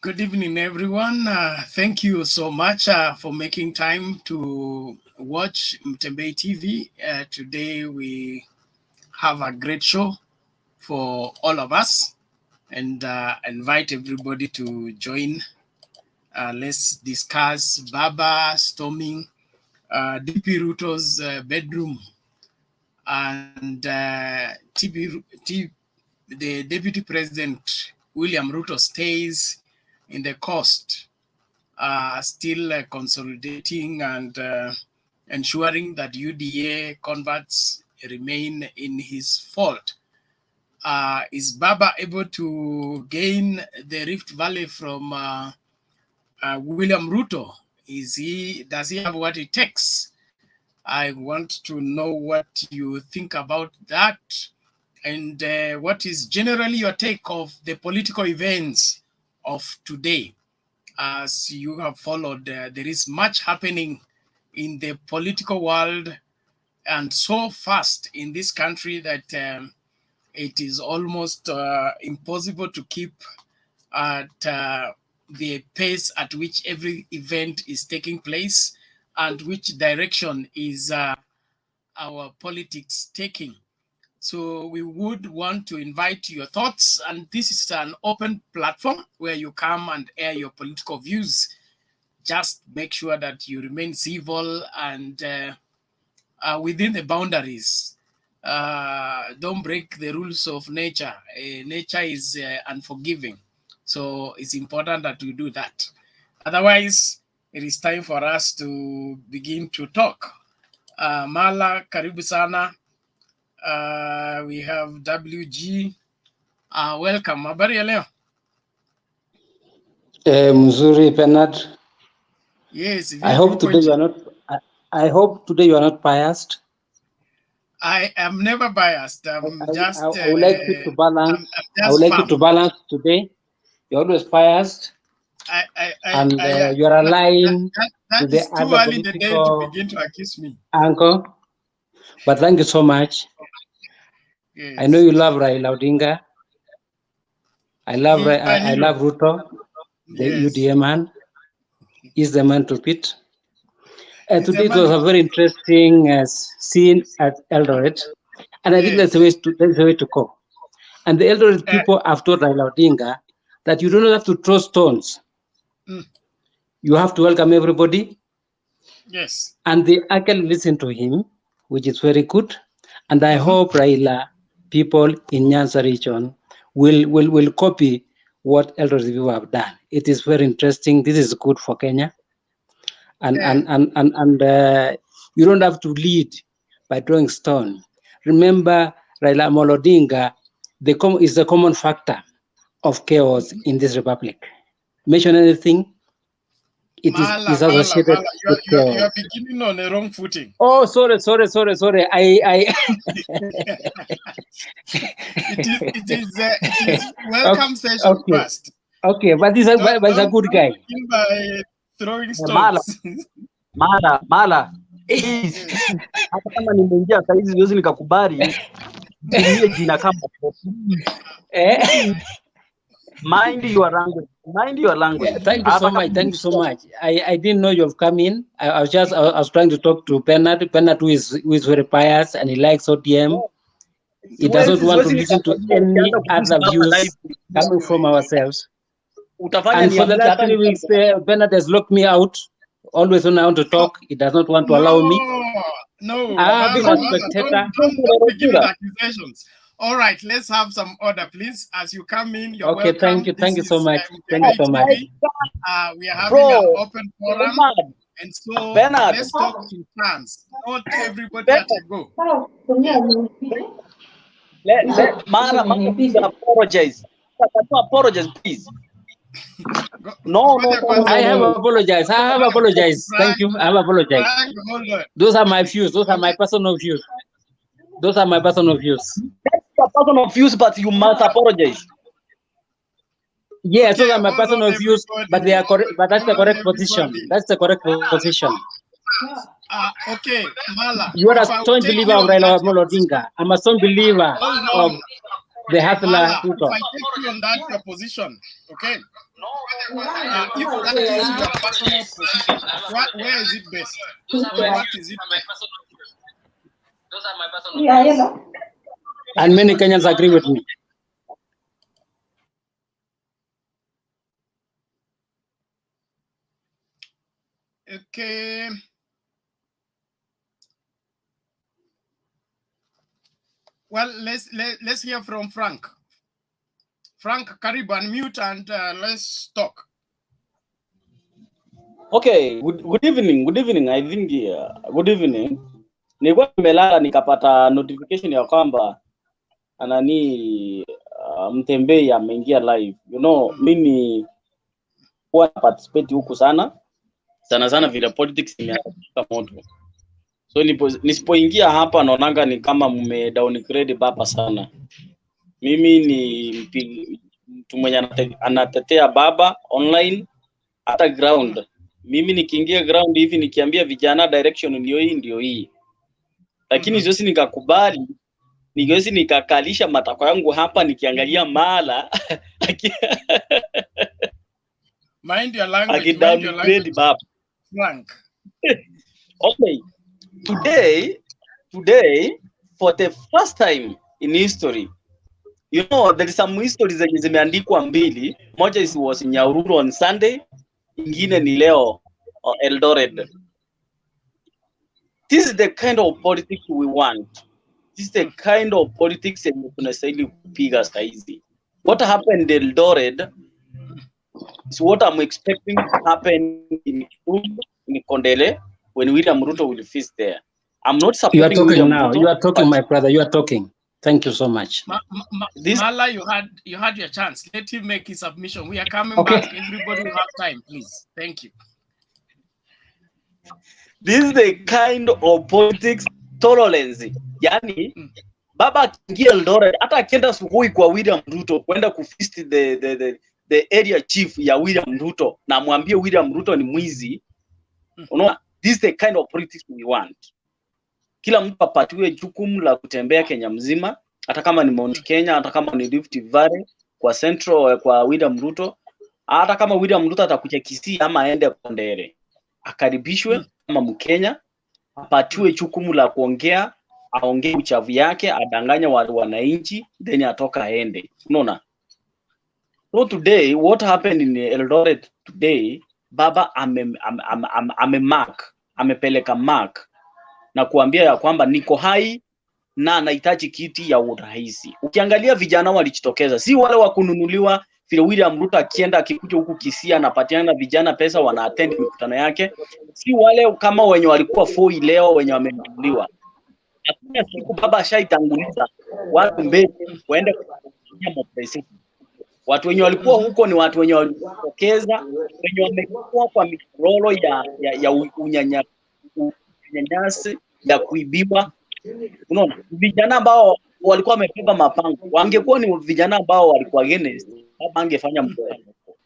Good evening, everyone. Thank you so much for making time to watch Mtembei TV. Today we have a great show for all of us and invite everybody to join. Let's discuss Baba storming DP Ruto'S bedroom and the Deputy President William Ruto stays in the coast, still consolidating and ensuring that UDA converts remain in his fold. Is Baba able to gain the Rift Valley from William Ruto? Does he have what it takes? I want to know what you think about that, and what is generally your take of the political events of today. As you have followed, there is much happening in the political world and so fast in this country that it is almost impossible to keep at the pace at which every event is taking place and which direction is our politics taking. So we would want to invite your thoughts, and this is an open platform where you come and air your political views. Just make sure that you remain civil and within the boundaries. Don't break the rules of nature. Nature is unforgiving. So it's important that we do that. Otherwise, it is time for us to begin to talk. Mala, karibu sana. We have WG. Welcome. Habari ya leo? Mzuri Bernard. Yes. I hope today you are not. I hope today you are not biased. I am never biased. I would like you to balance. I would like you to balance today. You're always biased. You are aligned to the other early the day to begin to accuse me. Uncle, but thank you so much. Yes. I know you love Raila Odinga. I love Ruto, the UDA man. He's the man to beat. Today it was a very interesting scene at Eldoret, and I think that's the way to go. And the Eldoret people have told Raila Odinga that you don't have to throw stones. You have to welcome everybody. Yes. And they actually listen to him, which is very good. And I hope Raila people in Nyanza region will copy what Eldoret people have done. It is very interesting. This is good for Kenya. And you don't have to lead by throwing stone. Remember, Raila Amolo Odinga is the common factor of chaos in this republic. Mention anything, it is associated with chaos. You are beginning on the wrong footing. Oh, sorry. It is welcome session first. Okay, but this is a good guy. By throwing stones. Mala. Hata kama nimeingia saa hizi siwezi nikakubali jina kama Mind your language. Thank you so much. I didn't know you have come in. I was trying to talk to Bernard. Bernard who is very pious and he likes ODM. He doesn't want to listen to any other views coming from ourselves. And for the last 3 weeks, Bernard has locked me out. Always when I want to talk, he does not want to allow me. No. Because spectator. Don't begin with accusations. All right, let's have some order, please. As you come in, you're welcome. Thank you so much. Thank you so much. We are having an open forum, and so let's talk in terms. Not everybody has to go. Mara, please apologize. Apologize, please. No. I have apologized. Thank you. I have apologized. Those are my views. Those are my personal views. That's your personal views, but you must apologize. Yes, those are my personal views, but they are correct. But that's the correct position. Okay, Mala. You are a strong believer of Raila Odinga. I'm a strong believer of the hustler Mala, Ruto. if I take you on that position, okay? If that is your personal position, where is it best? What is it best? Those are my personal And many Kenyans agree with me. Okay. Well, let's hear from Frank. Frank, karibu, unmute and let's talk. Okay, good evening. I think good evening. Nilikuwa nimelala nikapata notification ya kwamba anani Mtembei ameingia live. You know, mimi huwa participate huku sana vile politics imeanza moto. So nisipoingia hapa naonanga ni kama mume downgrade baba sana. Mimi ni mtu mwenye anatetea baba online hata ground. Mimi nikiingia ground hivi nikiambia vijana direction ndio hii. Lakini zosi nikakubali, nigosi nikakalisha matako yangu hapa nikiangalia mala. Mind your language. Baba. Frank. Okay. Today, for the first time in history, you know, there is some histories zenye zimeandikwa mbili. Moja was in Nyahururu on Sunday, ingine ni leo Eldoret. This is the kind of politics we want. This is the kind of politics that tunastahili kupiga saizi. What happened in Eldoret is what I'm expecting to happen in Kondele when William Ruto will feast there. I'm not supporting. You are talking William now. Ruto, You are talking, my brother. You are talking. Thank you so much. Mala, you had your chance. Let him make his submission. We are coming back. Everybody will have time, please. Thank you. This is the kind of politics tolerance. Yani, baba akiingia Eldoret, hata akienda Sugoi kwa William Ruto, kwenda kufeast the area chief ya William Ruto, na mwambie William Ruto ni mwizi. Unaona, this is the kind of politics we want. Kila mtu apatiwe jukumu la kutembea Kenya mzima, hata kama ni Mount Kenya, hata kama ni Rift Valley, kwa Central, kwa William Ruto, hata kama William Ruto atakuja Kisii ama aende Kondere, akaribishwe kama Mkenya, apatiwe jukumu la kuongea, aongee uchavu yake, adanganya wananchi, then atoka aende. Unaona? So today, what happened in Eldoret today, baba amepeleka mark na kuambia ya kwamba niko hai na anahitaji kiti ya urais. Ukiangalia vijana walijitokeza, si wale wa kununuliwa vile William Ruto akienda akikuja huku Kisii anapatiana vijana pesa wana attend mikutano yake, si wale kama wenye walikuwa foi leo wenye wamenunuliwa. Hakuna siku baba ashaitanguliza watu mbele waende kufanya mobilization. Watu wenye walikuwa huko ni watu wenye walijitokeza, wenye wamekuwa kwa mikororo ya unyanyasi ya kuibiwa. Unaona, vijana ambao walikuwa wamebeba mapango, wangekuwa ni vijana ambao walikuwa against, baba angefanya mkutano.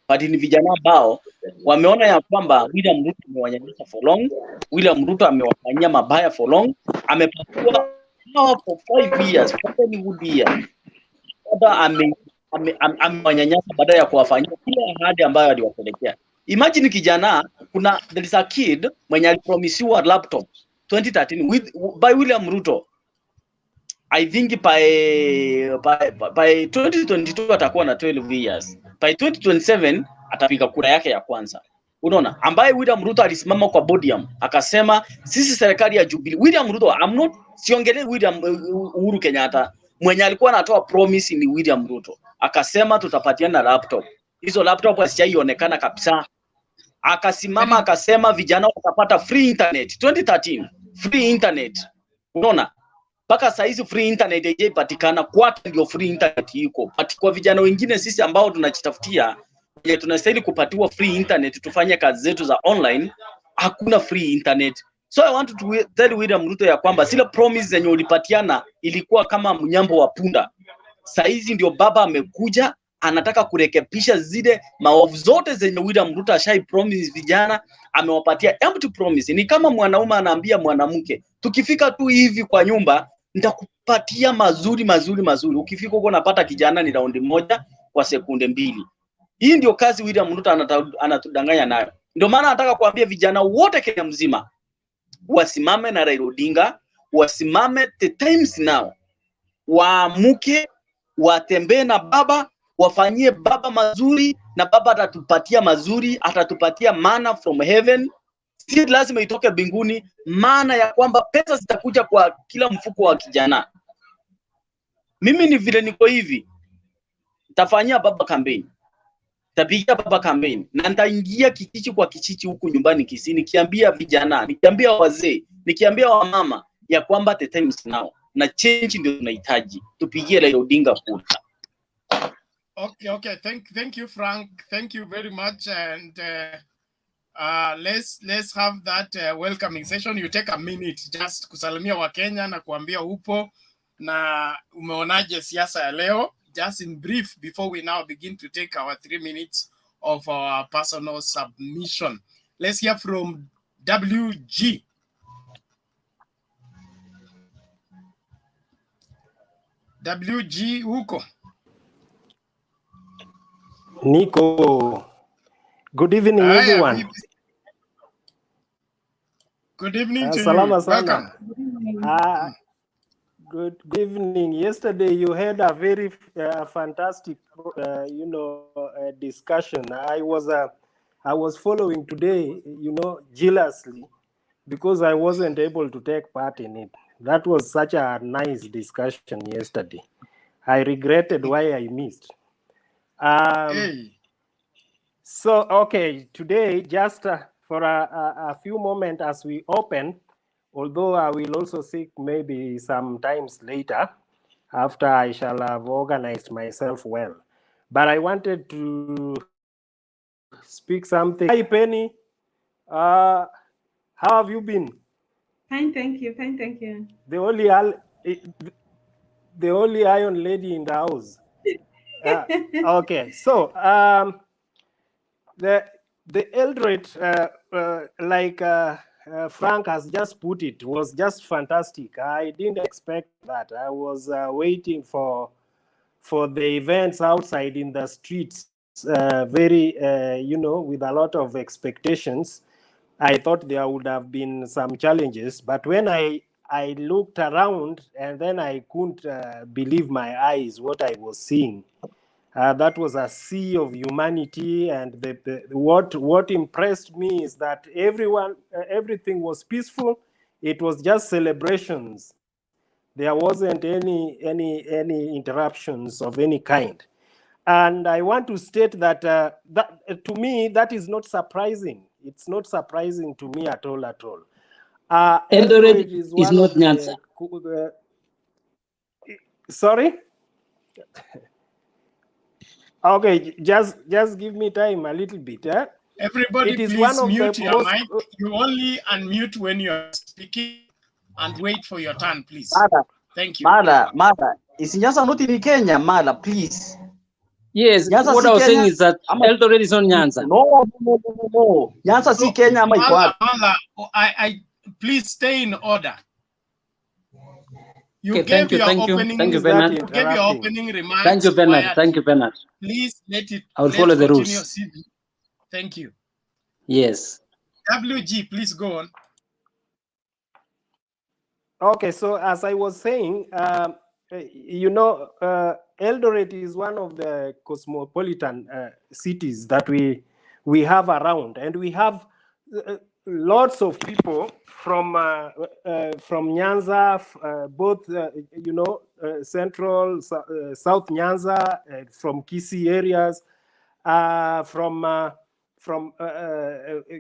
But ni vijana ambao wameona ya kwamba William Ruto amewanyanyasa for long, William Ruto amewafanyia mabaya for long, amepatiwa for 5 years, for 10 good years. Baba amewanyanyasa baada ya kuwafanyia kila ahadi ambayo aliwapelekea. Imagine kijana, there is a kid mwenye alipromisiwa laptop 2013 by William Ruto. I think by 2022 atakuwa na 12 years. By 2027 atapiga kura yake ya kwanza. Unaona, ambaye William Ruto alisimama kwa podium akasema sisi serikali ya Jubilee. William Ruto, siongelee Uhuru Kenyatta. Mwenye alikuwa anatoa promise ni William Ruto. Akasema tutapatiana laptop. Hizo laptop hazijaionekana kabisa. Akasimama akasema vijana watapata free internet 2013, free internet. Unaona, mpaka saa hizi free internet haijapatikana, kwake ndio free internet iko. But kwa vijana wengine sisi ambao tunajitafutia, tunastahili kupatiwa free internet tufanye kazi zetu za online, hakuna free internet. So I want to tell William Ruto ya kwamba zile promise zenye ulipatiana ilikuwa kama mnyambo wa punda. Saa hizi ndio baba amekuja anataka kurekebisha zile maovu zote zenye William Ruto ashai promise vijana, amewapatia empty promise. Ni kama mwanaume anaambia mwanamke, tukifika tu hivi kwa nyumba nitakupatia mazuri mazuri mazuri. Ukifika huko unapata kijana ni raundi moja kwa sekunde 2. Hii ndio kazi William Ruto anatudanganya nayo. Ndio maana nataka kuambia vijana wote Kenya mzima wasimame na Raila Odinga, wasimame, the times now, waamuke, watembee na baba, wafanyie baba mazuri, na baba atatupatia mazuri, atatupatia manna from heaven. Si lazima itoke mbinguni, maana ya kwamba pesa zitakuja kwa kila mfuko wa kijana. Mimi ni vile niko hivi, nitafanyia baba campaign, nitapigia baba campaign, na nitaingia kichichi kwa kichichi huku nyumbani Kisii, nikiambia vijana, nikiambia wazee, nikiambia wamama ya kwamba the time is now, na change ndio tunahitaji. Tupigie Raila Odinga kura. Okay. Thank you, Frank. Thank you very much, and let's have that welcoming session. You take a minute just kusalimia Wakenya na kuambia upo na umeonaje siasa ya leo, just in brief, before we now begin to take our 3 minutes of our personal submission. Let's hear from WG. WG huko? Nico, good evening, everyone. Good evening to Salama you. sana. Welcome. Good evening. Yesterday you had a very fantastic, discussion. I was following today, jealously, because I wasn't able to take part in it. That was such a nice discussion yesterday. I regretted why I missed. So, okay, today, just for a few moments as we open, although I will also seek maybe some times later after I shall have organized myself well. But I wanted to speak something. Hi, Penny. How have you been? Fine, thank you. Fine, thank you. The only iron lady in the house. Okay, so the Eldred, like Frank has just put it, was just fantastic. I didn't expect that. I was waiting for the events outside in the streets, very, with a lot of expectations. I thought there would have been some challenges, but when I looked around and then I couldn't believe my eyes, what I was seeing. That was a sea of humanity, and what impressed me is that everything was peaceful. It was just celebrations. There wasn't any interruptions of any kind. And I want to state that that to me that is not surprising. It's not surprising to me at all. Eldoret is not Nyanza. Sorry. Okay, just give me time a little bit. Everybody, it is please one of mute the your most... mic. You only unmute when you're speaking, and wait for your turn, please. Thank you. Mala, is Nyanza not in Kenya? Mala, please. Yes, Nyanza what I was saying is that Eldoret is on Nyanza. No. Nyanza si Kenya ama iko wapi? Mala, I please stay in order. You Okay, gave your opening. Thank you, Bernard. You gave your opening remarks. Thank you, Bernard. Quiet. Thank you, Bernard. Please let it. I will follow the rules. Thank you. Yes. WG, please go on. Okay, so as I was saying, Eldoret is one of the cosmopolitan cities that we have around, and we have lots of people from Nyanza, both central, South Nyanza, from Kisii areas,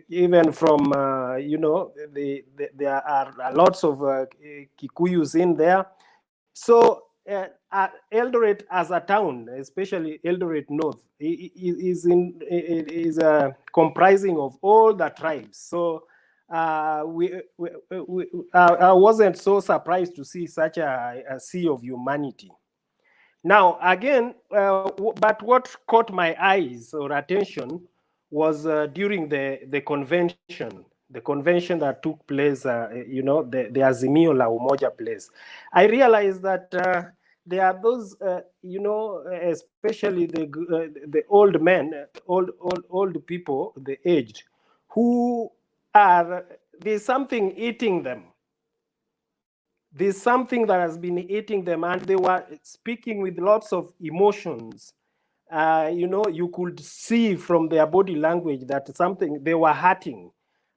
even from there are lots of Kikuyus in there. So Eldoret as a town, especially Eldoret North, is comprising of all the tribes. So I wasn't so surprised to see such a sea of humanity. Now, again, but what caught my eyes or attention was during the convention. convention that took place, you know, the Azimio la Umoja place. I realized that there are those, you know, especially the old men, old people, the aged, who are, there's something eating them. There's something that has been eating them, and they were speaking with lots of emotions. You know, you could see from their body language that something, they were hurting.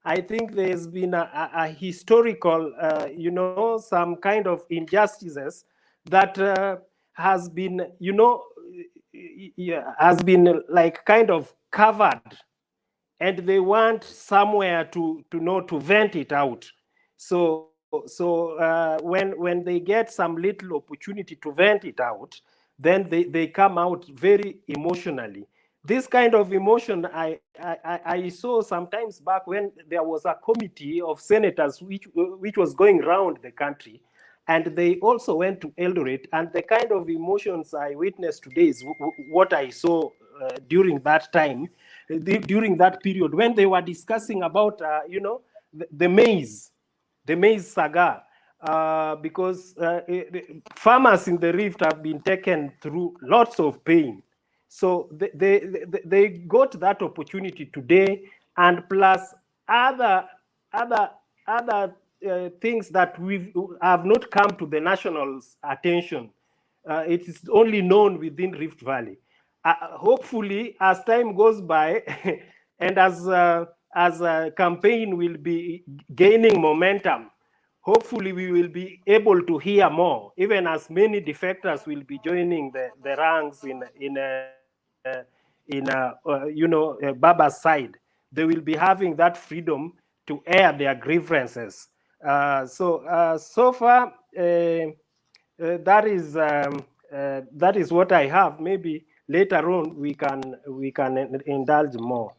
I think there's been a historical, you know, some kind of injustices that has been, you know, has been like kind of covered, and they want somewhere to know, to vent it out. So when they get some little opportunity to vent it out, then they come out very emotionally. This kind of emotion I saw sometimes back when there was a committee of senators which was going around the country, and they also went to Eldoret, and the kind of emotions I witnessed today is what I saw during that time, during that period when they were discussing about you know, the maize saga, because farmers in the Rift have been taken through lots of pain. So they got that opportunity today, and plus other things that we have not come to the national's attention. It is only known within Rift Valley. Hopefully, as time goes by, and as a campaign will be gaining momentum, hopefully we will be able to hear more, even as many defectors will be joining the ranks you know, Baba's side. They will be having that freedom to air their grievances. So far, that is what I have. Maybe later on we can indulge more.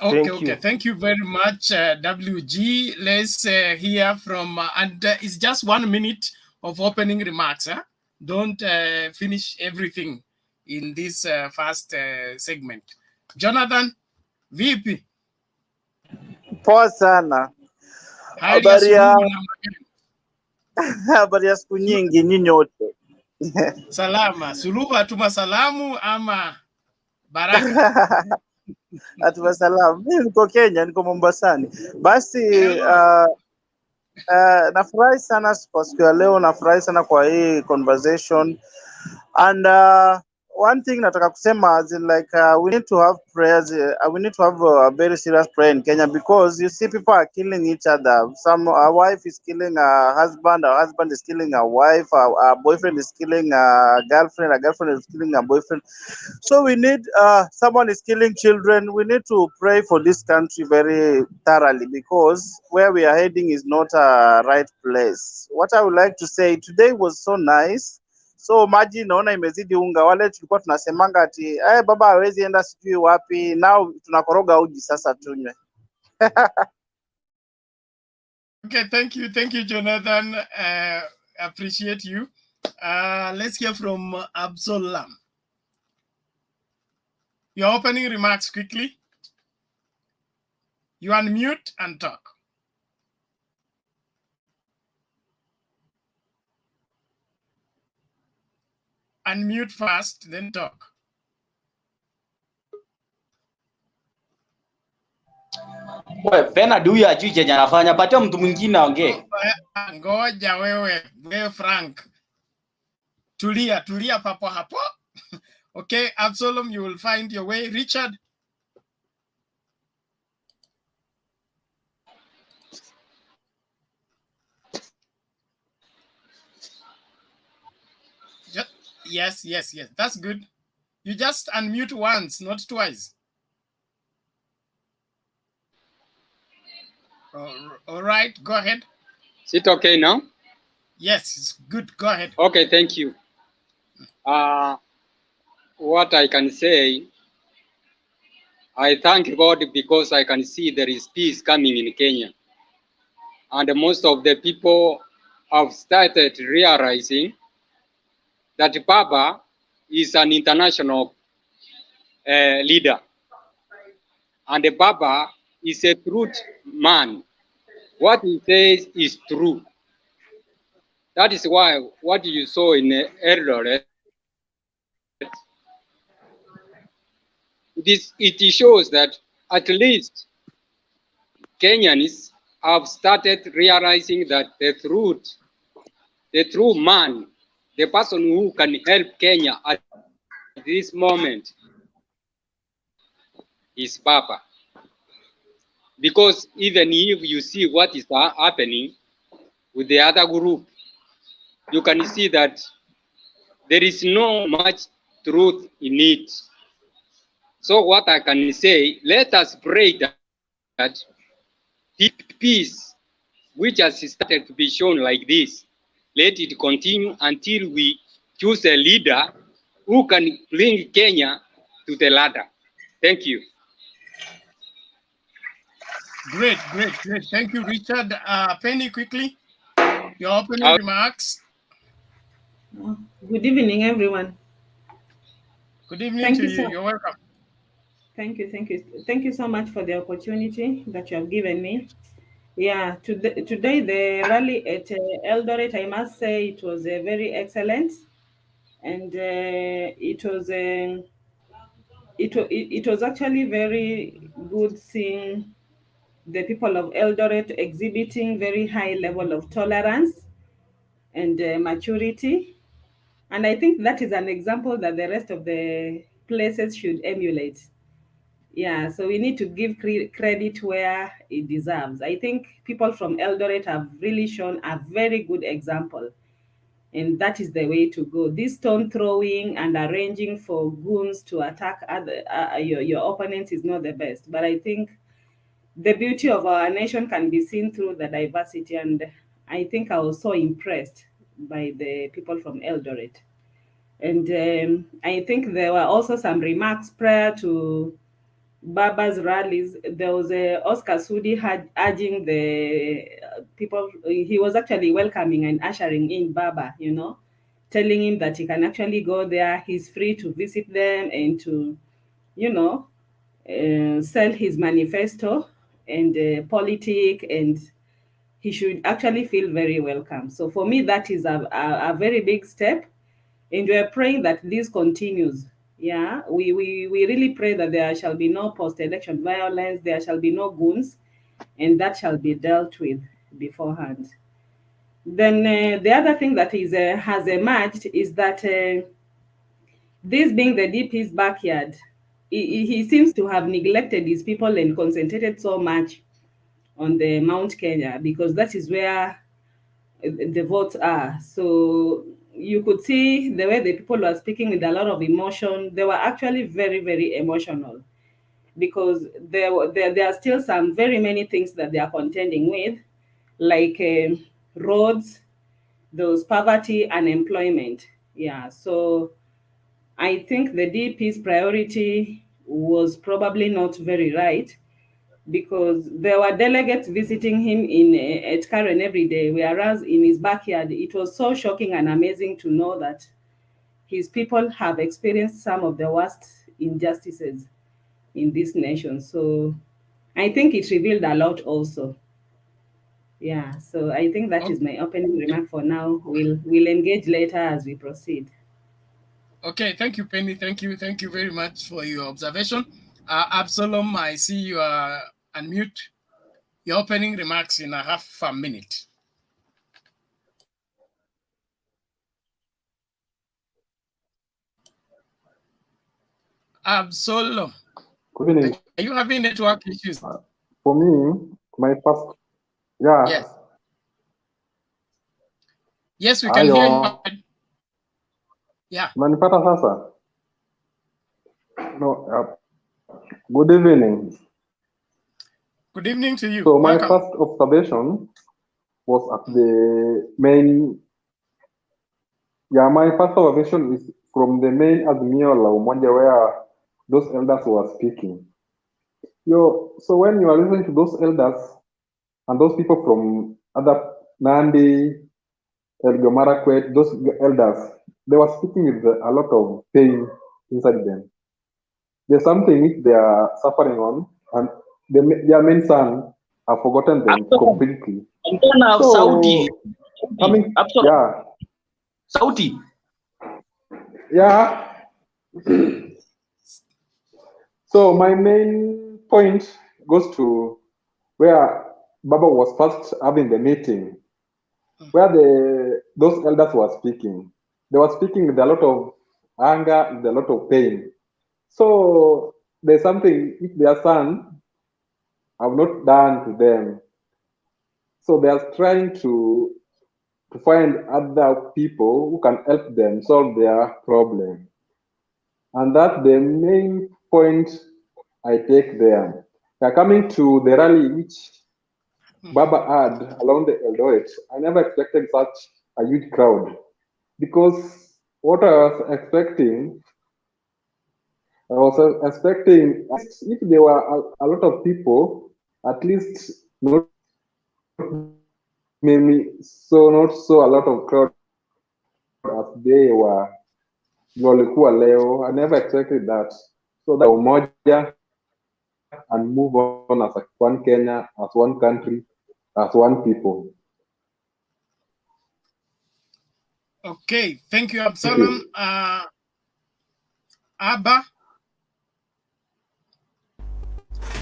Okay, Thank you. Thank you very much, WG. Let's hear from, and it's just 1 minute of opening remarks. Huh? Don't finish everything in this first segment. Jonathan, VP. Poa sana. Habari ya siku nyingi nyinyi wote. Salama. Suluhu atuma salamu ama baraka? Atuma salamu. Mimi niko Kenya, niko Mombasani. Basi nafurahi sana kwa siku ya leo, nafurahi sana kwa hii conversation. And one thing nataka kusema is like we need to have prayers. We need to have a very serious prayer in Kenya, because you see people are killing each other. A wife is killing a husband is killing a wife, a boyfriend is killing a girlfriend is killing a boyfriend. So we need someone is killing children. We need to pray for this country very thoroughly, because where we are heading is not a right place. What I would like to say, today was so nice. So maji naona imezidi unga. Wale tulikuwa tunasemanga ati baba hawezi enda sijui wapi, now tunakoroga uji sasa tunywe. Okay, thank you, Jonathan. Appreciate you. Let's hear from Absalom. Your opening remarks quickly. You unmute and talk. Unmute first, then talk. Bernard huyu ajui chenye anafanya, patia mtu mwingine aongee. Ngoja wewe Frank. Tulia papo hapo. Okay, Absalom, you will find your way. Richard. Yes. That's good. You just unmute once, not twice. All right, go ahead. Is it okay now? Yes, it's good. Go ahead. Okay, thank you. What I can say, I thank God because I can see there is peace coming in Kenya. And most of the people have started realizing that Baba is an international leader. And Baba is a truth man. What he says is true. That is why what you saw in Eldoret, it shows that at least Kenyans have started realizing that the true man, the person who can help Kenya at this moment is Papa. Because even if you see what is happening with the other group, you can see that there is no much truth in it. So what I can say, let us pray that peace, which has started to be shown like this, let it continue until we choose a leader who can bring Kenya to the ladder. Thank you. Great. Thank you, Richard. Penny, quickly, your opening remarks. Good evening, everyone. Good evening to you. You're welcome. Thank you so much for the opportunity that you have given me. Yeah, today the rally at Eldoret, I must say it was very excellent, and it was actually very good seeing the people of Eldoret exhibiting very high level of tolerance and maturity. And I think that is an example that the rest of the places should emulate. Yeah, so we need to give credit where it deserves. I think people from Eldoret have really shown a very good example, and that is the way to go. This stone throwing and arranging for goons to attack your opponents is not the best, but I think the beauty of our nation can be seen through the diversity, and I think I was so impressed by the people from Eldoret. And I think there were also some remarks prior to Baba's rallies. There was Oscar Sudi urging the people. He was actually welcoming and ushering in Baba, telling him that he can actually go there. He's free to visit them and to, sell his manifesto and politic, and he should actually feel very welcome. So for me, that is a very big step, and we're praying that this continues. Yeah, we really pray that there shall be no post-election violence, there shall be no goons, and that shall be dealt with beforehand. Then the other thing that has emerged is that this being the DP's backyard, he seems to have neglected his people and concentrated so much on the Mount Kenya, because that is where the votes are. So you could see the way the people were speaking with a lot of emotion. They were actually very, very emotional, because there are still some very many things that they are contending with, like roads, those poverty, unemployment. Yeah, so I think the DP's priority was probably not very right, because there were delegates visiting him at Karen every day, whereas in his backyard, it was so shocking and amazing to know that his people have experienced some of the worst injustices in this nation. So I think it revealed a lot also. Yeah, so I think that is my opening remark for now. We'll engage later as we proceed. Okay, thank you, Penny. Thank you very much for your observation. Absalom, I see you are unmute. Your opening remarks in a half a minute. Absalom, good evening. Are you having network issues? For me, my first, yeah. Yes, we can hear you. Yeah. Manipata sasa. No. Good evening. Good evening to you. So welcome. My first observation was at the main. Yeah, my first observation is from the main Azimio la Umoja, where those elders were speaking. So when you are listening to those elders and those people from other Nandi, Elgeyo Marakwet, those elders, they were speaking with a lot of pain inside them. There's something which they are suffering on, and their main son. I've forgotten them completely. Saudi. Coming, yeah. Saudi. Yeah. So my main point goes to where Baba was first having the meeting, where those elders were speaking. They were speaking with a lot of anger, with a lot of pain. So there's something if their son have not done to them. So they are trying to find other people who can help them solve their problem. And that's the main point I take there. They're coming to the rally which Baba had along the Eldoret. I never expected such a huge crowd because what I was expecting, if there were a lot of people, at least not not so a lot of crowd as they were. Walikuwa leo. I never expected that. So that umoja and move on as one Kenya, as one country, as one people. Okay, thank you, Absalom. Abba.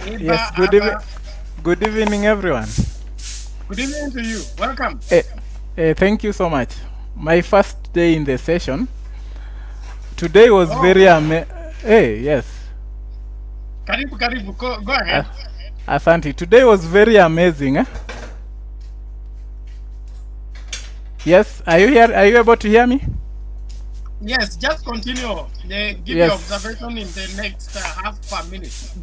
Yes, good evening, everyone. Good evening to you. Welcome. Thank you so much. My first day in the session. Today was very yes. Karibu, go ahead. Asante. Today was very amazing. Yes, are you here? Are you able to hear me? Yes, just continue. Give your observation in the next half a minute.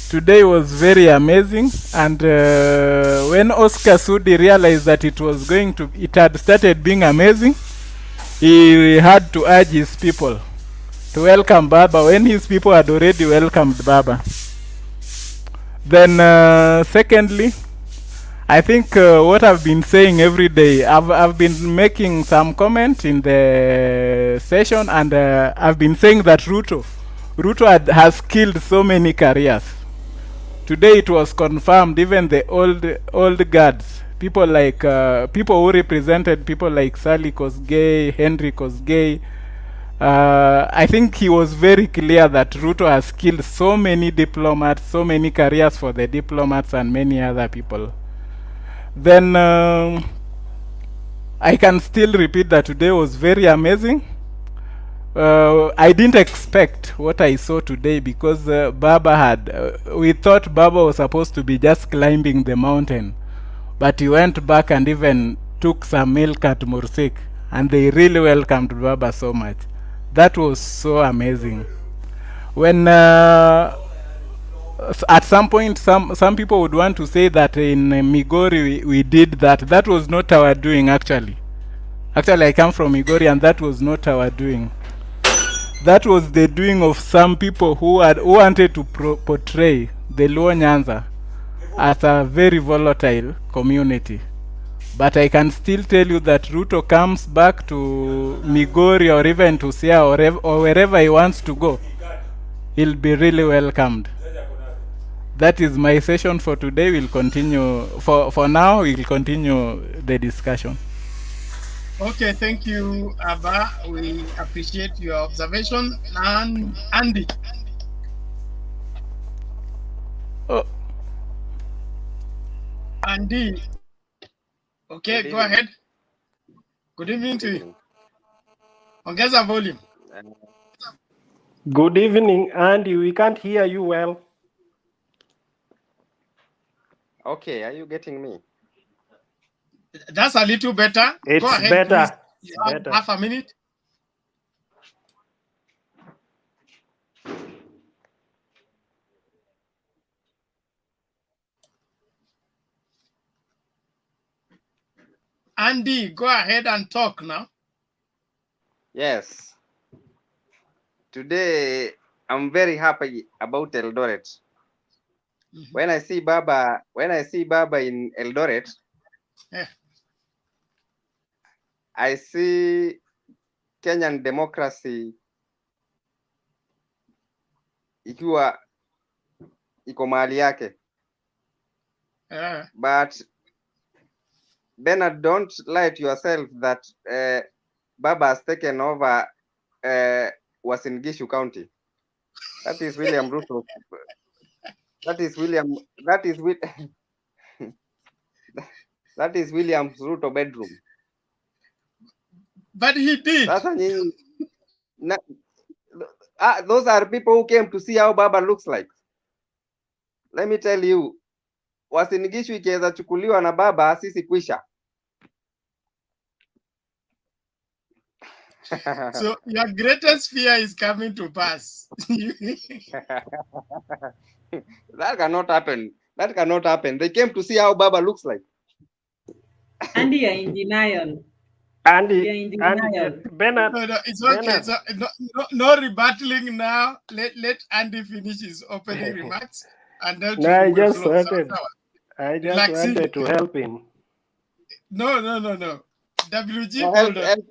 Today was very amazing, and when Oscar Sudi realized that it had started being amazing, he had to urge his people to welcome Baba when his people had already welcomed Baba. Then secondly, I think what I've been saying every day, I've been making some comment in the session, and I've been saying that Ruto has killed so many careers. Today it was confirmed, even the old guards, people who represented people like Sally Kosgei, Henry Kosgei, I think he was very clear that Ruto has killed so many diplomats, so many careers for the diplomats and many other people. Then I can still repeat that today was very amazing. I didn't expect what I saw today because we thought Baba was supposed to be just climbing the mountain, but he went back and even took some milk at Mursik, and they really welcomed Baba so much. That was so amazing. When at some point some people would want to say that in Migori we did that. That was not our doing, actually. Actually, I come from Migori, and that was not our doing. That was the doing of some people who wanted to portray the Luo Nyanza as a very volatile community. But I can still tell you that Ruto comes back to Migori or even to Sia or wherever he wants to go, he'll be really welcomed. That is my session for today. We'll continue. For now, we'll continue the discussion. Okay, thank you, Abba. We appreciate your observation. And Andy. Oh. Andy. Okay, go ahead. Good evening to you. Ongeza volume. Good evening, Andy. We can't hear you well. Okay, are you getting me? That's a little better. It's go ahead, better. Please. You have half a minute. Andy, go ahead and talk now. Yes. Today, I'm very happy about Eldoret. Mm-hmm. When I see Baba in Eldoret, I see Kenyan democracy ikiwa iko mahali yake. But Bernard, don't lie to yourself that Baba has taken over Uasin Gishu County. That is William Ruto. That is William. That is that is William's Ruto bedroom. But he did. Those are people who came to see how Baba looks like. Let me tell you, Uasin Gishu ikiweza chukuliwa na Baba, sisi kwisha. So your greatest fear is coming to pass. That cannot happen. That cannot happen. They came to see how Baba looks like. Andy, you're in denial. Andy, you're in denial. Bernard, No, it's okay. Bernard. So, no rebattling now. Let Andy finish his opening remarks, and then No, I just flow. wanted to help him. No. WG, hold on.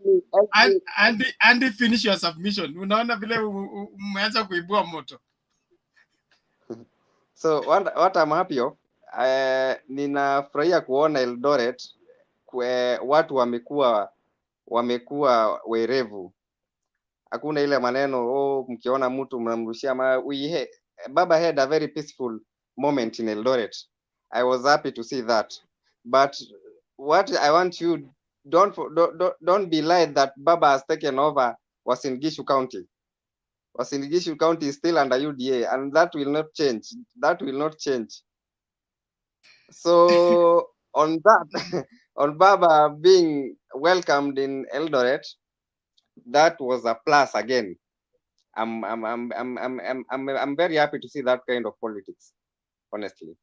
Andy, finish your submission. Unaona vile umeanza kuibua moto. So what I'm happy of, ninafurahia kuona Eldoret watu wamekuwa werevu. Hakuna ile maneno mkiona mtu mnamrushia Baba had a very peaceful moment in Eldoret. I was happy to see that. But what I want you don't be lied that Baba has taken over Uasin Gishu County. Uasin Gishu County is still under UDA, and that will not change. That will not change. So on that, on Baba being welcomed in Eldoret, that was a plus again. I'm very happy to see that kind of politics, honestly.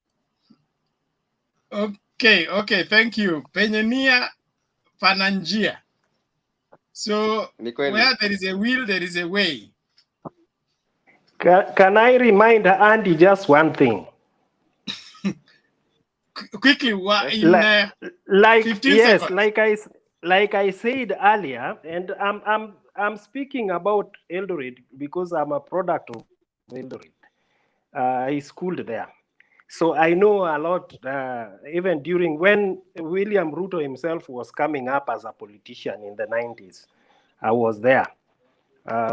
Okay, thank you. Penye nia pana njia. So where there is a will, there is a way. Can I remind Andy just one thing? Quickly, in 15 yes, seconds. like I said earlier, and I'm speaking about Eldoret because I'm a product of Eldoret. I schooled there, so I know a lot. Even during when William Ruto himself was coming up as a politician in the 90s, I was there.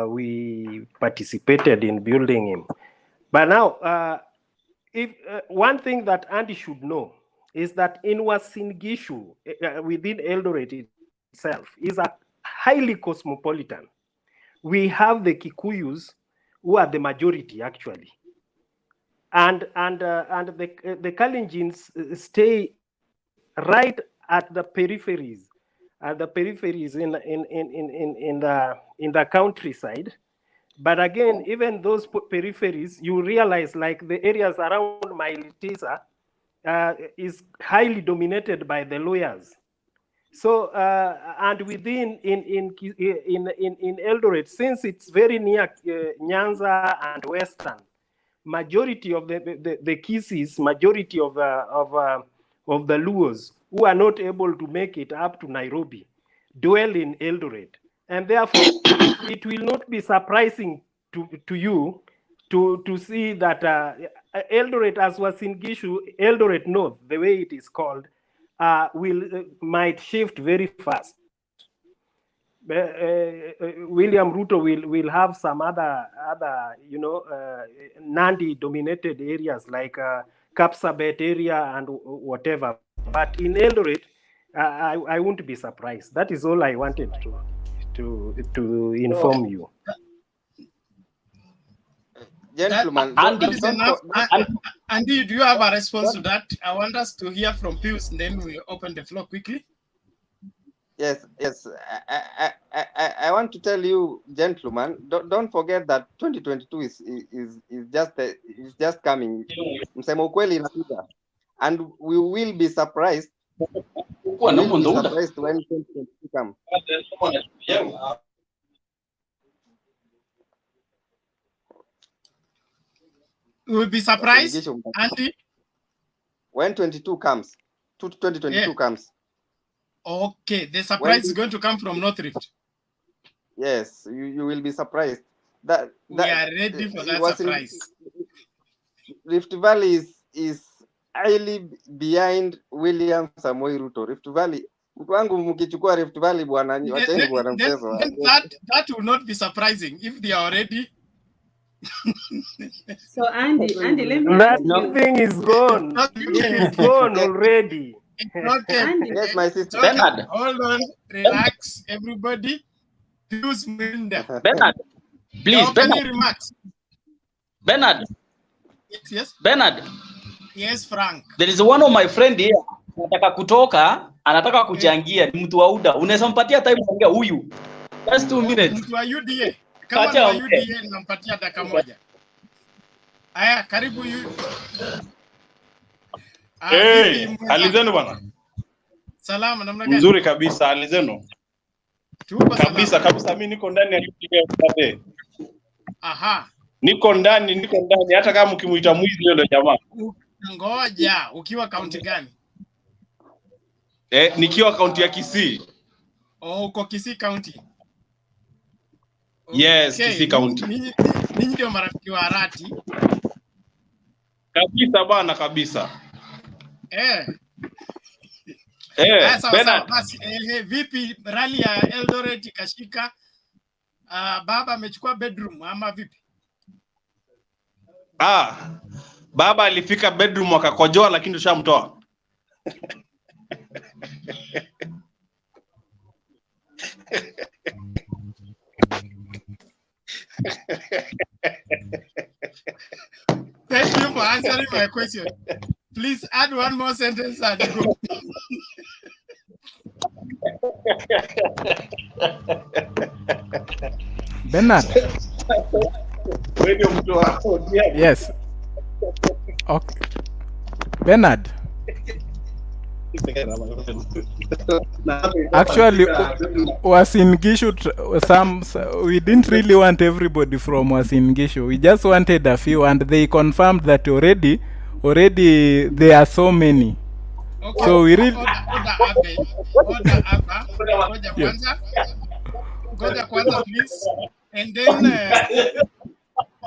We participated in building him. But now, if one thing that Andy should know is that in Uasin Gishu, within Eldoret itself, is a highly cosmopolitan. We have the Kikuyus, who are the majority actually, and the Kalenjins stay right at the peripheries. In the countryside. But again, even those peripheries, you realize like the areas around Mailitisa is highly dominated by the lawyers. So and within in Eldoret, since it's very near Nyanza and Western, majority of the Kisis, majority of the Luos who are not able to make it up to Nairobi dwell in Eldoret. And therefore, it will not be surprising to you to see that Eldoret, as was in Gishu, Eldoret North, the way it is called, might shift very fast. William Ruto will have some other Nandi-dominated areas like Kapsabet area and whatever. But in Eldoret, I won't be surprised. That is all I wanted to inform you. Gentlemen, Andy, do you have a response to that? I want us to hear from Pius, and then we open the floor quickly. Yes. I want to tell you, gentlemen, don't forget that 2022 is just coming. Msemo ukweli inakuja, and we will be surprised. We will be surprised when 2022 comes. We will be surprised, Andy, when 2022 comes. Okay, the surprise is going to come from Northrift. Yes, you will be surprised. We are ready for that surprise. Rift Valley is highly behind William Samoei Ruto. Rift Valley, mtu wangu mkichukua Rift Valley bwana, wacheni bwana mchezo. That will not be surprising if they are already. So Andy, let me that ask you. thing is gone. It is gone already. Okay. Andy, Yes, my sister. Okay. Bernard. Hold on, relax, everybody. Use Minda. Bernard, please, Any Bernard. remarks? Bernard, Yes. Bernard. Yes, Frank. There is one of my friend here. Anataka kutoka, anataka kuchangia, ni mtu wa UDA. Unaweza mpatia time kuongea huyu. Just 2 minutes. Mtu wa UDA. Kama ni wa UDA nampatia dakika moja. Aya, karibu yu. Alizeno bwana. Salama, namna gani? Mzuri kabisa, alizeno. Tuko kabisa kabisa, mimi niko ndani ya UDA. Aha. Niko ndani hata kama mkimuita mwizi leo jamaa. Ngoja, ukiwa kaunti gani? Nikiwa kaunti ya Kisii. Oh, uko Kisii County. Yes, Kisii County. Ninyi ndio marafiki wa Arati. Kabisa bwana, kabisa. Bernard. Basi, vipi rally ya Eldoret ikashika? Baba amechukua bedroom ama vipi? Baba alifika bedroom akakojoa lakini tushamtoa. Thank you for answering my question. Please add one more sentence and go. Bernard. Yes. Okay. Bernard. Actually, Uasin Gishu, we didn't really want everybody from Uasin Gishu. We just wanted a few, and they confirmed that already there are so many. Okay. So we really. Goja kwanza, please. And then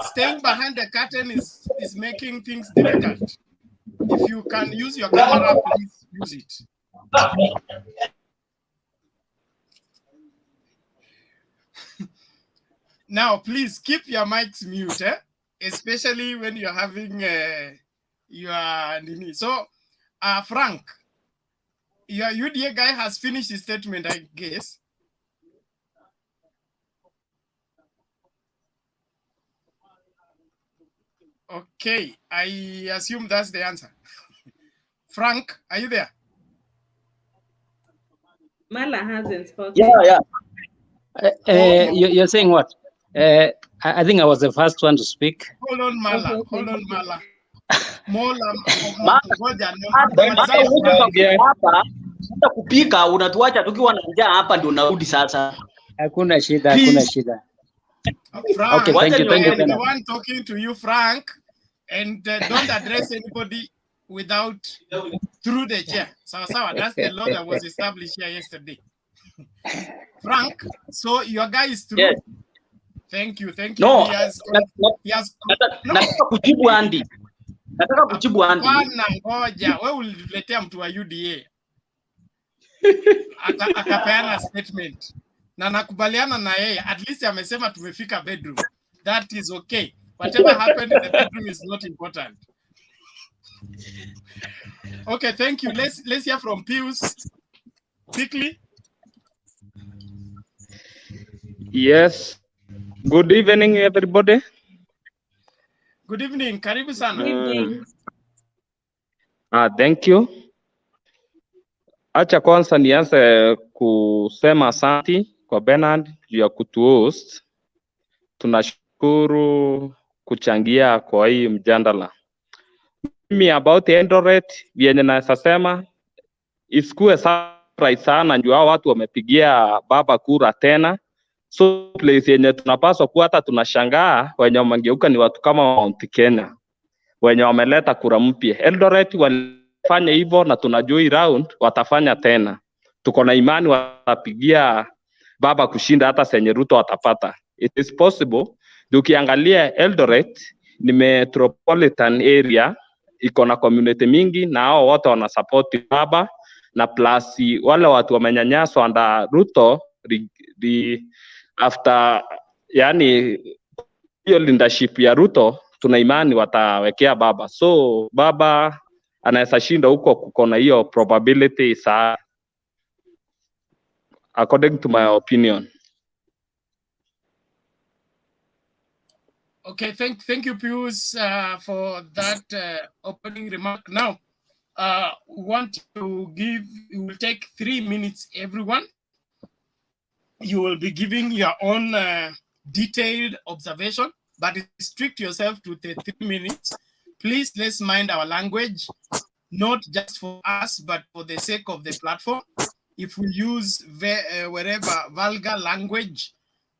staying behind the curtain is making things difficult. If you can use your camera, please use it. Now, please keep your mics mute, especially when you're having your... So, Frank, your UDA guy has finished his statement, I guess. Okay, I assume that's the answer. Frank, are you there? Mala hasn't spoken. Yeah. You're saying what? I think I was the first one to speak. Hold on, Mala. Hold on, Mala. Hata kupika unatuacha tukiwa na njaa hapa ndio unarudi sasa. Hakuna shida, hakuna shida. Frank, okay, thank you. I'm the one talking to you, Frank, and don't address anybody through the chair. So that's the law that was established here yesterday. Frank, so your guy is through. Yes. Thank you. No, nataka kujibu Andy. Bwana ngoja, wewe uliletea mtu wa UDA. Akapeana statement. Na nakubaliana na yeye, at least amesema tumefika bedroom. That is okay. Whatever happened in the bedroom is not important. Okay, thank you. Let's hear from Pius quickly. Yes. Good evening, everybody. Good evening. Karibu sana. Good evening. Thank you. Acha kwanza nianze kusema asante kwa Bernard juu ya kutuhost. Tunashukuru kuchangia kwa hii mjadala. Mimi about Eldoret vyenye naweza sema isikuwe surprise sana juu hao watu wamepigia baba kura tena. So place yenye tunapaswa kuwa hata tunashangaa wenye wamegeuka ni watu kama Mount Kenya wenye wameleta kura mpya. Eldoret walifanya hivyo na tunajua hii round watafanya tena. Tuko na imani watapigia baba kushinda hata senye Ruto watapata. It is possible. Ukiangalia Eldoret ni metropolitan area iko na community mingi na hao wote wana support baba, na plus wale watu wamenyanyaswa under Ruto after yani hiyo leadership ya Ruto, tuna imani watawekea baba, so baba anaweza shinda huko, kuko na hiyo probability sa according to my opinion. Okay, thank you, Pius, for that opening remark. Now, we want to give, you will take 3 minutes, everyone. You will be giving your own detailed observation, but restrict yourself to the 3 minutes. Please, let's mind our language, not just for us, but for the sake of the platform. If we use wherever vulgar language,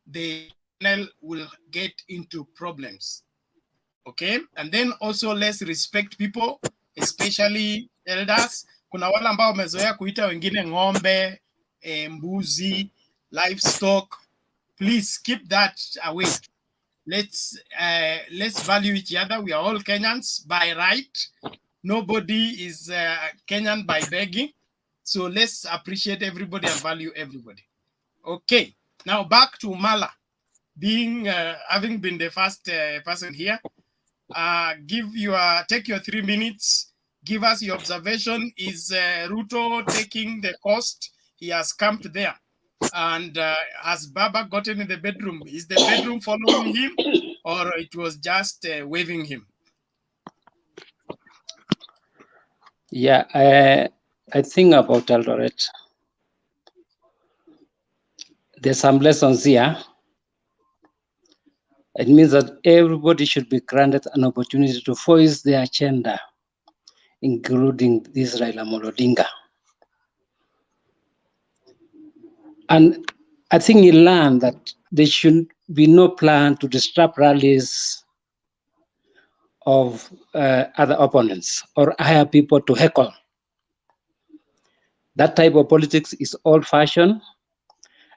the channel will get into problems. Okay, and then also let's respect people, especially elders. Kuna wale ambao wamezoea kuita wengine ng'ombe, mbuzi, livestock. Please keep that away. Let's value each other. We are all Kenyans by right. Nobody is Kenyan by begging. So let's appreciate everybody and value everybody. Okay, now back to Mala. Being having been the first person here, take your 3 minutes. Give us your observation. Is Ruto taking the cost? He has camped there, and has Baba gotten in the bedroom? Is the bedroom following him, or it was just waving him? Yeah, I think about Eldoret. There's some lessons here. It means that everybody should be granted an opportunity to voice their agenda, including this Raila Odinga. And I think he learned that there should be no plan to disrupt rallies of other opponents or hire people to heckle. That type of politics is old-fashioned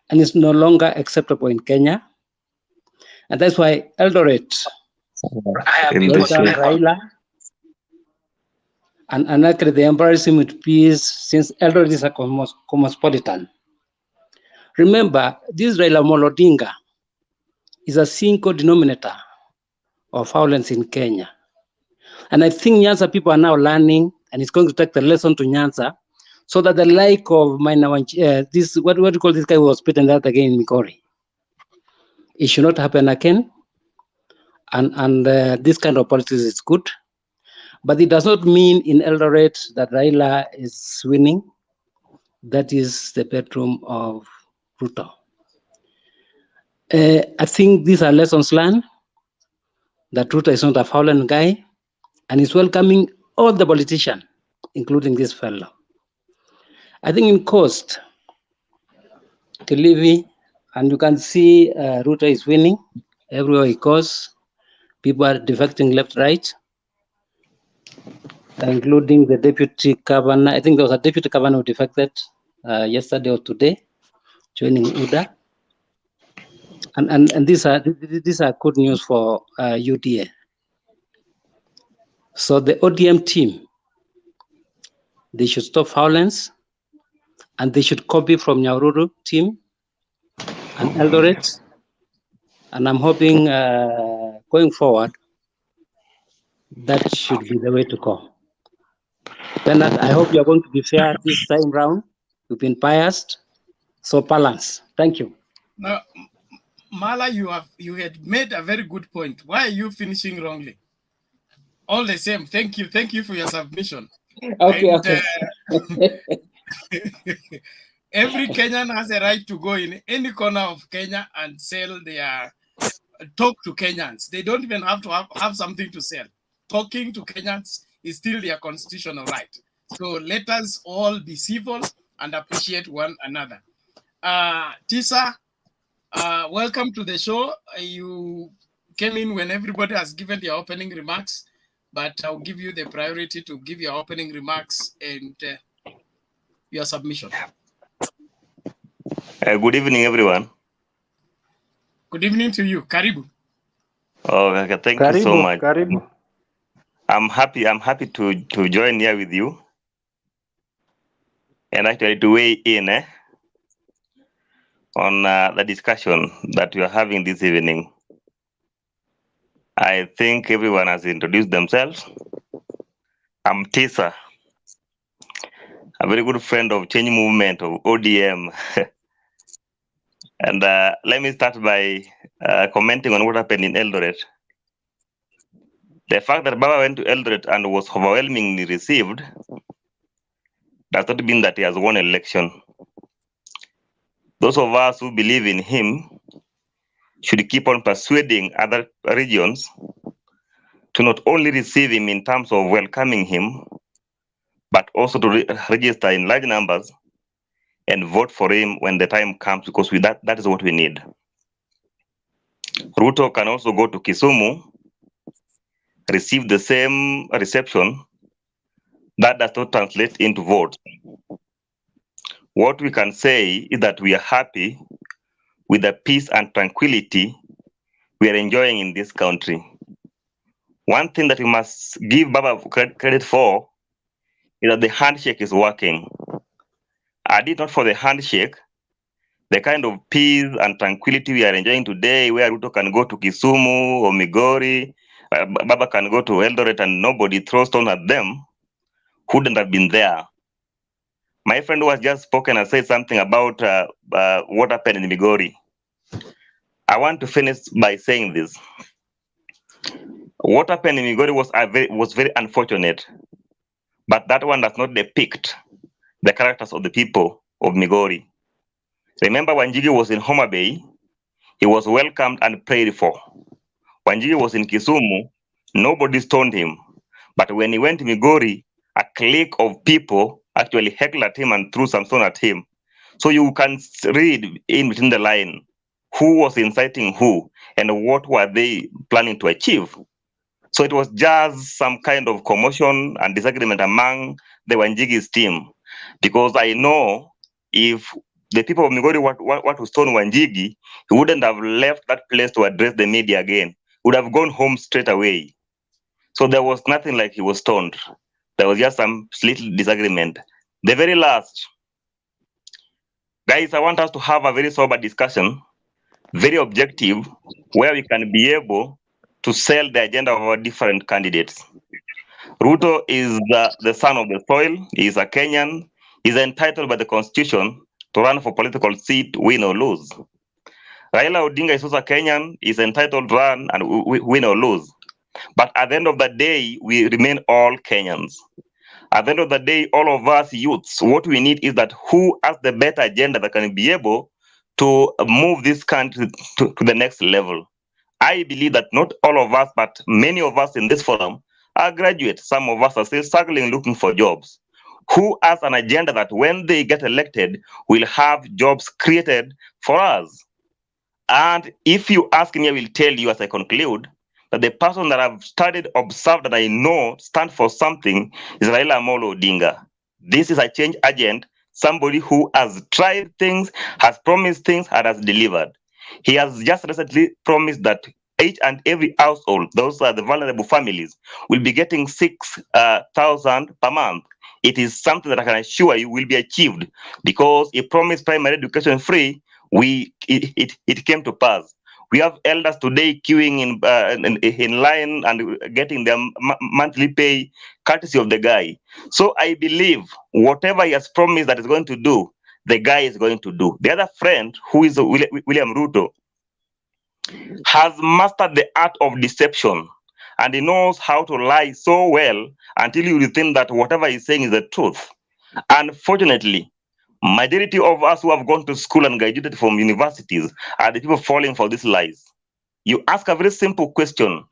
and is no longer acceptable in Kenya. And that's why Eldoret welcome Raila, and actually they embrace him with peace, since Eldoret is a cosmopolitan. Remember, this Raila Odinga is a single denominator of violence in Kenya. And I think Nyanza people are now learning, and it's going to take the lesson to Nyanza, so that the like of this, what do you call this guy who was beaten out again in Migori? It should not happen again. And this kind of politics is good. But it does not mean in Eldoret that Raila is winning. That is the bedroom of Ruto. I think these are lessons learned, that Ruto is not a violent guy, and is welcoming all the politicians, including this fellow. I think in Coast, Kilifi, and you can see Ruto is winning everywhere he goes. People are defecting left, right, including the deputy governor. I think there was a deputy governor who defected yesterday or today, joining UDA. And these are good news for UDA. So the ODM team, they should stop violence, and they should copy from Nyahururu team and Eldoret. And I'm hoping going forward, that should be the way to go. Bernard, I hope you're going to be fair this time round. You've been biased, so balance. Thank you. Now, Mala, you had made a very good point. Why are you finishing wrongly? All the same, thank you for your submission. Okay, and, okay. Every Kenyan has a right to go in any corner of Kenya and sell talk to Kenyans. They don't even have to have something to sell. Talking to Kenyans is still their constitutional right. So let us all be civil and appreciate one another. Tisa, welcome to the show. You came in when everybody has given their opening remarks, but I'll give you the priority to give your opening remarks and your submission. Good evening, everyone. Good evening to you. Karibu. Oh, okay, thank you so much. Karibu. I'm happy to join here with you and actually to weigh in on the discussion that we are having this evening. I think everyone has introduced themselves. I'm Tisa, a very good friend of Change Movement of ODM. And let me start by commenting on what happened in Eldoret. The fact that Baba went to Eldoret and was overwhelmingly received does not mean that he has won an election. Those of us who believe in him should keep on persuading other regions to not only receive him in terms of welcoming him, but also to register in large numbers and vote for him when the time comes, because that is what we need. Ruto can also go to Kisumu, receive the same reception. That does not translate into votes. What we can say is that we are happy with the peace and tranquility we are enjoying in this country. One thing that we must give Baba credit for is that the handshake is working. Had it not for the handshake, the kind of peace and tranquility we are enjoying today, where Ruto can go to Kisumu or Migori, Baba can go to Eldoret and nobody throws stone at them, wouldn't have been there. My friend who has just spoken and said something about what happened in Migori. I want to finish by saying this. What happened in Migori was very unfortunate, but that one does not depict the characters of the people of Migori. Remember, Wanjigi was in Homa Bay, he was welcomed and prayed for. Wanjigi was in Kisumu, nobody stoned him. But when he went to Migori, a clique of people actually heckled at him and threw some stone at him. So you can read in between the line who was inciting who and what were they planning to achieve. So it was just some kind of commotion and disagreement among the Wanjigi's team. Because I know if the people of Migori want to stone Wanjigi, he wouldn't have left that place to address the media again. He would have gone home straight away. So there was nothing like he was stoned. There was just some little disagreement. The very last, guys, I want us to have a very sober discussion, very objective, where we can be able to sell the agenda of our different candidates. Ruto is the son of the soil. He is a Kenyan. He's entitled by the constitution to run for political seat, win or lose. Raila Odinga is also a Kenyan. He's entitled to run and win or lose. But at the end of the day, we remain all Kenyans. At the end of the day, all of us youths, what we need is that who has the better agenda that can be able to move this country to the next level. I believe that not all of us, but many of us in this forum are graduates. Some of us are still struggling, looking for jobs. Who has an agenda that when they get elected, will have jobs created for us? And if you ask me, I will tell you as I conclude, that the person that I've studied, observed, that I know stand for something is Raila Amolo Odinga. This is a change agent, somebody who has tried things, has promised things, and has delivered. He has just recently promised that each and every household, those are the vulnerable families, will be getting 6,000 per month. It is something that I can assure you will be achieved, because he promised primary education free. It came to pass. We have elders today queuing in line and getting their monthly pay courtesy of the guy. So I believe whatever he has promised that is going to do, the guy is going to do. The other friend, who is William Ruto, has mastered the art of deception, and he knows how to lie so well until you think that whatever he's saying is the truth. Unfortunately, majority of us who have gone to school and graduated from universities are the people falling for these lies. You ask a very simple question: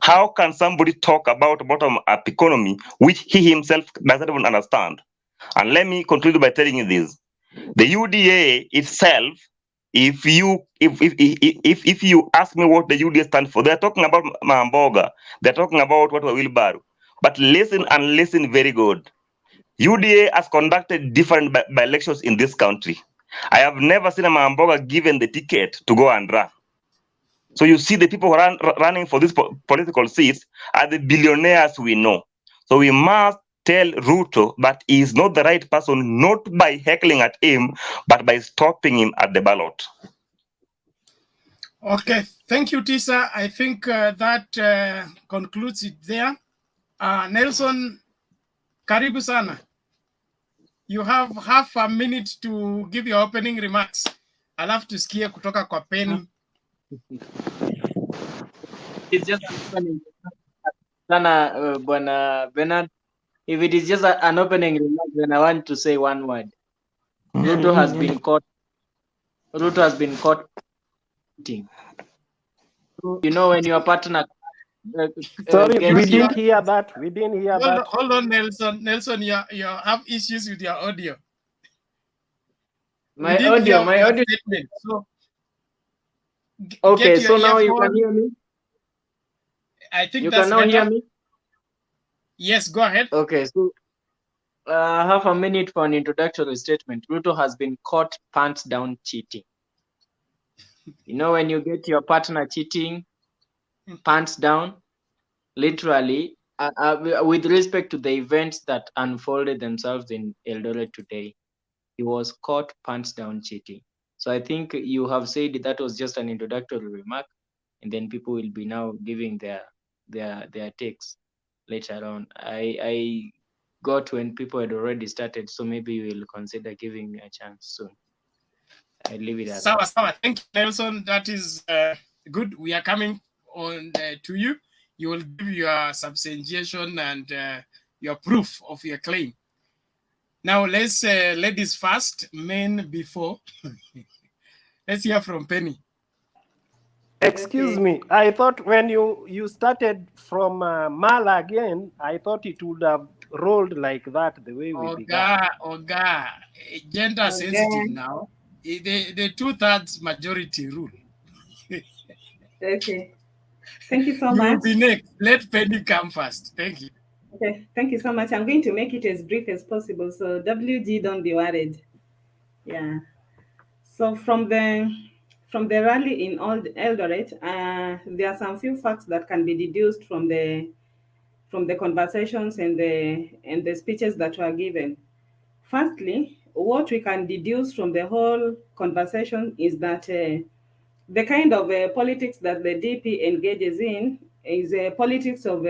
how can somebody talk about bottom-up economy which he himself doesn't even understand? And let me conclude by telling you this: the UDA itself, if you ask me what the UDA stands for, they're talking about Mamboga, they're talking about what wheelbarrow. But listen and listen very good. UDA has conducted different by elections in this country. I have never seen a Mamboga given the ticket to go and run. So you see the people who are running for these political seats are the billionaires we know. So we must tell Ruto that he is not the right person, not by heckling at him, but by stopping him at the ballot. Okay, thank you, Tisa. I think that concludes it there. Nelson, karibu sana. You have half a minute to give your opening remarks. Alafu tusikie kutoka kwa Penny. It's just sana, Bwana Bernard. If it is just an opening remark, then I want to say one word. Ruto has been caught. Ruto has been caught cheating. You know, when your partner Sorry, we gets you. didn't hear that. We didn't hear that. Hold on, Nelson. Nelson, you have issues with your audio. My audio. Statement. So, okay, so now you can hear me. I think you that's can now better. hear me. Yes, go ahead. Okay, so half a minute for an introductory statement. Ruto has been caught pants down cheating. You know, when you get your partner cheating, pants down, literally, with respect to the events that unfolded themselves in Eldoret today, he was caught pants down cheating. So I think you have said that was just an introductory remark, and then people will be now giving their takes later on. I got when people had already started, so maybe you will consider giving me a chance soon. I leave it at that. Sawa. Thank you, Nelson. That is good. We are coming on to you. You will give your substantiation and your proof of your claim. Now let's ladies first, men before. Let's hear from Penny. Excuse me. I thought when you started from Mala again, I thought it would have rolled like that the way we began. Oga, gender sensitive now. The 2/3 majority rule. Okay. Thank you so You much. will be next. Let Penny come first. Thank you. Okay, thank you so much. I'm going to make it as brief as possible. So WG, don't be worried. Yeah. So from the rally in Eldoret, there are some few facts that can be deduced from the conversations and the speeches that were given. Firstly, what we can deduce from the whole conversation is that the kind of politics that the DP engages in is a politics of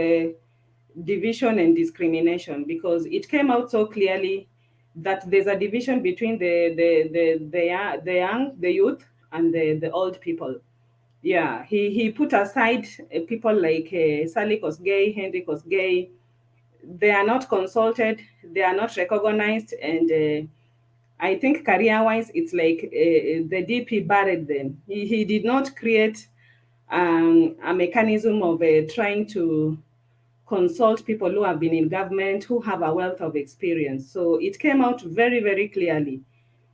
division and discrimination, because it came out so clearly that there's a division between the youth and the old people. Yeah, he put aside people like Sally Kosgei, Henry Kosgei. They are not consulted, they are not recognized, and I think career-wise, it's like the DP buried them. He did not create a mechanism of trying to consult people who have been in government, who have a wealth of experience. So it came out very, very clearly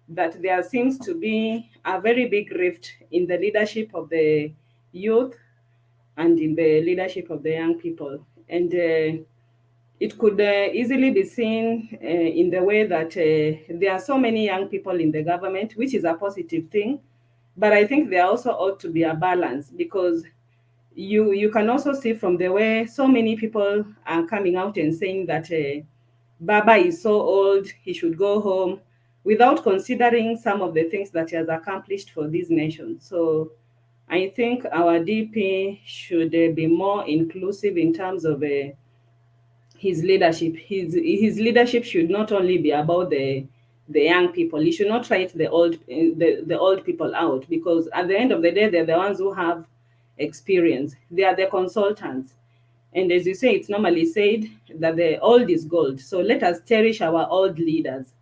that there seems to be a very big rift in the leadership of the youth and in the leadership of the young people. And it could easily be seen in the way that there are so many young people in the government, which is a positive thing. But I think there also ought to be a balance, because you can also see from the way so many people are coming out and saying that Baba is so old, he should go home, without considering some of the things that he has accomplished for this nation. So I think our DP should be more inclusive in terms of his leadership. His leadership should not only be about the young people. He should not write the old people out, because at the end of the day, they're the ones who have experience. They are the consultants. And as you say, it's normally said that the old is gold. So let us cherish our old leaders.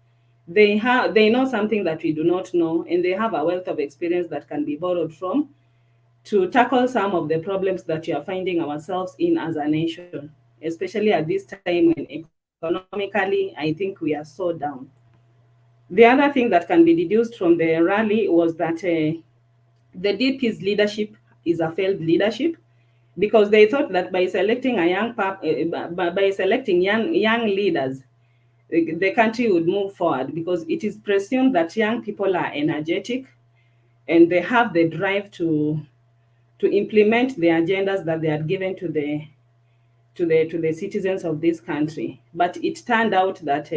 They know something that we do not know, and they have a wealth of experience that can be borrowed from to tackle some of the problems that we are finding ourselves in as a nation, especially at this time when economically, I think we are so down. The other thing that can be deduced from the rally was that the DP's leadership is a failed leadership, because they thought that by selecting young leaders, the country would move forward, because it is presumed that young people are energetic and they have the drive to to implement the agendas that they had given to the citizens of this country. But it turned out that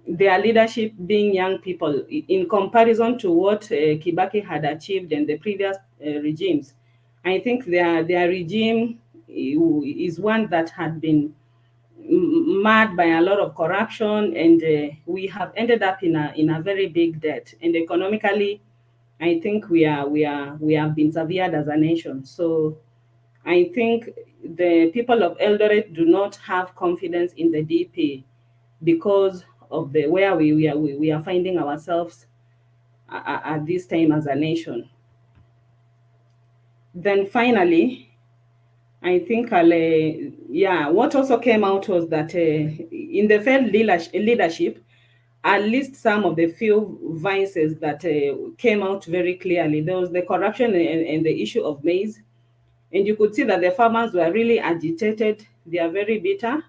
their leadership, being young people, in comparison to what Kibaki had achieved in the previous regimes, I think their regime is one that had been marred by a lot of corruption, and we have ended up in a very big debt. And economically, I think we have been severed as a nation. So I think the people of Eldoret do not have confidence in the DP because of the where we are finding ourselves at this time as a nation. Then finally, I think what also came out was that in the failed leadership, at least some of the few vices that came out very clearly. There was the corruption and the issue of maize. And you could see that the farmers were really agitated. They are very bitter.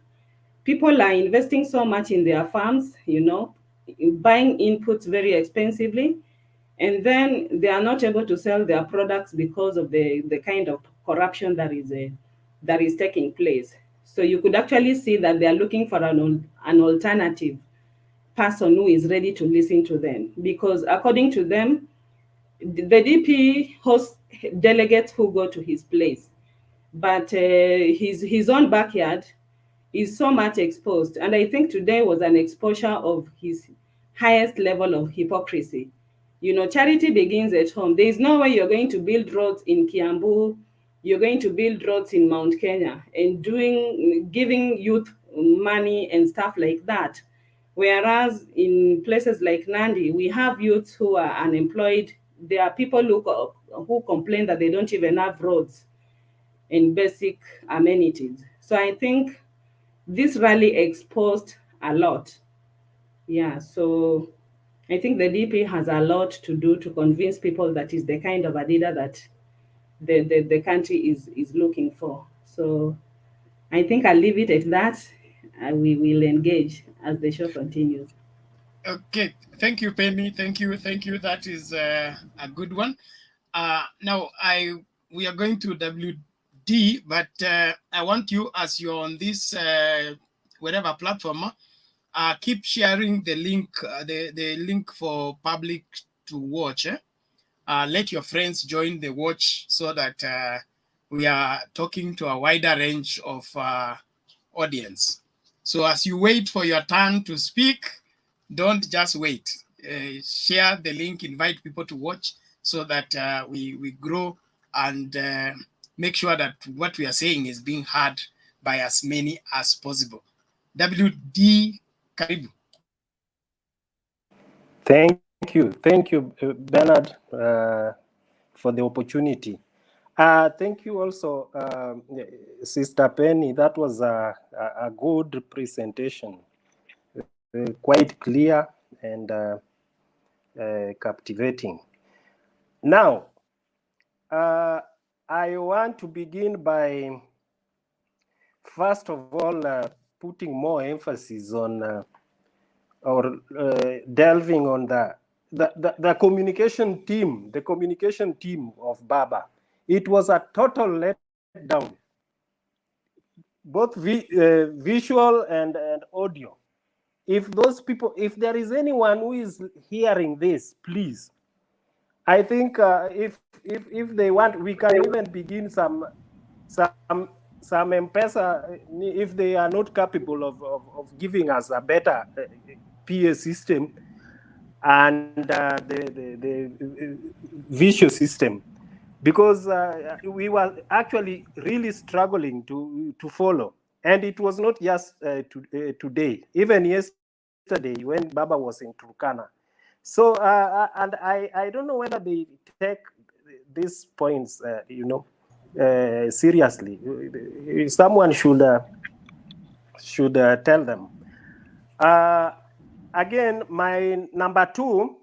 People are investing so much in their farms, buying inputs very expensively. And then they are not able to sell their products because of the kind of corruption that is taking place. So you could actually see that they are looking for an alternative person who is ready to listen to them. Because according to them, the DP hosts delegates who go to his place. But his own backyard is so much exposed. And I think today was an exposure of his highest level of hypocrisy. Charity begins at home. There is no way you're going to build roads in Kiambu, you're going to build roads in Mount Kenya and giving youth money and stuff like that. Whereas in places like Nandi, we have youths who are unemployed. There are people who complain that they don't even have roads and basic amenities. So I think this rally exposed a lot. Yeah, so I think the DP has a lot to do to convince people that is the kind of a leader that the country is looking for. So I think I'll leave it at that. We will engage as the show continues. Okay, thank you, Penny. Thank you. That is a good one. Now we are going to WD, but I want you, as you're on this whatever platform, keep sharing the link, the link for public to watch. Let your friends join the watch so that we are talking to a wider range of audience. So as you wait for your turn to speak, don't just wait. Share the link, invite people to watch so that we grow and make sure that what we are saying is being heard by as many as possible. WD, karibu. Thank you, Bernard, for the opportunity. Thank you also, Sister Penny. That was a good presentation, quite clear and captivating. Now, I want to begin by, first of all, putting more emphasis on delving on the communication team, of Baba. It was a total letdown, both visual and audio. If there is anyone who is hearing this, please, I think if they want, we can even begin some M-Pesa if they are not capable of giving us a better PA system and the visual system, because we were actually really struggling to follow. And it was not just today, even yesterday when Baba was in Turkana. So, and I don't know whether they take these points, seriously. Someone should tell them. Again, my number two,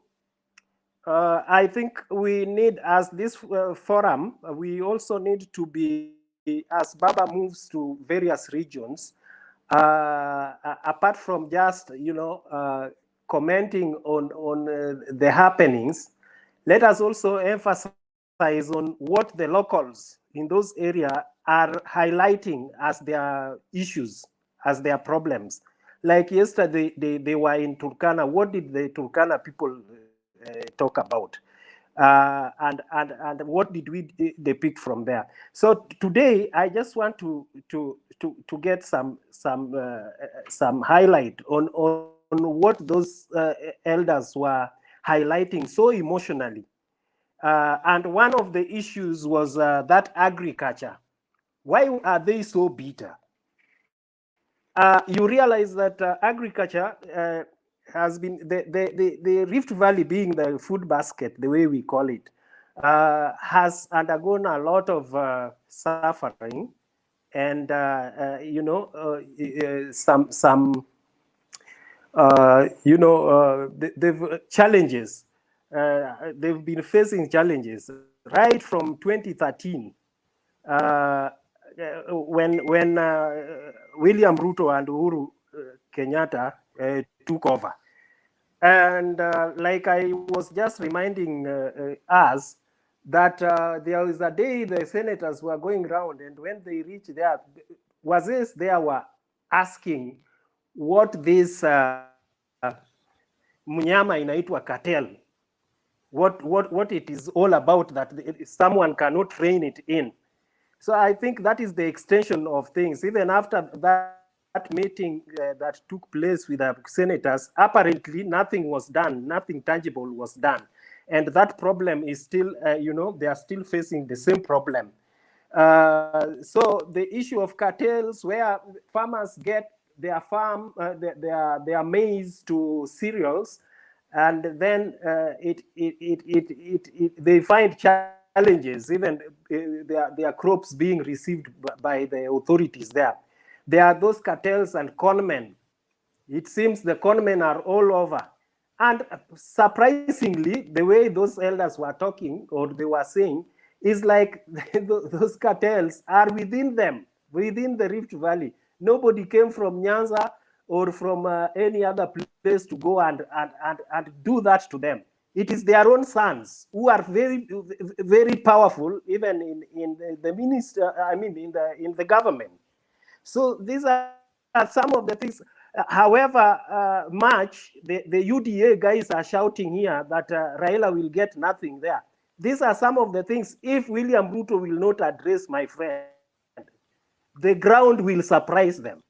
I think we need, as this forum, we also need to be, as Baba moves to various regions, apart from just, commenting on the happenings, let us also emphasize on what the locals in those areas are highlighting as their issues, as their problems. Like yesterday, they were in Turkana. What did the Turkana people talk about? And what did we depict from there? So today, I just want to get some highlight on what those elders were highlighting so emotionally. And one of the issues was that agriculture. Why are they so bitter? You realize that agriculture has been, the Rift Valley being the food basket, the way we call it, has undergone a lot of suffering and, they've challenges. They've been facing challenges right from 2013 when William Ruto and Uhuru Kenyatta took over. And like I was just reminding us that there was a day the senators were going around, and when they reached there, they were asking what this mnyama inaitwa cartel, what it is all about, that someone cannot train it in. So I think that is the extension of things. Even after that meeting that took place with the senators, apparently nothing was done, nothing tangible was done. And that problem is still, they are still facing the same problem. So the issue of cartels, where farmers get their their maize to cereals, and then they find challenges, even their crops being received by the authorities there. There are those cartels and conmen. It seems the conmen are all over. And surprisingly, the way those elders were talking, or they were saying, is like those cartels are within them, within the Rift Valley. Nobody came from Nyanza or from any other place to go and do that to them. It is their own sons who are very, very powerful, even in the minister, in the government. So these are some of the things. However much the UDA guys are shouting here that Raila will get nothing there. These are some of the things. If William Ruto will not address, my friend, the ground will surprise them.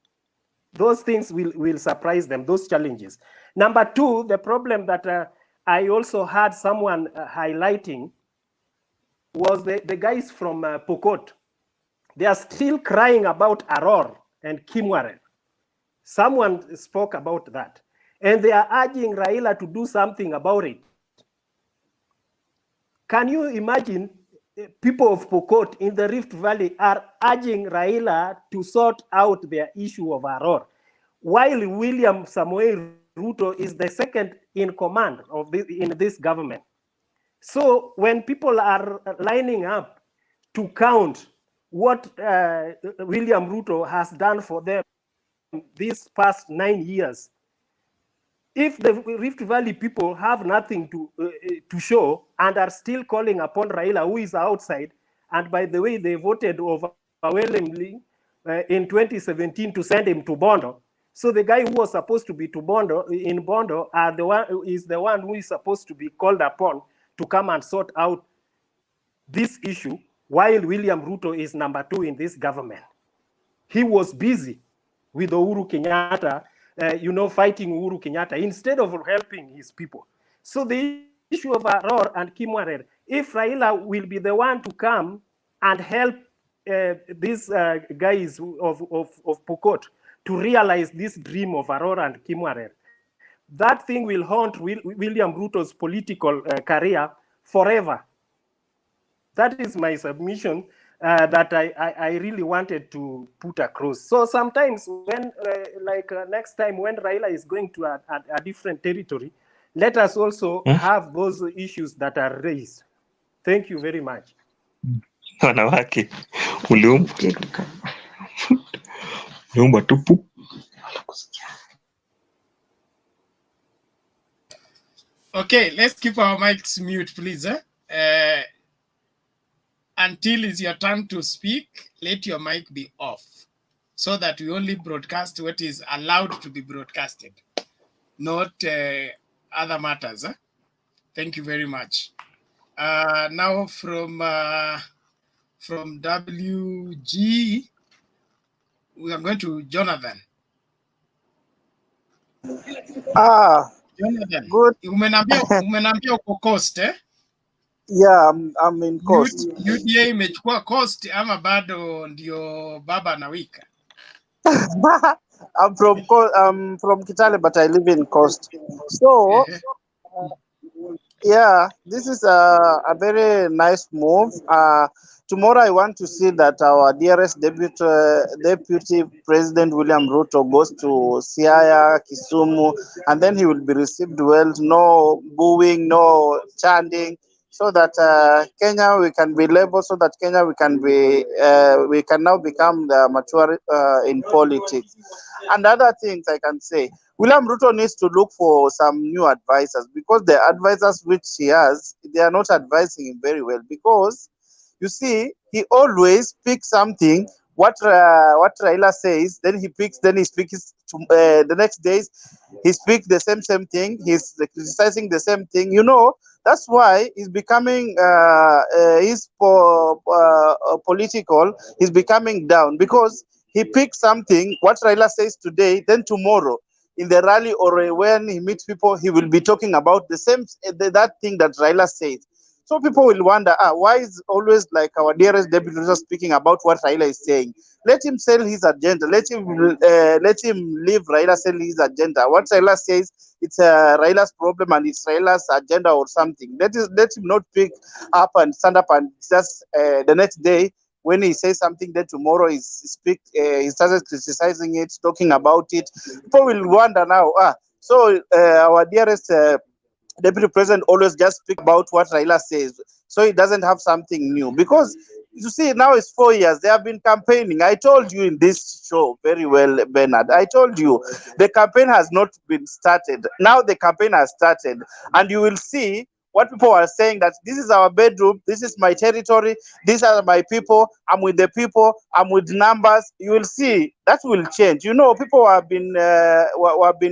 Those things will surprise them, those challenges. Number two, the problem that I also had someone highlighting was the guys from Pokot. They are still crying about Aror and Kimwaren. Someone spoke about that. And they are urging Raila to do something about it. Can you imagine people of Pokot in the Rift Valley are urging Raila to sort out their issue of Aror, while William Samoei Ruto is the second in command of in this government? So when people are lining up to count what William Ruto has done for them these past 9 years, if the Rift Valley people have nothing to show and are still calling upon Raila, who is outside, and by the way, they voted overwhelmingly in 2017 to send him to Bondo. So the guy who was supposed to be in Bondo is the one who is supposed to be called upon to come and sort out this issue, while William Ruto is number 2 in this government. He was busy with Uhuru Kenyatta, fighting Uhuru Kenyatta instead of helping his people. So the issue of Aror and Kimwarer, if Raila will be the one to come and help these guys of Pokot to realize this dream of Aror and Kimwarer, that thing will haunt William Ruto's political career forever. That is my submission that I really wanted to put across. So sometimes when, next time when Raila is going to a different territory, let us also have those issues that are raised. Thank you very much. Wanawake uliumba tupu. Okay, let's keep our mics mute, please. until it's your turn to speak, let your mic be off so that we only broadcast what is allowed to be broadcasted, not other matters. Thank you very much. Now from WG, we are going to Jonathan. Jonathan, Good. umenambia uko coast, eh? Yeah, I'm in coast. UDA imechukua coast ama bado ndio baba na wika? I'm from Kitale, but I live in coast. So, yeah, this is a very nice move. Tomorrow, I want to see that our dearest Deputy President William Ruto goes to Siaya, Kisumu, and then he will be received well. No booing, no chanting, so that Kenya we can be level, so that Kenya we can now become the mature in politics. And other things I can say, William Ruto needs to look for some new advisors, because the advisors which he has, they are not advising him very well, because you see, he always picks something. What Raila says, then he speaks. The next days, he speaks the same thing. He's criticizing the same thing. You know, that's why he's becoming political. He's becoming down, because he picks something. What Raila says today, then tomorrow in the rally or when he meets people, he will be talking about the same that thing that Raila says. So people will wonder, why is always like our dearest deputy speaking about what Raila is saying? Let him sell his agenda. Let him leave Raila sell his agenda. What Raila says, it's Raila's problem and it's Raila's agenda or something. Let him not pick up and stand up and just the next day when he says something, then tomorrow he started criticizing it, talking about it. People will wonder now, so our dearest Deputy President always just speak about what Raila says, so he doesn't have something new. Because you see, now it's 4 years. They have been campaigning. I told you in this show very well, Bernard. I told you the campaign has not been started. Now the campaign has started, and you will see what people are saying, that this is our bedroom, this is my territory, these are my people, I'm with the people, I'm with numbers. You will see that will change. You know, people have been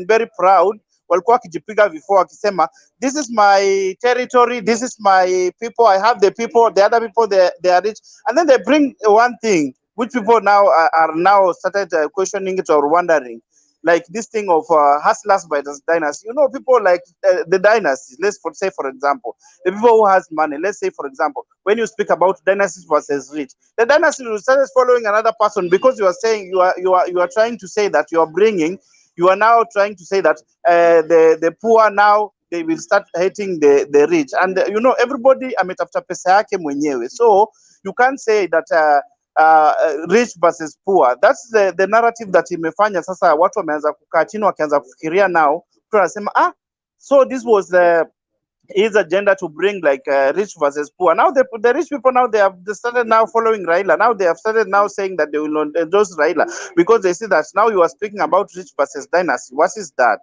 very proud. Walikuwa wakijipiga before wakisema, this is my territory, this is my people, I have the people, the other people they are rich, and then they bring one thing which people now are now started questioning it or wondering, like this thing of hustlers by the dynasty. You know, people like the dynasties. Let's say, for example, the people who has money. Let's say, for example, when you speak about dynasties versus rich, the dynasty will start following another person, because you are saying you are trying to say that you are now trying to say that the poor now they will start hating the rich, and you know, everybody ametafuta pesa yake mwenyewe, so you can't say that rich versus poor. That's the narrative that imefanya sasa watu wameanza kukaa chini wakianza kufikiria now, tunasema so this was his agenda to bring like rich versus poor. Now the rich people now they started now following Raila. Now they have started now saying that they will endorse Raila, because they see that now you are speaking about rich versus dynasty. What is that?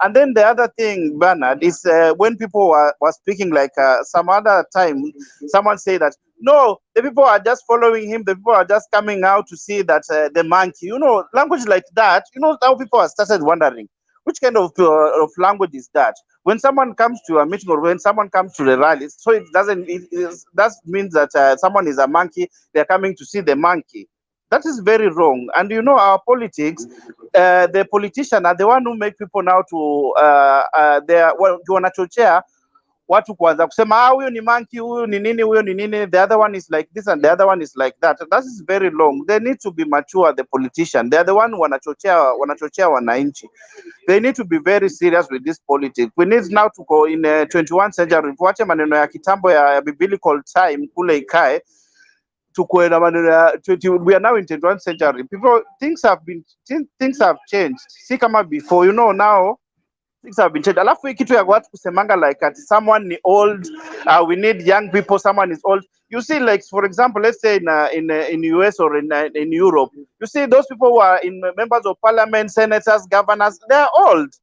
And then the other thing, Bernard, is when people were speaking like some other time, someone say that, no, the people are just following him. The people are just coming out to see that the monkey, you know, language like that. You know, now people have started wondering, which kind of language is that? When someone comes to a meeting or when someone comes to the rallies, so that means that someone is a monkey, they're coming to see the monkey. That is very wrong. And you know, our politics, the politicians are the one who make people now to wanachochea watu kuanza kusema huyu ni monkey, huyu ni nini, huyu ni nini, the other one is like this and the other one is like that. That is very wrong. They need to be mature, the politician. They are the one wanachochea wananchi. They need to be very serious with this politics. We need now to go in 21st century. Tuache maneno ya kitambo ya biblical time kule ikae. We are now in 21st century. People, things have changed. Si kama before, you know, now things have been changed. Alafu kitu ya watu kusemanga like at someone is old, we need young people, someone is old. You see, like for example, let's say in US or in Europe, you see those people who are members of parliament, senators, governors, they are old.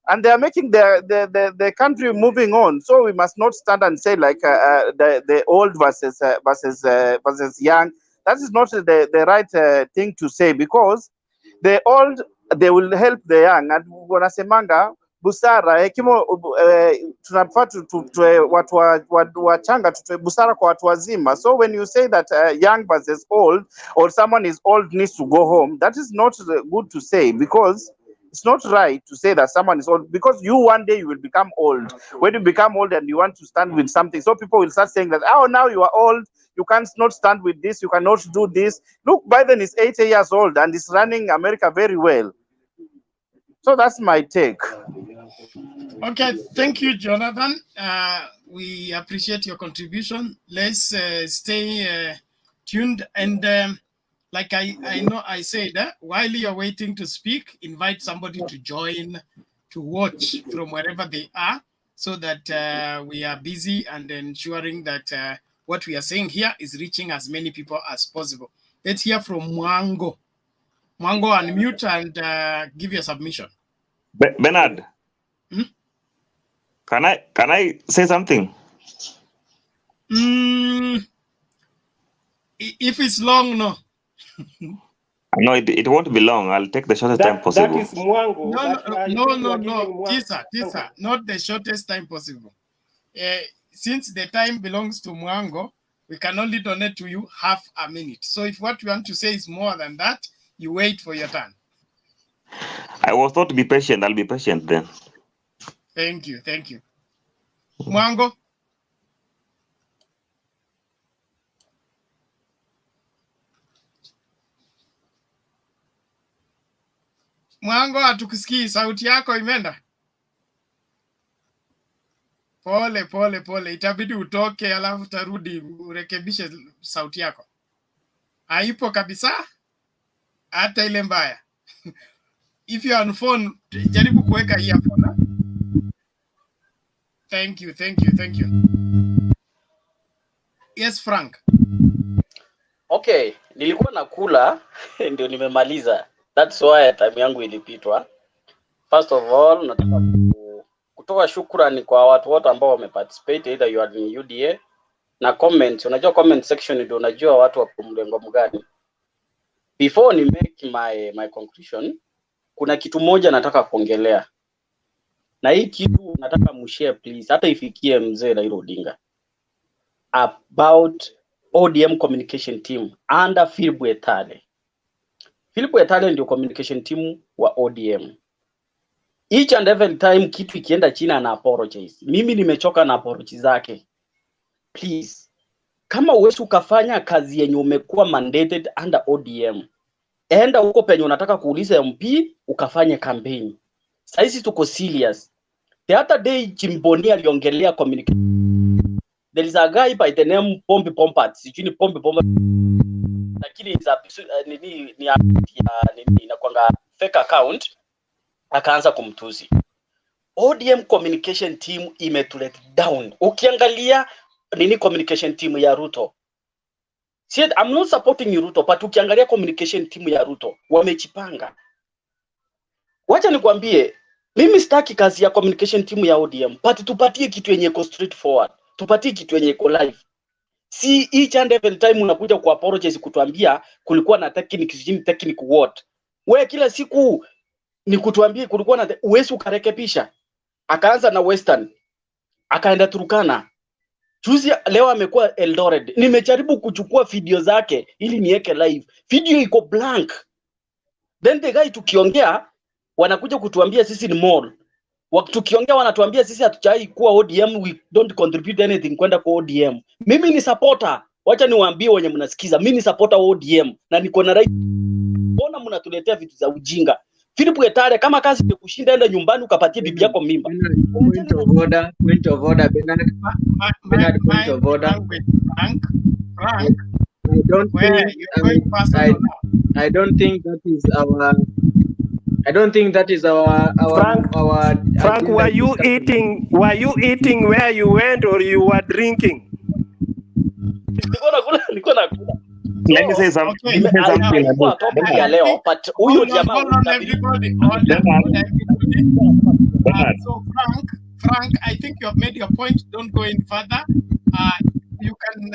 and they are making the country moving on. So we must not stand and say like the old versus young. That is not the right thing to say, because the old, they will help the young. And wanasemanga busara hekima, tunafaa watu wachanga tutoe busara kwa watu wazima. So when you say that young versus old, or someone is old needs to go home, that is not good to say, because it's not right to say that someone is old, because you one day you will become old. When you become old and you want to stand with something, so people will start saying that, oh, now you are old, you can't not stand with this, you cannot do this. Look, Biden is 80 years old and is running America very well. So that's my take. Okay, thank you, Jonathan. We appreciate your contribution. Let's stay tuned. And like I know I said, while you're waiting to speak, invite somebody to join, to watch from wherever they are, so that we are busy and ensuring that what we are saying here is reaching as many people as possible. Let's hear from Mwango. Mwango, unmute and give your submission. Bernard, can I say something? If it's long, no. No, it won't be long. I'll take the shortest time possible. That is Mwango. No. Tisa, not the shortest time possible. Since the time belongs to Mwango, we can only donate to you half a minute. So if what you want to say is more than that, you wait for your turn. I was taught to be patient. I'll be patient then. Thank you. Mwango. Mwango, hatukusikii, sauti yako imeenda. Pole, itabidi utoke alafu tarudi urekebishe sauti yako. Haipo kabisa, hata ile mbaya. If you are on phone, jaribu kuweka earphone. Thank you. Yes, Frank. Okay, nilikuwa nakula ndio nimemaliza. That's why time yangu ilipitwa. First of all, nataka kutoa shukrani kwa watu wote ambao wameparticipate, either you are in UDA na comment. Unajua comment section ndio unajua watu wapo mlengo mgani. Before ni make my conclusion, kuna kitu moja nataka kuongelea. Na hii kitu nataka mshare please, hata ifikie mzee Raila Odinga. About ODM communication team under Philip Etale. Philip Etale ndio communication team wa ODM. Each and every time kitu ikienda China na apologize. Mimi nimechoka na apology zake. Please, kama uwezo ukafanya kazi yenye umekuwa mandated under ODM, enda huko penye unataka kuuliza MP ukafanye campaign. Sasa tuko serious. The other day Chimboni aliongelea communication. There is a guy by the name Pombi Pompat. Sijui Pombi Pompat. Lakini ni inakwanga fake account, akaanza kumtuzi. ODM communication team imetulet down. Ukiangalia communication team ya Ruto. See, I'm not supporting Ruto, but ukiangalia communication team ya Ruto wamechipanga. Wacha nikwambie, mimi sitaki kazi ya communication team ya ODM, but tupatie kitu yenye iko straightforward. Tupatie kitu yenye iko live. Si each and every time unakuja kwa apologize kutuambia kulikuwa na technique what. Wewe kila siku ni kutuambia kulikuwa na uwezo ukarekebisha. Akaanza na Western, akaenda Turkana. Juzi leo amekuwa Eldoret. Nimejaribu kuchukua video zake ili niweke live. Video iko blank. Then the guy tukiongea wanakuja kutuambia sisi ni mall. Tukiongea wanatuambia sisi hatuchai kuwa ODM, we don't contribute anything kwenda kwa ODM. Mimi ni supporter. Wacha niwaambie wenye mnasikiza, mimi ni supporter wa ODM na niko na right. Mbona mnatuletea vitu za ujinga? Philip Etale, kama kazi ni kushinda enda nyumbani ukapatie bibi yako mimba. Point of order, Bernard. Bernard, point of order. Frank. I don't think that is our Frank, were you eating where you went or you were drinking? Niko nakula. let me say something. Okay. Let me say something. Haikuwa topic ya leo, but huyo jamaa Hold on, everybody. Order, everybody. So Frank, I think you have made your point. Don't go any further. You can,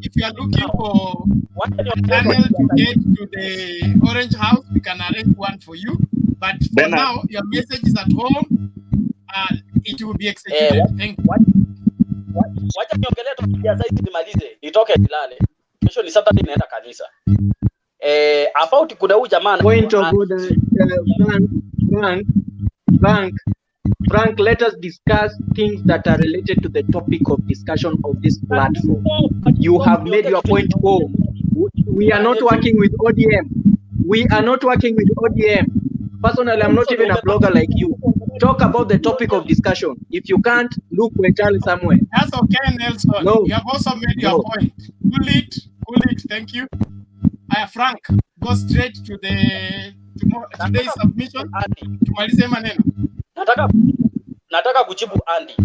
if you are looking for a tunnel to get to the Orange House, we can arrange one for you. But for now, your message is at home. It will be executed. Thank you. Wacha niongelee topic ya sasa nimalize. Nitoke nilale. Kesho ni Saturday naenda kanisa. About kuna huyu jamaa Point of order, Frank, let us discuss things that are related to the topic of discussion of this platform. You have made your point home. We are not working with ODM. We are not working with ODM. Personally, I'm not even a blogger like you. Talk about the topic of discussion. If you can't, look for Charlie somewhere. That's okay, Nelson. No. You have also made your point. Cool it. Thank you. Frank, go straight to the today's submission. Tumalize maneno. Nataka kujibu Andy.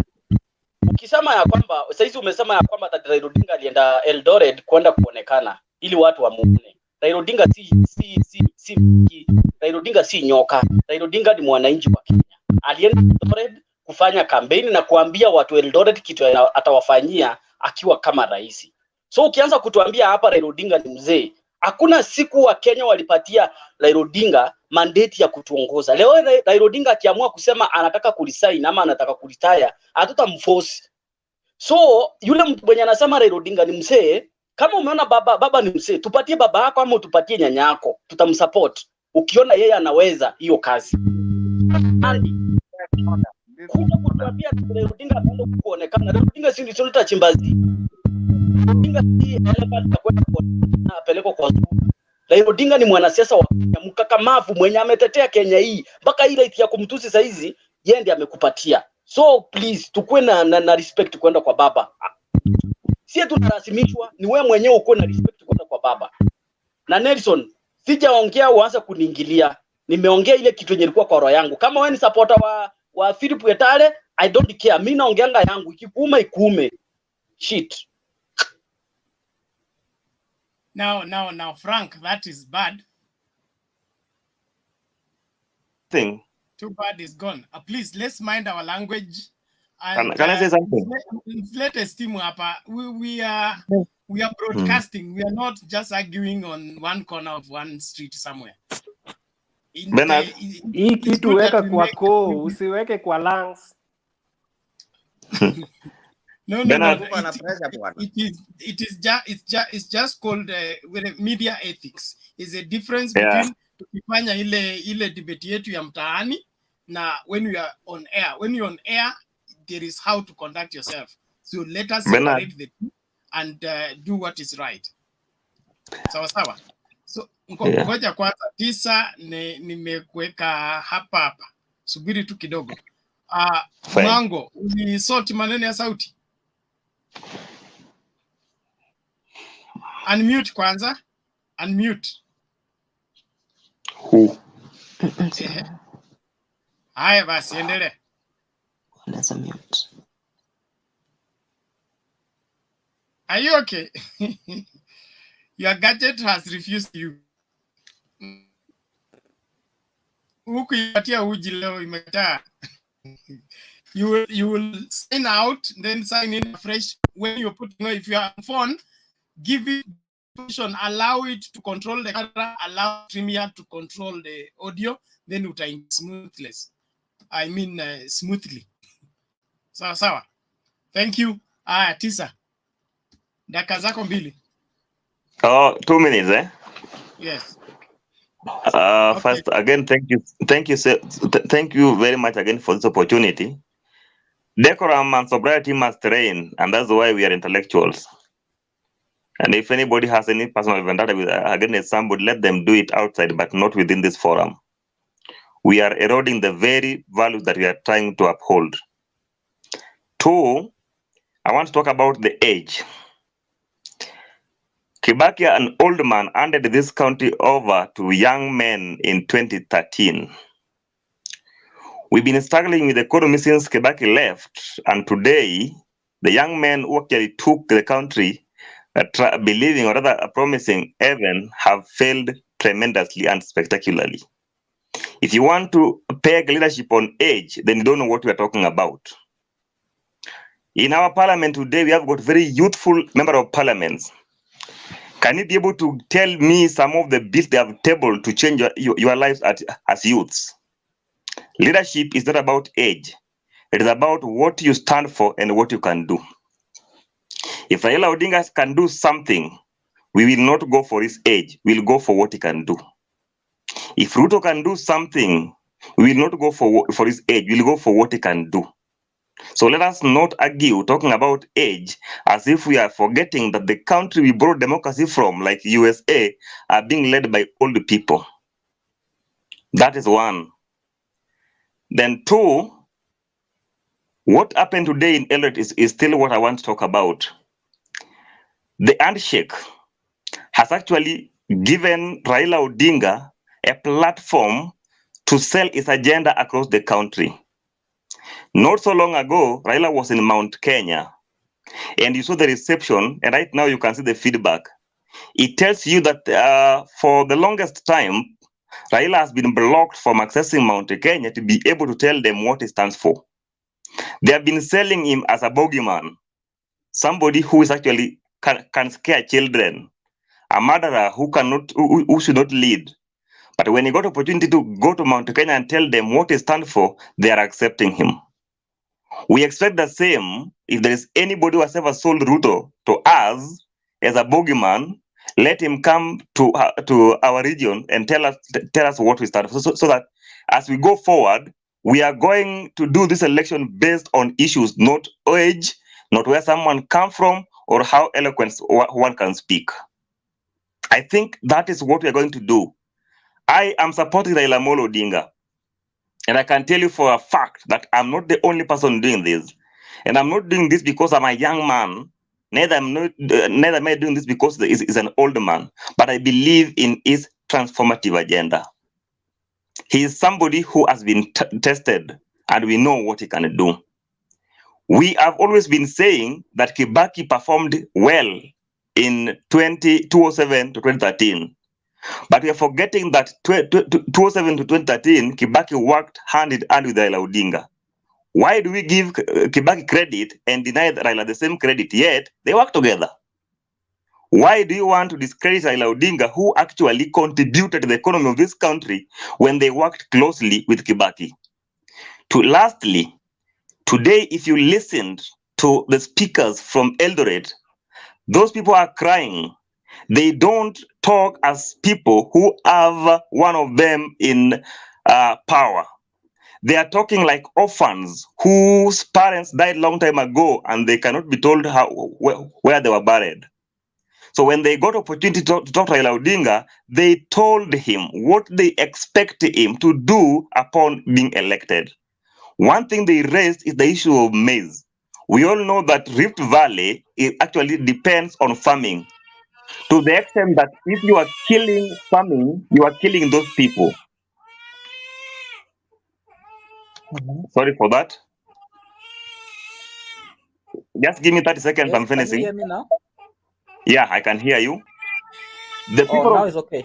Ukisema ya kwamba saizi umesema ya kwamba Raila Odinga alienda Eldoret kwenda kuonekana ili watu wamuone. Raila Odinga Raila Odinga si nyoka. Raila Odinga ni mwananchi wa Kenya. Alienda Eldoret kufanya kampeni na kuambia watu Eldoret kitu atawafanyia akiwa kama rais. So ukianza kutuambia hapa Raila Odinga ni mzee, hakuna siku wa Kenya walipatia Raila Odinga mandate ya kutuongoza. Leo Raila Odinga akiamua kusema anataka kuresign ama anataka kuretire, hatutamforce. So yule mtu mwenye anasema Raila Odinga ni mzee, kama umeona baba ni mzee, tupatie baba yako ama tupatie nyanya yako, tutamsupport. Ukiona yeye anaweza hiyo kazi. Andy, kuja kutuambia Raila Odinga anaenda kuonekana. Raila Odinga si ndio chimbazi. Odinga si anapata kwenda apeleko kwa Raila Odinga ni mwanasiasa wa Kenya mkakamavu mwenye ametetea Kenya hii mpaka ile ya kumtusi saizi yeye ndiye amekupatia. So please tukue na respect kwenda kwa baba. Sie tunarasimishwa ni wewe mwenyewe uko na respect kwenda kwa baba. Na Nelson, sijaongea uanze kuniingilia. Nimeongea ile kitu yenye ilikuwa kwa roho yangu. Kama wewe ni supporter wa Philip Yetale, I don't care. Mimi naongeanga yangu ikikuuma ikuume. Shit. Now, Frank, that is bad. Thing. Too bad is gone. Please, let's mind our language. And, can I say something? Let us team up. We are broadcasting. We are not just arguing on one corner of one street somewhere. Hii kitu weka kwa koo, usiweke kwa lungs. No. It's just called media ethics. It's a difference between tukifanya ile debate yetu ya mtaani na when we are on air. When you're on air, there is how to conduct yourself. So let us separate the two and do what is right. Sawa. So ngoja kwanza tisa nimekuweka hapa. Subiri tu kidogo. Mwango, unisoti maneno ya sauti. Unmute kwanza. Unmute. Haya basi endelee. Unaweza mute. Are you okay? Your gadget has refused you. Huku ipatia uji leo imekataa. You will sign out, then sign in fresh when you're putting. If you are on phone, give it permission, allow it to control the camera, allow Premiere to control the audio, then uta smoothly. Sawa. Thank you. Tisa. Dakika zako mbili. 2 minutes, eh? Yes. First, again, thank you very much again for this opportunity. Decorum and sobriety must reign, and that's why we are intellectuals. And if anybody has any personal vendetta against somebody, let them do it outside, but not within this forum. We are eroding the very values that we are trying to uphold. 2, I want to talk about the age. Kibaki, an old man, handed this country over to young men in 2013. We've been struggling with the economy since Kibaki left, and today, the young men who actually took the country believing or rather promising heaven have failed tremendously and spectacularly. If you want to peg leadership on age, then you don't know what we are talking about. In our parliament today, we have got very youthful member of parliaments. Can you be able to tell me some of the bills they have tabled to change your lives as youths? Leadership is not about age. It is about what you stand for and what you can do. If Raila Odinga can do something, we will not go for his age. We'll go for what he can do. If Ruto can do something, we will not go for his age. We'll go for what he can do. So let us not argue talking about age as if we are forgetting that the country we brought democracy from, like USA, are being led by old people. That is one. Then two, what happened today in Elliot is still what I want to talk about. The handshake has actually given Raila Odinga a platform to sell his agenda across the country. Not so long ago, Raila was in Mount Kenya, and you saw the reception, and right now you can see the feedback. It tells you that for the longest time, Raila has been blocked from accessing Mount Kenya to be able to tell them what he stands for. They have been selling him as a bogeyman, somebody who is actually can scare children, a murderer who should not lead. But when he got opportunity to go to Mount Kenya and tell them what he stands for, they are accepting him. We expect the same if there is anybody who has ever sold Ruto to us as a bogeyman. Let him come to our region and tell us what we stand for, so that as we go forward, we are going to do this election based on issues, not age, not where someone come from, or how eloquent one can speak. I think that is what we are going to do. I am supporting Raila Amolo Odinga, and I can tell you for a fact that I'm not the only person doing this, and I'm not doing this because I'm a young man. Neither am I doing this because he's an old man, but I believe in his transformative agenda. He is somebody who has been tested, and we know what he can do. We have always been saying that Kibaki performed well in 2007 to 2013. But we are forgetting that 2007 to 2013, Kibaki worked hand in hand with Raila Odinga. Why do we give Kibaki credit and deny Raila the same credit, yet they work together? Why do you want to discredit Raila Odinga, who actually contributed to the economy of this country when they worked closely with Kibaki? Lastly, today, if you listened to the speakers from Eldoret, those people are crying. They don't talk as people who have one of them in power. They are talking like orphans whose parents died long time ago and they cannot be told where they were buried. So when they got opportunity to talk to Raila Odinga, they told him what they expect him to do upon being elected. One thing they raised is the issue of maize. We all know that Rift Valley actually depends on farming, to the extent that if you are killing farming, you are killing those people. Sorry for that. Just give me 30 seconds, Yes, I'm can you finishing. hear me now? Yeah, I can hear you. The Oh, people now of, it's okay.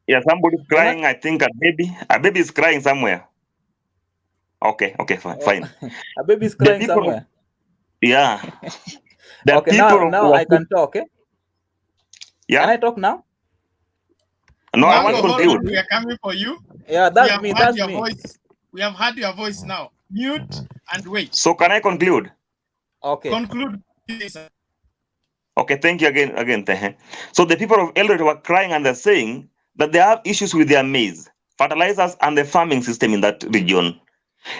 yeah, somebody's Can I? crying. I think a baby is crying somewhere. Okay, fine. A baby is The crying people of, somewhere. yeah, the Okay, people now I of, can talk. Eh? Can yeah. I talk now? No, I Now want to hold conclude. on, we are coming for you. Yeah, We that's have me. heard That's your me. voice. We have heard your voice now. Mute and wait. So can I conclude? Okay. Conclude, please. Okay, thank you again, Tehe. So the people of Eldoret were crying and they're saying that they have issues with their maize, fertilizers, and the farming system in that region.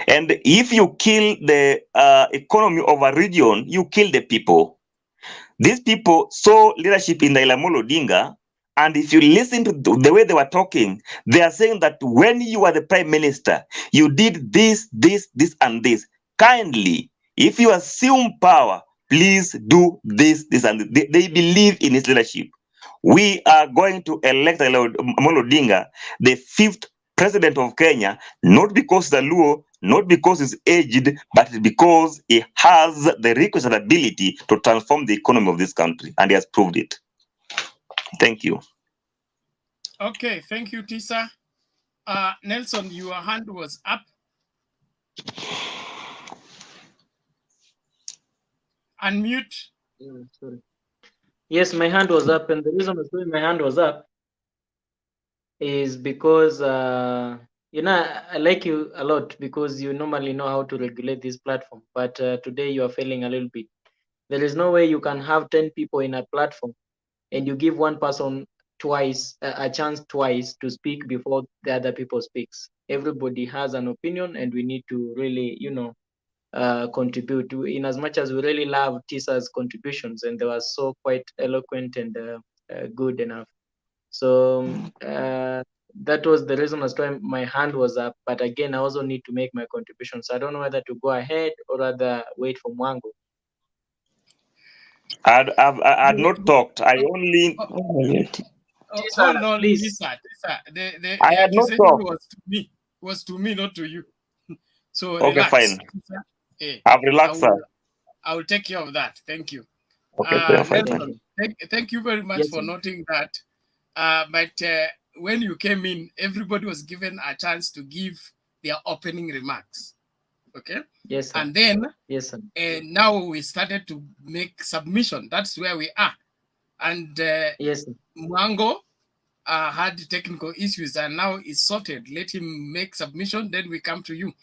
And if you kill the economy of a region, you kill the people. These people saw leadership in Raila Amolo Odinga, and if you listen to the way they were talking, they are saying that when you were the prime minister, you did this, and this. Kindly, if you assume power, please do this, and this. They believe in his leadership. We are going to elect Raila Amolo Odinga, the 5th president of Kenya, not because the Luo, not because he's aged, but because he has the requisite ability to transform the economy of this country, and he has proved it. Thank you. Okay, thank you, Tisa. Nelson, your hand was up. Unmute. Sorry. Yes, my hand was up, and the reason my hand was up is because you know, I like you a lot because you normally know how to regulate this platform, but today you are failing a little bit. There is no way you can have 10 people in a platform and you give one person twice a chance twice to speak before the other people speaks. Everybody has an opinion, and we need to really, you know, contribute to, in as much as we really love Tisa's contributions, and they were so quite eloquent and good enough. So that was the reason as to why my hand was up. But again, I also need to make my contribution. So I don't know whether to go ahead or rather wait for Mwango. I'd not talked. I only. Hold on, please. Tisa. The I had not accusation talked. was to me, not to you. So Okay, relax. fine. Tisa. Hey, I've relaxed, sir. I will take care of that. Thank you. Okay, fine. Nelson, thank you very much for noting that. But when you came in, everybody was given a chance to give their opening remarks. Okay. Yes, sir. And then yes, sir. Now we started to make submission. That's where we are. And yes, Mwango had technical issues and now it's sorted. Let him make submission, then we come to you.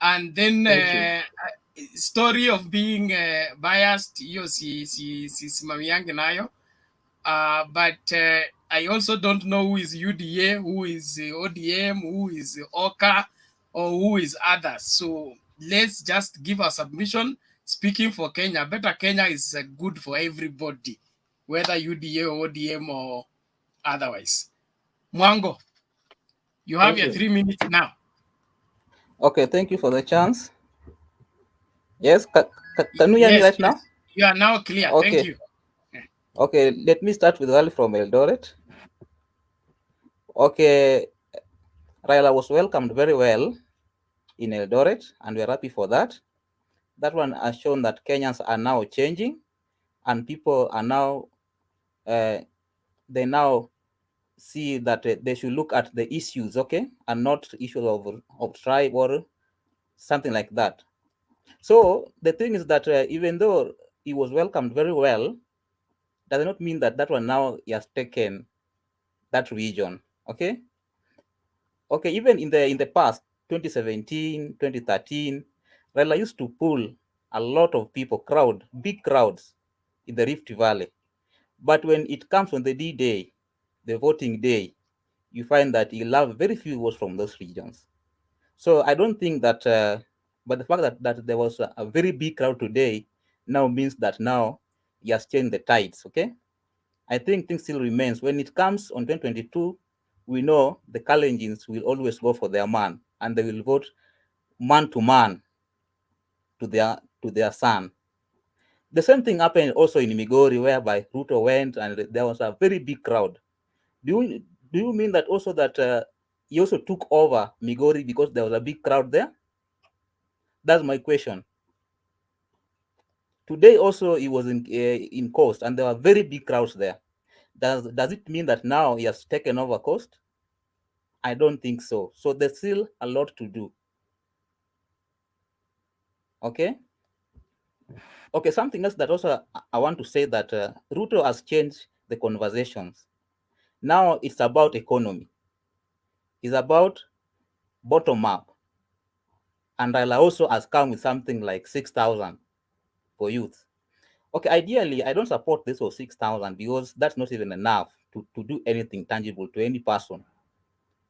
And then story of being biased, hiyo simamiange nayo. But I also don't know who is UDA, who is ODM, who is OKA, or who is others. So let's just give a submission. Speaking for Kenya, better Kenya is good for everybody, whether UDA or ODM or otherwise. Mwango, you have your 3 minutes now. Okay, thank you for the chance. Yes, can you hear me right now? You are now clear. Okay. Thank you. Okay, let me start with Rally from Eldoret. Okay, Raila was welcomed very well in Eldoret, and we're happy for that. That one has shown that Kenyans are now changing, and people are now, they now see that they should look at the issues, okay, and not issues of tribe or something like that. So the thing is that even though he was welcomed very well, does not mean that that one now he has taken that region, okay? Okay, even in the past, 2017, 2013, Raila used to pull a lot of people, big crowds in the Rift Valley. But when it comes on the D-Day, the voting day, you find that he'll have very few votes from those regions. So I don't think that, but the fact that there was a very big crowd today now means that now he has changed the tides, okay? I think things still remains. When it comes on 2022, we know the Kalenjins will always go for their man, and they will vote man to man to their son. The same thing happened also in Migori, whereby Ruto went and there was a very big crowd. Do you mean that also that he also took over Migori because there was a big crowd there? That's my question. Today also he was in Coast, and there were very big crowds there. Does it mean that now he has taken over Coast? I don't think so. So there's still a lot to do. Okay. Okay, something else that also I want to say that Ruto has changed the conversations. Now it's about economy. It's about bottom up. And Raila also has come with something like 6,000 for youth. Okay, ideally, I don't support this for 6,000 because that's not even enough to do anything tangible to any person.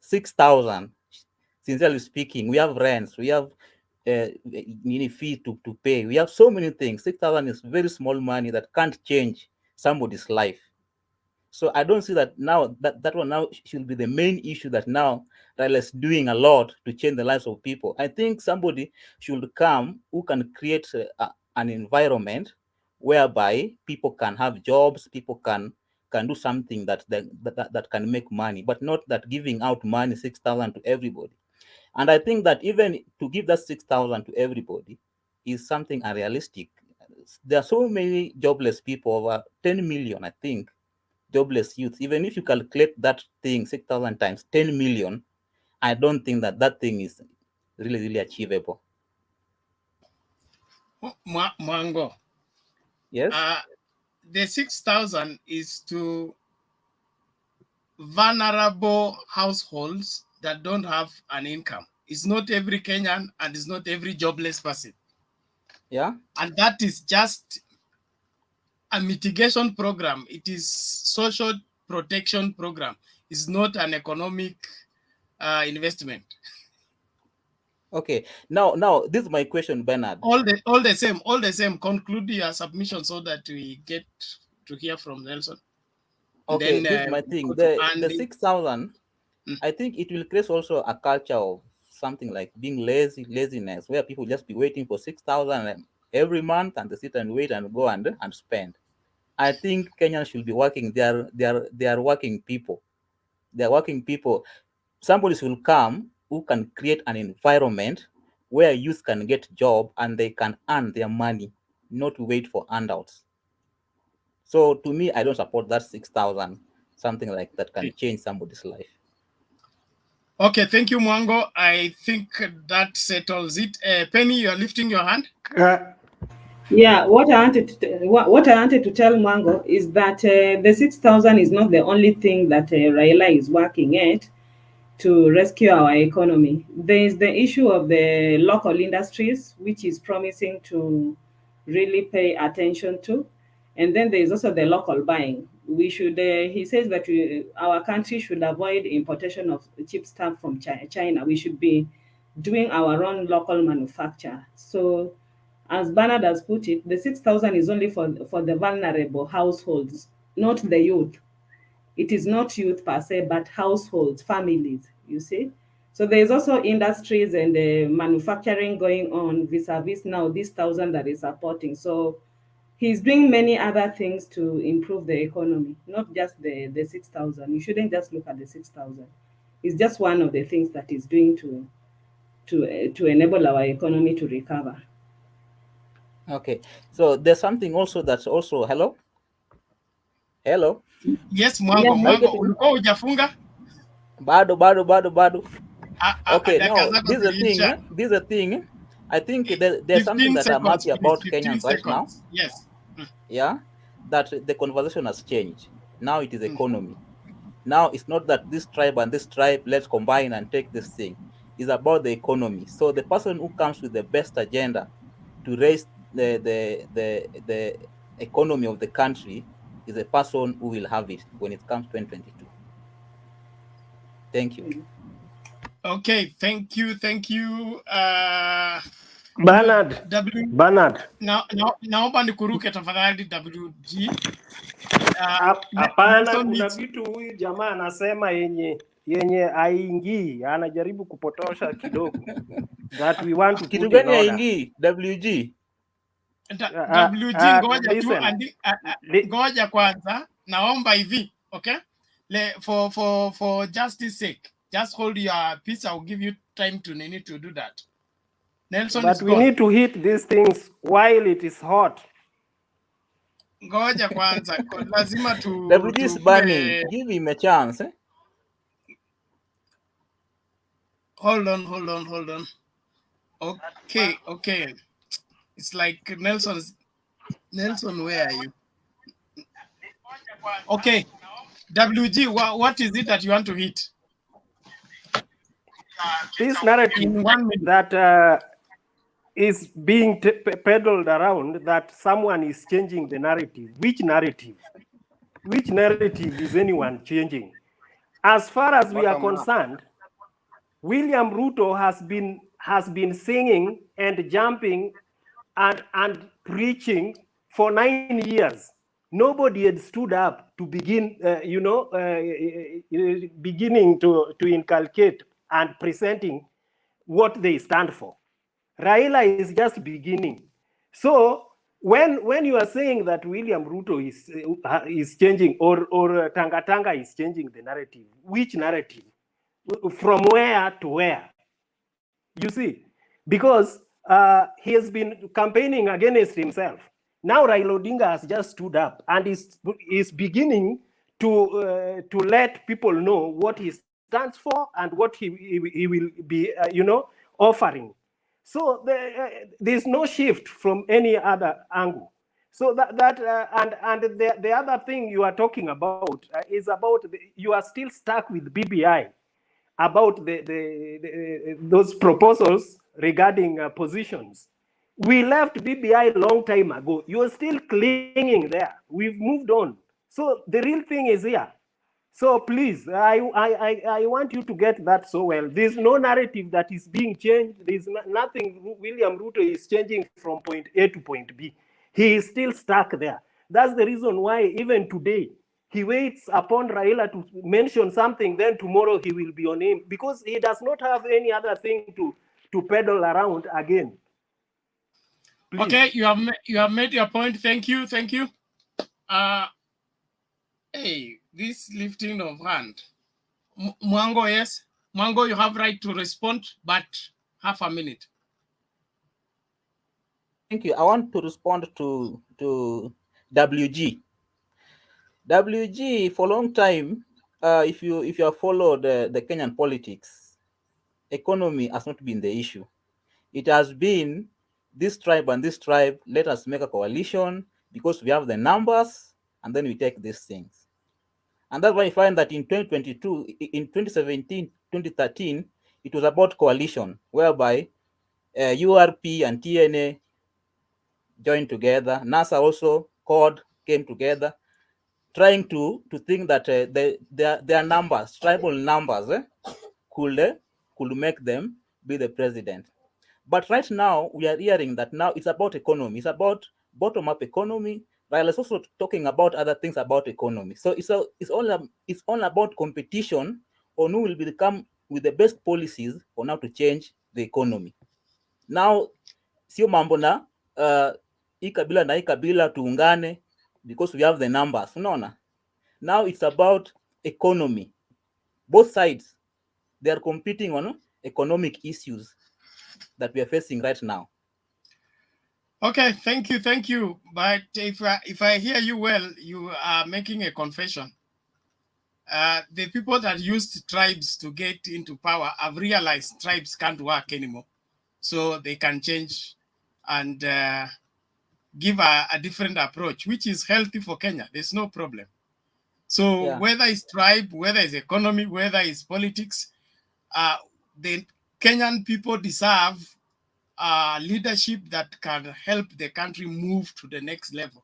6,000, sincerely speaking, we have rents, we have fees to pay. We have so many things. 6,000 is very small money that can't change somebody's life. So I don't see that now that one now should be the main issue that now Raila is doing a lot to change the lives of people. I think somebody should come who can create an environment whereby people can have jobs, people can do something that can make money, but not that giving out money 6,000 to everybody. And I think that even to give that 6,000 to everybody is something unrealistic. There are so many jobless people, over 10 million, I think, jobless youth. Even if you calculate that thing 6,000 times 10 million, I don't think that that thing is really achievable. Mwango. Yes. The 6,000 is to vulnerable households that don't have an income. It's not every Kenyan and it's not every jobless person. Yeah. And that is just a mitigation program. It is social protection program. It's not an economic investment. Okay. Now this is my question, Bernard. All the same. Conclude your submission so that we get to hear from Nelson. Okay, then, this is my thing. The 6,000, I think it will create also a culture of something like being laziness, where people just be waiting for 6,000 every month and they sit and wait and go and spend. I think Kenyans should be working. They are working people. They are working people. Somebody will come who can create an environment where youth can get job and they can earn their money, not wait for handouts. So to me, I don't support that 6,000, something like that can change somebody's life. Okay, thank you, Mwango. I think that settles it. Penny, you are lifting your hand. Yeah, what I wanted to tell Mwango is that the 6,000 is not the only thing that Raila is working at to rescue our economy. There is the issue of the local industries, which is promising to really pay attention to. And then there is also the local buying. We should, he says that our country should avoid importation of cheap stuff from China. We should be doing our own local manufacture. So, as Bernard has put it, the 6,000 is only for the vulnerable households, not the youth. It is not youth per se, but households, families, you see. So there's also industries and manufacturing going on vis-a-vis now this 1,000 that is supporting. So he's doing many other things to improve the economy, not just the 6,000. You shouldn't just look at the 6,000. It's just one of the things that he's doing to enable our economy to recover. Okay, so there's something also that's also hello. Yes, Mwango, ulikuwa hujafunga? Bado. Okay, now this is a thing. I think there's something that I'm happy about Kenyans right now. Yes. Yeah, that the conversation has changed. Now it is economy. Now it's not that this tribe and this tribe, let's combine and take this thing. It's about the economy. So the person who comes with the best agenda to raise the economy of the country is a person who will have it when it comes 2022. Thank you. Okay, thank you. Bernard. Naomba nikuruke tafadhali WG. Hapana, kuna vitu huyu jamaa anasema yenye haingii, anajaribu kupotosha kidogo. That we want to kitu gani haingii WG? WG ngoja tu ngoja kwanza, naomba hivi, okay? For justice sake, just hold your peace. I'll give you time to do that. Nelson, but we need to hit these things while it is hot. Ngoja kwanza, lazima tu WG is burning. Give him a chance. Hold on. Okay. It's like Nelson, where are you? Okay. WG, what is it that you want to hit? This narrative that is being peddled around, that someone is changing the narrative. Which narrative? Which narrative is anyone changing? As far as we are concerned, William Ruto has been singing and jumping and preaching for 9 years. Nobody had stood up to begin, beginning to inculcate and presenting what they stand for. Raila is just beginning. So when you are saying that William Ruto is changing or Tanga is changing the narrative, which narrative? From where to where? You see, because he has been campaigning against himself. Now Raila Odinga has just stood up and is beginning to let people know what he stands for and what he will be, offering. So there's no shift from any other angle. So the other thing you are talking about is about you are still stuck with BBI about those proposals regarding positions. We left BBI long time ago. You're still clinging there. We've moved on. So the real thing is here. So please, I want you to get that so well. There's no narrative that is being changed. There's nothing William Ruto is changing from point A to point B. He is still stuck there. That's the reason why even today, he waits upon Raila to mention something, then tomorrow he will be on him because he does not have any other thing to peddle around again. Please. Okay, you have made your point. Thank you. Hey, this lifting of hand. Mwango, yes. Mwango, you have right to respond, but half a minute. Thank you. I want to respond to WG. WG, for a long time, if you have followed the Kenyan politics, economy has not been the issue. It has been this tribe and this tribe, let us make a coalition because we have the numbers, and then we take these things. And that's why you find that in 2022, in 2017, 2013, it was about coalition, whereby URP and TNA joined together. NASA also, CORD came together, trying to think that their numbers, tribal numbers, could make them be the president. But right now, we are hearing that now it's about economy. It's about bottom-up economy. Raila is also talking about other things about economy. So it's all about competition on who will become with the best policies on how to change the economy. Now, sio mambo na hii kabila na hii kabila tuungane because we have the numbers. Unaona? Now it's about economy. Both sides, they are competing on economic issues that we are facing right now. Okay, thank you. But if I hear you well, you are making a confession. The people that used tribes to get into power have realized tribes can't work anymore. So they can change and give a different approach, which is healthy for Kenya. There's no problem. So whether it's tribe, whether it's economy, whether it's politics, the Kenyan people deserve leadership that can help the country move to the next level,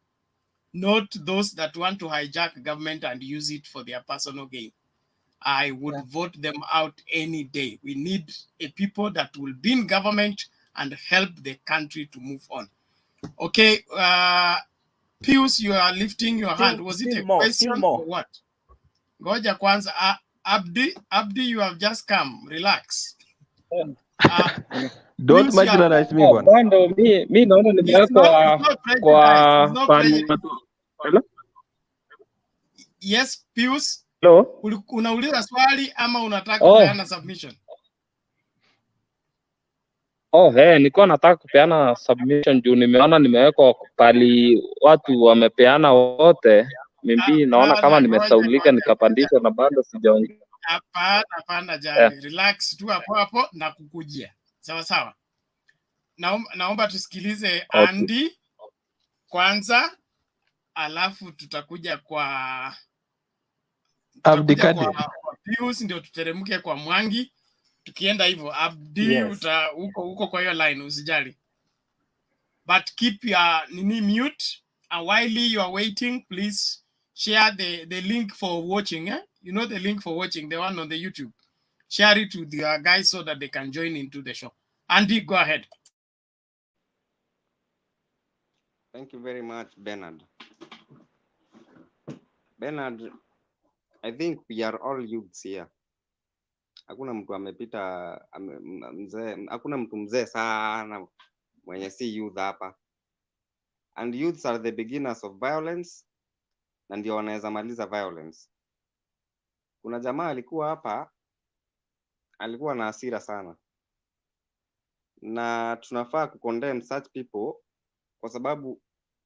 not those that want to hijack government and use it for their personal gain. I would vote them out any day. We need a people that will be in government and help the country to move on. Okay, Pius, you are lifting your hand. Was it a question or what? Goja kwanza. Abdi, you have just come. Relax. Don't marginalize me, bwana. Bando, mi naona nimewekwa kwa Hello? Yes, Pius. Hello? Unauliza swali ama unataka kupeana submission? Nilikuwa nataka kupeana submission juu nimeona nimewekwa pali watu wamepeana wote. Mimi naona kama nimesaulika nikapandishwa na bado sijaongea. Hapana jani. Relax tu hapo na kukujia. Sawa. Naomba tusikilize Andy kwanza, alafu tutakuja kwa Abdikade. Kwa Pius, ndio tuteremke kwa Mwangi. Tukienda hivyo Abdi uko kwa hiyo line, usijali. But keep your mute. And while you are waiting, please share the link for watching. You know the link for watching, the one on the YouTube. Share it with your guys so that they can join into the show. Andy, go ahead. Thank you very much, Bernard. Bernard, I think we are all youths here. Hakuna mtu amepita mzee, hakuna mtu mzee sana mwenye si youth hapa. And youths are the beginners of violence, na ndio wanaweza maliza violence. Kuna jamaa alikuwa hapa, alikuwa na hasira sana. na tunafaa kucondemn such people kwa sababu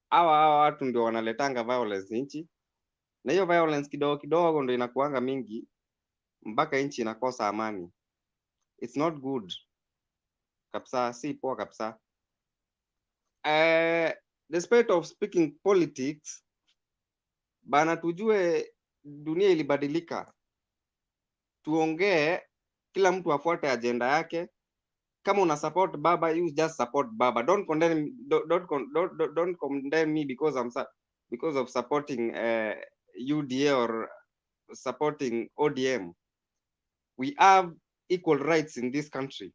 hawa watu ndio wanaletanga violence nchi, na hiyo violence kidogo kidogo ndio inakuanga mingi mpaka nchi inakosa amani. It's not good kabisa, si poa kabisa. Despite of speaking politics, bana, tujue dunia ilibadilika. Tuongee, kila mtu afuate agenda yake. Kama una support baba, you just support baba. Don't condemn me because of supporting UDA or supporting ODM. We have equal rights in this country.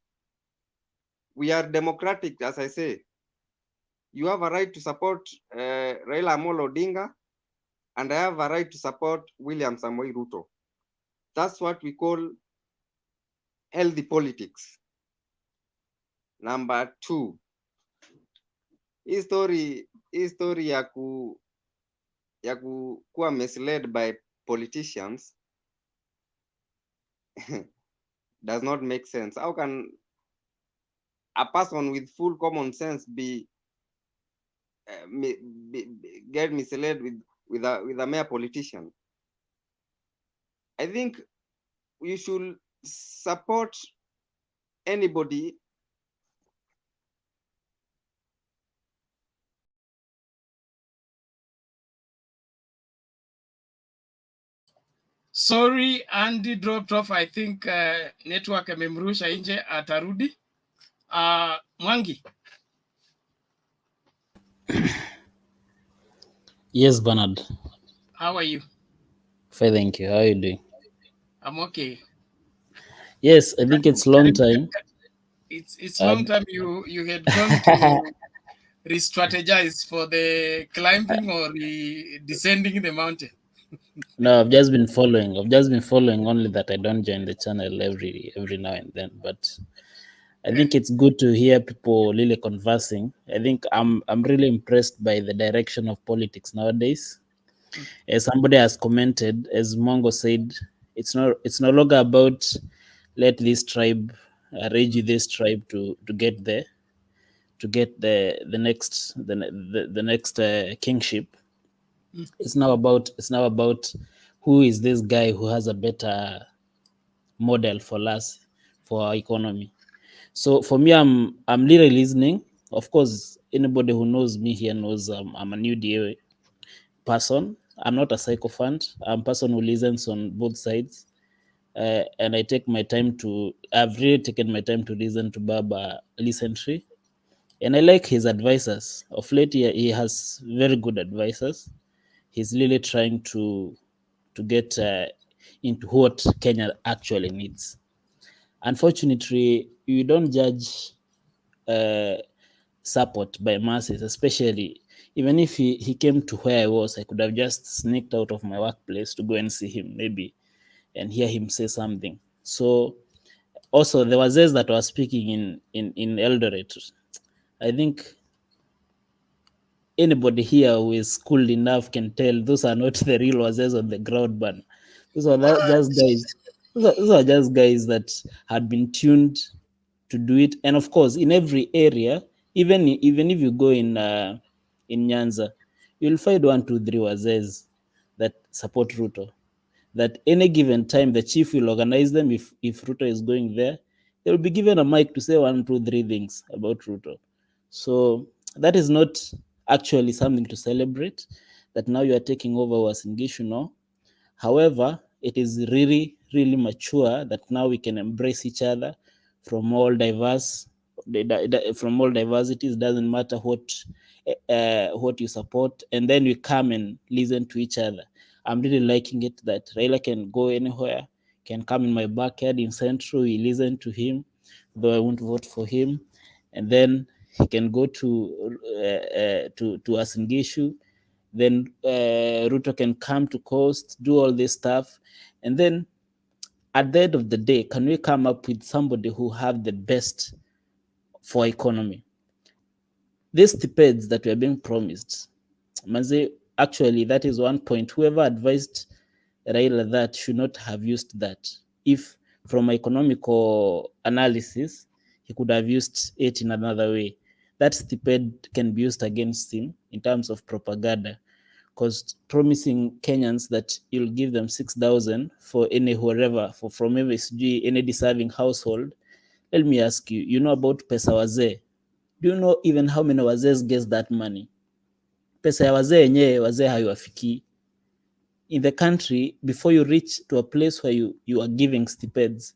We are democratic, as I say. You have a right to support Raila Amolo Odinga, and I have a right to support William Samoei Ruto. That's what we call healthy politics. Number 2, hii story ya kuwa misled by politicians does not make sense. How can a person with full common sense get misled with a mere politician? I think we should support anybody Sorry, Andy dropped off. I think network amemrusha nje, atarudi. Mwangi. Yes, Bernard. How are you? Fine, thank you. How are you doing? I'm okay. Yes, I think it's long time. It's long time you had gone to re-strategize for the climbing or the descending the mountain. No, I've just been following. Only that I don't join the channel every now and then. But I think it's good to hear people really conversing. I think I'm really impressed by the direction of politics nowadays. As somebody has commented, as Mongo said, it's no longer about let this tribe rage this tribe to get there, to get the next kingship. It's now about who is this guy who has a better model for us, for our economy. So for me, I'm really listening. Of course, anybody who knows me here knows I'm a new DA person. I'm not a sycophant. I'm a person who listens on both sides. And I've really taken my time to listen to Baba recently. And I like his advisors. Of late, he has very good advisors. He's really trying to get into what Kenya actually needs. Unfortunately, you don't judge support by masses, especially even if he came to where I was, I could have just sneaked out of my workplace to go and see him maybe and hear him say something. So also there was this that was speaking in Eldoret. I think anybody here who is schooled enough can tell those are not the real wazes on the ground, but those are just guys. Those are just guys that had been tuned to do it. And of course, in every area, even if you go in Nyanza, you'll find 1, 2, 3 wazes that support Ruto. That any given time, the chief will organize them. If Ruto is going there, they will be given a mic to say 1, 2, 3 things about Ruto. So that is not actually something to celebrate, that now you are taking over Uasin Gishu, no. However, it is really, really mature that now we can embrace each other from all diversities. Doesn't matter what you support, and then we come and listen to each other. I'm really liking it that Raila can go anywhere, can come in my backyard in Central, we listen to him, though I won't vote for him, and then he can go to Uasin Gishu. Then Ruto can come to Coast, do all this stuff, and then at the end of the day, can we come up with somebody who have the best for economy? These stipends that we are being promised, Maze, actually that is one point. Whoever advised Raila that should not have used that. If from economical analysis, he could have used it in another way. That stipend can be used against him in terms of propaganda, because promising Kenyans that you'll give them 6,000 for any whoever, from MSG, any deserving household. Let me ask you, you know about pesa wazee? Do you know even how many wazees gets that money? Pesa ya wazee yenyewe, wazee haiwafikii. In the country, before you reach to a place where you are giving stipends,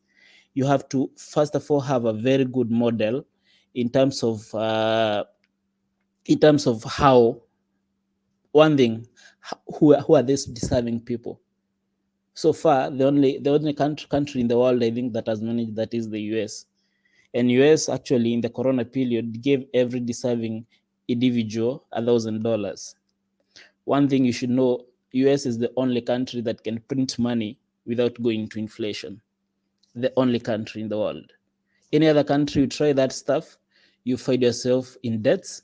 you have to first of all have a very good model in terms of how, one thing, who are these deserving people. So far, the only country in the world, I think, that has managed that is the US. And US actually in the corona period gave every deserving individual $1,000. One thing you should know, US is the only country that can print money without going to inflation. The only country in the world. Any other country you try that stuff, you find yourself in debts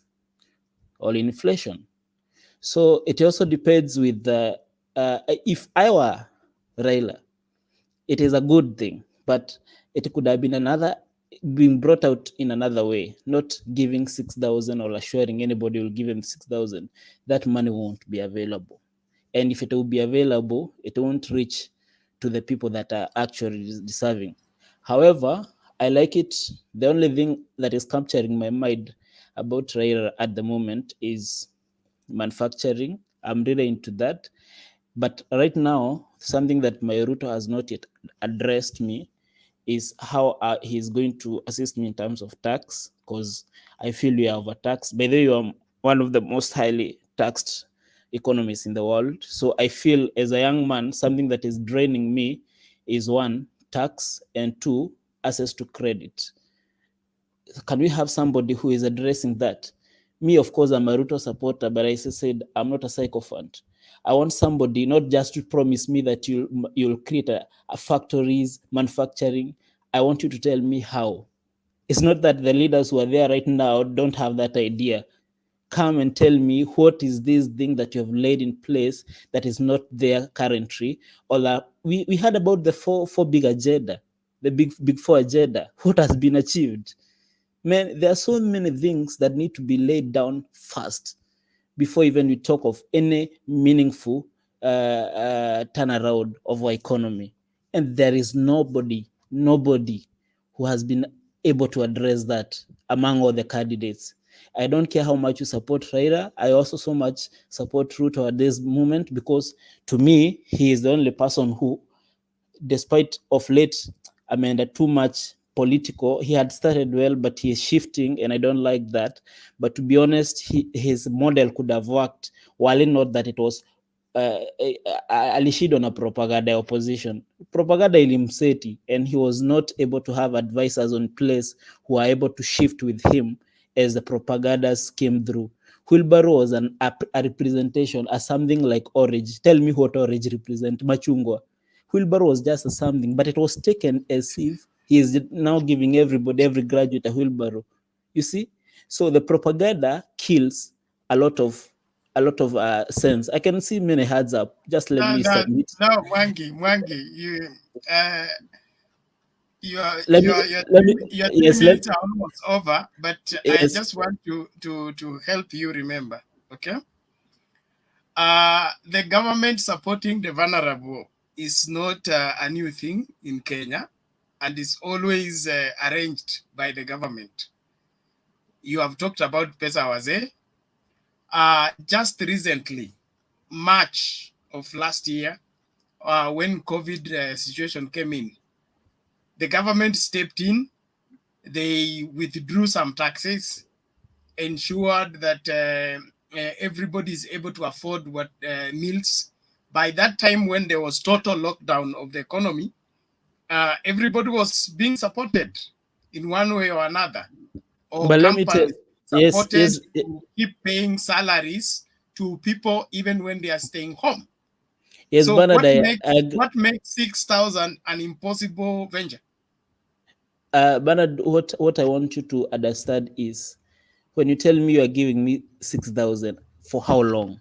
or in inflation. So it also depends with if I were Raila, it is a good thing, but it could have been brought out in another way, not giving 6,000 or assuring anybody will give him 6,000. That money won't be available. And if it will be available, it won't reach to the people that are actually deserving. However, I like it. The only thing that is capturing my mind about Raila at the moment is manufacturing. I'm really into that. But right now, something that my Ruto has not yet addressed me is how he's going to assist me in terms of tax, because I feel we are overtaxed. By the way, you are one of the most highly taxed economies in the world. So I feel as a young man, something that is draining me is one, tax, and two, access to credit. Can we have somebody who is addressing that? Me, of course, I'm a Ruto supporter, but I said I'm not a sycophant. I want somebody not just to promise me that you'll create a factories, manufacturing. I want you to tell me how. It's not that the leaders who are there right now don't have that idea. Come and tell me what is this thing that you have laid in place that is not there currently. Or that we heard about the four big agenda, the big four agenda. What has been achieved? Man, there are so many things that need to be laid down first before even we talk of any meaningful turnaround of our economy. And there is nobody who has been able to address that among all the candidates. I don't care how much you support Raila. I also so much support Ruto at this moment, because to me, he is the only person who, despite of late, too much political. He had started well, but he is shifting, and I don't like that. But to be honest, his model could have worked, while not that it was alishidwa na propaganda opposition. Propaganda ilimseti, and he was not able to have advisors on place who are able to shift with him as the propagandas came through. Wheelbarrow was a representation as something like orange. Tell me what orange represent, machungwa. Wheelbarrow was just something, but it was taken as if he is now giving everybody, every graduate, a wheelbarrow. You see? So the propaganda kills a lot of sense. I can see many hands up. Just let me submit. No, Mwangi, your 2 minutes are almost over, but I just want to help you remember, okay? The government supporting the vulnerable is not a new thing in Kenya, and is always arranged by the government. You have talked about Pesa Wazee. Just recently, March of last year, when COVID situation came in, the government stepped in. They withdrew some taxes, ensured that everybody is able to afford what meals. By that time, when there was total lockdown of the economy, everybody was being supported in one way or another. Or but let me tell, supported to keep paying salaries to people even when they are staying home. Yes, so Bernard, what makes 6,000 an impossible venture? Bernard, what I want you to understand is, when you tell me you are giving me 6,000, for how long?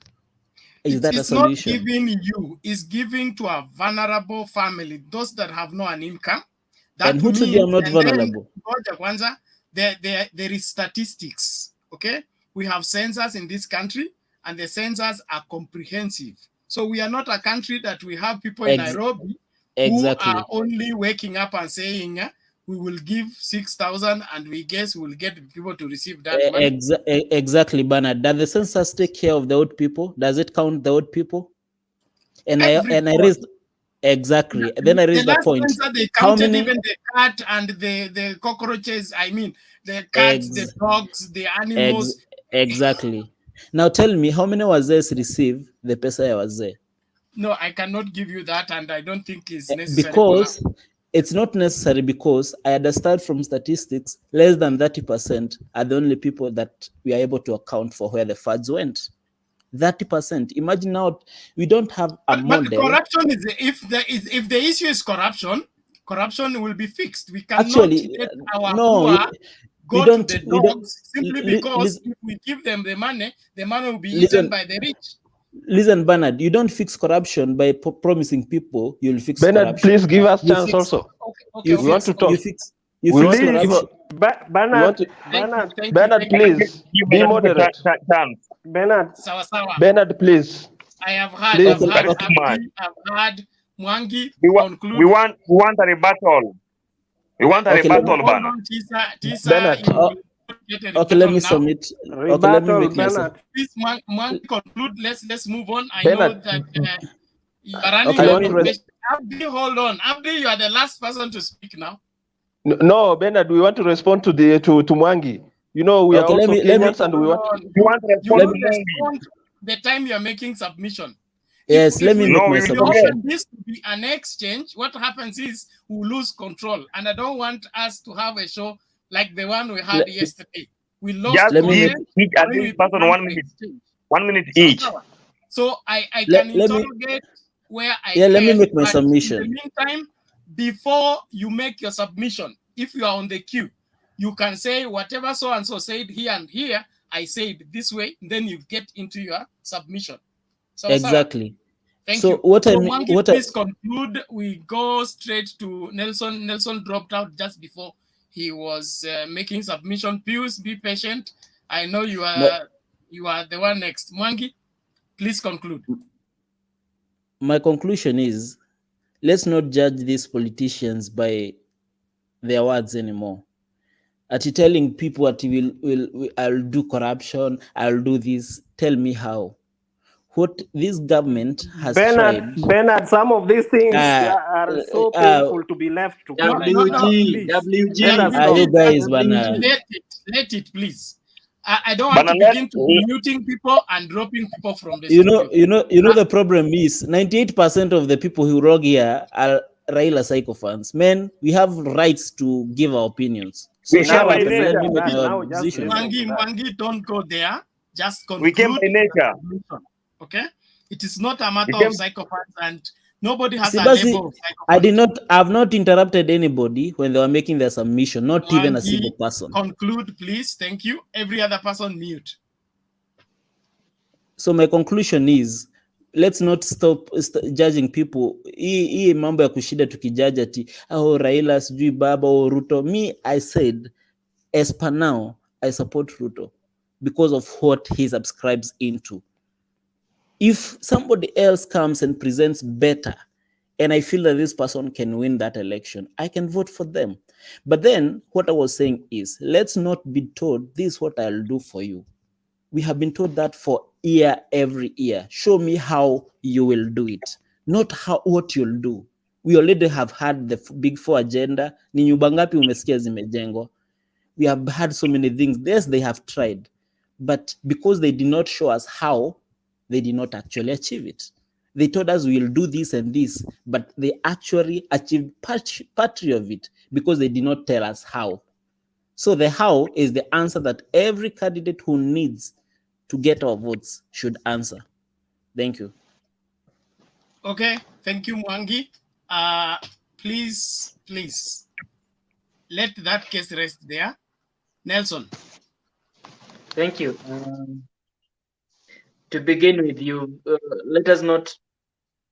Is that a solution? It's not giving you, it's giving to a vulnerable family, those that have no an income. That and who told you I'm not vulnerable? there is statistics, okay? We have census in this country, and the census are comprehensive. So we are not a country that we have people in Nairobi who are only waking up and saying, we will give 6,000 and we guess we'll get people to receive that money. Exactly, Bernard. Does the census take care of the old people? Does it count the old people? And I raised exactly. Then I raised the point. Census, they counted even the cat and the cockroaches. I mean, the cats, the dogs, the animals. Exactly. Now tell me, how many wazees receive the pesa ya wazee? No, I cannot give you that, and I don't think it's necessary. Because it's not necessary, because I understand from statistics, less than 30% are the only people that we are able to account for where the funds went. 30%. Imagine now we don't have a model. But corruption is if the issue is corruption will be fixed. We cannot let our poor go to the dogs simply because if we give them the money will be eaten by the rich. Listen, Bernard, you don't fix corruption by promising people you'll fix Bernard, corruption. please give us chance also. Okay, we want to talk. You fix corruption. Bernard, please be moderate. Bernard, please. I have heard Mwangi conclude. We want a rebuttal. We want a rebuttal, Bernard. Okay, let me submit. Okay, let me make myself. Please, Mwangi conclude. Let's move on. I Bernard. know that you are running. Abdi, hold on. Abdi, you are the last person to speak now. No, Bernard, we want to respond to Mwangi. You know, we are also Kenyans and we want. You want to respond the time you are making submission. Yes, let me make my submission. This to be an exchange. What happens is we lose control, and I don't want us to have a show like the one we had yesterday. We lost. Just give each person 1 minute. 1 minute each. So I can interrogate where I can. Let me make my submission. In the meantime, before you make your submission, if you are on the queue, you can say whatever so and so said here and here. I said this way, then you get into your submission. So, exactly. Thank so you. Please conclude. We go straight to Nelson. Nelson dropped out just before he was making submission. Pius, be patient. I know you are the one next. Mwangi, please conclude. My conclusion is, let's not judge these politicians by their words anymore. At telling people that I'll do corruption, I'll do this. Tell me how. What this government has tried. Bernard, some of these things are so painful to be left to. WG. You guys, Bernard. Let it, please. I don't want to begin to muting people and dropping people from the studio. You know the problem is 98% of the people who rogue here are Raila sycophants. Men, we have rights to give our opinions. So shut up and let me make my decision. Mwangi, don't go there. Just conclude. We came by nature. Okay? It is not a matter of psychopaths, and nobody has a label of psychopath. I have not interrupted anybody when they were making their submission, not even a single person. Conclude, please. Thank you. Every other person mute. So my conclusion is, let's not stop judging people. Hii mambo ya kushida tukijaja ati Raila sijui baba or Ruto. Me, I said, as per now, I support Ruto because of what he subscribes into. If somebody else comes and presents better, and I feel that this person can win that election, I can vote for them. But then what I was saying is, let's not be told this is what I'll do for you. We have been told that for every year. Show me how you will do it, not what you'll do. We already have had the big four agenda. Ni nyumba ngapi umesikia zimejengwa? We have had so many things. Yes, they have tried. But because they did not show us how, they did not actually achieve it. They told us we'll do this and this, but they actually achieved part of it because they did not tell us how. So the how is the answer that every candidate who needs to get our votes should answer. Thank you. Okay, thank you, Mwangi. Please, let that case rest there. Nelson. Thank you. To begin with, let us not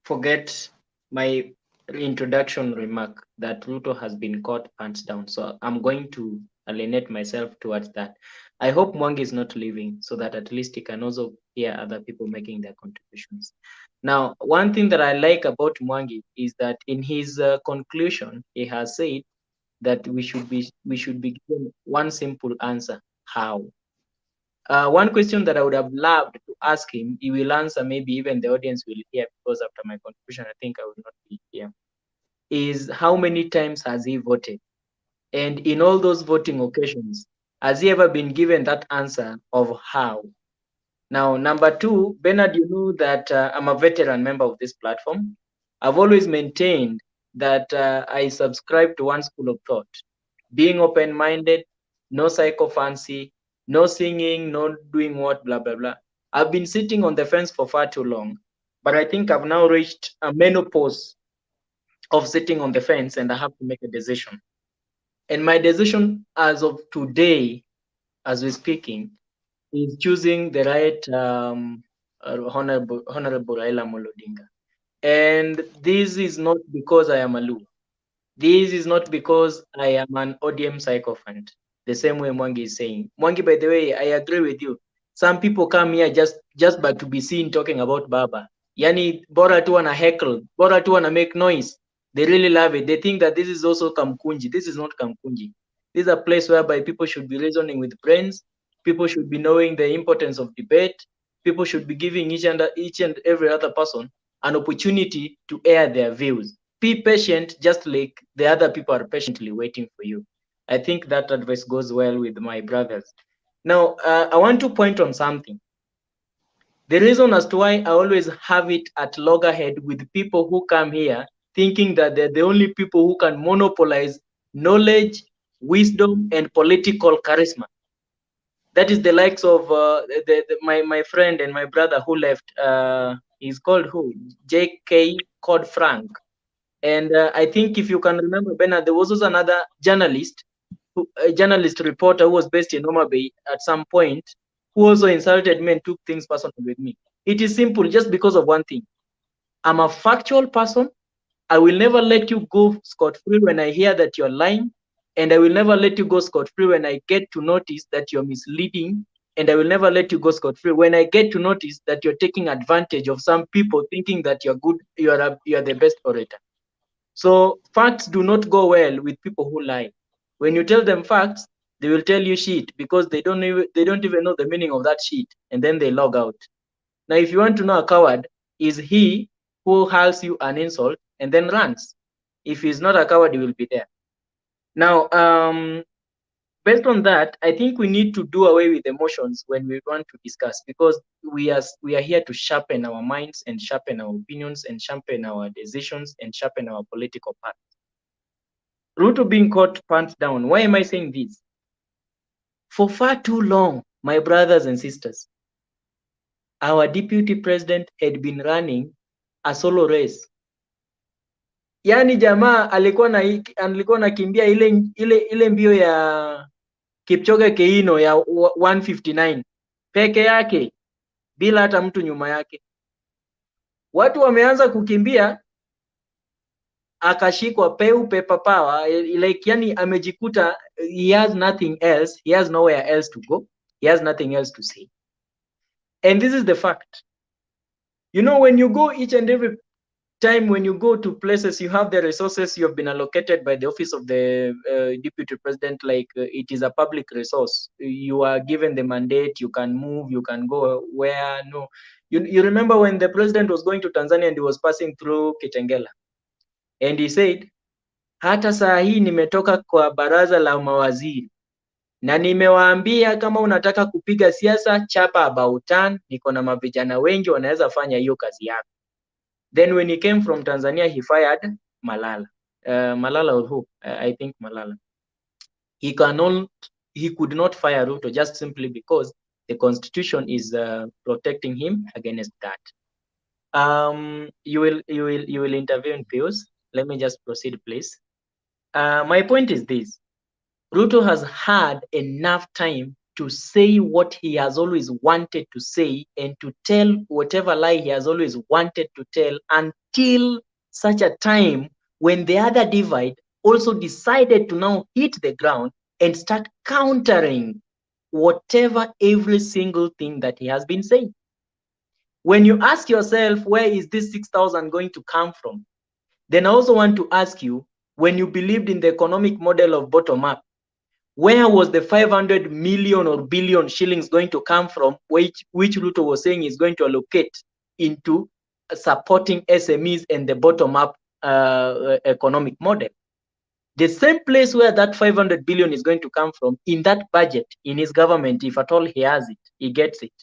forget my introduction remark that Ruto has been caught pants down. So I'm going to alienate myself towards that. I hope Mwangi is not leaving so that at least he can also hear other people making their contributions. Now, one thing that I like about Mwangi is that in his conclusion, he has said that we should be given one simple answer: how. One question that I would have loved to ask him, he will answer, maybe even the audience will hear, because after my contribution, I think I will not be here, is how many times has he voted? And in all those voting occasions, has he ever been given that answer of how? Now, number two, Bernard, you know that I'm a veteran member of this platform. I've always maintained that I subscribe to one school of thought: being open-minded, no psychophancy, no singing, no doing what, blah, blah, blah. I've been sitting on the fence for far too long, but I think I've now reached a menopause of sitting on the fence, and I have to make a decision. And my decision as of today, as we're speaking, is choosing the right Honorable Raila Odinga. And this is not because I am a Luo. This is not because I am an ODM sycophant, the same way Mwangi is saying. Mwangi, by the way, I agree with you. Some people come here just but to be seen talking about Baba. Yani, bora tu wana heckle, bora tu wana make noise. They really love it. They think that this is also Kamkunji. This is not Kamkunji. This is a place whereby people should be reasoning with brains. People should be knowing the importance of debate. People should be giving each and every other person an opportunity to air their views. Be patient, just like the other people are patiently waiting for you. I think that advice goes well with my brothers. Now, I want to point on something. The reason as to why I always have it at loggerhead with people who come here thinking that they're the only people who can monopolize knowledge, wisdom, and political charisma. That is the likes of my friend and my brother who left. He's called who? J.K. Cod Frank. And I think if you can remember, Bernard, there was also another journalist, a journalist reporter who was based in Homa Bay at some point, who also insulted me and took things personal with me. It is simple, just because of one thing. I'm a factual person. I will never let you go scot-free when I hear that you're lying. And I will never let you go scot-free when I get to notice that you're misleading. And I will never let you go scot-free when I get to notice that you're taking advantage of some people thinking that you're good, you are the best orator. So facts do not go well with people who lie. When you tell them facts, they will tell you shit because they don't even know the meaning of that shit, and then they log out. Now, if you want to know a coward, is he who hurls you an insult and then runs. If he's not a coward, he will be there. Now, based on that, I think we need to do away with emotions when we want to discuss, because we are here to sharpen our minds and sharpen our opinions and sharpen our decisions and sharpen our political path. Ruto being caught pants down. Why am I saying this? For far too long, my brothers and sisters, our deputy president had been running a solo race. Yani jamaa alikuwa nakimbia ile mbio ya Kipchoge Keino ya 159 peke yake bila hata mtu nyuma yake. Watu wameanza kukimbia, akashikwa peupe papawa, like yani amejikuta he has nothing else, he has nowhere else to go, he has nothing else to say. And this is the fact. You know, when you go each and every time, when you go to places, you have the resources you have been allocated by the office of the deputy president, like it is a public resource. You are given the mandate, you can move, you can go where, no. You remember when the president was going to Tanzania and he was passing through Kitengela, and he said, hata saa hii nimetoka kwa baraza la mawaziri na nimewaambia kama unataka kupiga siasa chapa about turn, niko na mavijana wengi wanaweza fanya hiyo kazi yako. Then when he came from Tanzania, he fired Malala. Malala or who? I think Malala. He could not fire Ruto just simply because the constitution is protecting him against that. You will intervene, Pius. Let me just proceed, please. My point is this: Ruto has had enough time to say what he has always wanted to say and to tell whatever lie he has always wanted to tell, until such a time when the other divide also decided to now hit the ground and start countering whatever every single thing that he has been saying. When you ask yourself, where is this 6,000 going to come from? Then I also want to ask you, when you believed in the economic model of bottom up, where was the 500 million or billion shillings going to come from, which Ruto was saying is going to allocate into supporting SMEs and the bottom up economic model? The same place where that 500 billion is going to come from in that budget, in his government, if at all he has it, he gets it,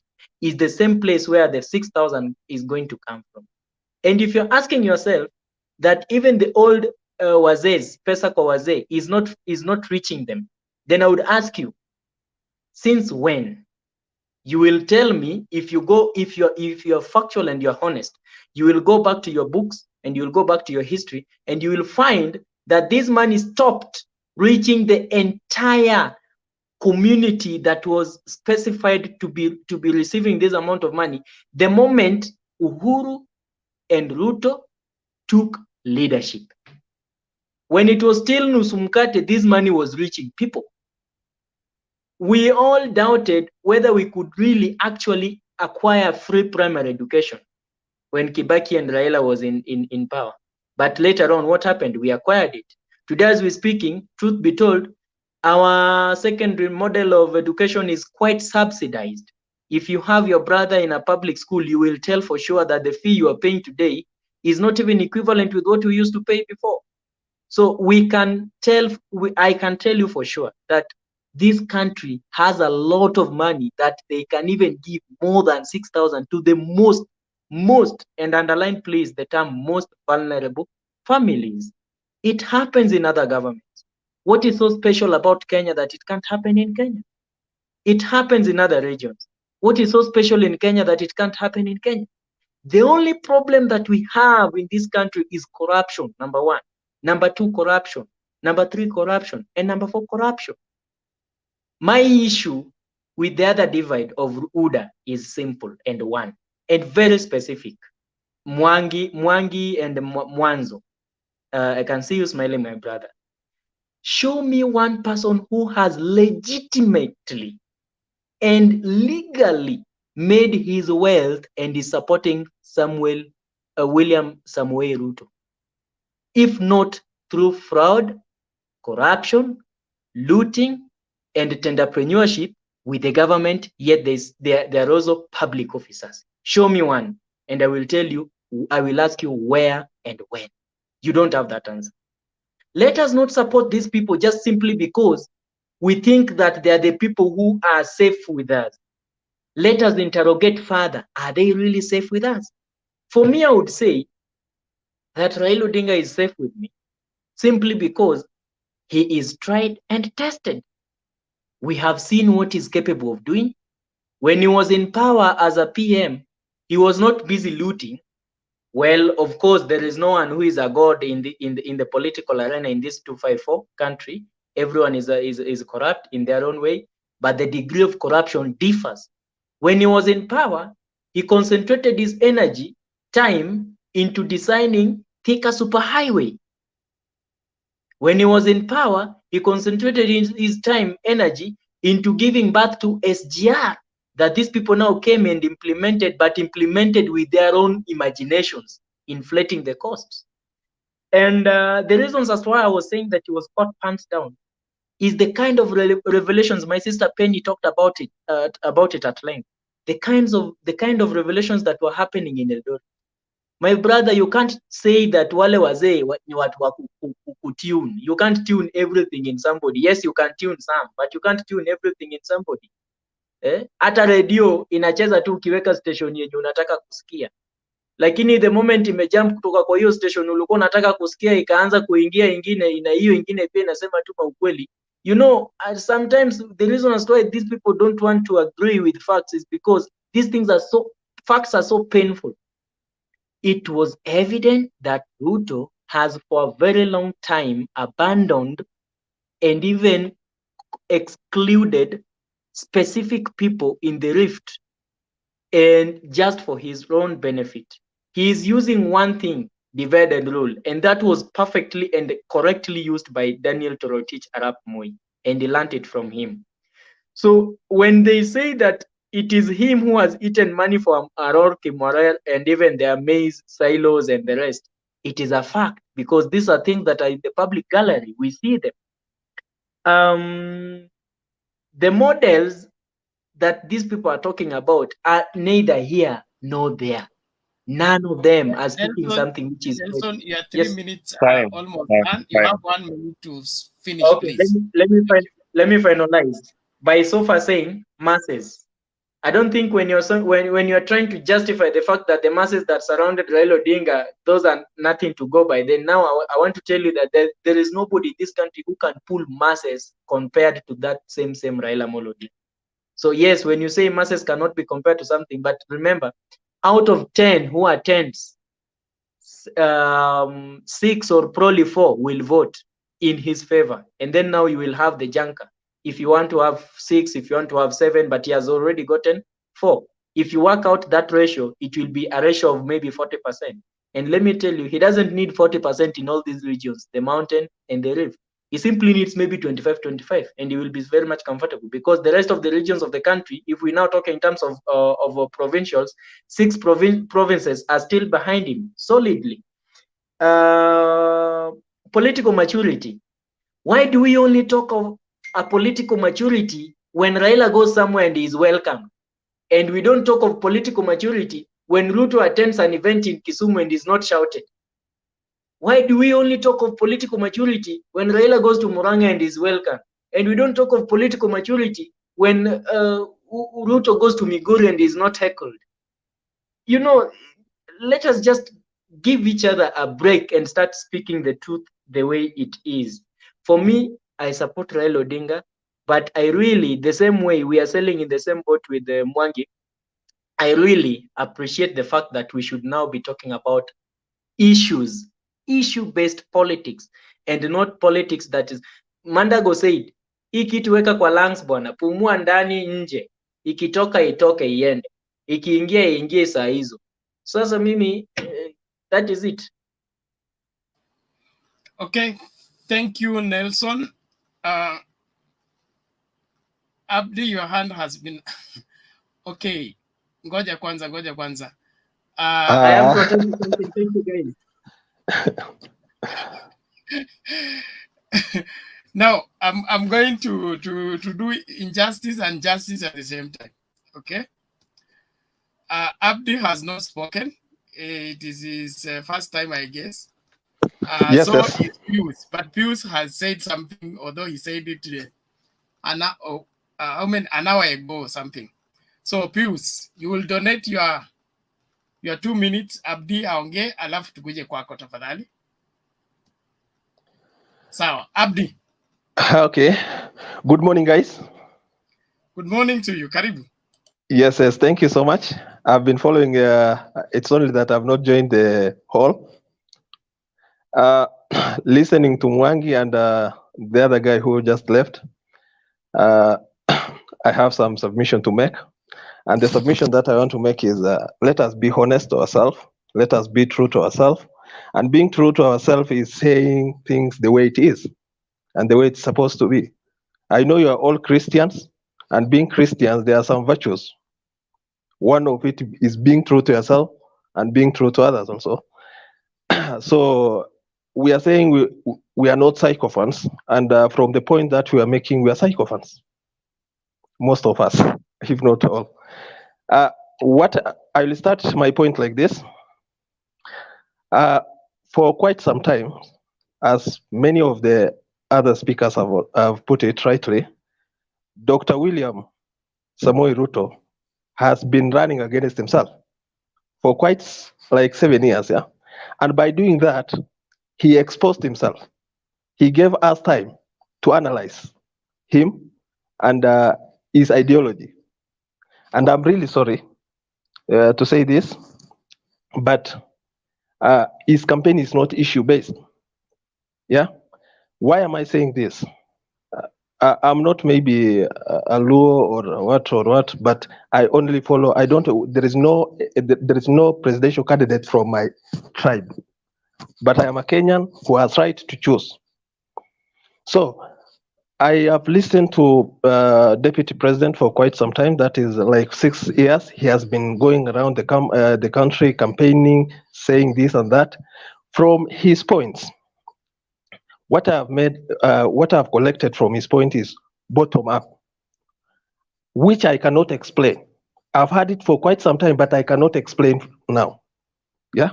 is the same place where the 6,000 is going to come from. And if you're asking yourself that even the old wazees, pesa kwa wazee, is not reaching them, then I would ask you, since when? You will tell me, if you're factual and you're honest, you will go back to your books and you will go back to your history and you will find that this money stopped reaching the entire community that was specified to be receiving this amount of money the moment Uhuru and Ruto took leadership. When it was still Nusumkate, this money was reaching people. We all doubted whether we could really actually acquire free primary education when Kibaki and Raila was in power. But later on, what happened? We acquired it. Today, as we're speaking, truth be told, our secondary model of education is quite subsidized. If you have your brother in a public school, you will tell for sure that the fee you are paying today is not even equivalent with what we used to pay before. So I can tell you for sure that this country has a lot of money that they can even give more than 6,000 to the most, and underline please the term most vulnerable families. It happens in other governments. What is so special about Kenya that it can't happen in Kenya? It happens in other regions. What is so special in Kenya that it can't happen in Kenya? The only problem that we have in this country is corruption, number one. Number two, corruption. Number three, corruption. And number four, corruption. My issue with the other divide of UDA is simple and one, and very specific. Mwangi and Mwanzo. I can see you smiling, my brother. Show me one person who has legitimately and legally made his wealth and is supporting William Samuel Ruto. If not through fraud, corruption, looting, and entrepreneurship with the government, yet there are also public officers. Show me one, and I will tell you, I will ask you where and when. You don't have that answer. Let us not support these people just simply because we think that they are the people who are safe with us. Let us interrogate further. Are they really safe with us? For me, I would say that Raila Odinga is safe with me simply because he is tried and tested. We have seen what he's capable of doing. When he was in power as a PM, he was not busy looting. Well, of course, there is no one who is a god in the political arena in this 254 country. Everyone is corrupt in their own way, but the degree of corruption differs. When he was in power, he concentrated his energy, time into designing Thika superhighway. When he was in power, he concentrated his time, energy into giving birth to SGR that these people now came and implemented, but implemented with their own imaginations, inflating the costs. And the reasons as to why I was saying that he was caught pants down is the kind of revelations. My sister Penny talked about it at length. The kind of revelations that were happening in Eldoret. My brother, you can't say that wale wazee ni watu wa kutune. You can't tune everything in somebody. Yes, you can tune some, but you can't tune everything in somebody. Hata radio inacheza tu ukiweka station yenye unataka kusikia. Lakini the moment imejump kutoka kwa hiyo station ulikuwa unataka kusikia ikaanza kuingia ingine, na hiyo ingine pia inasema tu ukweli. You know, sometimes the reason as to why these people don't want to agree with facts is because these things facts are so painful. It was evident that Ruto has for a very long time abandoned and even excluded specific people in the rift, and just for his own benefit. He is using one thing, divide and rule, and that was perfectly and correctly used by Daniel Toroitich Arap Moi. and he learned it from him. So when they say that it is him who has eaten money from Aror, Kimwarel, and even their maize silos and the rest, it is a fact, because these are things that are in the public gallery. We see them. The models that these people are talking about are neither here nor there. None of them are speaking Nelson, something which is Nelson, your 3 yes. minutes are Time, almost time, done. You time. have 1 minute to finish, Okay, please. let me finalize by so far saying masses. I don't think when you're trying to justify the fact that the masses that surrounded Raila Odinga, those are nothing to go by. Then now I want to tell you that there is nobody in this country who can pull masses compared to that same Raila Molodi. So yes, when you say masses cannot be compared to something, but remember, out of 10 who attends, 6 or probably 4 will vote in his favor, and then now you will have the junker. If you want to have 6, if you want to have 7, but he has already gotten 4. If you work out that ratio, it will be a ratio of maybe 40%. And let me tell you, he doesn't need 40% in all these regions, the mountain and the rift. He simply needs maybe 25-25, and he will be very much comfortable, because the rest of the regions of the country, if we now talk in terms of provincials, 6 provinces are still behind him solidly. Political maturity. Why do we only talk of a political maturity when Raila goes somewhere and is welcome? And we don't talk of political maturity when Ruto attends an event in Kisumu and is not shouted? Why do we only talk of political maturity when Raila goes to Murang'a and is welcome? And we don't talk of political maturity when Ruto goes to Migori and is not heckled? You know, let us just give each other a break and start speaking the truth the way it is. For me, I support Raila Odinga, but I really, the same way we are sailing in the same boat with Mwangi, I really appreciate the fact that we should now be talking about issues, issue-based politics, and not politics that is. Mandago said, hii kitu weka kwa lungs bwana, pumua ndani nje, ikitoka itoke iende, ikiingia iingie saa hizo. Sasa mimi, that is it. Okay, thank you, Nelson. Abdi, your hand has been okay. Ngoja kwanza. I am protecting something. Thank you, guys. Now I'm going to do injustice and justice at the same time. Okay. Abdi has not spoken. It is his first time, I guess. Yes, so yes. is Pius, but Pius has said something, although he said it an hour ago or something. So Pius, you will donate your 2 minutes. Abdi aonge, alafu tukuje kwako tafadhali. Sawa, Abdi. Okay. Good morning, guys. Good morning to you. Karibu. Yes, yes. Thank you so much. I've been following. It's only that I've not joined the hall. Listening to Mwangi and the other guy who just left, I have some submission to make. And the submission that I want to make is let us be honest to ourselves. Let us be true to ourselves. And being true to ourselves is saying things the way it is and the way it's supposed to be. I know you are all Christians, and being Christians, there are some virtues. One of it is being true to yourself and being true to others also. So we are saying we are not sycophants, and from the point that we are making, we are sycophants. Most of us, if not all. What I will start my point like this. For quite some time, as many of the other speakers have put it rightly, Dr. William Samoei Ruto has been running against himself for quite like 7 years, yeah. And by doing that, he exposed himself. He gave us time to analyze him and his ideology. And I'm really sorry to say this, but his campaign is not issue-based. Yeah. Why am I saying this? I'm not maybe a Luo or what, but I only follow. I don't. There is no presidential candidate from my tribe, but I am a Kenyan who has right to choose. So I have listened to Deputy President for quite some time. That is like 6 years. He has been going around the country campaigning, saying this and that. From his points, what I've collected from his point is bottom up, which I cannot explain. I've had it for quite some time, but I cannot explain now. Yeah,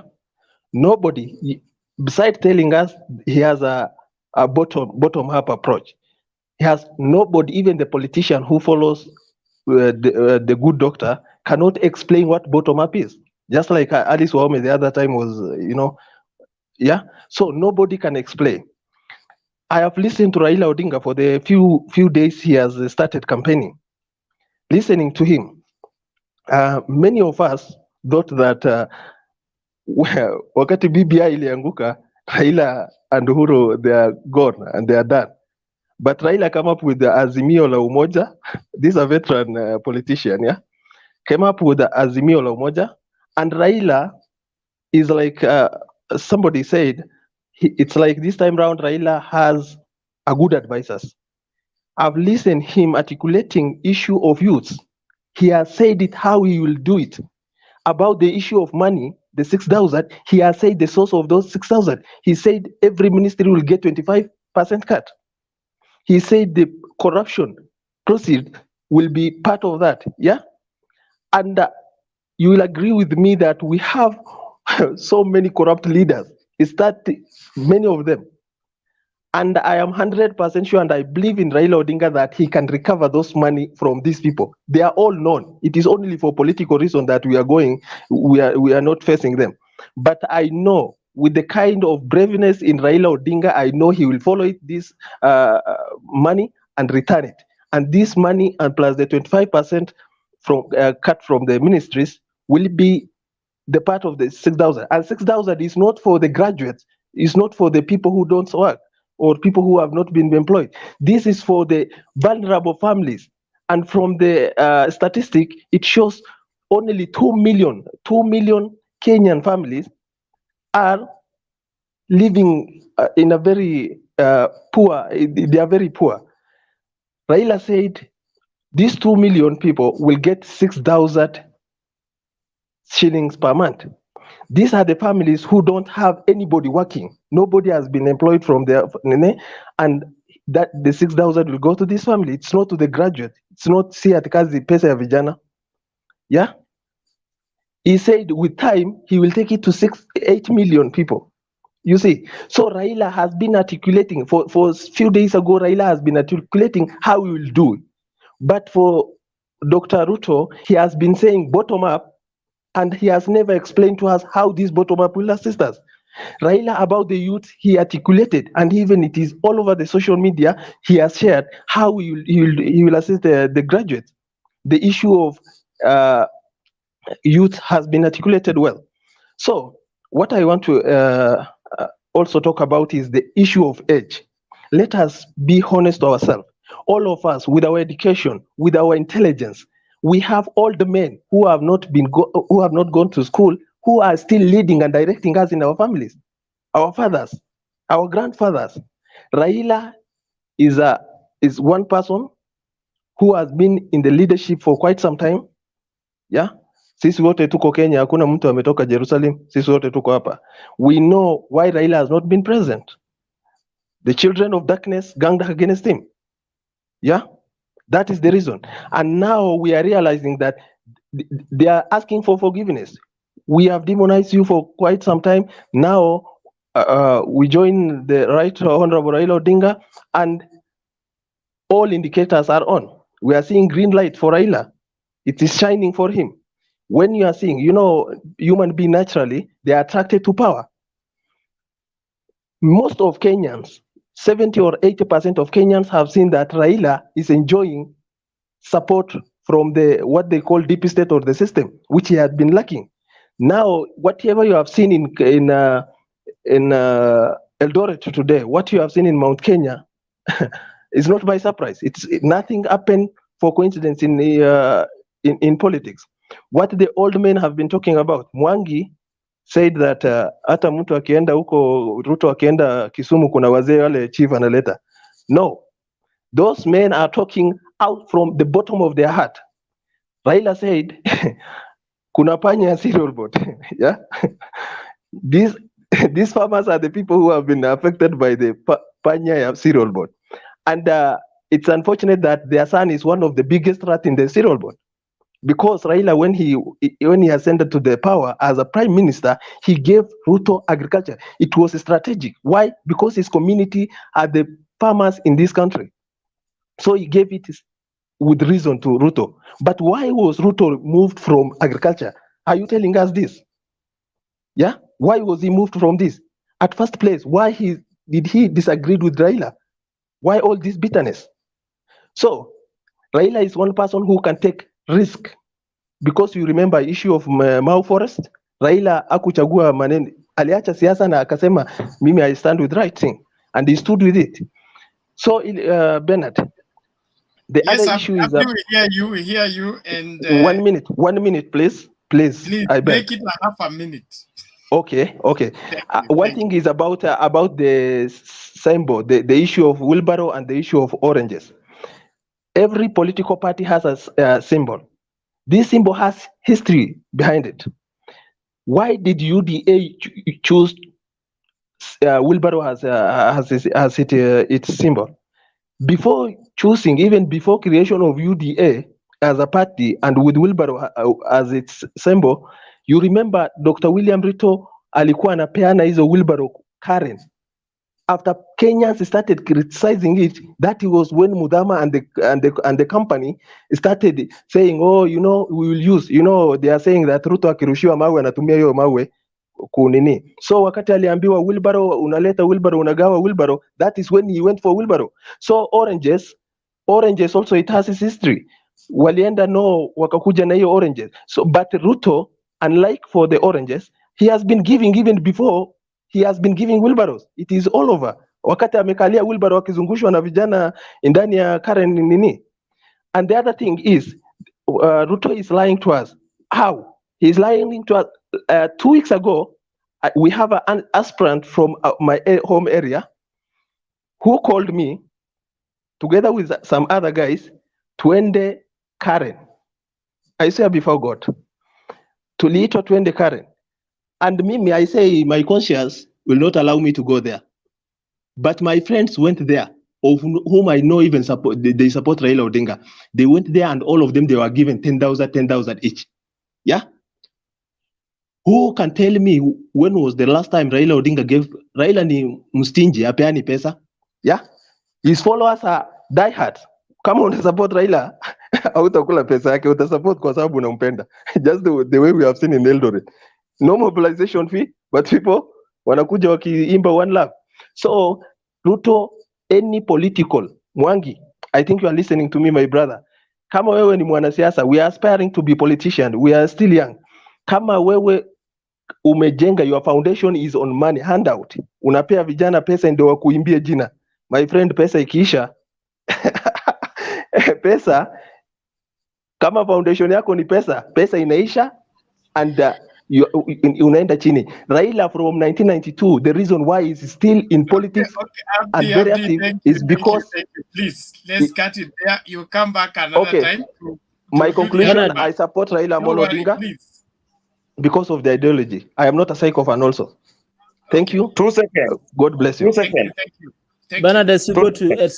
nobody, besides telling us he has a bottom up approach, he has nobody, even the politician who follows the good doctor, cannot explain what bottom up is. Just like Alice Waume the other time was, yeah. So nobody can explain. I have listened to Raila Odinga for the few days he has started campaigning. Listening to him, many of us thought that wakati BBI ilianguka, Raila and Uhuru, they are gone and they are done. But Raila came up with the Azimio la Umoja. This is a veteran politician, yeah? Came up with the Azimio la Umoja. And Raila is like, somebody said, it's like this time round, Raila has a good advisors. I've listened him articulating issue of youths. He has said it how he will do it. About the issue of money, the 6,000, he has said the source of those 6,000. He said every ministry will get 25% cut. He said the corruption proceed will be part of that. Yeah. And you will agree with me that we have so many corrupt leaders. It's that many of them. And I am 100% sure, and I believe in Raila Odinga that he can recover those money from these people. They are all known. It is only for political reason that we are not facing them. But I know with the kind of braveness in Raila Odinga, I know he will follow it, this money and return it. And this money and plus the 25% from cut from the ministries will be the part of the 6,000. And 6,000 is not for the graduates. It's not for the people who don't work or people who have not been employed. This is for the vulnerable families. And from the statistic, it shows only 2 million Kenyan families are living in a very poor, they are very poor. Raila said these 2 million people will get 6,000 shillings per month. These are the families who don't have anybody working. Nobody has been employed from their, and that the 6,000 will go to this family. It's not to the graduate. It's not si atikazi pesa ya vijana. Yeah. He said with time he will take it to 8 million people. You see, so Raila has been articulating for a few days ago. Raila has been articulating how he will do it. But for Dr. Ruto, he has been saying bottom up. And he has never explained to us how this bottom up will assist us. Raila, about the youth, he articulated, and even it is all over the social media, he has shared how he will assist the graduates. The issue of youth has been articulated well. So what I want to also talk about is the issue of age. Let us be honest to ourselves. All of us, with our education, with our intelligence, we have all the men who have not gone to school, who are still leading and directing us in our families, our fathers, our grandfathers. Raila is one person who has been in the leadership for quite some time. Yeah, sisi wote tuko Kenya, hakuna mtu ametoka Jerusalem. Sisi wote tuko hapa. We know why Raila has not been present. The children of darkness ganged against him. Yeah. That is the reason. And now we are realizing that they are asking for forgiveness. We have demonized you for quite some time. Now we join the Right Honorable Raila Odinga, and all indicators are on. We are seeing green light for Raila. It is shining for him. When you are seeing, human beings naturally, they are attracted to power. Most of Kenyans, 70 or 80% of Kenyans have seen that Raila is enjoying support from what they call deep state or the system, which he had been lacking. Now, whatever you have seen in Eldoret today, what you have seen in Mount Kenya, is not by surprise. Nothing happened for coincidence in politics. What the old men have been talking about, Mwangi said that hata mtu akienda huko Ruto akienda Kisumu kuna wazee wale chief analeta. No, Those men are talking out from the bottom of their heart. Raila said, kuna panya cereal board. Yeah. These farmers are the people who have been affected by the panya cereal board. And it's unfortunate that their son is one of the biggest threats in the cereal board. Because Raila, when he ascended to the power as a prime minister, he gave Ruto agriculture. It was strategic. Why? Because his community are the farmers in this country. So he gave it with reason to Ruto. But why was Ruto moved from agriculture? Are you telling us this? Yeah? Why was he moved from this? At first place, why did he disagree with Raila? Why all this bitterness? So Raila is one person who can take risk, because you remember issue of Mau Forest. Raila akuchagua maneno, aliacha siasa na akasema mimi I stand with right thing, and he stood with it. So Bernard, the other issue is we hear you, and 1 minute, please, I beg. Make it a half a minute. Okay. One thing is about the symbol, the issue of wheelbarrow and the issue of oranges. Every political party has a symbol. This symbol has history behind it. Why did UDA choose wheelbarrow as its symbol? Before choosing, even before creation of UDA as a party and with wheelbarrow as its symbol, you remember Dr. William Ruto alikuwa anapeana hizo wheelbarrow Karen. After Kenyans started criticizing it, that was when Mudama and the company started saying, oh, we will use, they are saying that Ruto akirushiwa mawe anatumia hiyo mawe kunini. So wakati aliambiwa wheelbarrow, unaleta wheelbarrow, unagawa wheelbarrow, that is when he went for wheelbarrow. So oranges also, it has its history. Walienda wakakuja na hiyo oranges. So but Ruto, unlike for the oranges, he has been giving, even before he has been giving wheelbarrows. It is all over. Wakati amekalia wheelbarrow akizungushwa na vijana ndani ya Karen nini. And the other thing is, Ruto is lying to us. How? He's lying to us. 2 weeks ago, we have an aspirant from my home area who called me together with some other guys, twende Karen. I swear before God, tuliitwa twende Karen. And me, I say my conscience will not allow me to go there. But my friends went there, of whom I know even they support Raila Odinga. They went there, and all of them, they were given 10,000 each. Yeah? Who can tell me when was the last time Raila Odinga gave? Raila ni mstinji, apeani pesa. Yeah? His followers are diehard. Kama una support Raila, hautakula pesa yake, utasupport kwa sababu unampenda. Just the way we have seen in Eldoret. No mobilization fee, but people wanakuja wakiimba one love. So Ruto, any political, Mwangi, I think you are listening to me, my brother. Kama wewe ni mwanasiasa, we are aspiring to be politician, we are still young. Kama wewe umejenga, your foundation is on money, handout. Unapea vijana pesa ndio wakuimbie jina. My friend, pesa ikiisha, pesa, kama foundation yako ni pesa inaisha, and unaenda chini. Raila from 1992, the reason why he's still in politics and very active is because... Thank you. Please, let's cut it there. You come back another time. My conclusion, I support Raila Amolo Odinga because of the ideology. I am not a psychophan also. Thank you. 2 seconds. God bless you. 2 seconds. Thank you. Bernard, as you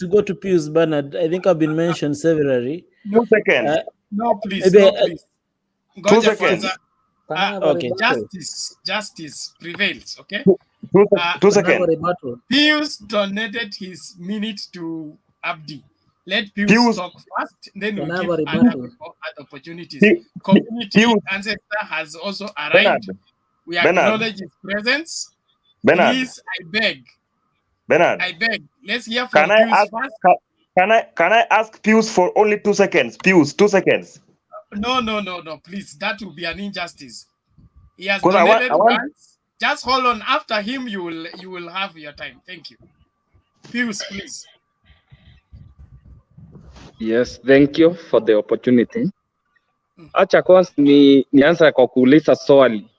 go to Pius, Bernard, I think I've been mentioned severally. 2 seconds. No, please. 2 seconds. Okay. Justice prevails, okay? 2 seconds. Pius donated his minute to Abdi. Let Pius talk first, then we'll give other opportunities. Community ancestor has also arrived. We acknowledge his presence. Please, I beg. Let's hear from Pius first. Can I ask Pius for only 2 seconds? Pius, 2 seconds. No, please. That will be an injustice. He has donated once. Just hold on. After him, you will have your time. Thank you. Pius, please. Yes, thank you for the opportunity. Acha kwanza nianze kwa kuuliza swali.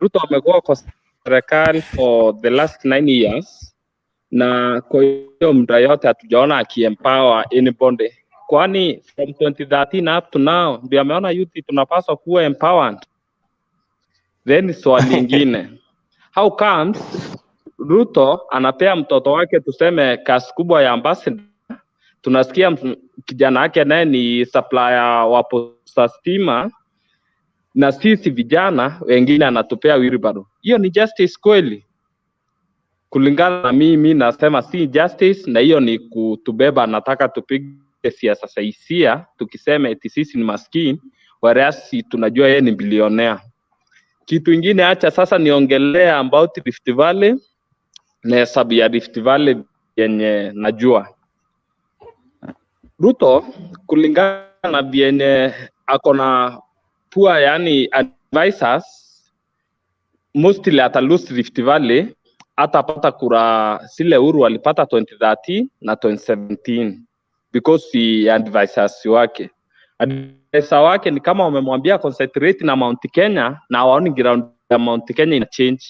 Ruto amekuwa kwa serikali for the last 9 years. na kwa hiyo muda yote hatujaona akiempower anybody, kwani from 2013 up to now ndio ameona youth tunapaswa kuwa empowered. Then swali lingine, how comes Ruto anapea mtoto wake tuseme kazi kubwa ya ambassador, tunasikia kijana wake naye ni supplier wa posta stima, na sisi vijana wengine anatupea wheelbarrow? Hiyo ni justice kweli? Kulingana na mimi nasema si justice, na hiyo ni kutubeba, nataka tupige siasa saisia tukisema eti sisi ni maskini whereas tunajua yeye ni bilionea. Kitu ingine, acha sasa niongelea about Rift Valley na hesabu ya Rift Valley yenye najua. Ruto kulingana na vyenye akona poor yani advisors, mostly ata lose Rift Valley, atapata kura zile Uhuru walipata 2013 na 2017 because the advisors wake. Advisor wake ni kama wamemwambia concentrate na Mount Kenya, na waoni ground ya Mount Kenya ina change.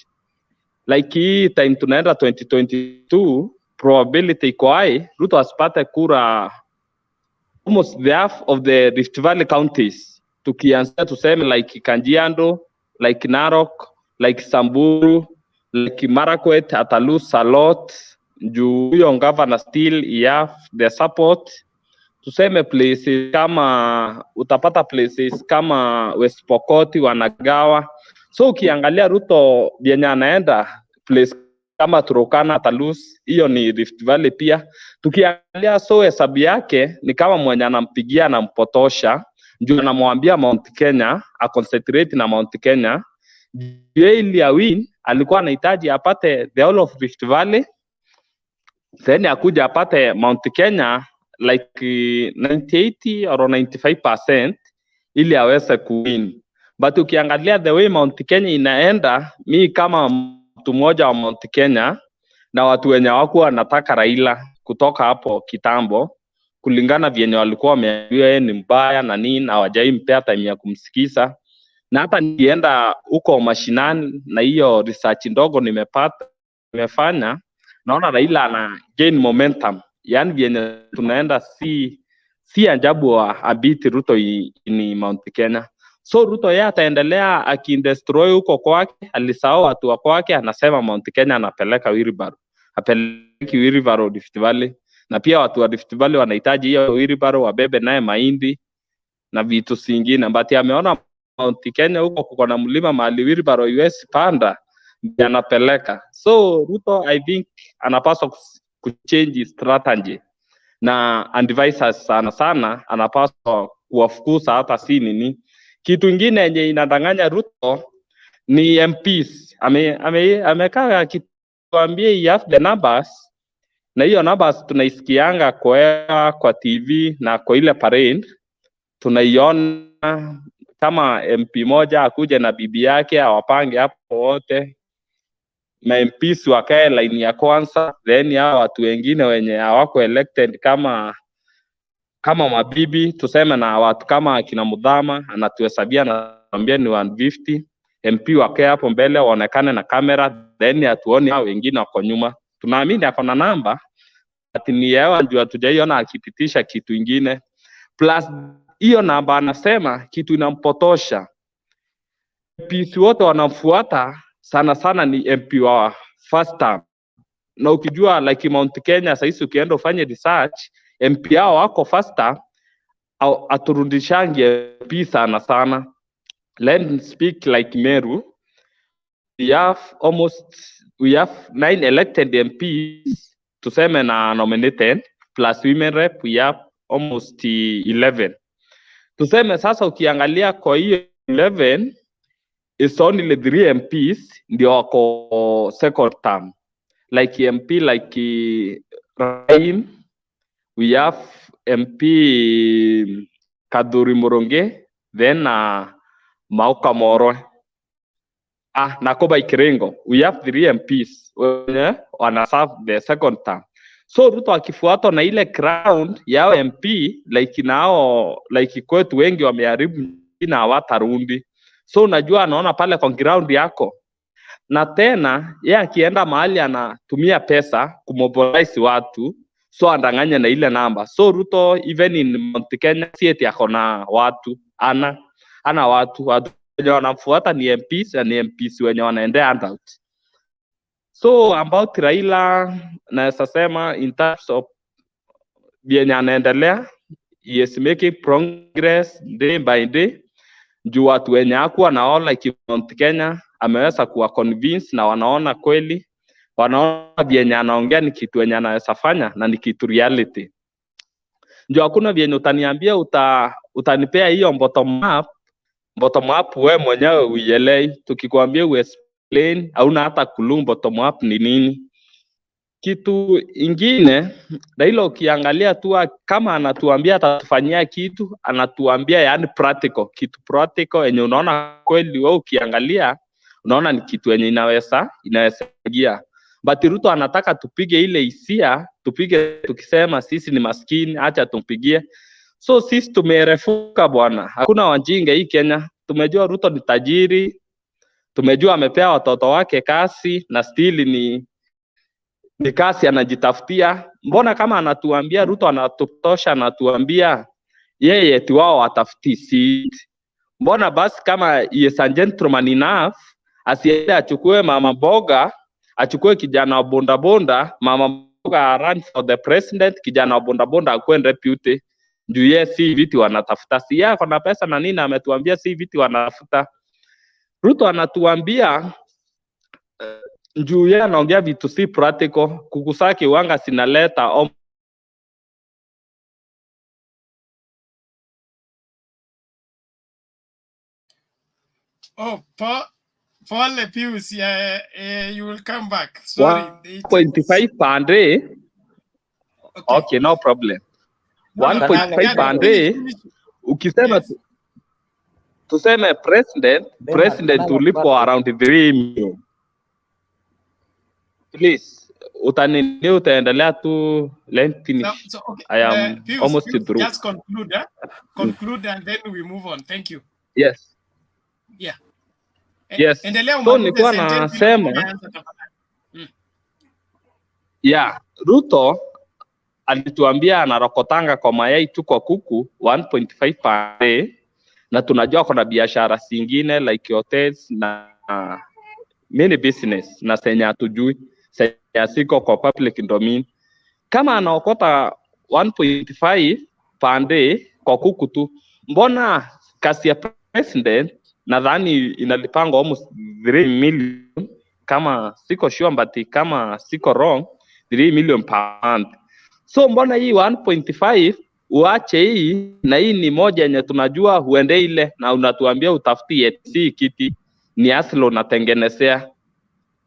Like hii time tunaenda 2022, probability iko high Ruto asipate kura almost the half of the Rift Valley counties. Tukianza tuseme like Kajiado, like Narok, like Samburu, like Marakwet, ata lose a lot. Juu huyo governor still have the support. Tuseme places kama, utapata places kama West Pokot wanagawa. So ukiangalia Ruto vyenye anaenda place kama Turkana ata lose, hiyo ni Rift Valley pia. Tukiangalia so hesabu yake ni kama mwenye anampigia na mpotosha, ndio anamwambia Mount Kenya aconcentrate na Mount Kenya. Ili ya win alikuwa anahitaji apate the whole of Rift Valley, then akuja apate Mount Kenya like 90 or 95% ili aweze kuwin. But ukiangalia the way Mount Kenya inaenda, mi kama mtu mmoja wa Mount Kenya na watu wenye wako wanataka Raila kutoka hapo kitambo, kulingana vyenye walikuwa wameambiwa yeye ni mbaya na nini, na hawajaimpea time ya kumsikiza. Na hata nienda huko mashinani na hiyo research ndogo nimefanya, naona Raila ana gain momentum. Yani vyenye tunaenda si ajabu wa abiti Ruto ni Mount Kenya. So Ruto yeye ataendelea akindestroy huko kwake, alisahau watu wa kwake, anasema Mount Kenya anapeleka wheelbarrow. Apeleki wheelbarrow Rift Valley, na pia watu wa Rift Valley wanahitaji hiyo wheelbarrow wabebe naye mahindi na vitu zingine. But ameona Mount Kenya huko kuko na mlima mahali wheelbarrow US panda ndiye anapeleka. So Ruto I think anapaswa kuchange strategy, na advisors sana anapaswa kuwafukuza hata si nini. Kitu ingine yenye inadanganya Ruto ni MPs. Amekaa akituambia you have the numbers, na hiyo numbers tunaisikianga kwa TV na kwa ile parade tunaiona. Kama MP moja akuje na bibi yake awapange hapo wote, na MPs wakae line ya kwanza, then hao watu wengine wenye hawako elected kama mabibi tuseme, na watu kama akina Mudhama anatuhesabia na anambia ni 150, MP wakae hapo mbele waonekane na kamera, then atuone hao wengine wako nyuma. Tunaamini ako na namba, ati ni yeye ndio hatujaiona akipitisha kitu ingine. Plus hiyo namba anasema kitu inampotosha. MPs wote wanamfuata sana ni MP wa first term. Na ukijua like Mount Kenya sasa ukienda ufanye research, MP hao wako first term au aturudishangi MP sana. Let's speak like Meru. We have 9 elected MPs tuseme na nominated plus women rep we have almost 11. Tuseme sasa ukiangalia kwa hiyo 11 is only 3 MPs ndio wako second term. Like MP like Raim, we have MP Kaduri Muronge, then Mauka Moro, na Koba Ikirengo. We have 3 MPs wana serve the second term. So Ruto akifuatwa na ile ground yao MP like nao like kwetu wengi wameharibu na hawatarundi. So unajua anaona pale kwa ground yako na tena yeye akienda mahali anatumia pesa kumobilize watu, so andanganya na ile namba. So Ruto even in Mount Kenya si eti ako na watu, ana watu wenye wanamfuata ni MPs na ni MPs wenye wanaendea handout. So about Raila naweza sema in terms of yenye anaendelea, he is making progress day by day. Juu watu wenye hakuwa naona like Mount Kenya ameweza kuwa convince na wanaona kweli, wanaona vyenye anaongea ni kitu wenye anaweza fanya na ni kitu reality. Juu hakuna vyenye utaniambia utanipea hiyo bottom up we mwenyewe uielewi, tukikwambia explain hauna hata clue bottom up ni nini. Kitu ingine Raila ukiangalia tu kama anatuambia atatufanyia kitu, anatuambia yani practical, kitu practical yenye unaona kweli wewe ukiangalia unaona ni kitu yenye inaweza ingia. But Ruto anataka tupige ile hisia, tupige tukisema sisi ni maskini, acha tumpigie. So sisi tumerefuka bwana, hakuna wajinga hii Kenya. Tumejua Ruto ni tajiri, tumejua amepea watoto wake kazi na still ni kazi anajitafutia. Mbona kama anatuambia Ruto anatutosha, anatuambia yeye eti wao watafuti seat? Mbona basi kama he is a gentleman enough asiende achukue mama boga, achukue kijana wa bonda, mama boga run for the president, kijana wa bonda akuwe deputy. Juu yeye si viti wanatafuta, si yako na pesa na nini, ametuambia si viti wanatafuta. Ruto anatuambia juu yeye anaongea vitu si practical, kukusaki wanga sinaleta Paul Pius, you will come back. Sorry. 1.5 per day. Okay, no problem. 1.5 per day. Ukisema tuseme president ulipo around 3 million. Please, utaendelea tu, let me finish. So, okay. I am Pius, almost through. Just conclude, conclude and then we move on. Thank you. Yes. Yeah. Yes. So nilikuwa nasema Ruto alituambia anarokotanga kwa mayai tu kwa kuku 1.5 per day, na tunajua kuna biashara zingine like hotels na many business na senya hatujui, senya siko kwa public domain. Kama anaokota 1.5 per day kwa kuku tu, mbona kasi ya president nadhani inalipanga almost 3 million, kama siko sure but kama siko wrong 3 million per month. So mbona hii 1.5 uache hii na hii ni moja yenye tunajua huende ile, na unatuambia utafutie si kiti ni aslo natengenezea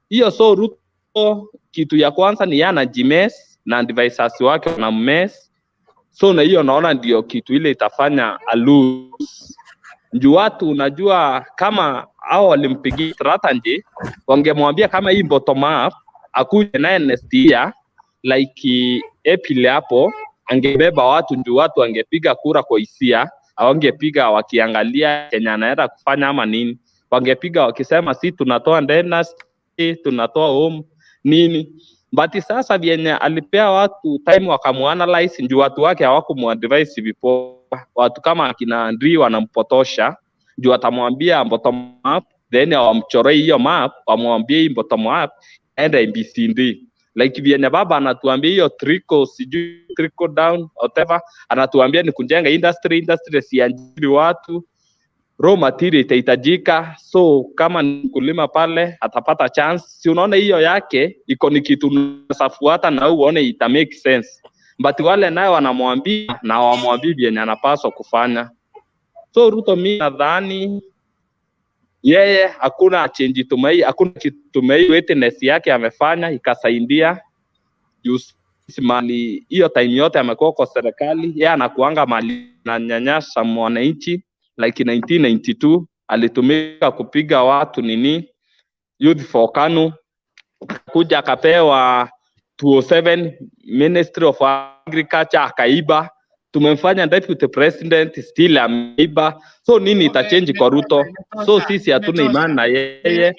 hiyo. So Ruto kitu ya kwanza ni yana jimes na advisors wake na mess. So na hiyo naona ndio kitu ile itafanya lose. Njoo watu unajua kama hao walimpigia strategy, wangemwambia kama hii bottom up akuje na NST like April hapo, angebeba watu, njoo watu angepiga kura kwa hisia, awangepiga wakiangalia Kenya anaenda kufanya ama nini. Wangepiga wakisema si tunatoa dynasty, tunatoa home nini. But sasa vyenye alipea watu time wakamuanalyze, njoo watu wake hawakumuadvise before. Watu kama akina Andri wanampotosha, juu atamwambia bottom up, then wamchoree hiyo map, wamwambie hii bottom up and ABCD. Like vyenye baba anatuambia hiyo trickle down whatever, anatuambia ni kujenga industry siajiri watu, raw material itahitajika. So kama ni kulima pale atapata chance. Si unaona hiyo yake iko ni kitu unasafuata na uone ita make sense. But wale nayo wanamwambia na wamwambia vyenye anapaswa kufanya. So Ruto mimi nadhani yeye hakuna change tumei, hakuna kitu tumei witness yake amefanya ikasaidia. Mali hiyo time yote amekuwa kwa serikali, yeye anakuanga mali na nyanyasa mwananchi. Like 1992 alitumika kupiga watu nini youth for KANU, kuja akapewa 207 Ministry of Agriculture akaiba, tumemfanya deputy president still ameiba. So nini itachange kwa Ruto? So sisi hatuna imani na yeye.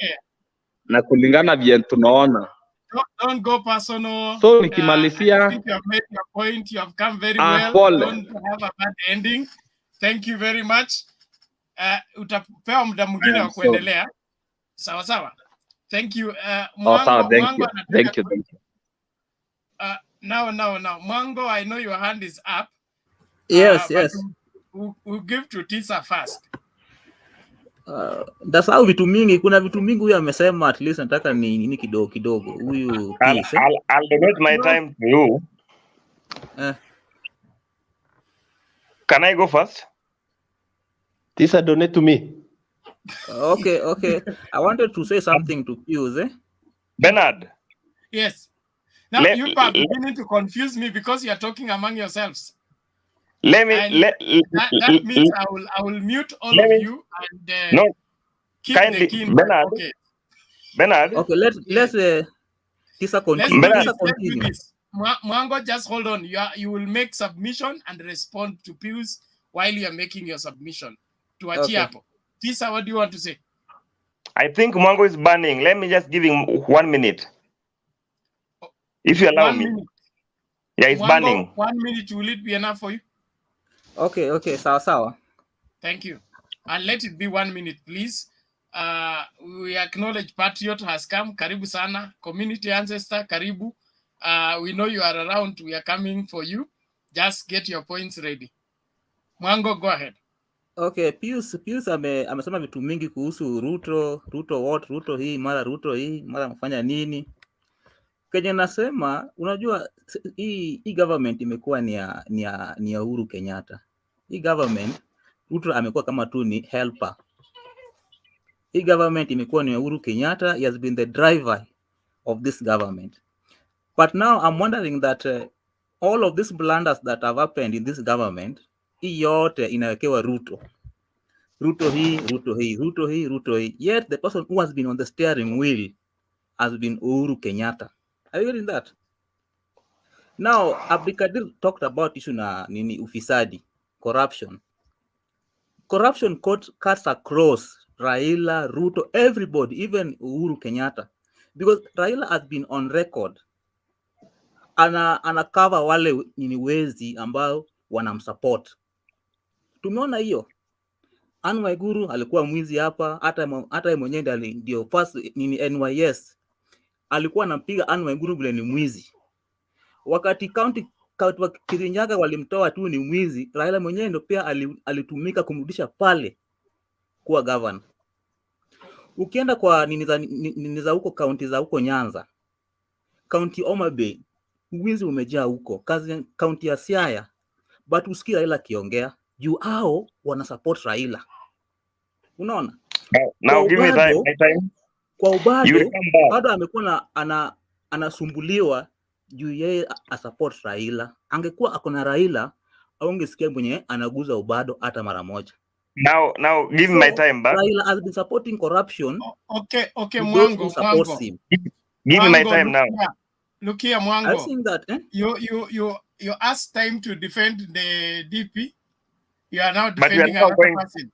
na kulingana vile tunaona. Don't go personal. So I nikimalizia, think you have made your point. You have come very well. pole. Don't have a bad ending. Thank you very much. Utapewa muda mwingine wa kuendelea. Sawa sawa. Thank you. Sawa, thank you. Thank you. Now. Mwango, I know your hand is up. Yes. We'll give to Tisa first. Dasahau vitu mingi, kuna vitu mingi huyu amesema, at least nataka ni nini kidogo huyu Peace. I'll donate my time to you. Can I go first? Tisa, donate to me. Okay. I wanted to say something to Pius. Bernard. Yes. Now you are beginning to confuse me because you are talking among yourselves. That means I will mute all of you and keep kindly, the king. Bernard. Okay. Bernard. Okay, let's Tisa continue. Let's do this. Mwango, just hold on. You will make submission and respond to Pius while you are making your submission. To Achiapo. Tisa, what do you want to say? I think Mwango is burning. Let me just give him 1 minute. If you allow me. Yeah, it's Mwango, burning. 1 minute, will it be enough for you? Okay, sawa. Thank you. And let it be 1 minute, please. We acknowledge Patriot has come. Karibu sana. Community ancestor, karibu. We know you are around. We are coming for you. Just get your points ready. Mwango, go ahead. Okay, Pius amesema vitu mingi kuhusu Ruto hii, mara mfanya nini. Kenya nasema, unajua hii government imekuwa ni ya Uhuru Kenyatta. Hii government Ruto amekuwa kama tu ni helper. Hii government imekuwa ni ya Uhuru Kenyatta. He has been the driver of this government. But now I'm wondering that all of these blunders that have happened in this government, hii yote inawekewa Ruto hii. Yet the person who has been on the steering wheel has been Uhuru Kenyatta. Are you hearing that? Now, Abdikadir talked about issue na nini ufisadi, corruption. Corruption cuts across Raila, Ruto, everybody, even Uhuru Kenyatta. Because Raila has been on record. Anakava wale nini wezi ambao wanamsupport. Tumeona hiyo. Anne Waiguru alikuwa mwizi hapa, hata mwenyewe ndio first nini NYS. Alikuwa anampiga Anne Waiguru vile ni mwizi. Wakati county wa Kirinyaga walimtoa tu ni mwizi, Raila mwenyewe ndio pia alitumika kumrudisha pale kuwa governor. Ukienda kwa nini za huko county za huko Nyanza, county Homa Bay, mwizi umejaa huko, county ya Siaya, but usikie Raila kiongea, juu hao wana support Raila. Unaona? Now give me my time. Kwa ubado bado amekuwa anasumbuliwa juu yeye asupport Raila. Angekuwa akona Raila, aungesikia mwenye anaguza ubado hata mara moja. Now give me my time back. Raila has been supporting corruption. Okay, Mwango. Give me my time now. Look here, Mwango. I think that you asked time to defend the DP. You are now defending another person.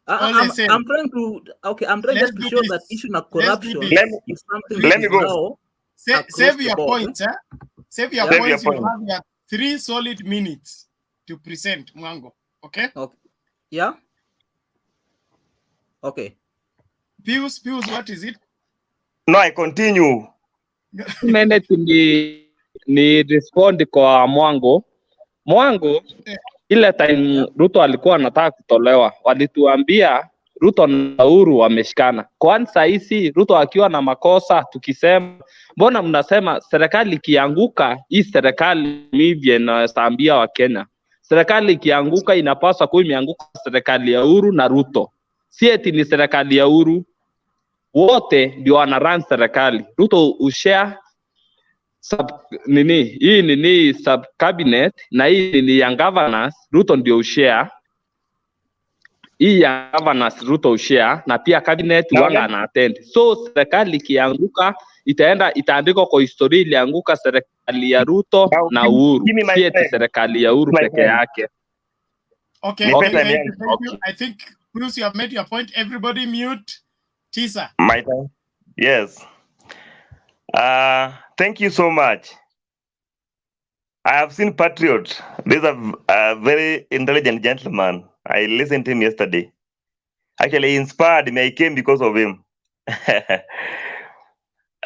I'm trying just to show that issue of corruption is something. Let me go. Save your points, huh? Save your points. You have your 3 solid minutes to present, Mwango. Okay? Yeah. Okay. Pius, what is it? No, I continue. Minute ni respond kwa Mwango. Ile time Ruto alikuwa anataka kutolewa, walituambia Ruto na Uhuru wameshikana. Kwanza hizi Ruto akiwa na makosa, tukisema mbona mnasema serikali ikianguka, hii serikali mivye na saambia wa Kenya. Serikali ikianguka inapaswa kuwa imeanguka serikali ya Uhuru na Ruto. Si eti ni serikali ya Uhuru, wote ndio wana run serikali. Ruto ushare hii sub cabinet na hii ni young governors, Ruto ndio ushare. Hii young governors Ruto ushare na pia cabinet wanga na attend. So serikali kianguka itaandikwa kwa historia ilianguka serikali ya Ruto na Uhuru. Si eti serikali ya Uhuru peke yake. Okay, thank you. I think Bruce, you have made your point. Everybody mute. Tisa. My time. Yes. Thank you so much. I have seen Patriot. This is a very intelligent gentleman. I listened to him yesterday. Actually, he inspired me. I came because of him. And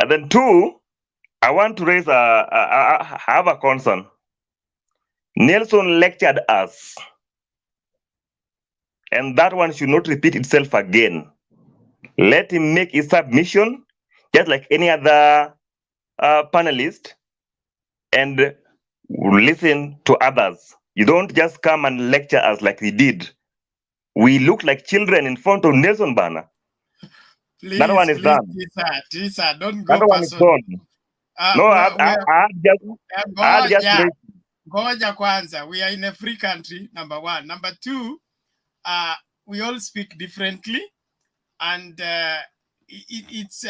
then two, I want to raise I have a concern. Nelson lectured us, and that one should not repeat itself again. Let him make his submission, just like any other panelist, and listen to others. You don't just come and lecture us like he did. We look like children in front of Nelson Bana. That one is done. Tisa, don't That go one is personal. done. No, I just raised. Ngoja kwanza, we are in a free country, number one. Number two, we all speak differently, and it's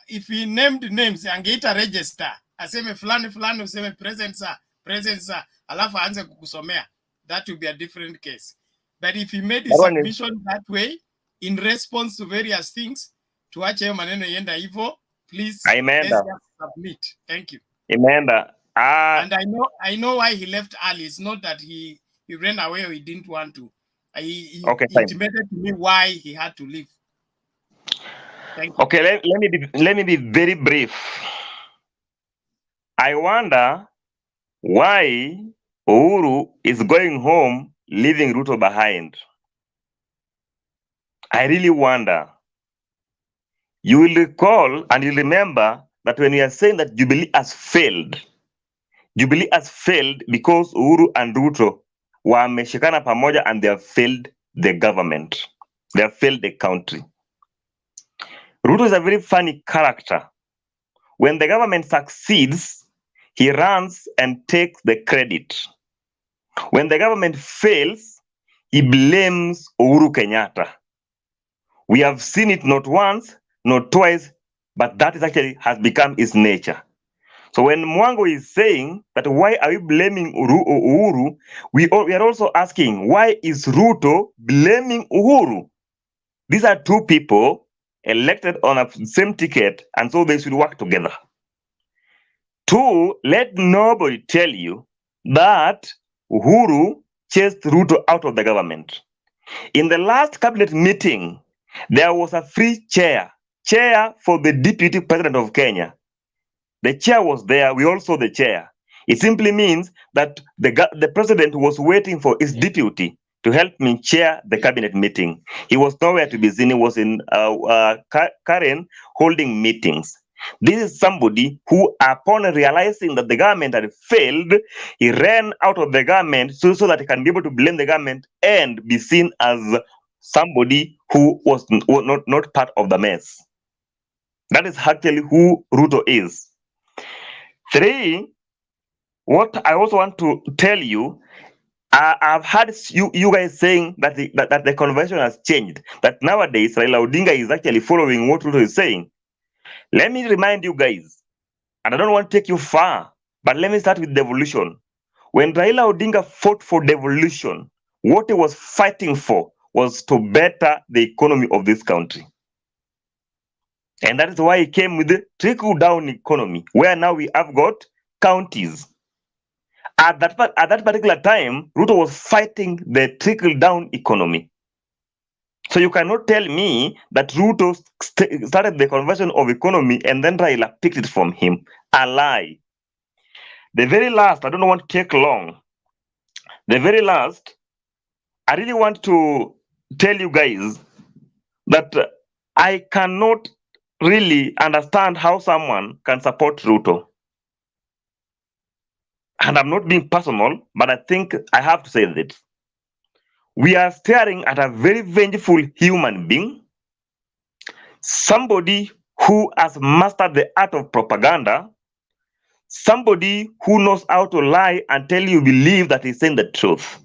if we named names, angeita register, aseme fulani fulani, useme present sir, alafu aanze kukusomea. That will be a different case. But if he made his submission that way, in response to various things, tuache maneno yenda hivyo, please, let's just submit. Thank you. Imenda. And I know why he left early. It's not that he ran away or he didn't want to. He intimated to me why he had to leave. Thank you. Okay, let me be very brief. I wonder why Uhuru is going home, leaving Ruto behind. I really wonder. You will recall and you remember that when we are saying that Jubilee has failed because Uhuru and Ruto wameshikana pamoja and they have failed the government. They have failed the country. Ruto is a very funny character. When the government succeeds, he runs and takes the credit. When the government fails, he blames Uhuru Kenyatta. We have seen it not once, not twice, but that is actually has become his nature. So when Mwango is saying that why are you blaming Uhuru, we are also asking why is Ruto blaming Uhuru? These are two people elected on a same ticket, and so they should work together. Two, let nobody tell you that Uhuru chased Ruto out of the government. In the last cabinet meeting, there was a free chair for the deputy president of Kenya. The chair was there. We all saw the chair. It simply means that the president was waiting for his deputy to help me chair the cabinet meeting. He was nowhere to be seen. He was in Karen holding meetings. This is somebody who, upon realizing that the government had failed, he ran out of the government so that he can be able to blame the government and be seen as somebody who was not part of the mess. That is actually who Ruto is. Three, what I also want to tell you, I've heard you guys saying that the convention has changed, that nowadays Raila Odinga is actually following what Ruto is saying. Let me remind you guys, and I don't want to take you far, but let me start with devolution. When Raila Odinga fought for devolution, what he was fighting for was to better the economy of this country. And that is why he came with the trickle-down economy, where now we have got counties. At that particular time, Ruto was fighting the trickle-down economy. So you cannot tell me that Ruto started the conversion of economy and then Raila picked it from him. A lie. The very last, I don't want to take long. The very last, I really want to tell you guys that I cannot really understand how someone can support Ruto. And I'm not being personal, but I think I have to say that. We are staring at a very vengeful human being, somebody who has mastered the art of propaganda, somebody who knows how to lie and tell you believe that he's saying the truth.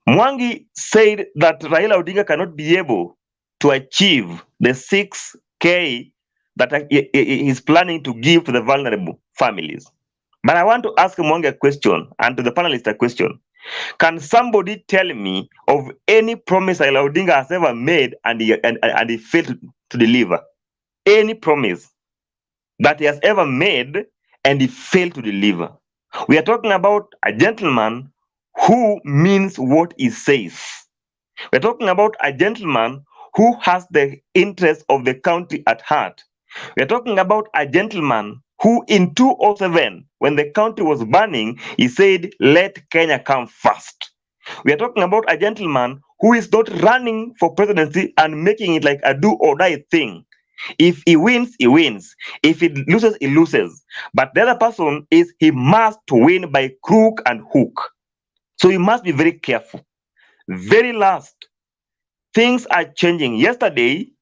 Mwangi said that Raila Odinga cannot be able to achieve the 6K that he is planning to give to the vulnerable families. But I want to ask Mwangi a question, and to the panelists a question. Can somebody tell me of any promise Raila Odinga has ever made and he failed to deliver? any promise that he has ever made and he failed to deliver. We are talking about a gentleman who means what he says. We're talking about a gentleman who has the interest of the country at heart. We're talking about a gentleman who in 2007, when the country was burning, he said, let Kenya come first. We are talking about a gentleman who is not running for presidency and making it like a do or die thing. If he wins, he wins. If he loses, he loses. But the other person is he must win by crook and hook. So he must be very careful. Very last, things are changing. Yesterday,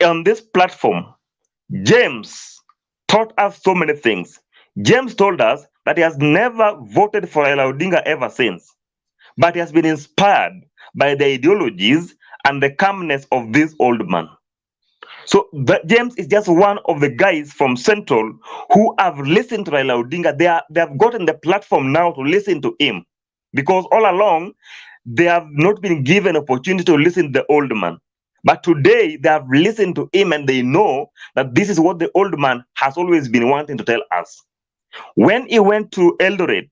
on this platform, James taught us so many things. James told us that he has never voted for Raila Odinga ever since, but he has been inspired by the ideologies and the calmness of this old man. So James is just one of the guys from Central who have listened to Raila Odinga. They have gotten the platform now to listen to him, because all along they have not been given opportunity to listen to the old man. But today they have listened to him and they know that this is what the old man has always been wanting to tell us. When he went to Eldoret,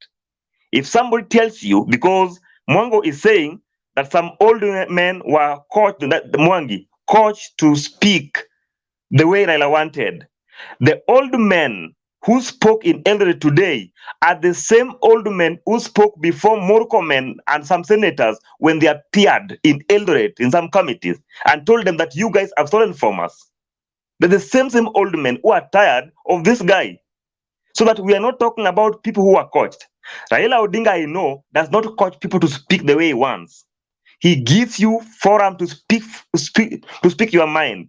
if somebody tells you, because Mwango is saying that some old men were coached to speak the way Raila wanted. The old men who spoke in Eldoret today are the same old men who spoke before Murkomen and some senators when they appeared in Eldoret in some committees and told them that you guys have stolen from us. They're the same old men who are tired of this guy. So that we are not talking about people who are coached. Raila Odinga, I know, does not coach people to speak the way he wants. He gives you forum to speak your mind.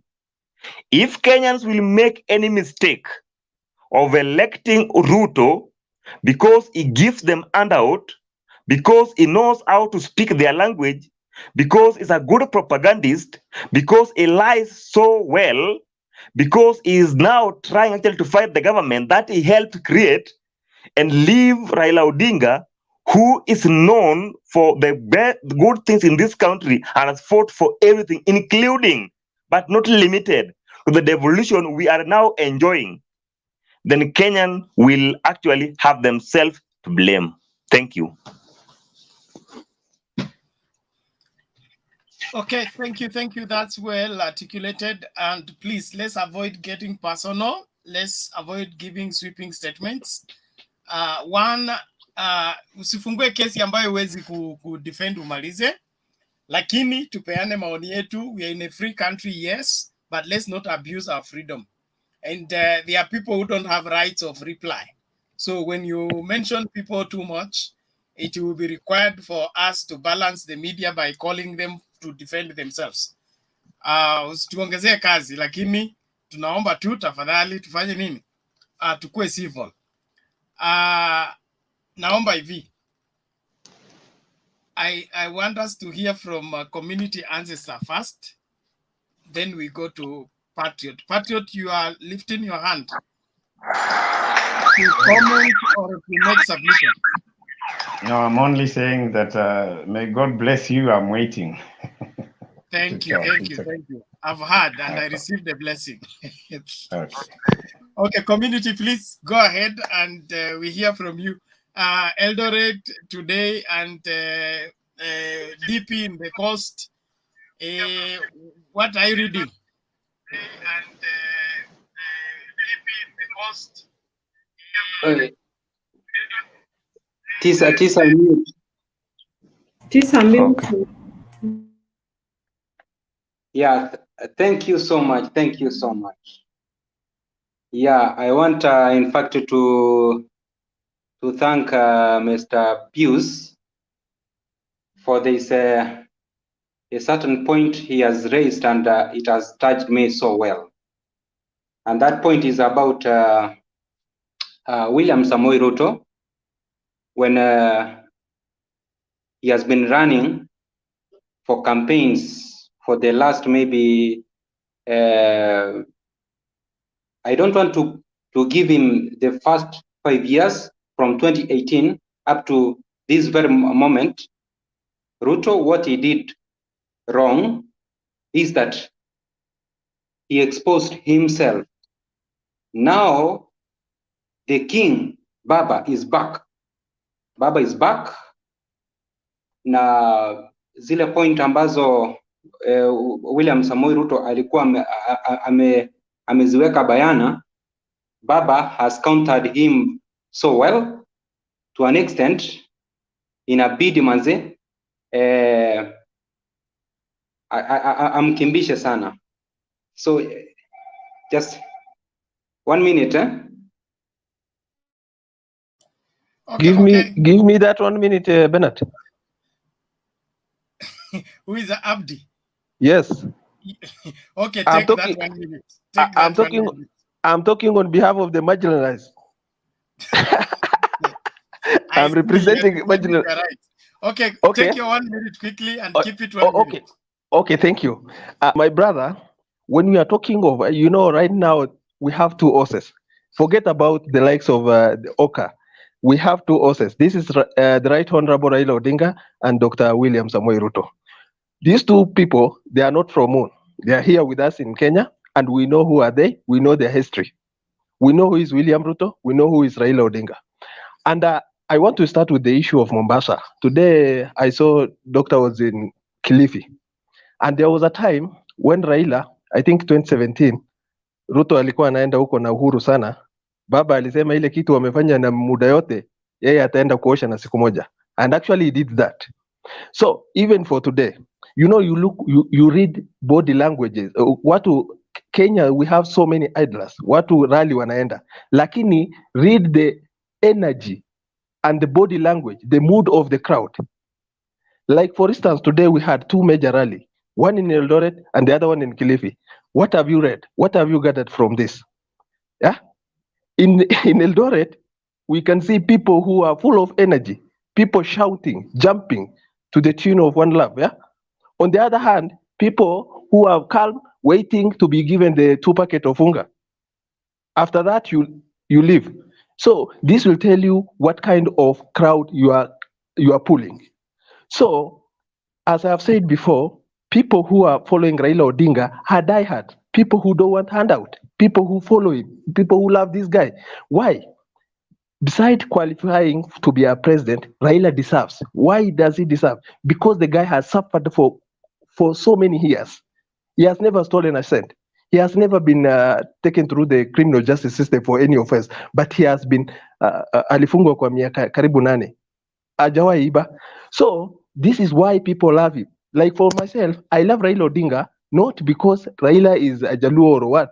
If Kenyans will make any mistake of electing Ruto because he gives them handout, because he knows how to speak their language, because he's a good propagandist, because he lies so well, because he is now trying actually to fight the government that he helped create, and leave Raila Odinga, who is known for the good things in this country and has fought for everything, including but not limited to the devolution we are now enjoying, then Kenyan will actually have themselves to blame. Thank you. Okay, thank you. That's well articulated. And please, let's avoid getting personal. Let's avoid giving sweeping statements. Usifungue kesi ambayo huwezi kudefend umalize, lakini tupeane maoni yetu. We are in a free country, yes, but let's not abuse our freedom. And there are people who don't have rights of reply. So when you mention people too much, it will be required for us to balance the media by calling them to defend themselves. Usituongezee kazi, lakini tunaomba tu tafadhali tufanye nini? Tukue civil. Naomba hivi. I want us to hear from community ancestor first. Then we go to Patriot. Patriot, you are lifting your hand to comment or to make submission. No, I'm only saying that may God bless you. I'm waiting. Thank you. I've heard and I received the blessing. Okay, community, please go ahead and we hear from you. Eldoret today and DP in the coast. What are you reading? And DP in the coast. Tisa mute. Tisa mute. Yeah, thank you so much. Yeah, I want, in fact, to thank Mr. Pius for this a certain point he has raised, and it has touched me so well. And that point is about William Samoei Ruto, when he has been running for campaigns for the last maybe, I don't want to give him the first 5 years from 2018 up to this very moment. Ruto, what he did wrong is that he exposed himself. Now the king Baba is back. Baba is back na zile point ambazo William Samoei Ruto alikuwa ameziweka bayana. Baba has countered him so well to an extent, inabidi manze amkimbishe sana. So just 1 minute, Okay, Give me that 1 minute, Bernard. Who is Abdi? Yes. Okay, I'm take talking. that 1 minute. I'm talking. I'm talking on behalf of the marginalized. I'm representing marginal. Right. Okay, Okay. take your 1 minute quickly and keep it 1 Okay. minute. Okay. Thank you, my brother. When we are talking of, right now we have two horses. Forget about the likes of the Oka. We have two horses. This is the Right Honorable Raila Odinga and Dr. William Samoei Ruto. These two people, they are not from Moon. They are here with us in Kenya, and we know who are they. We know their history. We know who is William Ruto. We know who is Raila Odinga. And I want to start with the issue of Mombasa. Today, I saw Doctor was in Kilifi. And there was a time when Raila, I think 2017, Ruto alikuwa anaenda huko na Uhuru sana. Baba alisema ile kitu wamefanya na muda yote, yeye ataenda kuosha na siku moja. And actually he did that. So even for today, you read body languages. Watu Kenya, we have so many idlers. Watu rally wanaenda. Lakini read the energy and the body language, the mood of the crowd. Like for instance, today we had two major rally, one in Eldoret and the other one in Kilifi. What have you read? What have you gathered from this? Yeah, in Eldoret, we can see people who are full of energy, people shouting, jumping to the tune of One Love. Yeah. On the other hand, people who are calm, waiting to be given the 2 packet of unga. After that, you leave. So this will tell you what kind of crowd you are pulling. So, as I have said before, people who are following Raila Odinga are diehard. People who don't want handout. People who follow him. People who love this guy. Why? Besides qualifying to be a president, Raila deserves. Why does he deserve? Because the guy has suffered for so many years. He has never stolen a cent. He has never been taken through the criminal justice system for any offense. But he has been alifungwa kwa miaka karibu 8. Hajawahi iba. So this is why people love him. Like for myself, I love Raila Odinga not because Raila is a Jaluo or what,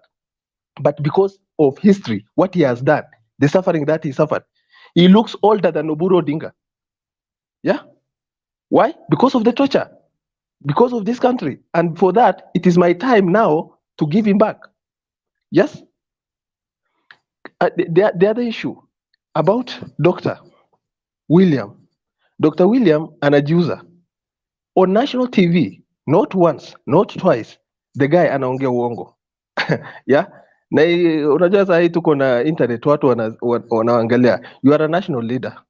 but because of history, what he has done, the suffering that he suffered. He looks older than Oburu Odinga. Yeah. Why? Because of the torture, because of this country. And for that, it is my time now to give him back. Yes. The other issue about Dr. William anajiuza on national TV, not once, not twice, the guy anaongea uongo. Yeah. Na unajua saa hii tuko na internet, watu wanaangalia. You are a national leader.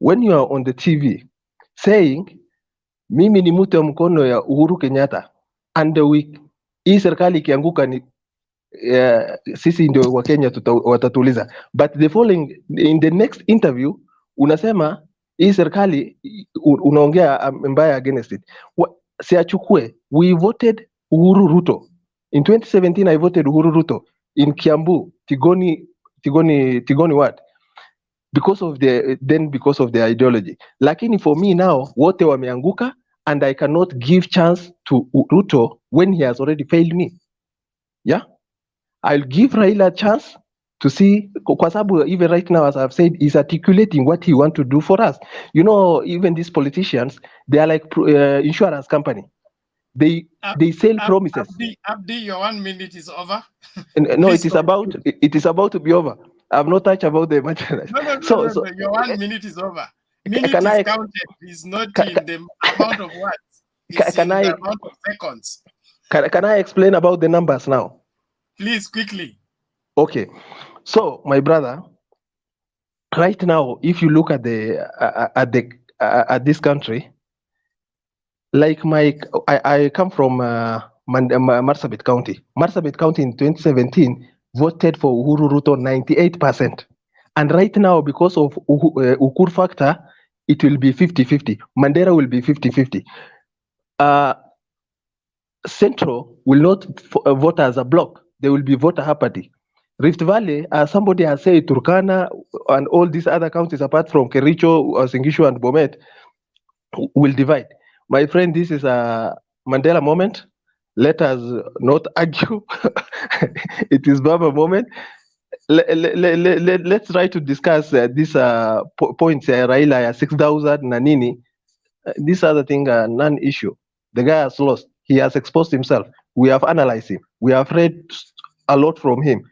When you are on the TV saying mimi ni mtu wa mkono ya Uhuru Kenyatta and hii serikali ikianguka ni sisi ndio wa Kenya watatuliza, but the following in the next interview unasema hii serikali unaongea mbaya against it. Siachukue, we voted Uhuru Ruto in 2017. I voted Uhuru Ruto in Kiambu, Tigoni what? Because of the ideology. Lakini for me now, wote wameanguka and I cannot give chance to Ruto when he has already failed me. Yeah, I'll give Raila a chance to see, kwa sababu even right now, as I've said, he's articulating what he wants to do for us. Even these politicians, they are like insurance company. They sell promises. Abdi, your 1 minute is over. No, it is about to be over. I've not touched about the marginalized. No. Your 1 minute is over. Minute is counted. It's not in the amount of words. It's in the amount of seconds. Can I explain about the numbers now? Please, quickly. Okay. So, my brother, right now, if you look at this country, like I come from Marsabit County. Marsabit County in 2017 voted for Uhuru Ruto 98%. And right now, because of Ukur factor, it will be 50-50. Mandera will be 50-50. Central will not vote as a block. They will be voter apathy. Rift Valley, somebody has said Turkana and all these other counties apart from Kericho, Singishu and Bomet will divide. My friend, this is a Mandela moment. Let us not argue. It is Baba moment. Let's try to discuss these points. Raila 6,000 Nanini. These are the things non-issue. The guy has lost. He has exposed himself. We have analyzed him. We have read a lot from him.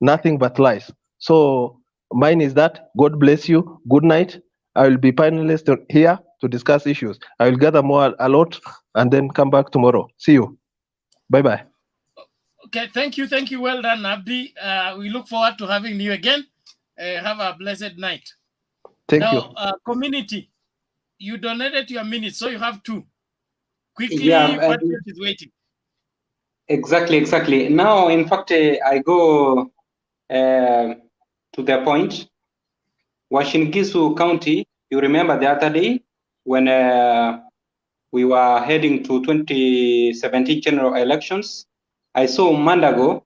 Nothing but lies. So mine is that. God bless you. Good night. I will be panelist here to discuss issues. I will gather a lot and then come back tomorrow. See you. Bye-bye. Okay, thank you. Well done, Abdi. We look forward to having you again. Have a blessed night. Thank you. Community, you donated your minutes, so you have 2. Quickly, Yeah, Patriot is waiting. Exactly. Now, in fact, I go to the point. Washingisu County, you remember the other day when we were heading to 2017 general elections, I saw Mandago.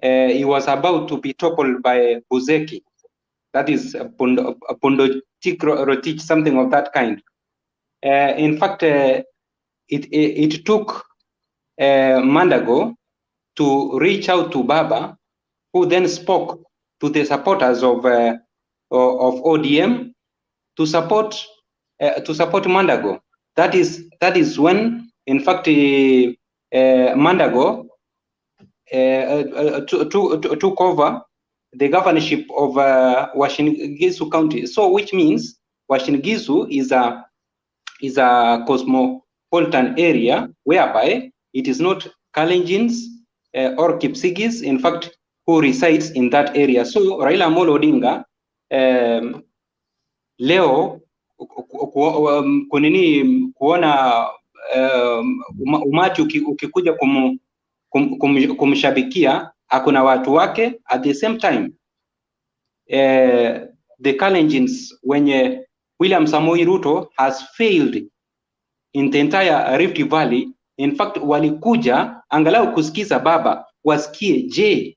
He was about to be toppled by Buzeki. That is Rotich, something of that kind. In fact, it took Mandago to reach out to Baba, who then spoke to the supporters of ODM to support Mandago. That is when, in fact, Mandago took over the governorship of Washingisu County. So, which means Washingisu is a cosmopolitan area whereby it is not Kalenjins or Kipsigis, in fact, who resides in that area. So Raila Amolo Odinga leo kuona umati ukikuja kumshabikia, hakuna watu wake. At the same time, the Kalenjins wenye William Samoei Ruto has failed in the entire Rift Valley. In fact, walikuja angalau kusikiza Baba, wasikie, je,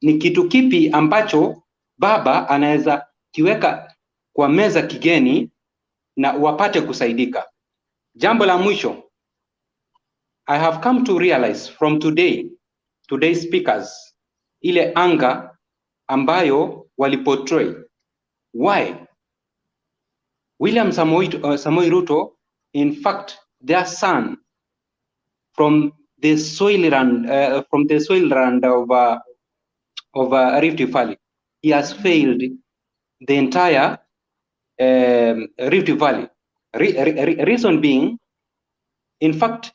ni kitu kipi ambacho Baba anaweza kiweka kwa meza kigeni na wapate kusaidika. Jambo la mwisho, I have come to realize from today's speakers, ile anga ambayo waliportray. Why? William Samoei Ruto, in fact, their son, from the soil land of Rift Valley, he has failed the entire Rift Valley. Reason being, in fact,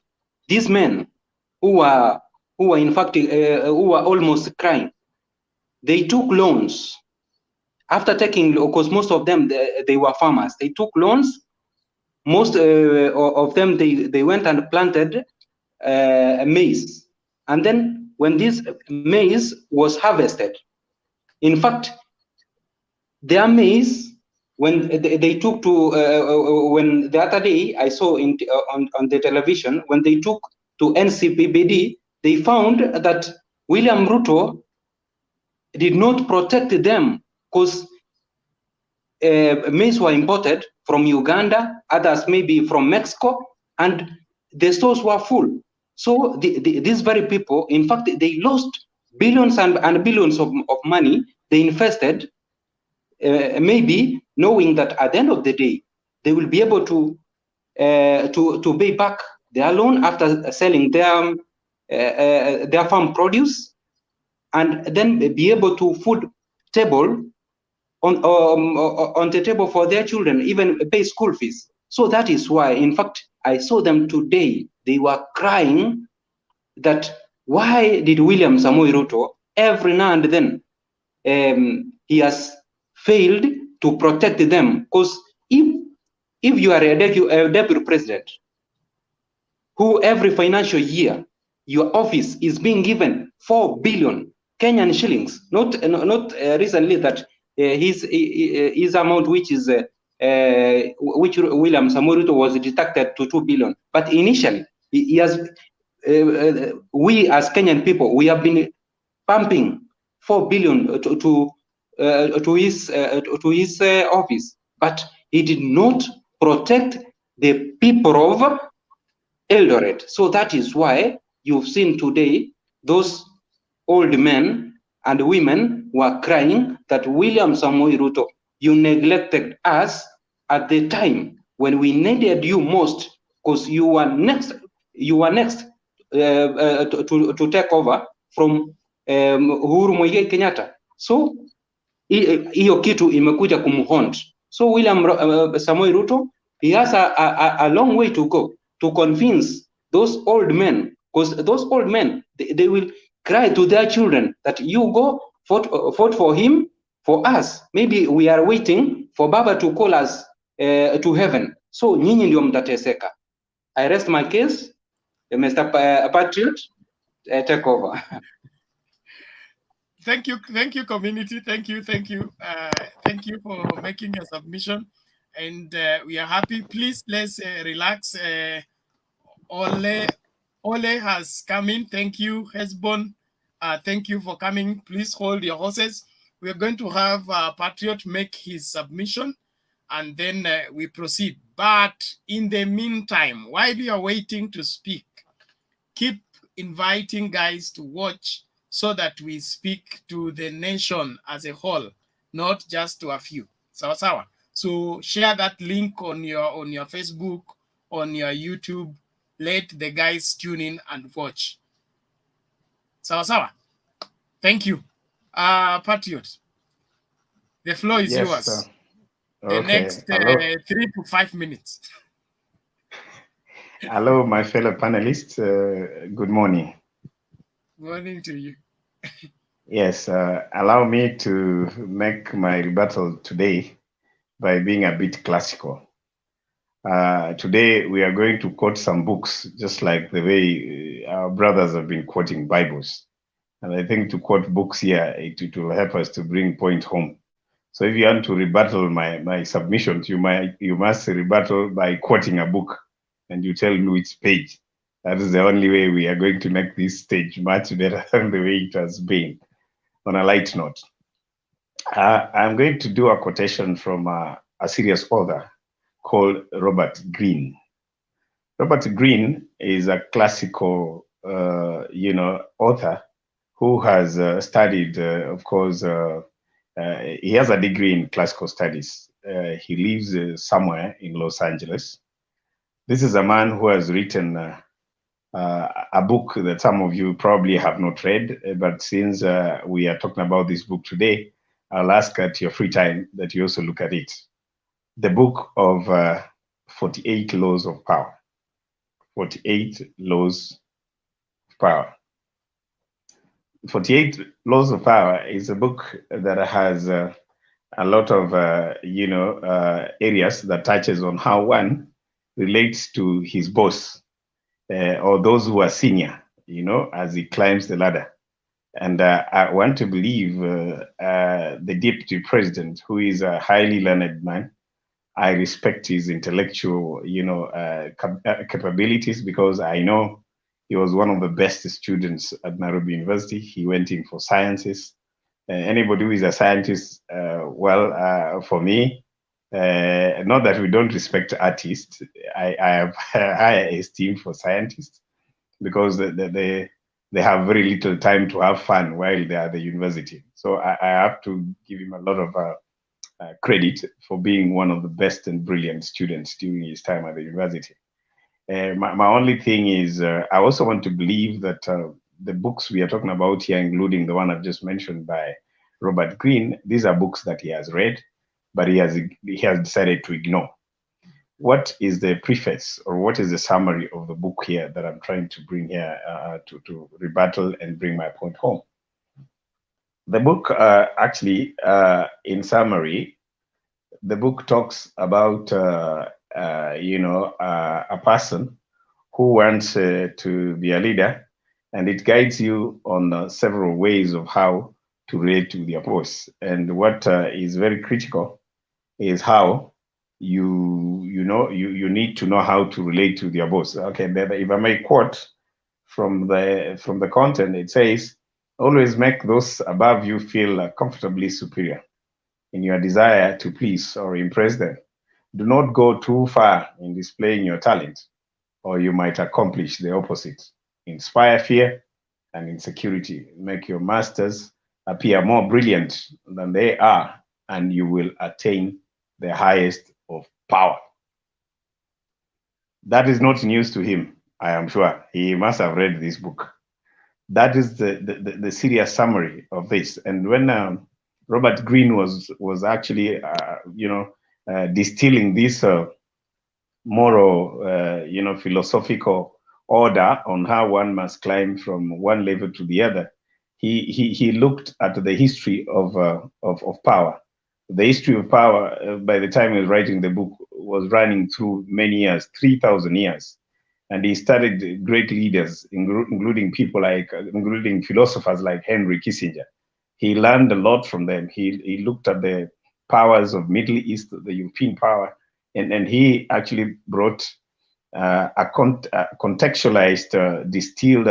these men who were almost crying, they took loans. After taking, because most of them they were farmers, they took loans. Most of them they went and planted maize, and then when this maize was harvested, in fact, their maize, when they took to when the other day I saw on the television, when they took to NCPBD, they found that William Ruto did not protect them, because maize were imported from Uganda, others maybe from Mexico, and the stores were full. So these very people, in fact, they lost billions and billions of money they invested, maybe knowing that at the end of the day, they will be able to pay back their loan after selling their farm produce, and then be able to food table on the table for their children, even pay school fees. So that is why, in fact, I saw them today. They were crying that why did William Samoei Ruto every now and then he has failed to protect them? Because if you are a deputy president who every financial year, your office is being given 4 billion Kenyan shillings, not recently that his amount, which which William Samoei Ruto was deducted to 2 billion, but initially he has. We as Kenyan people, we have been pumping 4 billion to his office, but he did not protect the people of Eldoret. So that is why you've seen today those old men and women were crying that William Samoei Ruto, you neglected us at the time when we needed you most, because you were next to take over from Uhuru Muigai Kenyatta. So hiyo kitu imekuja kumhaunt. So William Samoei Ruto, he has a long way to go to convince those old men, because those old men, they will cry to their children that you go vote for him, for us. Maybe we are waiting for Baba to call us to heaven. So nyinyi ndio mtateseka. I rest my case. Mr. Patriot, take over. Thank you, community. Thank you for making a submission, and we are happy. Please let's relax. Ole has come in. Thank you, Hesbon. Thank you for coming. Please hold your horses. We are going to have Patriot make his submission, and then we proceed. But in the meantime, while you are waiting to speak, keep inviting guys to watch so that we speak to the nation as a whole, not just to a few. Sawa. So share that link on your Facebook, on your YouTube. Let the guys tune in and watch. Sawa. Thank you. Patriot, the floor is yours. Sir. The next Hello. 3 to 5 minutes. Hello, my fellow panelists. Good morning. Morning to you. Yes, allow me to make my rebuttal today by being a bit classical. Today, we are going to quote some books, just like the way our brothers have been quoting Bibles. And I think to quote books here, it will help us to bring point home. So if you want to rebuttal my submissions, you must rebuttal by quoting a book, and you tell me which page. That is the only way we are going to make this stage much better than the way it has been. On a light note, I'm going to do a quotation from a serious author called Robert Greene. Robert Greene is a classical, author who has studied, of course, he has a degree in classical studies. He lives somewhere in Los Angeles. This is a man who has written a book that some of you probably have not read, but since we are talking about this book today, I'll ask at your free time that you also look at it. The book of 48 Laws of Power. 48 Laws of Power. 48 Laws of Power is a book that has a lot of, areas that touches on how one relates to his boss or those who are senior, as he climbs the ladder. And I want to believe the deputy president, who is a highly learned man. I respect his intellectual, capabilities, because I know he was one of the best students at Nairobi University. He went in for sciences. Anybody who is a scientist, for me, not that we don't respect artists. I have high esteem for scientists, because they have very little time to have fun while they are at the university. So I have to give him a lot of credit for being one of the best and brilliant students during his time at the university. My only thing is, I also want to believe that the books we are talking about here, including the one I've just mentioned by Robert Greene, these are books that he has read, but he has decided to ignore. What is the preface, or what is the summary of the book here that I'm trying to bring here to rebuttal and bring my point home? The book, in summary, the book talks about, a person who wants to be a leader, and it guides you on several ways of how to relate to their boss. And what is very critical is how you need to know how to relate to their boss. Okay, if I may quote from the content, it says, always make those above you feel comfortably superior in your desire to please or impress them. Do not go too far in displaying your talent, or you might accomplish the opposite. Inspire fear and insecurity. Make your masters appear more brilliant than they are, and you will attain the highest of power. That is not news to him, I am sure. He must have read this book. That is the serious summary of this. And when Robert Greene was actually, distilling this moral, philosophical order on how one must climb from one level to the other, he looked at the history of power. The history of power, by the time he was writing the book, was running through many years, 3,000 years. And he studied great leaders, including including philosophers like Henry Kissinger. He learned a lot from them. He looked at the powers of Middle East, the European power, and he actually brought a contextualized, distilled,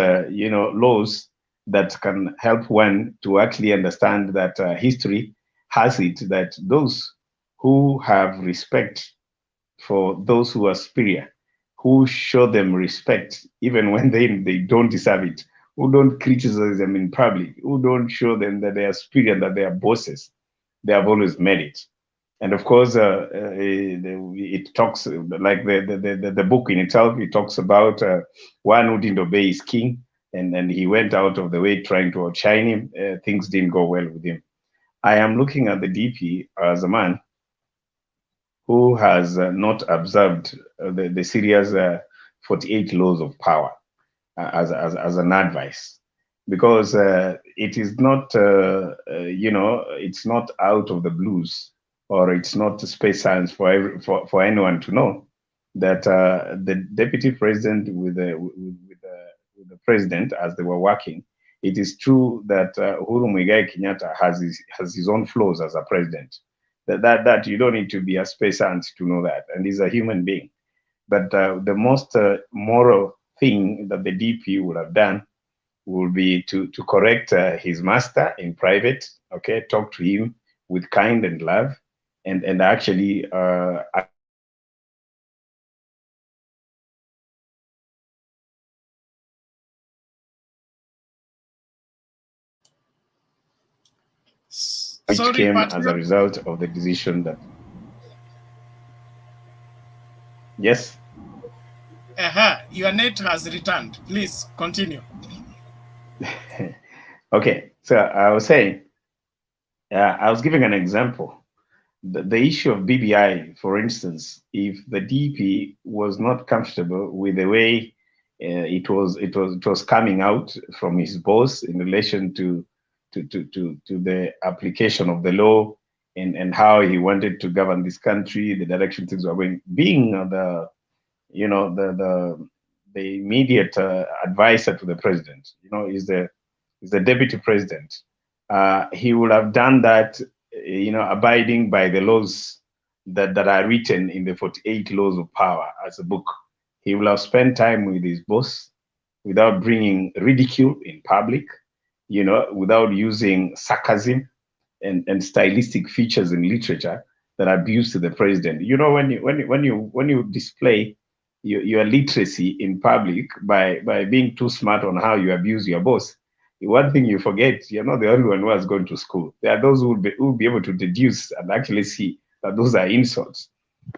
laws that can help one to actually understand that history has it that those who have respect for those who are superior, who show them respect even when they don't deserve it, who don't criticize them in public, who don't show them that they are superior, that they are bosses, they have always made it. And of course, it talks like the book in itself. It talks about one who didn't obey his king, and he went out of the way trying to outshine him. Things didn't go well with him. I am looking at the DP as a man who has not observed the serious 48 laws of power as an advice, because it is not, it's not out of the blues, or it's not space science for anyone to know that the deputy president with the president, as they were working, it is true that Uhuru Muigai Kenyatta has his own flaws as a president. That you don't need to be a space science to know that, and he's a human being. But the most moral thing that the DP would have done will be to correct his master in private. Okay, talk to him with kind and love, and actually which Sorry, came but as a result of the decision that. Yes. Your net has returned. Please continue. Okay, so I was saying, I was giving an example. The issue of BBI, for instance, if the DP was not comfortable with the way it was coming out from his boss in relation to the application of the law and how he wanted to govern this country, the direction things were going, being the immediate advisor to the president, is the deputy president. He would have done that, abiding by the laws that are written in the 48 laws of power as a book. He will have spent time with his boss without bringing ridicule in public, without using sarcasm and stylistic features in literature that are abused to the president. When you display your literacy in public by being too smart on how you abuse your boss, one thing you forget, you're not the only one who has gone to school. There are those who will be able to deduce and actually see that those are insults.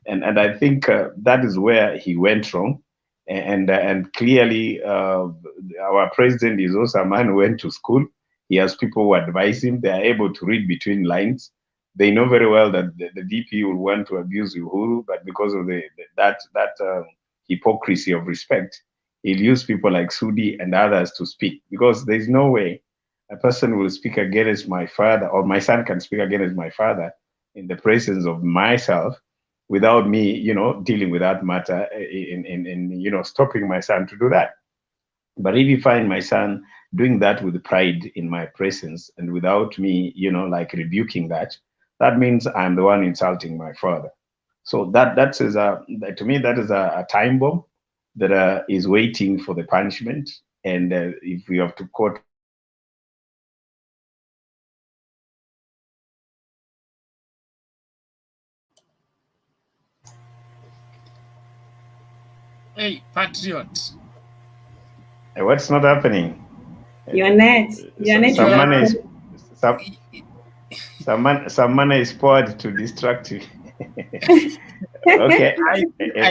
And I think that is where he went wrong. And clearly, our president is also a man who went to school. He has people who advise him. They are able to read between lines. They know very well that the DP will want to abuse Uhuru, but because of that hypocrisy of respect, he'll use people like Sudi and others to speak, because there's no way a person will speak against my father, or my son can speak against my father in the presence of myself without me, dealing with that matter in stopping my son to do that. But if you find my son doing that with pride in my presence and without me, like rebuking that, that means I'm the one insulting my father. So that is to me, that is a time bomb that is waiting for the punishment. And if we have to quote Hey, Patriot. what's not happening? Your net. Your net Some is money is outside. some money is poured to distract you. Okay. I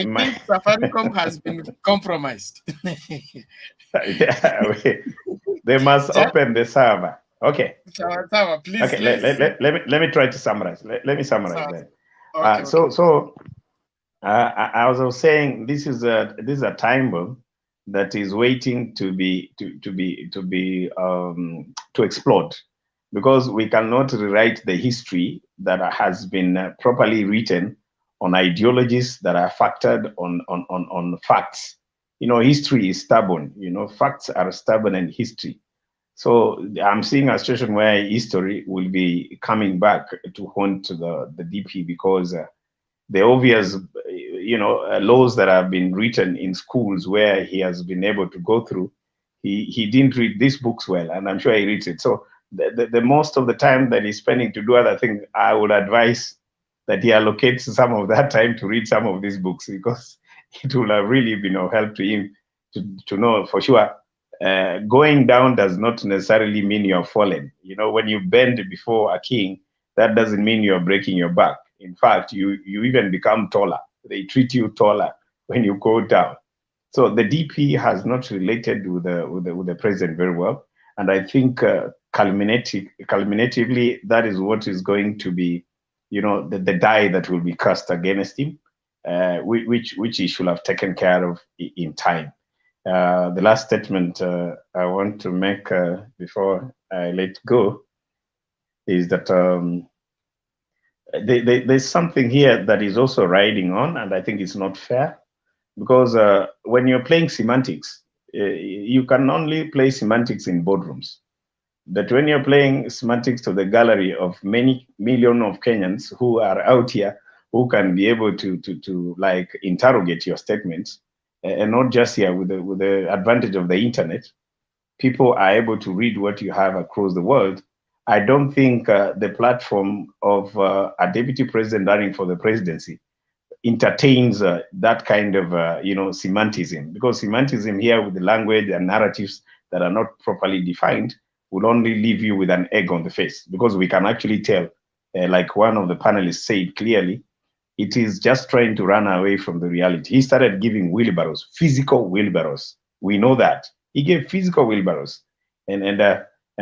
think Safaricom has been compromised. Yeah, they must open the server. Okay. Sawa, please, Okay. Let me try to summarize. Let me summarize Sawa. that. Okay, So I was saying this is a time bomb that is waiting to explode, because we cannot rewrite the history that has been properly written on ideologies that are factored on facts. History is stubborn. Facts are stubborn in history. So I'm seeing a situation where history will be coming back to haunt the DP, because the obvious, laws that have been written in schools where he has been able to go through, he didn't read these books well, and I'm sure he reads it. So the most of the time that he's spending to do other things, I would advise that he allocates some of that time to read some of these books, because it will have really been of help to him to know for sure. Going down does not necessarily mean you're fallen. When you bend before a king, that doesn't mean you're breaking your back. In fact, you even become taller. They treat you taller when you go down. So the DP has not related with the president very well, and I think culminatively that is what is going to be, the die that will be cast against him, which he should have taken care of in time. The last statement I want to make before I let go is that there's something here that is also riding on, and I think it's not fair, because when you're playing semantics, you can only play semantics in boardrooms. But when you're playing semantics to the gallery of many million of Kenyans who are out here, who can be able to like interrogate your statements, and not just here with the advantage of the internet, people are able to read what you have across the world. I don't think the platform of a deputy president running for the presidency entertains that kind of semanticism, because semanticism here with the language and narratives that are not properly defined will only leave you with an egg on the face, because we can actually tell, like one of the panelists said clearly, it is just trying to run away from the reality. He started giving wheelbarrows, physical wheelbarrows. We know that he gave physical wheelbarrows, and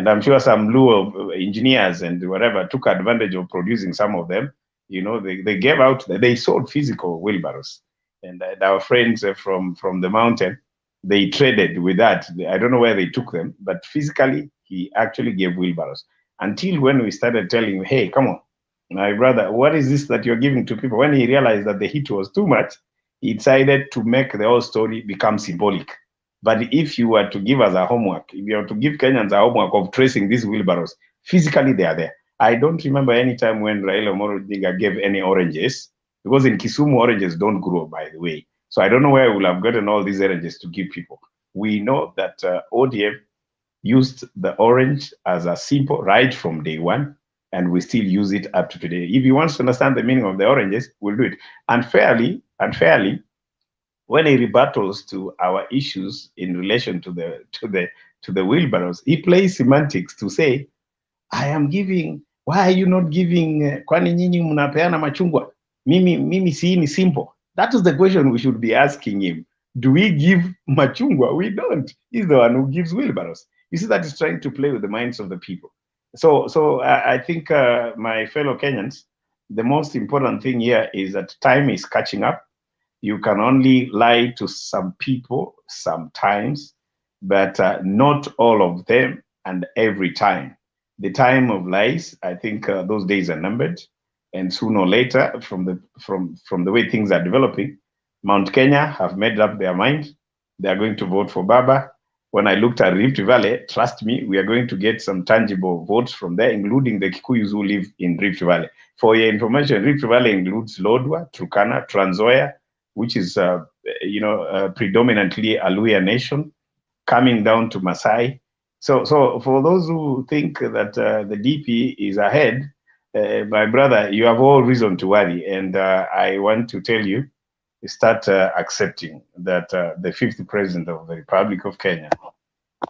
I'm sure some Luo engineers and whatever took advantage of producing some of them. They gave out, they sold physical wheelbarrows, and our friends from the mountain, they traded with that. I don't know where they took them, but physically he actually gave wheelbarrows. Until when we started telling him, hey, come on, my brother, what is this that you're giving to people? When he realized that the heat was too much, he decided to make the whole story become symbolic. But if you were to give us a homework, if you were to give Kenyans a homework of tracing these wheelbarrows, physically they are there. I don't remember any time when Raila Odinga gave any oranges, because in Kisumu, oranges don't grow, by the way. So I don't know where we'll have gotten all these oranges to give people. We know that ODF used the orange as a symbol right from day one, and we still use it up to today. If you want to understand the meaning of the oranges, we'll do it. Unfairly, when he rebuttals to our issues in relation to the wheelbarrows, he plays semantics to say, I am giving, why are you not giving, kwani nyinyi mnapeana machungwa? Mimi si ni simple. That is the question we should be asking him. Do we give machungwa? We don't. He's the one who gives wheelbarrows. You see, that is trying to play with the minds of the people. So I think, my fellow Kenyans, the most important thing here is that time is catching up. You can only lie to some people sometimes, but not all of them and every time. The time of lies, I think those days are numbered. and sooner or later, from the way things are developing, Mount Kenya have made up their mind. They are going to vote for Baba. When I looked at Rift Valley, trust me, we are going to get some tangible votes from there, including the Kikuyus who live in Rift Valley. For your information, Rift Valley includes Lodwar, Turkana, Trans Nzoia, which is predominantly a Luhya nation, coming down to Masai. So for those who think that the DP is ahead, my brother, you have all reason to worry. And I want to tell you, start accepting that the 5th president of the Republic of Kenya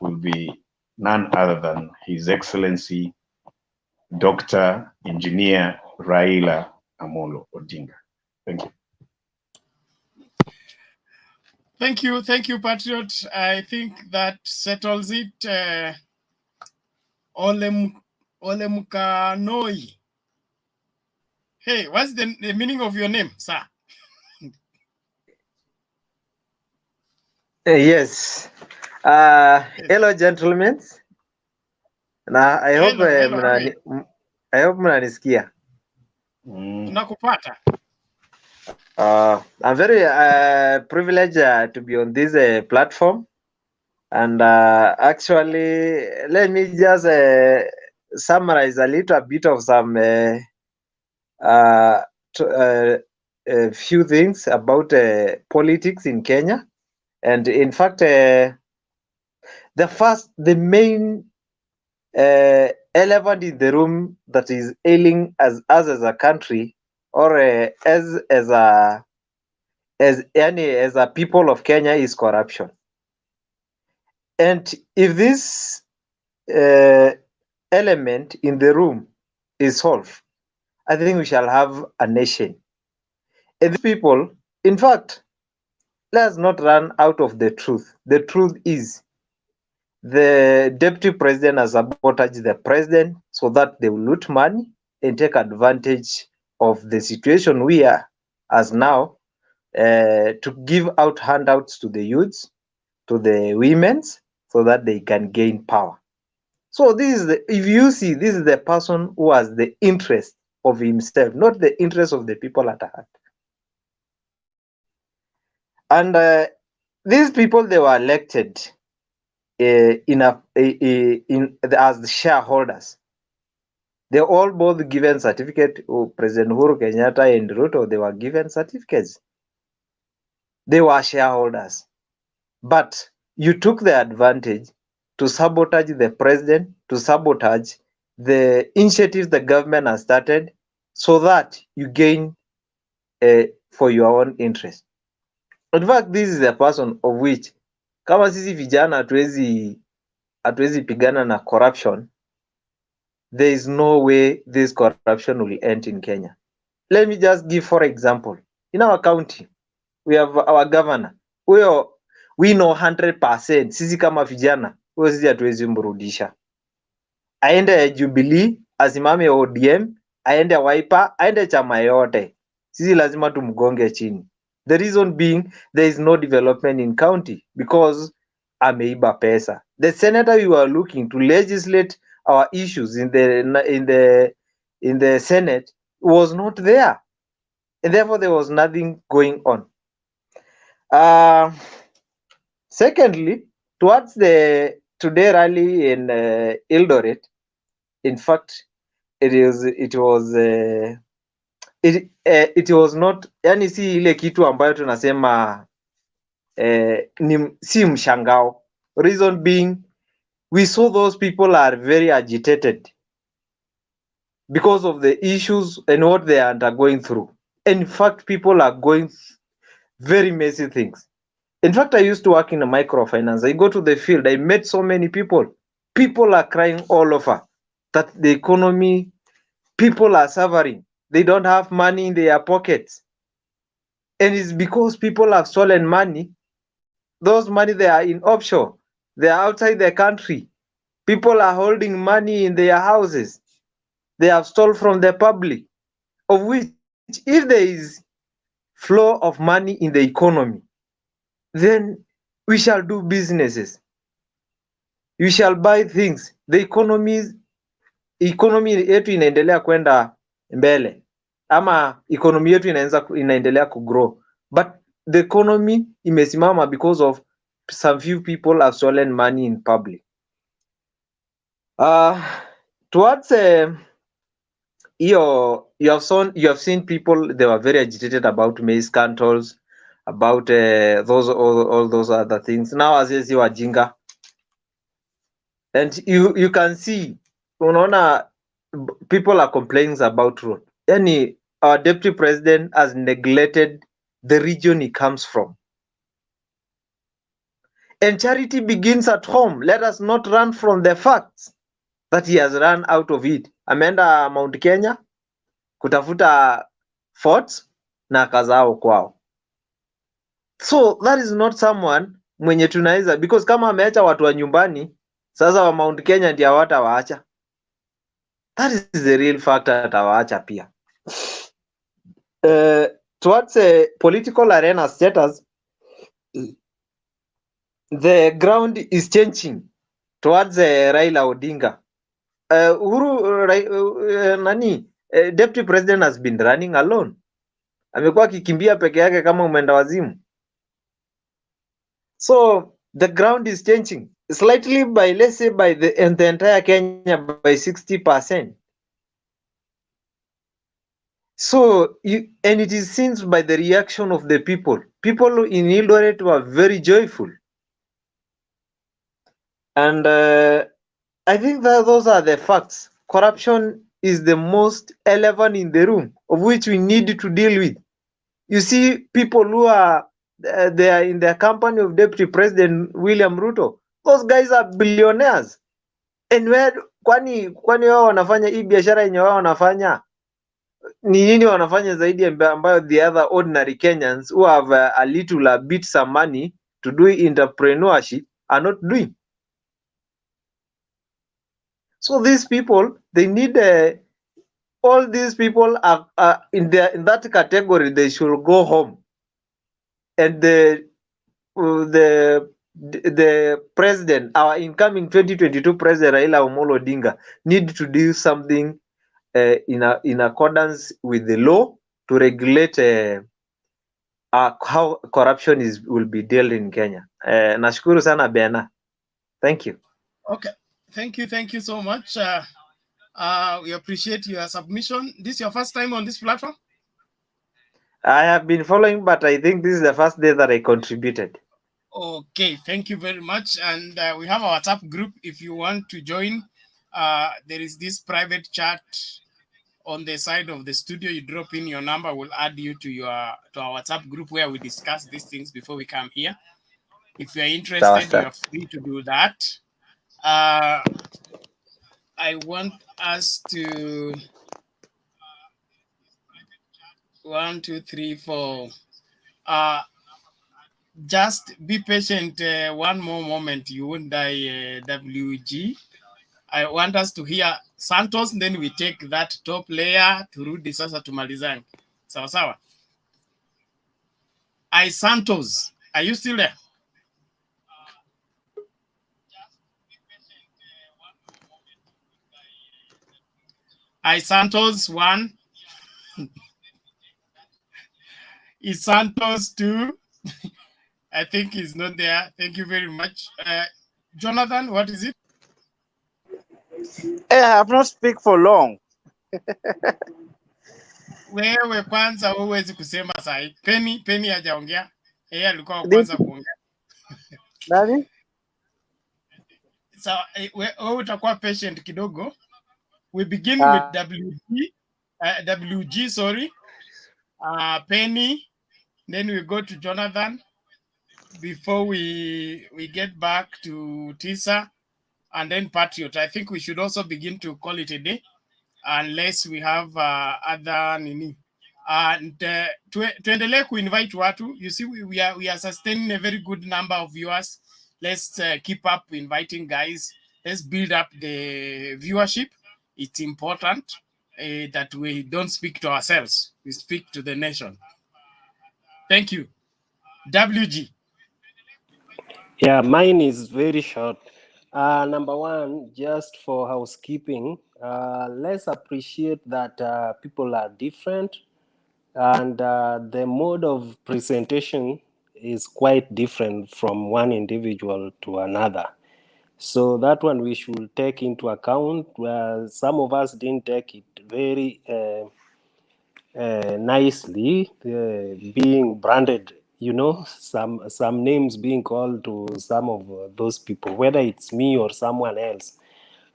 will be none other than His Excellency Dr. Engineer Raila Amolo Odinga. Thank you. Thank you, Patriot. I think that settles it. Olemukanoi. Hey, what's the meaning of your name, sir? Yes. Hello, gentlemen. Na I hope mnanisikia. Tunakupata. I'm very privileged to be on this platform, and actually, let me just summarize a little bit of some few things about politics in Kenya. And in fact, the main elephant in the room that is ailing us as a country, or as a people of Kenya, is corruption. And if this element in the room is solved, I think we shall have a nation. And these people, in fact, let's not run out of the truth. The truth is the deputy president has sabotaged the president so that they will loot money and take advantage of the situation we are as now, to give out handouts to the youths, to the women, so that they can gain power. So this is if you see, this is the person who has the interest of himself, not the interest of the people at heart. And these people, they were elected as the shareholders. They all both given certificate. President Uhuru Kenyatta and Ruto, they were given certificates. They were shareholders, but you took the advantage to sabotage the president, to sabotage the initiatives the government has started, so that you gain for your own interest. In fact, this is a person of which, kama sisi vijana hatuwezi pigana na corruption, there is no way this corruption will end in Kenya. Let me just give, for example, in our county, we have our governor. We know 100%, sisi kama vijana, huyo sisi hatuwezi mrudisha. Aende Jubilee, asimame ODM, aende Wiper, aende chama yote. Sisi lazima tumgonge chini. The reason being, there is no development in county because ameiba pesa. The senator we were looking to legislate our issues in the Senate was not there, and therefore there was nothing going on. Secondly, towards the today rally in Eldoret, in fact, it was not, yani si ile kitu ambayo tunasema si mshangao. Reason being, we saw those people are very agitated because of the issues and what they are undergoing through. In fact, people are going very messy things. In fact, I used to work in a microfinance. I go to the field, I met so many people. People are crying all over that the economy, people are suffering. They don't have money in their pockets. And it's because people have stolen money. Those money, they are in offshore. They are outside the country. People are holding money in their houses. They have stolen from the public, of which, if there is flow of money in the economy, then we shall do businesses. We shall buy things. The economy yetu inaendelea kwenda mbele. ama economy yetu inaendelea kugrow, but the economy imesimama because of some few people have stolen money in public. Towards you have seen people, they were very agitated about maize scandals, about all those other things. Now as you wajinga, and you can see, unaona, people are complaining about road. Yani our deputy president has neglected the region he comes from. And charity begins at home. Let us not run from the facts that he has run out of it. Ameenda Mount Kenya kutafuta forts na kazao kwao. So that is not someone mwenye tunaweza, because kama ameacha watu wa nyumbani, sasa wa Mount Kenya ndio hawatawaacha. That is the real fact, atawaacha pia. Towards a political arena status, the ground is changing towards Raila Odinga. Deputy president has been running alone. Amekuwa akikimbia peke yake kama umeenda wazimu. So the ground is changing slightly by, let's say, by the entire Kenya by 60%. So and it is seen by the reaction of the people. People in Eldoret were very joyful. And I think that those are the facts. Corruption is the most elephant in the room, of which we need to deal with. You see people who are they are in the company of Deputy President William Ruto. Those guys are billionaires. And where kwani wao wanafanya hii biashara yenye wao wanafanya ni nini wanafanya zaidi ambayo the other ordinary Kenyans who have a little bit some money to do entrepreneurship are not doing? So these people, they need all these people are in that category. They should go home, and the president, our incoming 2022 president Raila Amolo Odinga, need to do something in accordance with the law to regulate how corruption will be dealt in Kenya. Nashukuru sana Bena. Thank you. Okay, thank you so much. We appreciate your submission. This is your first time on this platform? I have been following, but I think this is the first day that I contributed. Okay, thank you very much. And we have our WhatsApp group. If you want to join, there is this private chat on the side of the studio. You drop in your number, we'll add you to our WhatsApp group where we discuss these things before we come here. If you're interested, you're free to do that. I want us to 1, 2, 3, 4. Just be patient. One more moment, you won't die. WG. I want us to hear Santos, then we take that top layer to Rudi sasa tumalizane. Sawa sawa. Santos, are you still there? Santos 1. Is Santos 2? I think he's not there. Thank you very much. Jonathan, what is it? I have not speak for long. Wewe kwanza huwezi kusema sahi. Penny hajaongea. Yeye alikuwa wa kwanza kuongea. Nani? So wewe utakuwa patient kidogo. We begin with WG, sorry. Penny, then we go to Jonathan before we get back to Tisa and then Patriot. I think we should also begin to call it a day unless we have other nini. And tuendelee kuinvite watu. You see, we are sustaining a very good number of viewers. Let's keep up inviting guys. Let's build up the viewership. It's important that we don't speak to ourselves. We speak to the nation. Thank you. WG. Yeah, mine is very short. Number one, just for housekeeping, let's appreciate that people are different, and the mode of presentation is quite different from one individual to another. So that one we should take into account. Where some of us didn't take it very nicely, being branded. Some names being called to some of those people, whether it's me or someone else.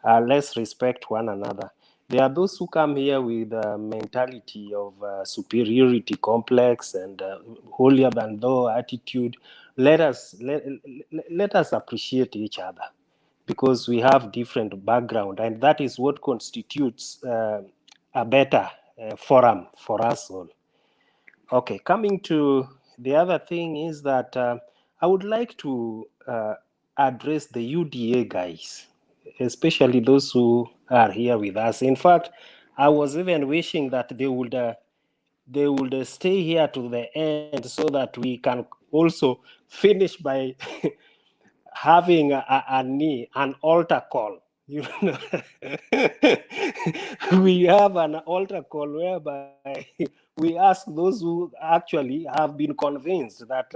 Let's respect one another. There are those who come here with a mentality of superiority complex and holier than thou attitude. Let us appreciate each other, because we have different background, and that is what constitutes a better forum for us all. Okay, coming to the other thing is that I would like to address the UDA guys, especially those who are here with us. In fact, I was even wishing that they would stay here to the end, so that we can also finish by having an altar call. We have an altar call whereby we ask those who actually have been convinced that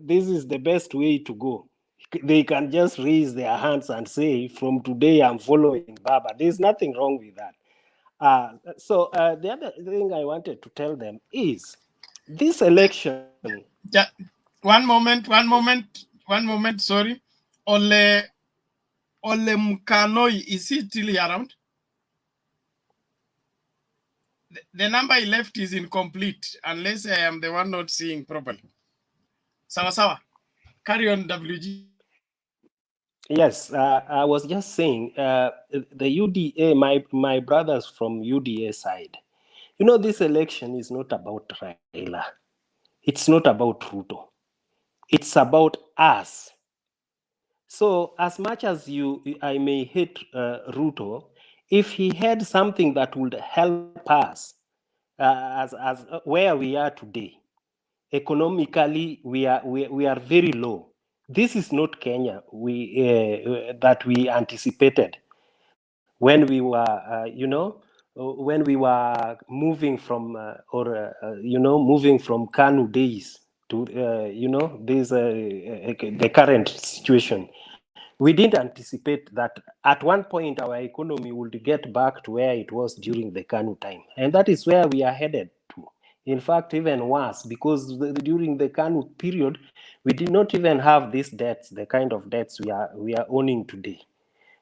this is the best way to go. They can just raise their hands and say, from today I'm following Baba. There's nothing wrong with that. So the other thing I wanted to tell them is this election. Ja, one moment, sorry. Ole Mkanoi, is he still around? The number he left is incomplete, unless I am the one not seeing properly. Sawa. Carry on, WG. Yes, I was just saying, the UDA, my brothers from UDA side, this election is not about Raila. It's not about Ruto. It's about us. So as much as I may hate Ruto, if he had something that would help us as where we are today, economically we are very low. This is not Kenya that we anticipated when we were moving from moving from Kanu days to this the current situation. We didn't anticipate that at one point our economy would get back to where it was during the Kanu time, and that is where we are headed to. In fact, even worse, because during the Kanu period, we did not even have these debts, the kind of debts we are owning today.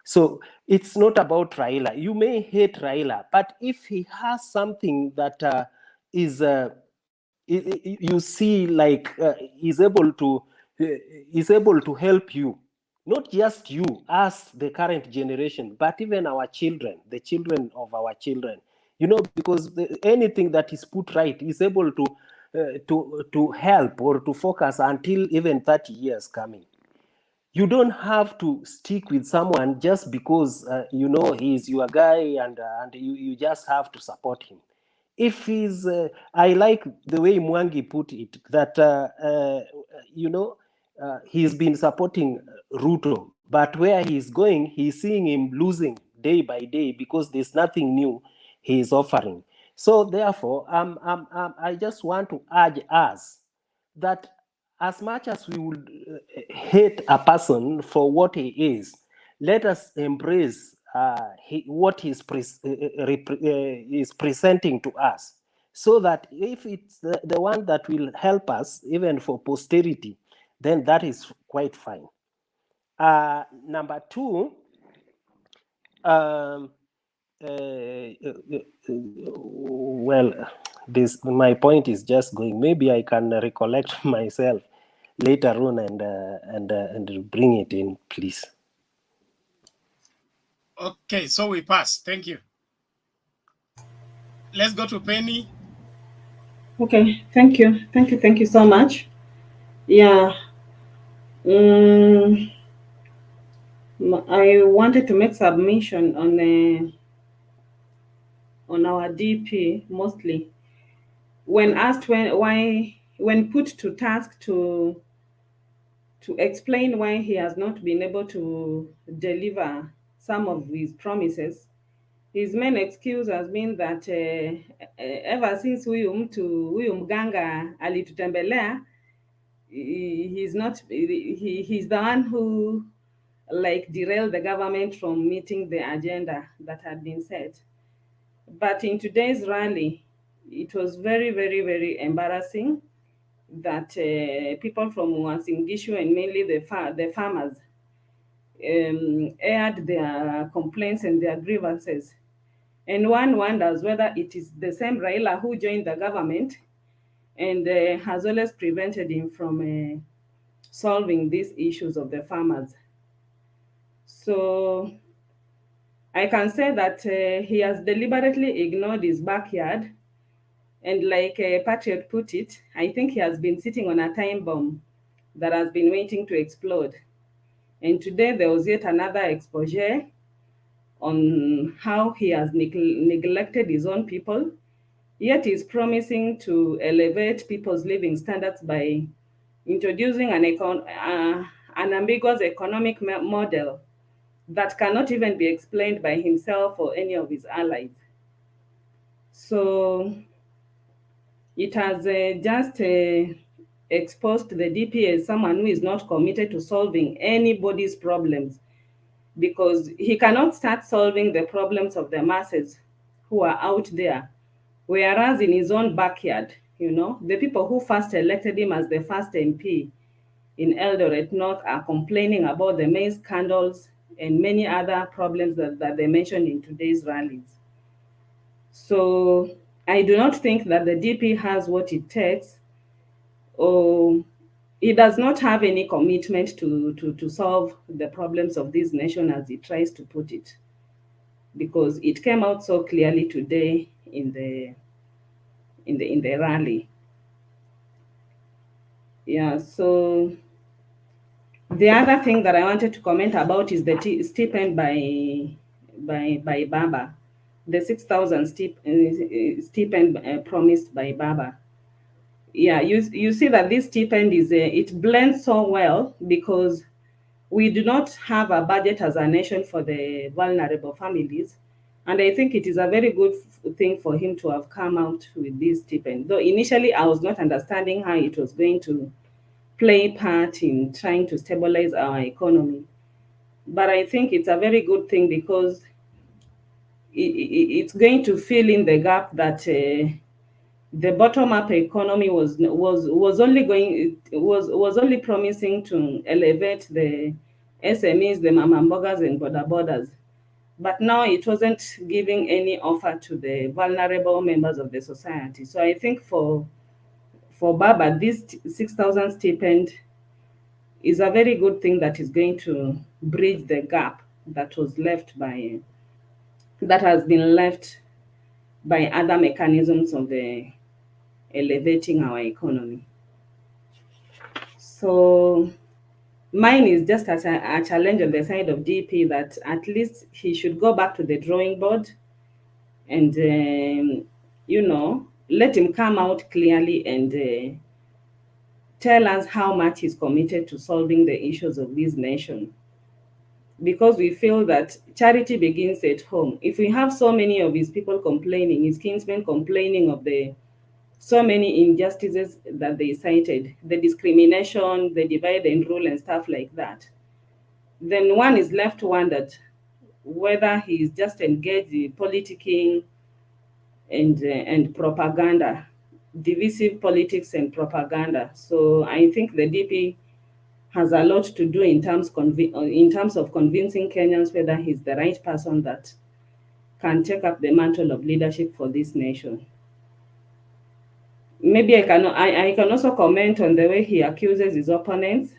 So it's not about Raila. You may hate Raila, but if he has something that you see like is able to help you, not just you as the current generation, but even our children, the children of our children. Because anything that is put right is able to help or to focus until even 30 years coming. You don't have to stick with someone just because he's your guy, and you just have to support him. If he's I like the way Mwangi put it, that he's been supporting Ruto, but where he's going, he's seeing him losing day by day because there's nothing new he is offering. So therefore, I just want to urge us that as much as we would hate a person for what he is, let us embrace what he's is presenting to us, so that if it's the one that will help us even for posterity, then that is quite fine. Number two, well, my point is just going. Maybe I can recollect myself later on and bring it in, please. Okay, so we pass. Thank you. Let's go to Penny. Okay, thank you so much. Yeah. I wanted to make submission on our DP mostly. When asked when put to task to to explain why he has not been able to deliver some of his promises. His main excuse has been that ever since huyu mganga alitutembelea, he's the one who like derailed the government from meeting the agenda that had been set. But in today's rally, it was very, very, very embarrassing that people from Uasin Gishu and mainly the farmers aired their complaints and their grievances. And one wonders whether it is the same Raila who joined the government and has always prevented him from solving these issues of the farmers. So I can say that he has deliberately ignored his backyard. And like Patriot put it, I think he has been sitting on a time bomb that has been waiting to explode. And today there was yet another exposure on how he has neglected his own people, yet is promising to elevate people's living standards by introducing an ambiguous economic model that cannot even be explained by himself or any of his allies. So it has just exposed the DP as someone who is not committed to solving anybody's problems, because he cannot start solving the problems of the masses who are out there. Whereas in his own backyard, the people who first elected him as the first MP in Eldoret North are complaining about the maize scandals and many other problems that they mentioned in today's rallies. So I do not think that the DP has what it takes, or it does not have any commitment to solve the problems of this nation as it tries to put it, because it came out so clearly today in the rally. Yeah, so the other thing that I wanted to comment about is the stipend by Baba, the 6,000 stipend promised by Baba. Yeah, you see that this stipend is it blends so well, because we do not have a budget as a nation for the vulnerable families. And I think it is a very good thing for him to have come out with this stipend. Though initially I was not understanding how it was going to play part in trying to stabilize our economy. But I think it's a very good thing, because it's going to fill in the gap that the bottom-up economy was only promising to elevate the SMEs, the mamambogas and bodas. But now it wasn't giving any offer to the vulnerable members of the society. So I think for Baba, this 6,000 stipend is a very good thing that is going to bridge the gap that has been left by other mechanisms of elevating our economy. So mine is just a challenge on the side of DP, that at least he should go back to the drawing board and, let him come out clearly and tell us how much he's committed to solving the issues of this nation. Because we feel that charity begins at home. If we have so many of his people complaining, his kinsmen complaining of so many injustices that they cited, the discrimination, the divide and rule and stuff like that, then one is left to wonder whether he's just engaged in politicking and propaganda, divisive politics and propaganda. So I think the DP has a lot to do in terms of convincing Kenyans whether he's the right person that can take up the mantle of leadership for this nation. Maybe I can also comment on the way he accuses his opponents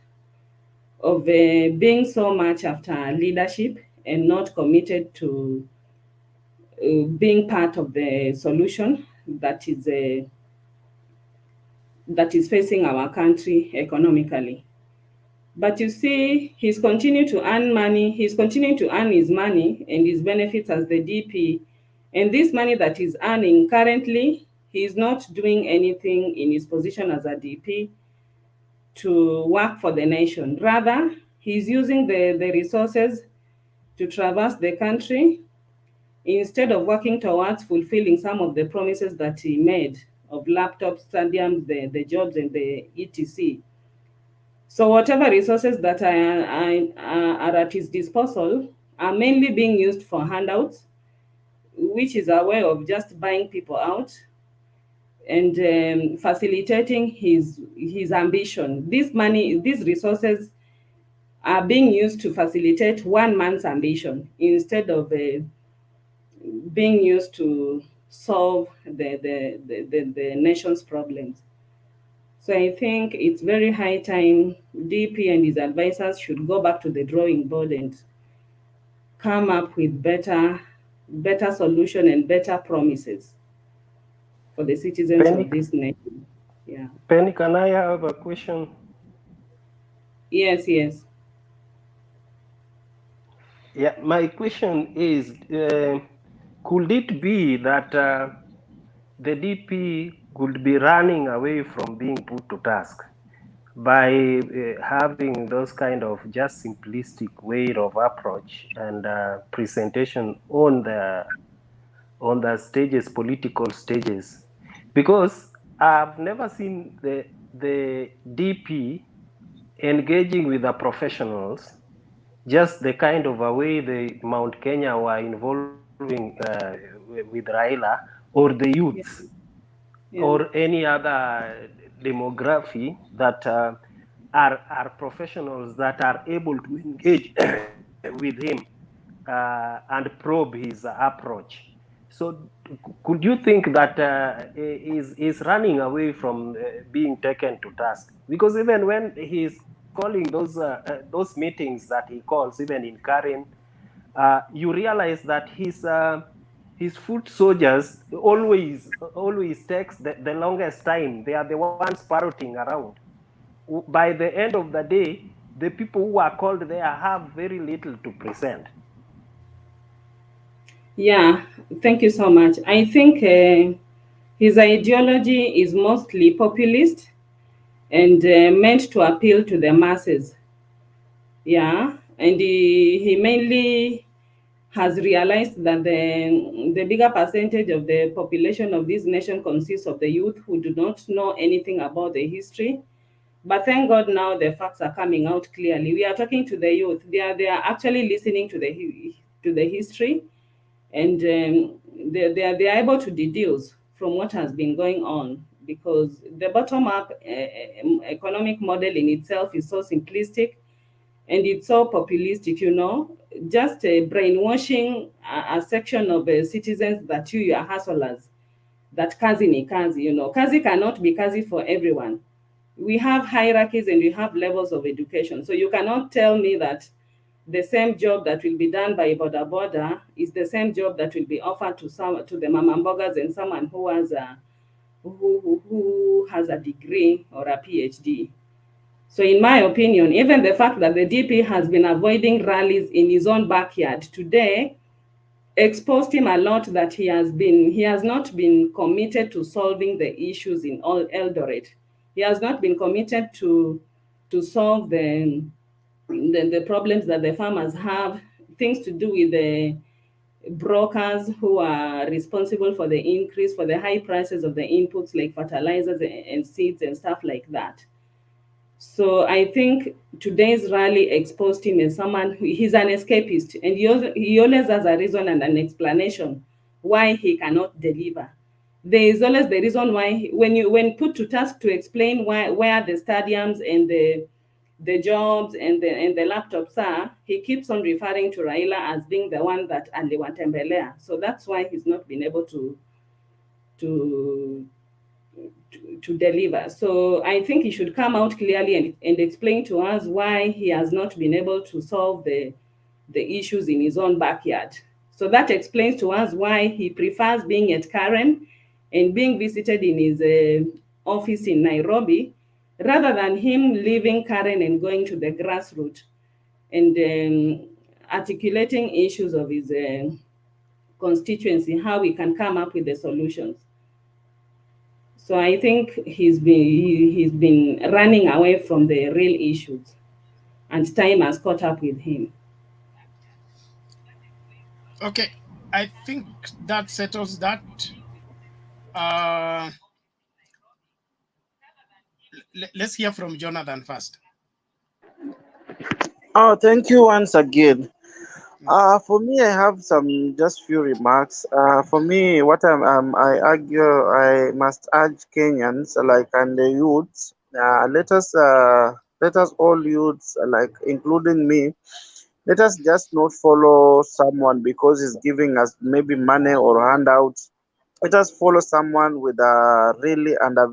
of being so much after leadership and not committed to being part of the solution that is facing our country economically. But you see, he's continuing to earn money. He's continuing to earn his money and his benefits as the DP. And this money that he's earning currently, he's not doing anything in his position as a DP to work for the nation. Rather, he's using the resources to traverse the country instead of working towards fulfilling some of the promises that he made of laptops, stadiums, the jobs, and the etc. So whatever resources that are at his disposal are mainly being used for handouts, which is a way of just buying people out and facilitating his ambition. This money, these resources are being used to facilitate one man's ambition instead of being used to solve the nation's problems. So I think it's very high time DP and his advisors should go back to the drawing board and come up with better solution and better promises for the citizens Penny, of this nation. Yeah. Penny, can I have a question? Yes, yes. Yeah, my question is, could it be that the DP could be running away from being put to task by having those kind of just simplistic way of approach and presentation on the stages, political stages? Because I've never seen the DP engaging with the professionals, just the kind of a way the Mount Kenya were involving with Raila, or the youths, or any other demography that are professionals that are able to engage with him and probe his approach. So could you think that is running away from being taken to task? Because even when he's calling those meetings that he calls, even in Karen, you realize that his foot soldiers always takes the longest time. They are the ones parroting around. By the end of the day, the people who are called there have very little to present. Yeah, thank you so much. I think his ideology is mostly populist and meant to appeal to the masses. Yeah, and he mainly has realized that the bigger percentage of the population of this nation consists of the youth who do not know anything about the history. But thank God now the facts are coming out clearly. We are talking to the youth. They are actually listening to the history, and they are able to deduce from what has been going on, because the bottom up economic model in itself is so simplistic and it's so populistic, just brainwashing a section of citizens that you are hustlers, that kazi ni kazi, kazi cannot be kazi for everyone. We have hierarchies and we have levels of education, so you cannot tell me that the same job that will be done by Boda Boda is the same job that will be offered to the Mamambogas and someone who has who has a degree or a PhD. So in my opinion, even the fact that the DP has been avoiding rallies in his own backyard today exposed him a lot, that he has not been committed to solving the issues in all Eldoret. He has not been committed to solve the problems that the farmers have, things to do with the brokers who are responsible for the increase, for the high prices of the inputs like fertilizers and seeds and stuff like that. So I think today's rally exposed him as someone he's an escapist, and he always has a reason and an explanation why he cannot deliver. There is always the reason why, when put to task to explain where the stadiums and the jobs and the laptops are, he keeps on referring to Raila as being the one that aliwatembelea. So that's why he's not been able to deliver. So I think he should come out clearly and explain to us why he has not been able to solve the issues in his own backyard. So that explains to us why he prefers being at Karen and being visited in his office in Nairobi, rather than him leaving Karen and going to the grassroots and articulating issues of his constituency, how we can come up with the solutions. So I think he's been running away from the real issues, and time has caught up with him. Okay, I think that settles that. Let's hear from Jonathan first. Oh, thank you once again. For me, I have some just few remarks. For me, what I argue, I must urge Kenyans like and the youths. Let us all youths, like including me, let us just not follow someone because he's giving us maybe money or handouts. Let us follow someone with a really and a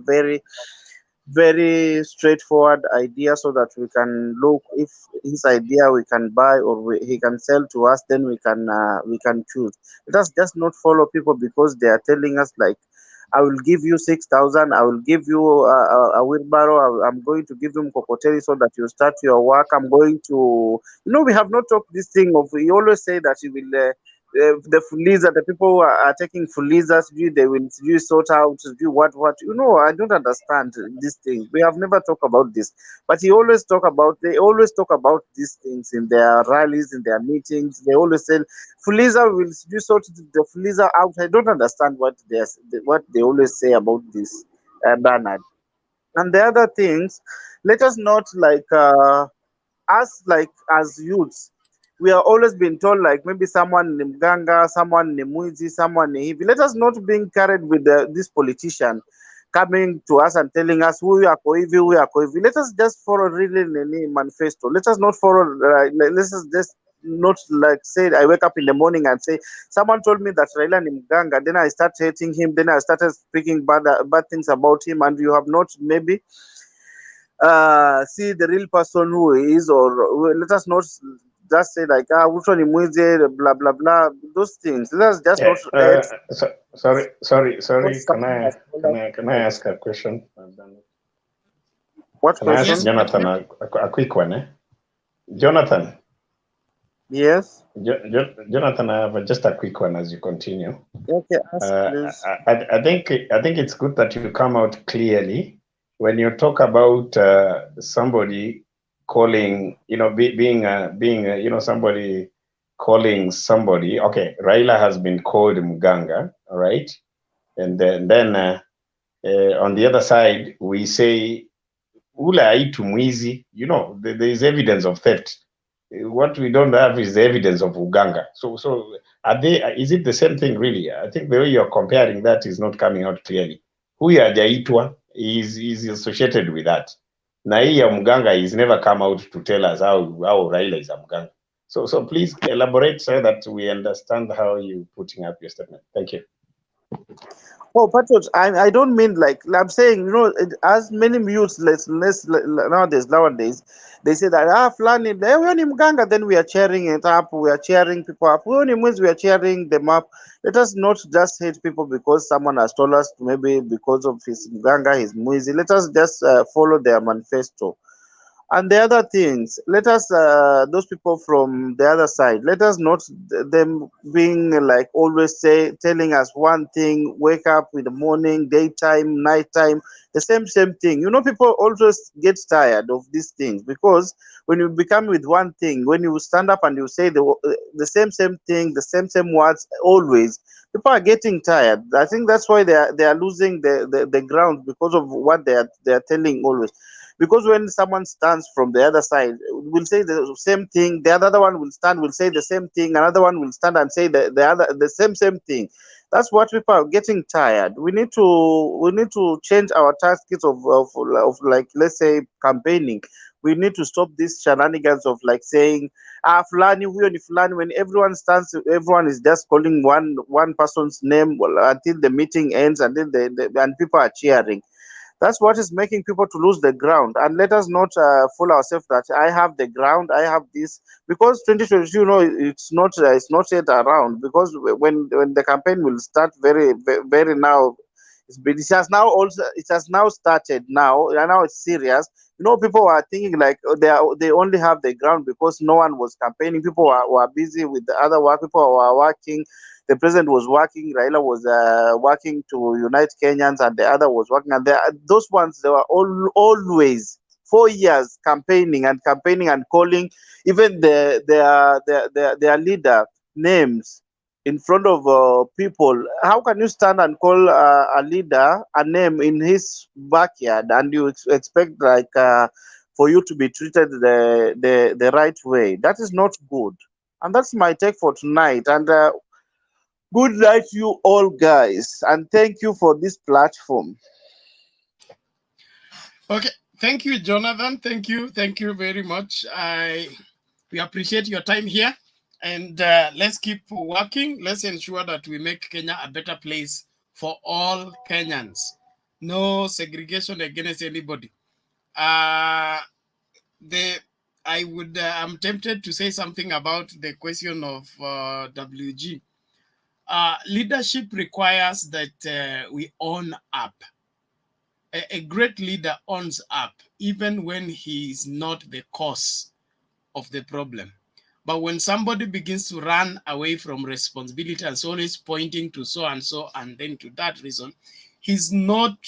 very straightforward idea so that we can look if his idea we can buy or he can sell to us, then we can choose. Let us just not follow people because they are telling us like, I will give you 6,000, I will give you a wheelbarrow, I'm going to give you Mkokoteli so that you start your work, I'm going to, we have not talked this thing of, we always say that you will the Fuliza, the people who are taking Fulizas, they will sort out, what. I don't understand these things. We have never talked about this, but they always talk about these things in their rallies, in their meetings. They always say Fuliza will sort the Fuliza out. I don't understand what they always say about this, Bernard. And the other things, let us not like us like as youths, we are always being told like maybe someone named Ganga, someone named Muizi, someone named Hivi. Let us not being carried with this politician coming to us and telling us who we are Koivi, we are Koivi. Let us just follow really any manifesto. Let us not follow. Let us just not like say I wake up in the morning and say someone told me that Raila Mganga, then I start hating him, then I started speaking bad things about him, and you have not maybe see the real person who he is, or let us not just say like which one is blah blah blah, those things. Let us just not Sorry. Can I ask a question? What Can I ask question? Jonathan a quick one? Jonathan. Yes. Jonathan, I have just a quick one as you continue. Okay, ask please. I think it's good that you come out clearly when you talk about somebody calling, being somebody calling somebody. Okay, Raila has been called Mganga, all right, and then on the other side we say ula aitu mwizi. There is evidence of theft. What we don't have is the evidence of uganga. So is it the same thing really? I think the way you're comparing that is not coming out clearly. Huyu hajaitwa is associated with that. Na hii ya mganga is never come out to tell us how Raila is a mganga. So please elaborate so that we understand how you putting up your statement. Thank you. Oh, Patriot, I don't mean like I'm saying, as many youths nowadays, they say that Flani, wewe ni mganga, then we are cheering it up, we are cheering people up. Wewe ni mwizi, we are cheering them up. Let us not just hate people because someone has told us, maybe because of his mganga, his mwizi. Let us just follow their manifesto. And the other things, let us those people from the other side, let us not them being like always telling us one thing, wake up in the morning, daytime, nighttime, the same thing. People always get tired of these things because when you become with one thing, when you stand up and you say the same thing, the same words always, people are getting tired. I think that's why they are losing the ground because of what they are telling always. Because when someone stands from the other side, will say the same thing, the other one will stand, will say the same thing, another one will stand and say the same thing. That's what people are getting tired. We need to change our tactics of like, let's say, campaigning. We need to stop these shenanigans of like saying fulani huyo ni fulani, when everyone stands, everyone is just calling one person's name until the meeting ends, and then and people are cheering. That's what is making people to lose the ground. And let us not fool ourselves that I have the ground, I have this, because 2022, it's not yet around. Because when the campaign will start very now, It has now also started now, and now it's serious. You know, people were thinking like they only have the ground because no one was campaigning. People were busy with the other work. People were working. The president was working. Raila was working to unite Kenyans, and the other was working. And those ones, they were always 4 years campaigning and calling even their leader names in front of people. How can you stand and call a leader a name in his backyard, and you expect like for you to be treated the right way? That is not good. And that's my take for tonight. And good night to you all, guys, and thank you for this platform. Okay, thank you, Jonathan. Thank you very much. We appreciate your time here, and let's keep working. Let's ensure that we make Kenya a better place for all Kenyans. No segregation against anybody. I'm tempted to say something about the question of WG. Leadership requires that we own up. A great leader owns up, even when he is not the cause of the problem. But when somebody begins to run away from responsibility and is always pointing to so and so and then to that reason, he's not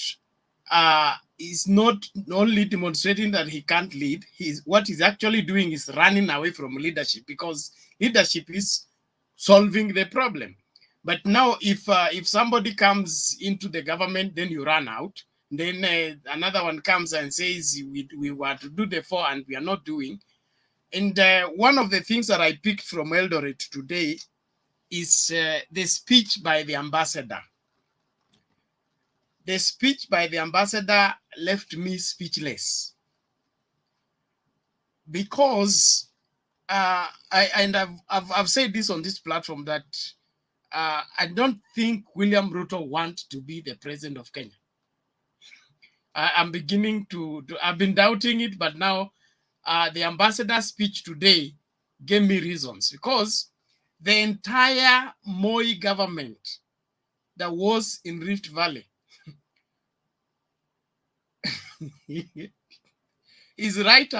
only demonstrating that he can't lead. What he's actually doing is running away from leadership, because leadership is solving the problem. But now, if somebody comes into the government, then you run out. Then another one comes and says we were to do the 4 and we are not doing. And one of the things that I picked from Eldoret today is the speech by the ambassador. The speech by the ambassador left me speechless, because I've said this on this platform that I don't think William Ruto wants to be the president of Kenya. I'm beginning I've been doubting it, but now the ambassador's speech today gave me reasons, because the entire Moi government that was in Rift Valley is right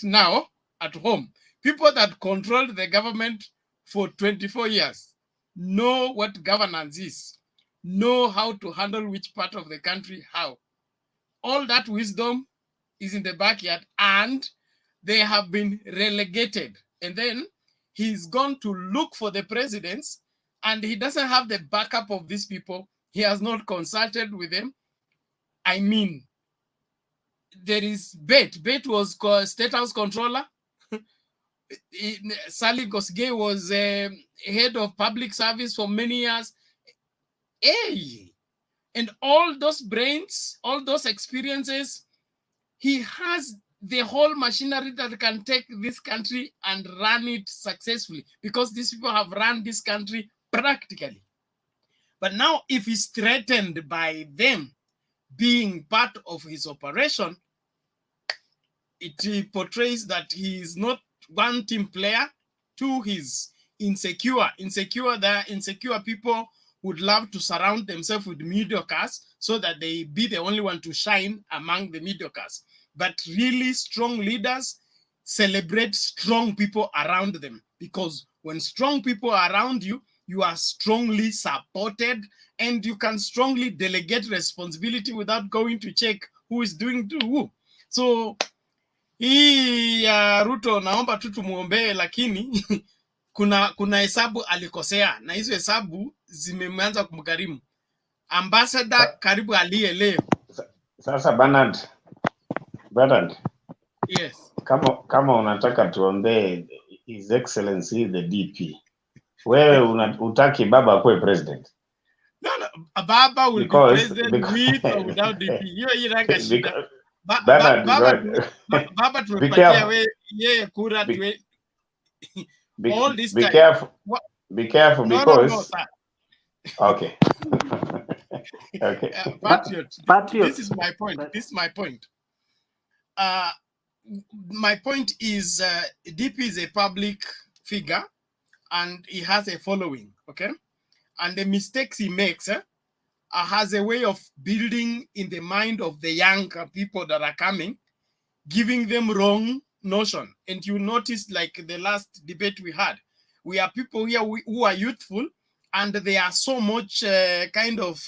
now at home. People that controlled the government for 24 years know what governance is, know how to handle which part of the country how. All that wisdom is in the backyard, and they have been relegated. And then he's gone to look for the presidents, and he doesn't have the backup of these people. He has not consulted with them. I mean, there is Bet. Bet was State House Controller. Sally Kosgei was head of public service for many years. Hey! And all those brains, all those experiences, he has the whole machinery that can take this country and run it successfully, because these people have run this country practically. But now, if he's threatened by them being part of his operation, it portrays that he is not one team player. Two, he's insecure. The insecure people would love to surround themselves with mediocres so that they be the only one to shine among the mediocres. But really strong leaders celebrate strong people around them, because when strong people are around you, you are strongly supported, and you can strongly delegate responsibility without going to check who is doing to who. So hii ya Ruto naomba tu tumuombee, lakini kuna hesabu alikosea, na hizo hesabu zimeanza kumgharimu. Ambassador karibu aliye leo. Sasa Bernard. Yes. Kama unataka tuombee His Excellency the DP, wewe utaki baba akuwe president? No, baba will be president with or without DP. Hiyo inanga shida. Baba tumepatia yeye kura tuwe all this time. Be careful because no, sir. Okay. Okay. Patriot. This is my point. My point is DP is a public figure and he has a following, okay? And the mistakes he makes has a way of building in the mind of the young people that are coming, giving them wrong notion. And you notice, like the last debate we had, we are people here who are youthful, and they are so much kind of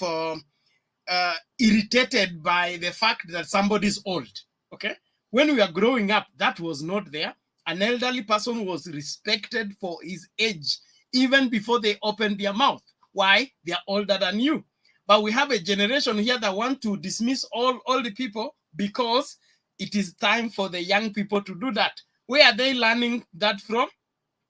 irritated by the fact that somebody's old. Okay, when we are growing up, that was not there. An elderly person was respected for his age even before they opened their mouth. Why? They are older than you. But we have a generation here that want to dismiss all the people because it is time for the young people to do that. Where are they learning that from?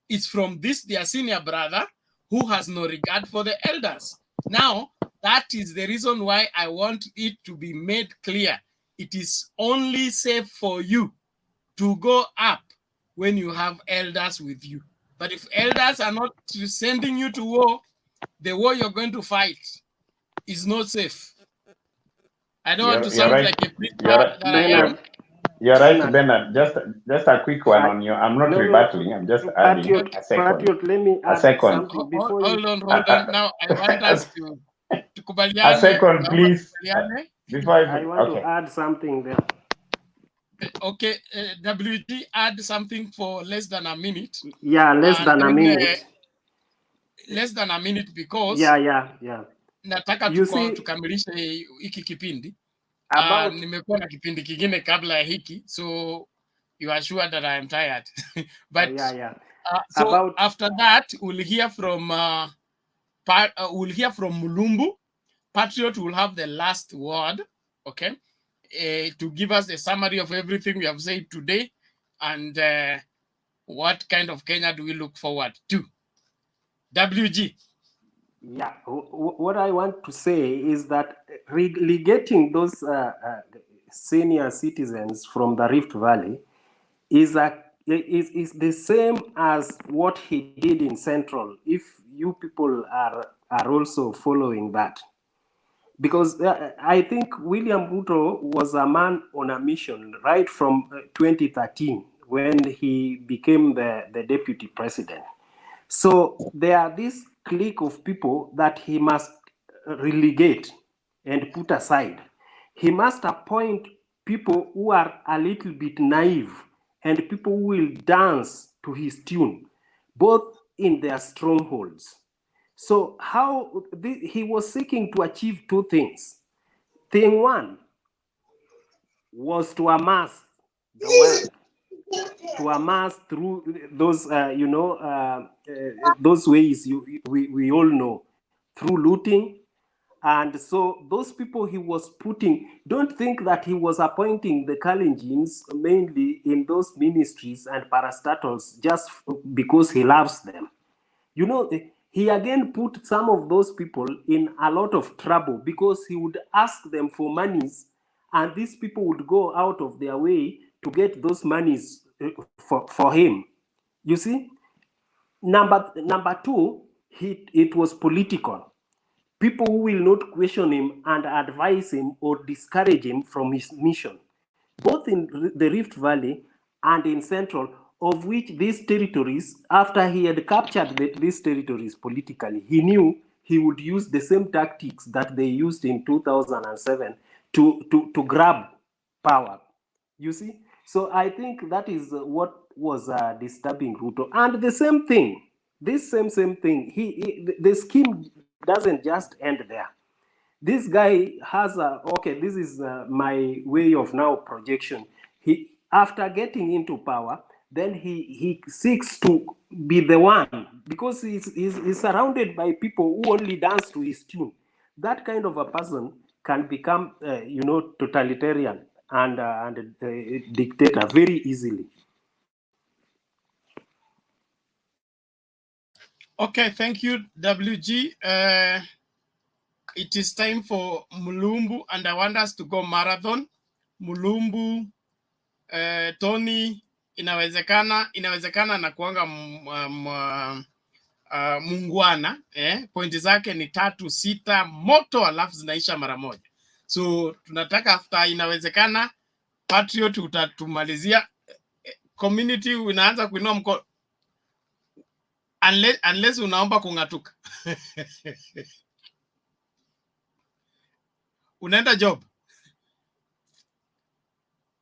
It's from this, their senior brother, who has no regard for the elders. Now, that is the reason why I want it to be made clear. It is only safe for you to go up when you have elders with you. But if elders are not sending you to war, the war you're going to fight is not safe. I don't want to sound like a preacher that I am. You're right, Bernard. Just a quick one on you. I'm not No, rebattling. I'm just adding a second. Patriot, let me A add second. something before Hold on. Now I want us to A second, please. Before I want to add something there. Okay, WG, add something for less than a minute. Yeah, less than a minute. Less than a minute because yeah. Nataka tukamilishe hiki kipindi. Nimekuwa na kipindi kingine kabla ya hiki, so you are sure that I am tired. But so after that, we'll hear from Mulumbu. Patriot will have the last word, okay, to give us a summary of everything we have said today, and what kind of Kenya do we look forward to. WG. Yeah, what I want to say is that relegating those senior citizens from the Rift Valley is the same as what he did in Central, if you people are also following that. Because I think William Ruto was a man on a mission right from 2013 when he became the deputy president. So there are this clique of people that he must relegate and put aside. He must appoint people who are a little bit naive and people who will dance to his tune, both in their strongholds. So he was seeking to achieve two things. Thing one was to amass the wealth, to amass through those, those ways we all know, through looting. And so those people he was putting, don't think that he was appointing the Kalenjins mainly in those ministries and parastatals just because he loves them. You know, he again put some of those people in a lot of trouble because he would ask them for monies, and these people would go out of their way to get those monies for him. You see? Number two, it was political. People who will not question him and advise him or discourage him from his mission, both in the Rift Valley and in Central, of which these territories, after he had captured these territories politically, he knew he would use the same tactics that they used in 2007 to grab power. You see? So I think that is what was disturbing Ruto. And the same thing, this same thing, the scheme doesn't just end there. This guy has okay, this is my way of now projection. He, after getting into power, then he seeks to be the one, because he's surrounded by people who only dance to his tune. That kind of a person can become, totalitarian and a dictator very easily. Okay, thank you, WG. It is time for Mulumbu, and I want us to go marathon. Mulumbu, Tony, inawezekana na kuanga mungwana, pointi zake ni 3-6 moto, alafu zinaisha mara moja. So tunataka after inawezekana, Patriot utatumalizia, community unaanza kuinua mkono unless unaomba kungatuka. Unaenda job.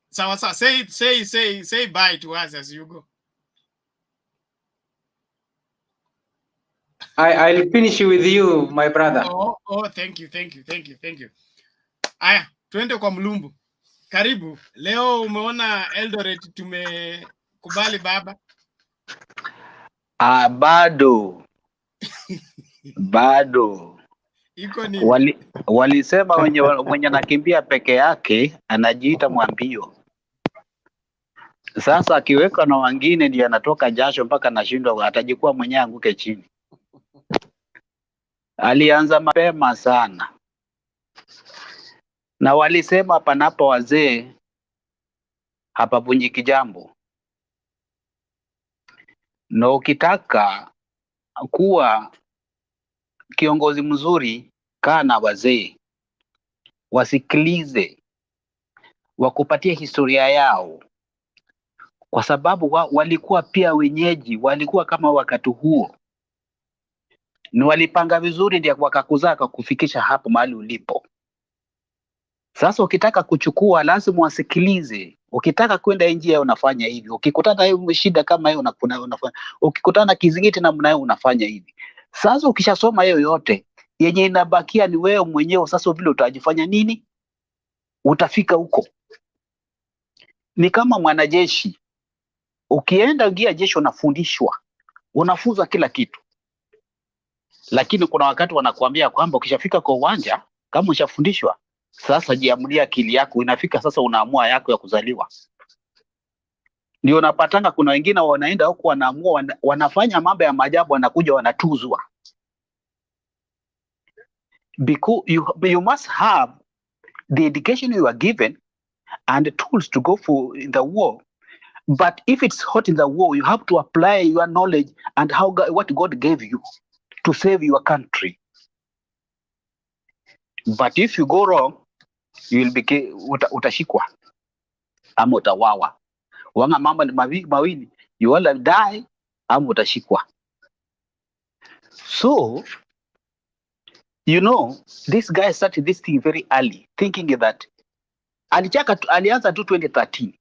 Sawa sawa, say bye to us as you go. I'll finish with you, my brother. Oh, thank you. Aya, twende kwa Mlumbu. Karibu. Leo umeona Eldoret tumekubali baba. Bado bado Iko nini? walisema mwenye anakimbia peke yake anajiita mwambio. Sasa akiweka na wengine ndio anatoka jasho mpaka anashindwa, atajikuwa mwenyewe anguke chini. Alianza mapema sana, na walisema panapo wazee hapavunjiki jambo, na ukitaka kuwa kiongozi mzuri, kaa na wazee, wasikilize, wakupatie historia yao, kwa sababu walikuwa pia wenyeji, walikuwa kama wakati huo, ni walipanga vizuri ndio wakakuzaa kufikisha hapo mahali ulipo. Sasa ukitaka kuchukua lazima wasikilize. Ukitaka kwenda njia unafanya hivi, ukikutana na shida kama hiyo unafanya, ukikutana na kizingiti namna hiyo unafanya hivi. Sasa ukishasoma hiyo yote, yenye inabakia ni wewe mwenyewe. Sasa vile utajifanya nini, utafika huko. Ni kama mwanajeshi, ukienda ingia jeshi unafundishwa, unafunzwa kila kitu, lakini kuna wakati wanakuambia kwamba ukishafika kwa uwanja, kama ushafundishwa, sasa jiamulia akili yako. Inafika sasa unaamua yako ya kuzaliwa. Ndio unapatanga kuna wengine wanaenda huko wanaamua wanafanya mambo ya maajabu, wanakuja wanatuzwa. Because you must have the education you are given and the tools to go for in the war. But if it's hot in the war, you have to apply your knowledge and what God gave you to save your country. But if you go wrong, you will be utashikwa ama utawawa. Wanga mama ni mawili, you will die ama utashikwa. So, you know, this guy started this thing very early, thinking that alianza tu 2013.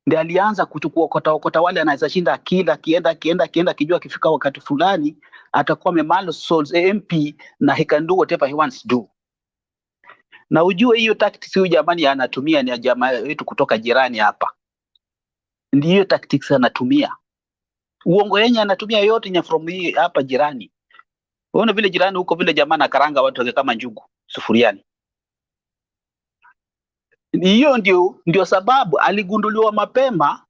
Ndio alianza kuokota wale anaweza shinda akienda kijua akifika wakati fulani atakuwa memalo souls MP na he can do whatever he wants to do. Na ujue hiyo tactics huyu jamani anatumia ni jamaa wetu kutoka jirani hapa. Ndio hiyo tactics anatumia. Uongo yenye anatumia yote ni from hii hapa jirani. Unaona vile jirani huko vile jamaa na karanga watu kama njugu sufuriani. Hiyo ndio sababu aligunduliwa mapema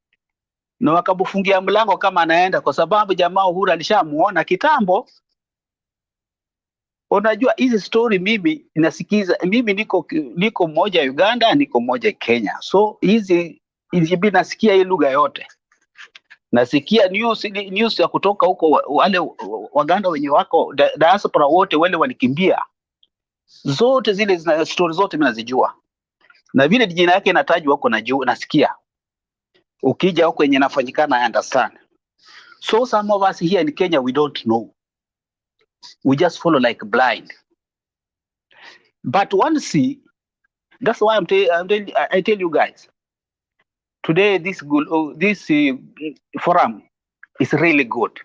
na wakamfungia mlango kama anaenda, kwa sababu jamaa Uhuru alishamuona kitambo. Unajua hizi story mimi nasikiza, mimi niko mmoja Uganda, niko mmoja Kenya. So hizi mimi nasikia hii lugha yote. Nasikia news ya kutoka huko, wale Waganda wenye wako diaspora wote wale walikimbia. Zote zile story zote mimi nazijua. Na vile jina yake inatajwa huko nasikia. Ukija huko yenye inafanyikana I understand. So some of us here in Kenya we don't know. We just follow like blind. But once that's why I tell you guys. Today this forum is really good.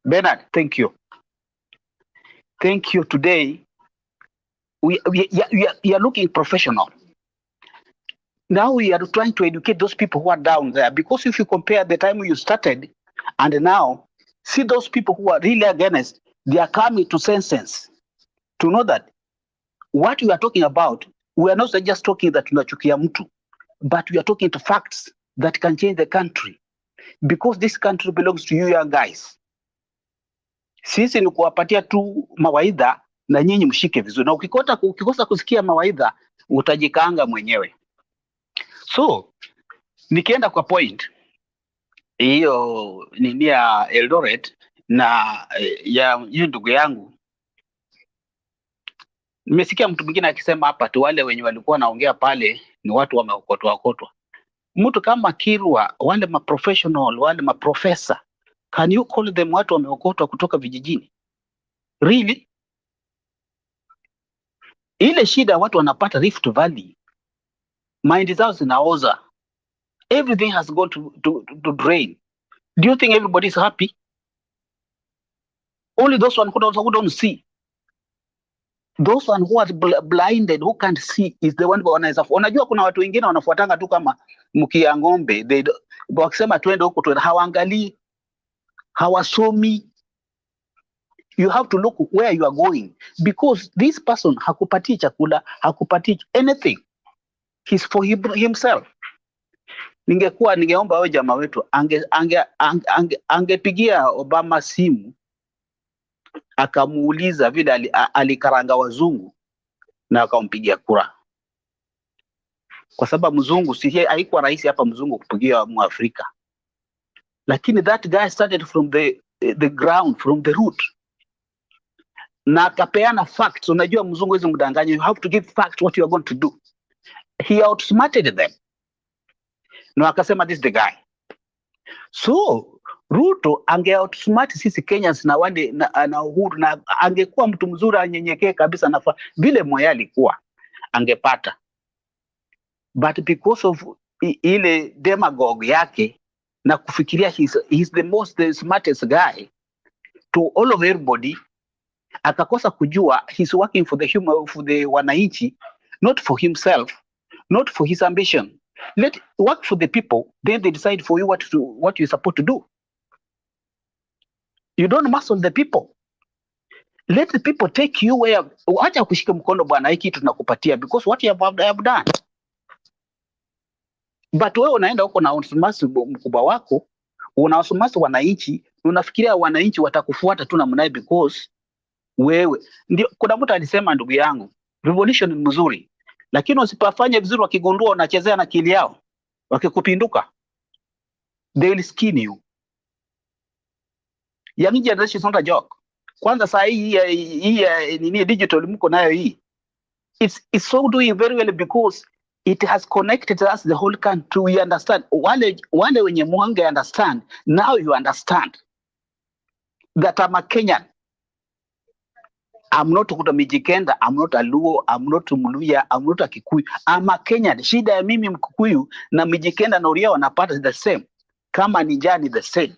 Bernard, thank you. Thank you. Today we are looking professional. Now we are trying to educate those people who are down there, because if you compare the time you started and now, see those people who are really against, they are coming to senses to know that what we are talking about, we are not just talking that tunachukia mtu, but we are talking to facts that can change the country, because this country belongs to you young guys. Sisi ni kuwapatia tu mawaidha na nyinyi mshike vizuri, na ukikosa kusikia mawaidha utajikaanga mwenyewe. So nikienda kwa point hiyo nini ya Eldoret na ya hiyo ndugu yangu, nimesikia mtu mwingine akisema hapa tu wale wenye walikuwa naongea pale ni watu wameokotwa. Mtu kama Kirwa, wale professional, wale professor, can you call them watu wameokotwa kutoka vijijini? Really? Ile shida watu wanapata Rift Valley, mind zao zinaoza. Everything has gone to drain. Do you think everybody is happy? Only those one who don't see. Those one who are blinded, who can't see, is the one who wanaweza. Unajua kuna watu wengine wanafuatanga tu kama mkia ng'ombe. They wakisema twende huko twende, hawaangalii, hawasomi. You have to look where you are going, because this person hakupatii chakula, hakupatii anything. He's for himself. Ningeomba wewe jamaa wetu angepigia Obama simu akamuuliza vile alikaranga wazungu na akampigia kura, kwa sababu mzungu haikuwa rahisi hapa mzungu kupigia Mwafrika, lakini that guy started from the ground, from the root, na akapeana facts. Unajua mzungu hizo mdanganya, you have to give facts what you are going to do. He outsmarted them. No, akasema this is the guy. So Ruto outsmart sisi Kenyans na wale na Uhuru, na angekuwa mtu mzuri anyenyekee kabisa na vile Moi alikuwa angepata, but because of ile demagogue yake na kufikiria he's the smartest guy to all of everybody, akakosa kujua he's working for the wananchi, not for himself, not for his ambition. Let work for the people, then they decide for you what you're supposed to do. You don't muscle the people. Let the people take you where. Wacha kushika mkono bwana, hiki tunakupatia because what you have done. But wewe unaenda huko na unasimasi mkubwa wako, unawasimasi wananchi, unafikiria wananchi watakufuata tu na mnaye because wewe ndio. Kuna mtu alisema, ndugu yangu, revolution ni mzuri, lakini usipofanya vizuri wakigundua unachezea na akili yao, wakikupinduka, they will skin you. Young generation is not a joke. Kwanza saa hii nini digital mko nayo hii. It's so doing very well because it has connected us the whole country. We understand. Wale wenye mwange understand. Now you understand that I'm a Kenyan. I'm not kutoka Mijikenda, I'm not a Luo, I'm not Mluya, I'm not a Kikuyu. I'm a Kenyan. Shida ya mimi Mkikuyu na Mijikenda na Uria wanapata the same. Kama Ninjani the same.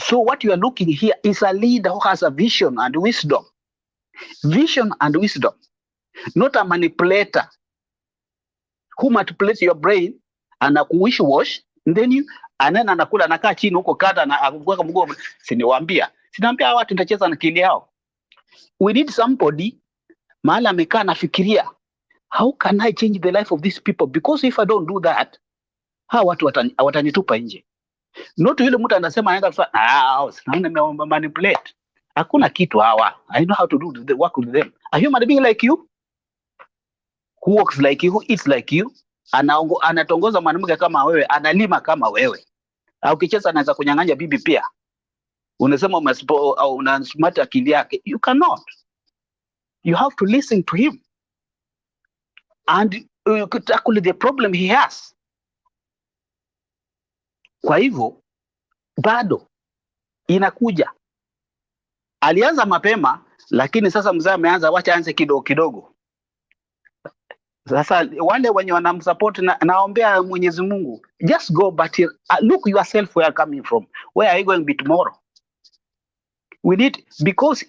So what you are looking here is a leader who has a vision and wisdom. Vision and wisdom. Not a manipulator who manipulates your brain and wish wash, and then anakula anakaa chini huko kata na akuweka mgongo. Sinawaambia watu nitacheza na akili yao. We need somebody mahali amekaa nafikiria, how can I change the life of these people? Because if I don't do that, hawa watu watanitupa nje. Not yule mtu anasema anaenda manipulate. Hakuna kitu hawa. I know how to do the work with them. A human being like you, who walks like you, who eats like you, anatongoza mwanamke kama wewe, analima kama wewe. Au kicheza anaweza kunyang'anya bibi pia. Unasema una smart akili yake. You cannot. You have to listen to him. And you could tackle the problem he has. Kwa hivyo bado inakuja. Alianza mapema, lakini sasa mzee ameanza, wacha anze kidogo kidogo. Sasa wale wenye wanamsupport naombea Mwenyezi Mungu, just go, but look yourself where you are coming from. Where are you going to be tomorrow? We need, because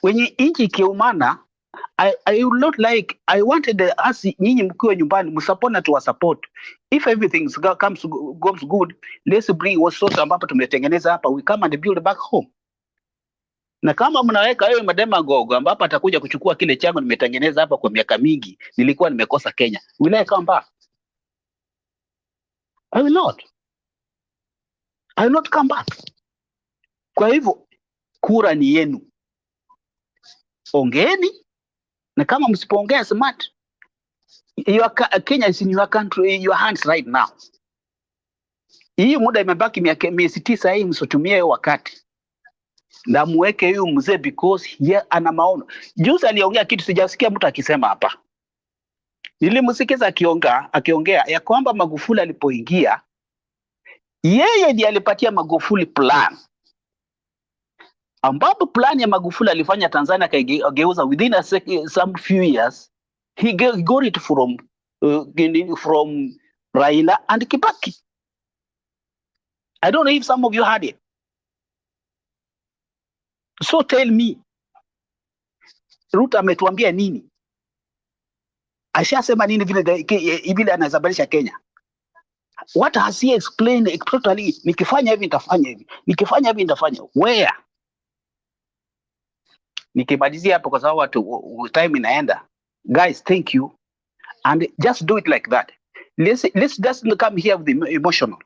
when inchi kiumana, I would not like, I wanted us nyinyi mkiwa nyumbani msupport na tuwa support. If everything goes good, let's bring what source ambapo tumetengeneza hapa, we come and build back home. Na kama mnaweka hiyo mademagogo ambapo atakuja kuchukua kile changu nimetengeneza hapa kwa miaka mingi, nilikuwa nimekosa Kenya, will I come back? I will not. I will not come back. Kwa hivyo kura ni yenu. Ongeeni, na kama msipoongea smart, Kenya is in your country, in your hands right now. Hii muda imebaki miezi 9 hii, msitumie wakati. Na muweke huyu mzee because yeye ana maono. Juzi aliongea kitu sijasikia mtu akisema hapa. Nilimsikiza akiongea ya kwamba Magufuli alipoingia, yeye ndiye alipatia Magufuli plan. ambapo plani ya Magufuli alifanya Tanzania akageuza within some few years. He got it from Raila and Kibaki. I don't know if some of you heard it. So tell me, Ruto ametuambia nini? Ashasema nini vile anaweza badilisha Kenya? What has he explained totally? Nikifanya hivi nitafanya hivi. Nikifanya hivi nitafanya. Where? Nikimalizia hapo kwa sababu watu time inaenda. Guys, thank you. And just do it like that. Let's just come here with the emotional.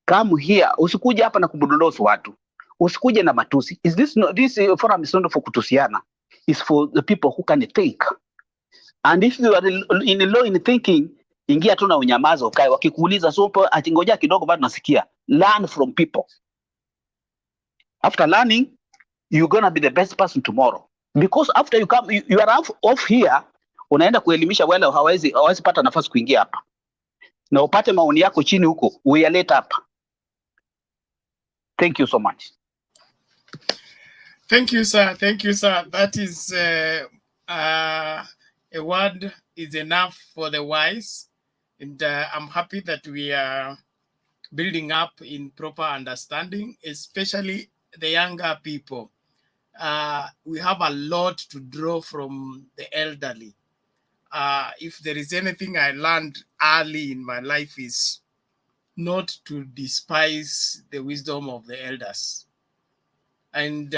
Come here. Usikuja hapa na kubudodosa watu. Usikuje na matusi. This forum is not for kutusiana. It's for the people who can think. And if you are in low in thinking, ingia tu na unyamazo ukae. Wakikuuliza sopo atingoja kidogo bado nasikia. Learn from people. After learning, you're gonna be the best person tomorrow. Because after you come, you are off here, unaenda kuelimisha wale hawezi pata nafasi kuingia hapa. Na upate maoni yako chini huko, uyaleta hapa. Thank you so much. Thank you, sir. Thank you, sir. That is a word is enough for the wise. And I'm happy that we are building up in proper understanding, especially the younger people. We have a lot to draw from the elderly. If there is anything I learned early in my life is not to despise the wisdom of the elders. And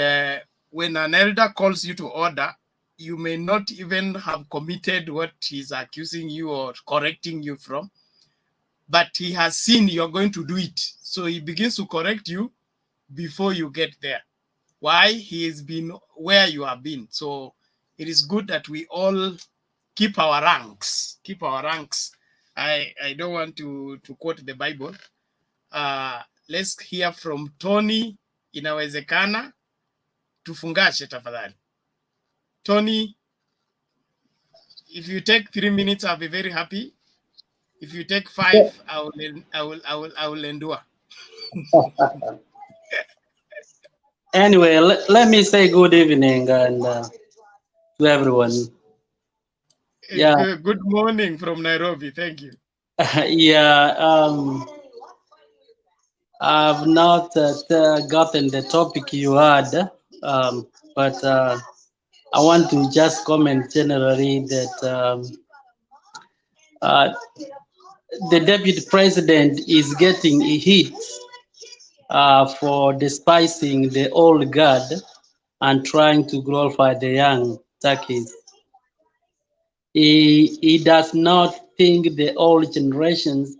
when an elder calls you to order, you may not even have committed what he's accusing you or correcting you from, but he has seen you're going to do it. So he begins to correct you before you get there. Why? He has been where you have been. So it is good that we all keep our ranks. Keep our ranks. I don't want to quote the Bible. Let's hear from Tony. Inawezekana. Tufungashe tafadhali. Tony, if you take 3 minutes, I'll be very happy. If you take 5, I will endure. Anyway, let me say good evening and to everyone. Yeah. Good morning from Nairobi. Thank you. Yeah. I've not gotten the topic you had, but I want to just comment generally that the deputy president is getting a hit for despising the old guard and trying to glorify the young turkeys. He does not think the old generations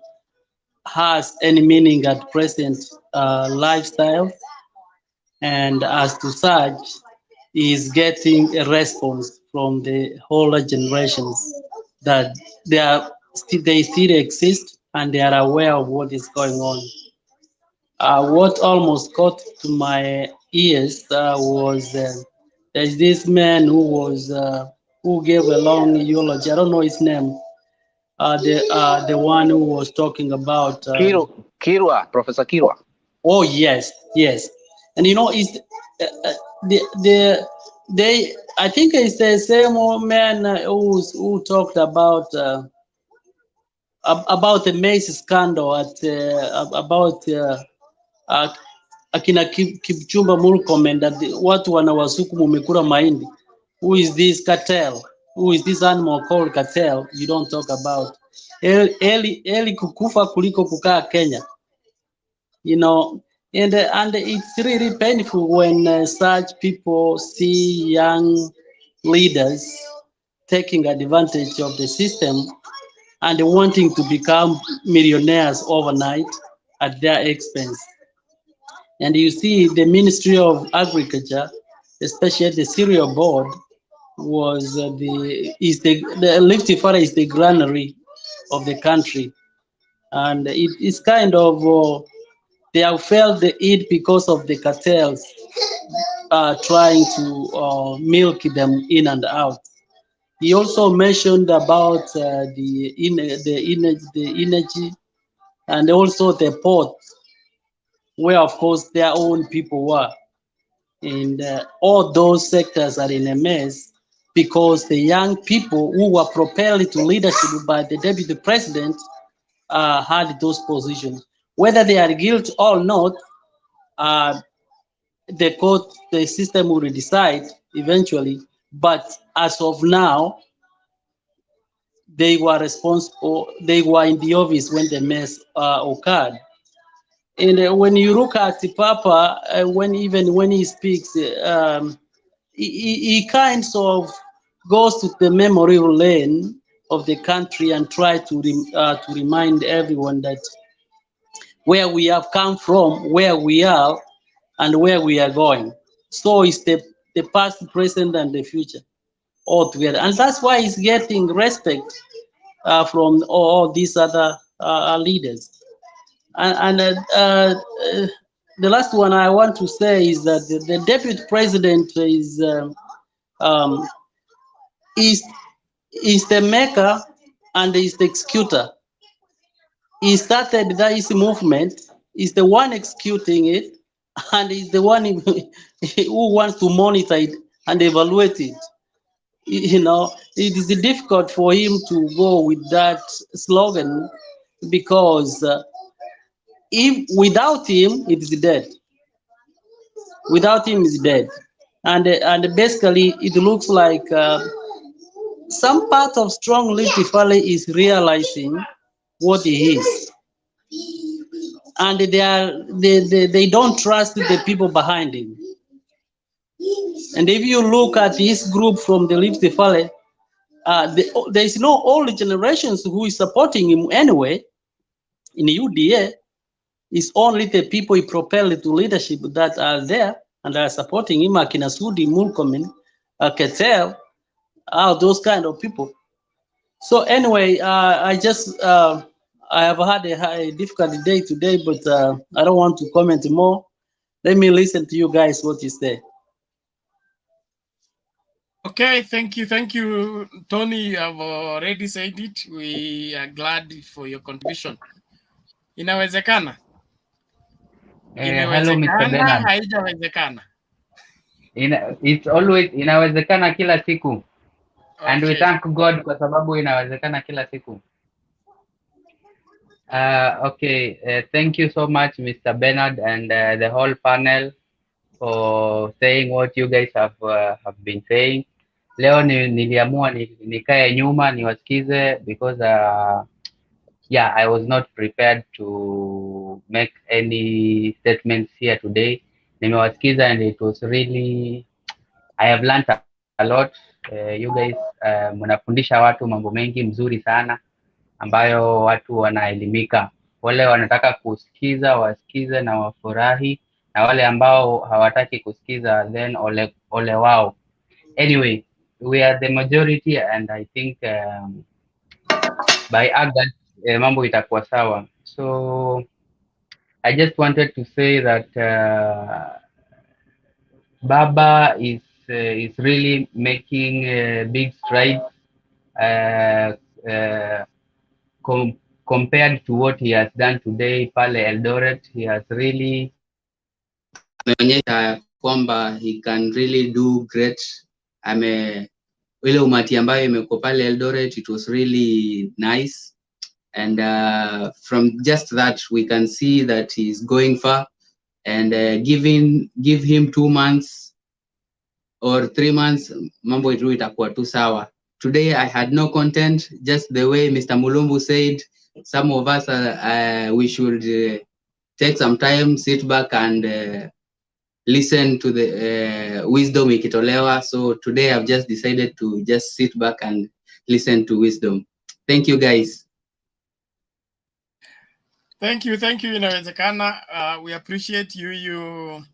has any meaning at present lifestyle, and as to such, he is getting a response from the older generations that they still exist and they are aware of what is going on. What almost caught to my ears was there's this man who gave a long eulogy. I don't know his name. The one who was talking about Kirwa, Professor Kirwa. Oh yes, yes. And you know, it's I think it's the same old man who talked about the Mace scandal about akina Kipchumba Murkomen, that watu wanawasuku mumekura mahindi. Who is this cartel? Who is this animal called cartel? You don't talk about. Eli kukufa kuliko kukaa Kenya. You know, and it's really painful when such people see young leaders taking advantage of the system and wanting to become millionaires overnight at their expense. And you see the Ministry of Agriculture, especially the cereal board, was the Lifty Fara is the granary of the country, and it's kind of they have felt the heat because of the cartels trying to milk them in and out. He also mentioned about the energy and also the port, where of course their own people were. And all those sectors are in a mess because the young people who were propelled to leadership by the deputy president had those positions. Whether they are guilty or not, the system will decide eventually. But as of now, they were responsible. They were in the office when the mess occurred. And when you look at Papa, even when he speaks, he kind of goes to the memory lane of the country and try to remind everyone that where we have come from, where we are, and where we are going. So it's the past, present, and the future all together. And that's why he's getting respect from all these other leaders. And the last one I want to say is that the deputy president is the maker and is the executor. He started this movement, is the one executing it, and is the one who wants to monitor it and evaluate it. You know, it is difficult for him to go with that slogan because if without him, it is dead. Without him, it's dead. And basically, it looks like some part of strong Rift Valley is realizing what he is, and they don't trust the people behind him. And if you look at his group from the Rift Valley, there is no old generations who is supporting him anyway. In UDA, it's only the people he propelled to leadership that are there and are supporting him, Akina Sudi, Mulkomen, Ketel, those kind of people. So anyway, I have had a difficult day today, but I don't want to comment more. Let me listen to you guys what you say. Okay, thank you, Tony. You have already said it. We are glad for your contribution. Inawezekana? Hello Mr. Bernard. Haijawezekana? It's always inawezekana kila siku. And we Okay. thank God kwa sababu inawezekana kila siku. Okay, thank you so much Mr. Bernard and the whole panel for saying what you guys have been saying. Leo niliamua nikae nyuma niwasikize because yeah, I was not prepared to make any statements here today. Nimewasikiza and it was really, I have learned a lot. You guys mnafundisha watu mambo mengi mzuri sana ambayo watu wanaelimika. Wale wanataka kusikiza wasikize na wafurahi, na wale ambao hawataki kusikiza then ole wao. Anyway, we are the majority and I think by August mambo itakuwa sawa. So I just wanted to say that Baba is really making big strides compared to what he has done today pale Eldoret. He has really ameonyesha kwamba he can really do great. Ile umati ambayo imekuwa pale Eldoret, it was really nice. And from just that, we can see that he's going far. And give him 2 months or 3 months, mambo itu itakuwa tu sawa. Today I had no content, just the way Mr. Mulumbu said. Some of us we should take some time, sit back and listen to the wisdom ikitolewa. So today I've just decided to just sit back and listen to wisdom. Thank you guys. Thank you, inawezekana. We appreciate you.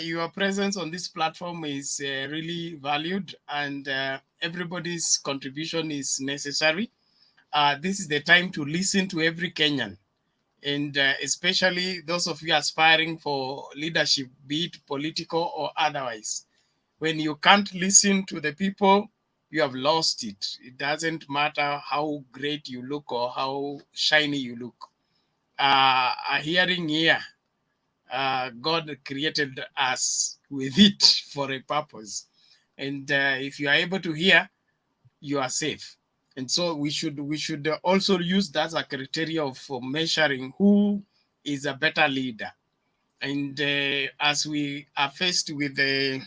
Your presence on this platform is really valued, and everybody's contribution is necessary. This is the time to listen to every Kenyan, and especially those of you aspiring for leadership, be it political or otherwise. When you can't listen to the people, you have lost it. It doesn't matter how great you look or how shiny you look. A hearing ear God created us with it for a purpose. And if you are able to hear, you are safe. And so we should also use that as a criteria for measuring who is a better leader. And as we are faced with a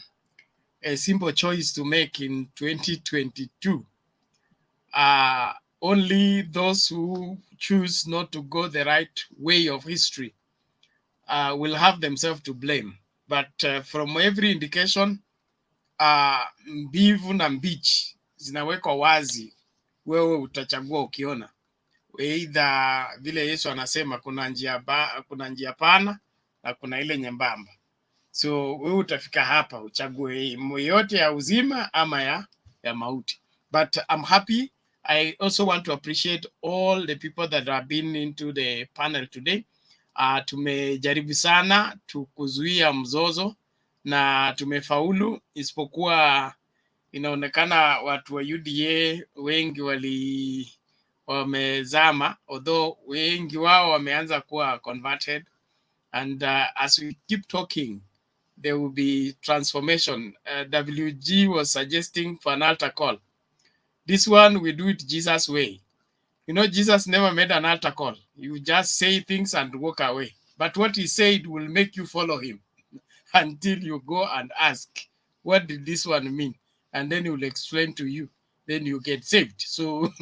simple choice to make in 2022, only those who choose not to go the right way of history will have themselves to blame. But from every indication, mbivu na mbichi zinawekwa wazi, wewe utachagua ukiona. Either vile Yesu anasema kuna njia pana na kuna ile nyembamba. So wewe utafika hapa uchague yote ya uzima ama ya mauti. But I'm happy. I also want to appreciate all the people that have been into the panel today. Tumejaribu sana kuzuia mzozo na tumefaulu, isipokuwa inaonekana watu wa UDA wengi wamezama, although wengi wao wameanza kuwa converted, and as we keep talking there will be transformation. WG was suggesting for an altar call. This one we do it Jesus way. You know, Jesus never made an altar call. You just say things and walk away. But what he said will make you follow him until you go and ask, what did this one mean? And then he will explain to you. Then you get saved. So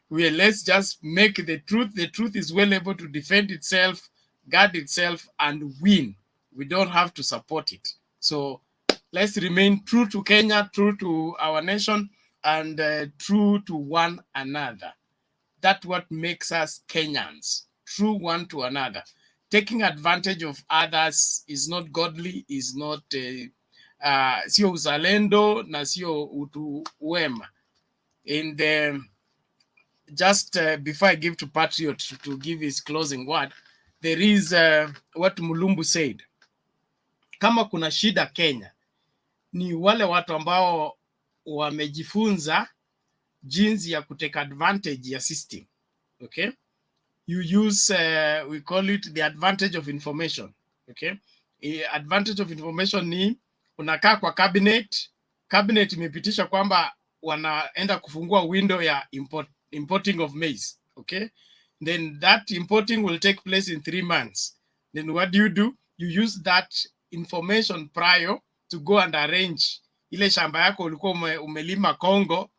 let's just make the truth. The truth is well able to defend itself, guard itself, and win. We don't have to support it. So let's remain true to Kenya, true to our nation, and true to one another. That's what makes us Kenyans, true one to another. Taking advantage of others is not godly, is not sio uzalendo na sio utu wema. And just before I give to Patriot to give his closing word, there is what Mulumbu said. Kama kuna shida Kenya, ni wale watu ambao wamejifunza jinsi ya kutake advantage ya system. Okay? You use, we call it the advantage of information. Okay? Advantage of information ni unakaa kwa cabinet imepitisha kwamba wanaenda kufungua window ya importing of maize. Okay? Then that importing will take place in 3 months. Then what do? You use that information prior to go and arrange ile shamba yako ulikuwa umelima Congo,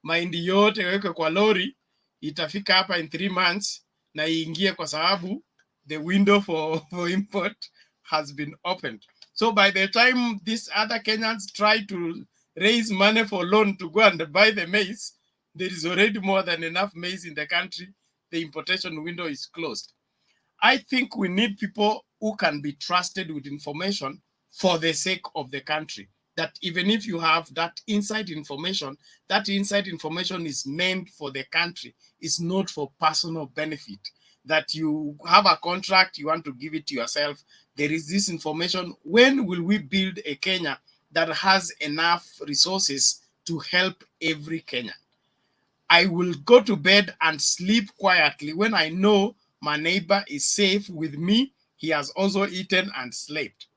mahindi yote weke kwa lori, itafika hapa in 3 months na iingie kwa sababu the window for import has been opened. So by the time these other Kenyans try to raise money for loan to go and buy the maize, there is already more than enough maize in the country. The importation window is closed. I think we need people who can be trusted with information for the sake of the country. That even if you have that inside information is meant for the country. It's not for personal benefit. That you have a contract, you want to give it to yourself. There is this information. When will we build a Kenya that has enough resources to help every Kenyan? I will go to bed and sleep quietly when I know my neighbor is safe with me. He has also eaten and slept.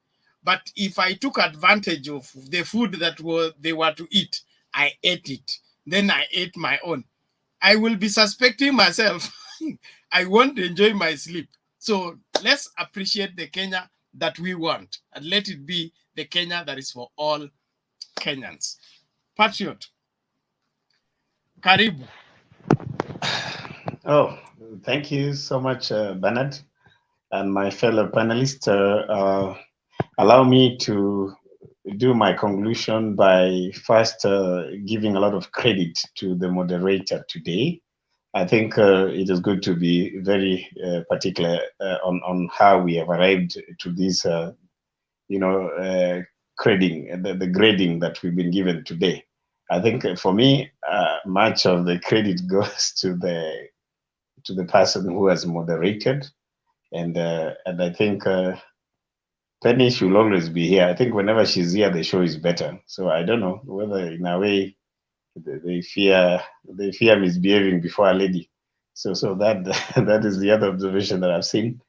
But if I took advantage of the food that they were to eat, I ate it. Then I ate my own. I will be suspecting myself. I won't enjoy my sleep. So let's appreciate the Kenya that we want. And let it be the Kenya that is for all Kenyans. Patriot. Karibu. Oh, thank you so much, Bernard, and my fellow panelists. Allow me to do my conclusion by first giving a lot of credit to the moderator today. I think it is good to be very particular on how we have arrived to this, grading, the grading that we've been given today. I think for me, much of the credit goes to the person who has moderated, and I think Penny should always be here. I think whenever she's here, the show is better. So I don't know whether in a way they fear misbehaving before a lady. So that that is the other observation that I've seen.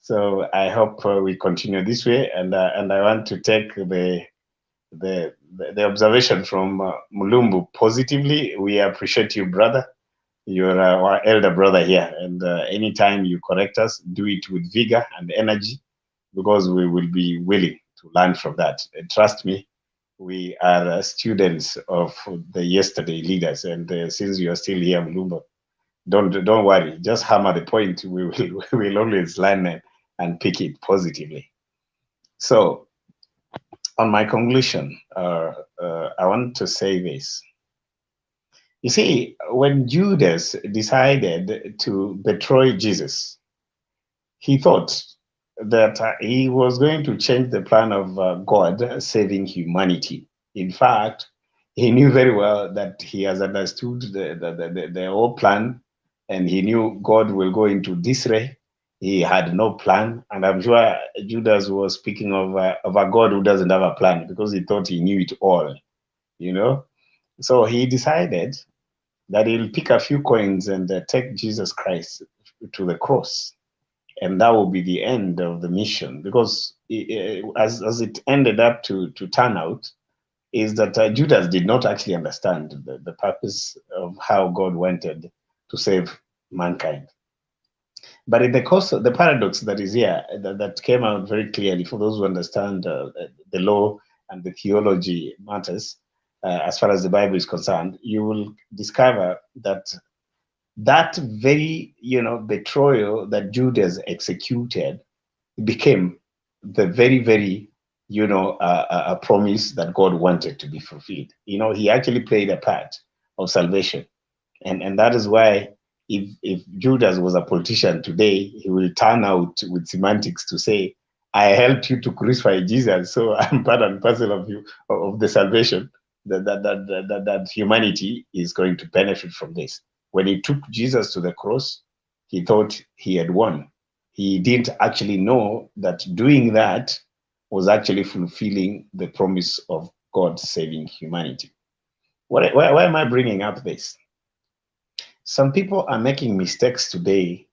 So I hope we continue this way, and I want to take the observation from Mulumbu positively. We appreciate you, brother. You're our elder brother here, and anytime you correct us, do it with vigor and energy, because we will be willing to learn from that. And trust me, we are students of the yesterday leaders, and since you are still here, Mulumbu, don't worry. Just hammer the point. We will always learn and pick it positively. So, on my conclusion, I want to say this. You see, when Judas decided to betray Jesus, he thought that he was going to change the plan of God saving humanity. In fact, he knew very well that he has understood the whole plan, and he knew God will go into disarray. He had no plan, and I'm sure Judas was speaking of a God who doesn't have a plan, because he thought he knew it all, you know. So he decided that he'll pick a few coins and take Jesus Christ to the cross, and that will be the end of the mission. Because as it ended up to turn out, is that Judas did not actually understand the purpose of how God wanted to save mankind. But in the course of the paradox that is here, that came out very clearly for those who understand the law and the theology matters, as far as the Bible is concerned, you will discover that that very, betrayal that Judas executed became the very, very, a promise that God wanted to be fulfilled. He actually played a part of salvation. And that is why if Judas was a politician today, he will turn out with semantics to say, I helped you to crucify Jesus, so I'm part and parcel of you, of the salvation, that humanity is going to benefit from this. When he took Jesus to the cross, he thought he had won. He didn't actually know that doing that was actually fulfilling the promise of God saving humanity. Why am I bringing up this? Some people are making mistakes today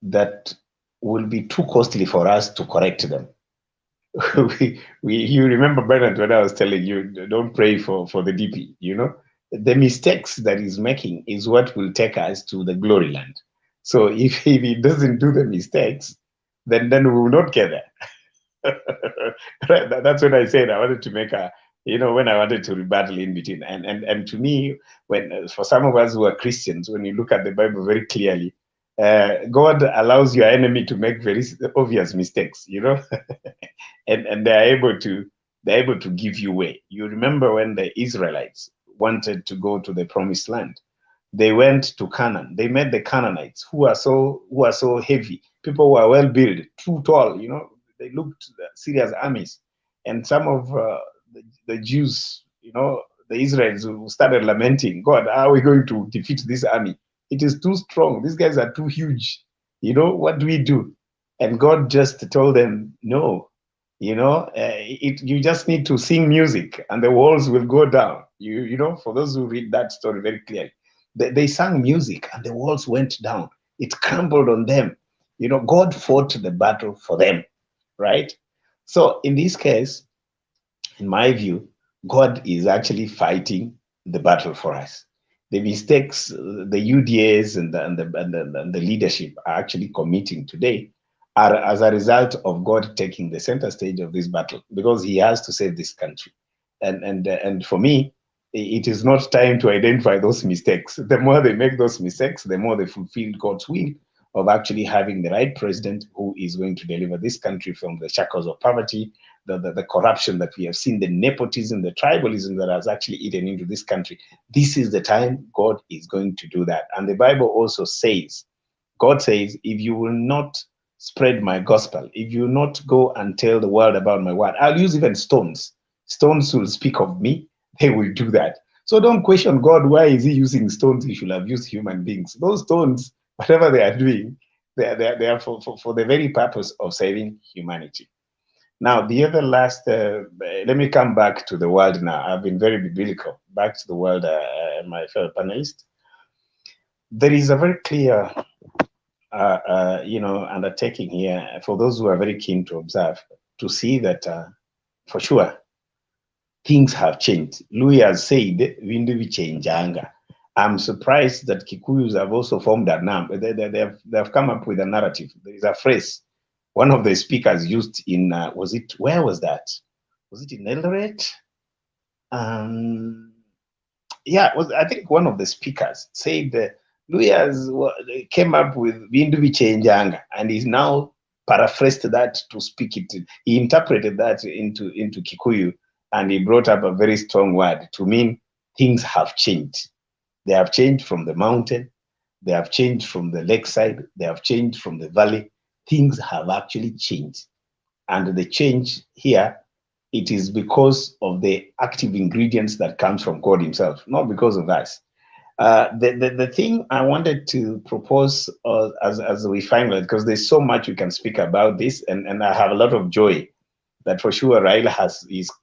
that will be too costly for us to correct them. You remember, Bernard, when I was telling you, don't pray for the DP, the mistakes that he's making is what will take us to the glory land. So if he doesn't do the mistakes, then we will not get there. That's what I said. I wanted to make when I wanted to rebuttal in between. And to me, for some of us who are Christians, when you look at the Bible very clearly, God allows your enemy to make very obvious mistakes, and they're able to give you way. You remember when the Israelites wanted to go to the promised land, they went to Canaan. They met the Canaanites who are so heavy. People who are well built, too tall, they looked serious armies. And some of the Jews, the Israelites, who started lamenting, God, how are we going to defeat this army? It is too strong. These guys are too huge. What do we do? And God just told them, no, you just need to sing music and the walls will go down. For those who read that story very clearly, they sang music and the walls went down. It crumbled on them. God fought the battle for them, right? So in this case, in my view, God is actually fighting the battle for us. The mistakes the UDAs and the leadership are actually committing today are as a result of God taking the center stage of this battle, because he has to save this country. And for me, it is not time to identify those mistakes. The more they make those mistakes, the more they fulfill God's will of actually having the right president who is going to deliver this country from the shackles of poverty, the corruption that we have seen, the nepotism, the tribalism that has actually eaten into this country. This is the time God is going to do that. And the Bible also says, God says, if you will not spread my gospel, if you will not go and tell the world about my word, I'll use even stones. Stones will speak of me. They will do that. So don't question God. Why is he using stones? He should have used human beings. Those stones, whatever they are doing, they are for the very purpose of saving humanity. Now, the other last, let me come back to the world now. I've been very biblical. Back to the world, my fellow panelists. There is a very clear undertaking here, for those who are very keen to observe, to see that for sure things have changed. Louis has said, "Windu vichenjanga." I'm surprised that Kikuyus have also formed a number. They have come up with a narrative. There is a phrase one of the speakers used in where was that? Was it in Eldoret? Yeah, I think one of the speakers said Louis came up with Vindu vichenjanga, and he's now paraphrased that to speak it. He interpreted that into Kikuyu, and he brought up a very strong word to mean things have changed. They have changed from the mountain, they have changed from the lakeside, they have changed from the valley. Things have actually changed. And the change here, it is because of the active ingredients that comes from God himself, not because of us. The thing I wanted to propose as we finalize, because there's so much we can speak about this, and I have a lot of joy that for sure Raila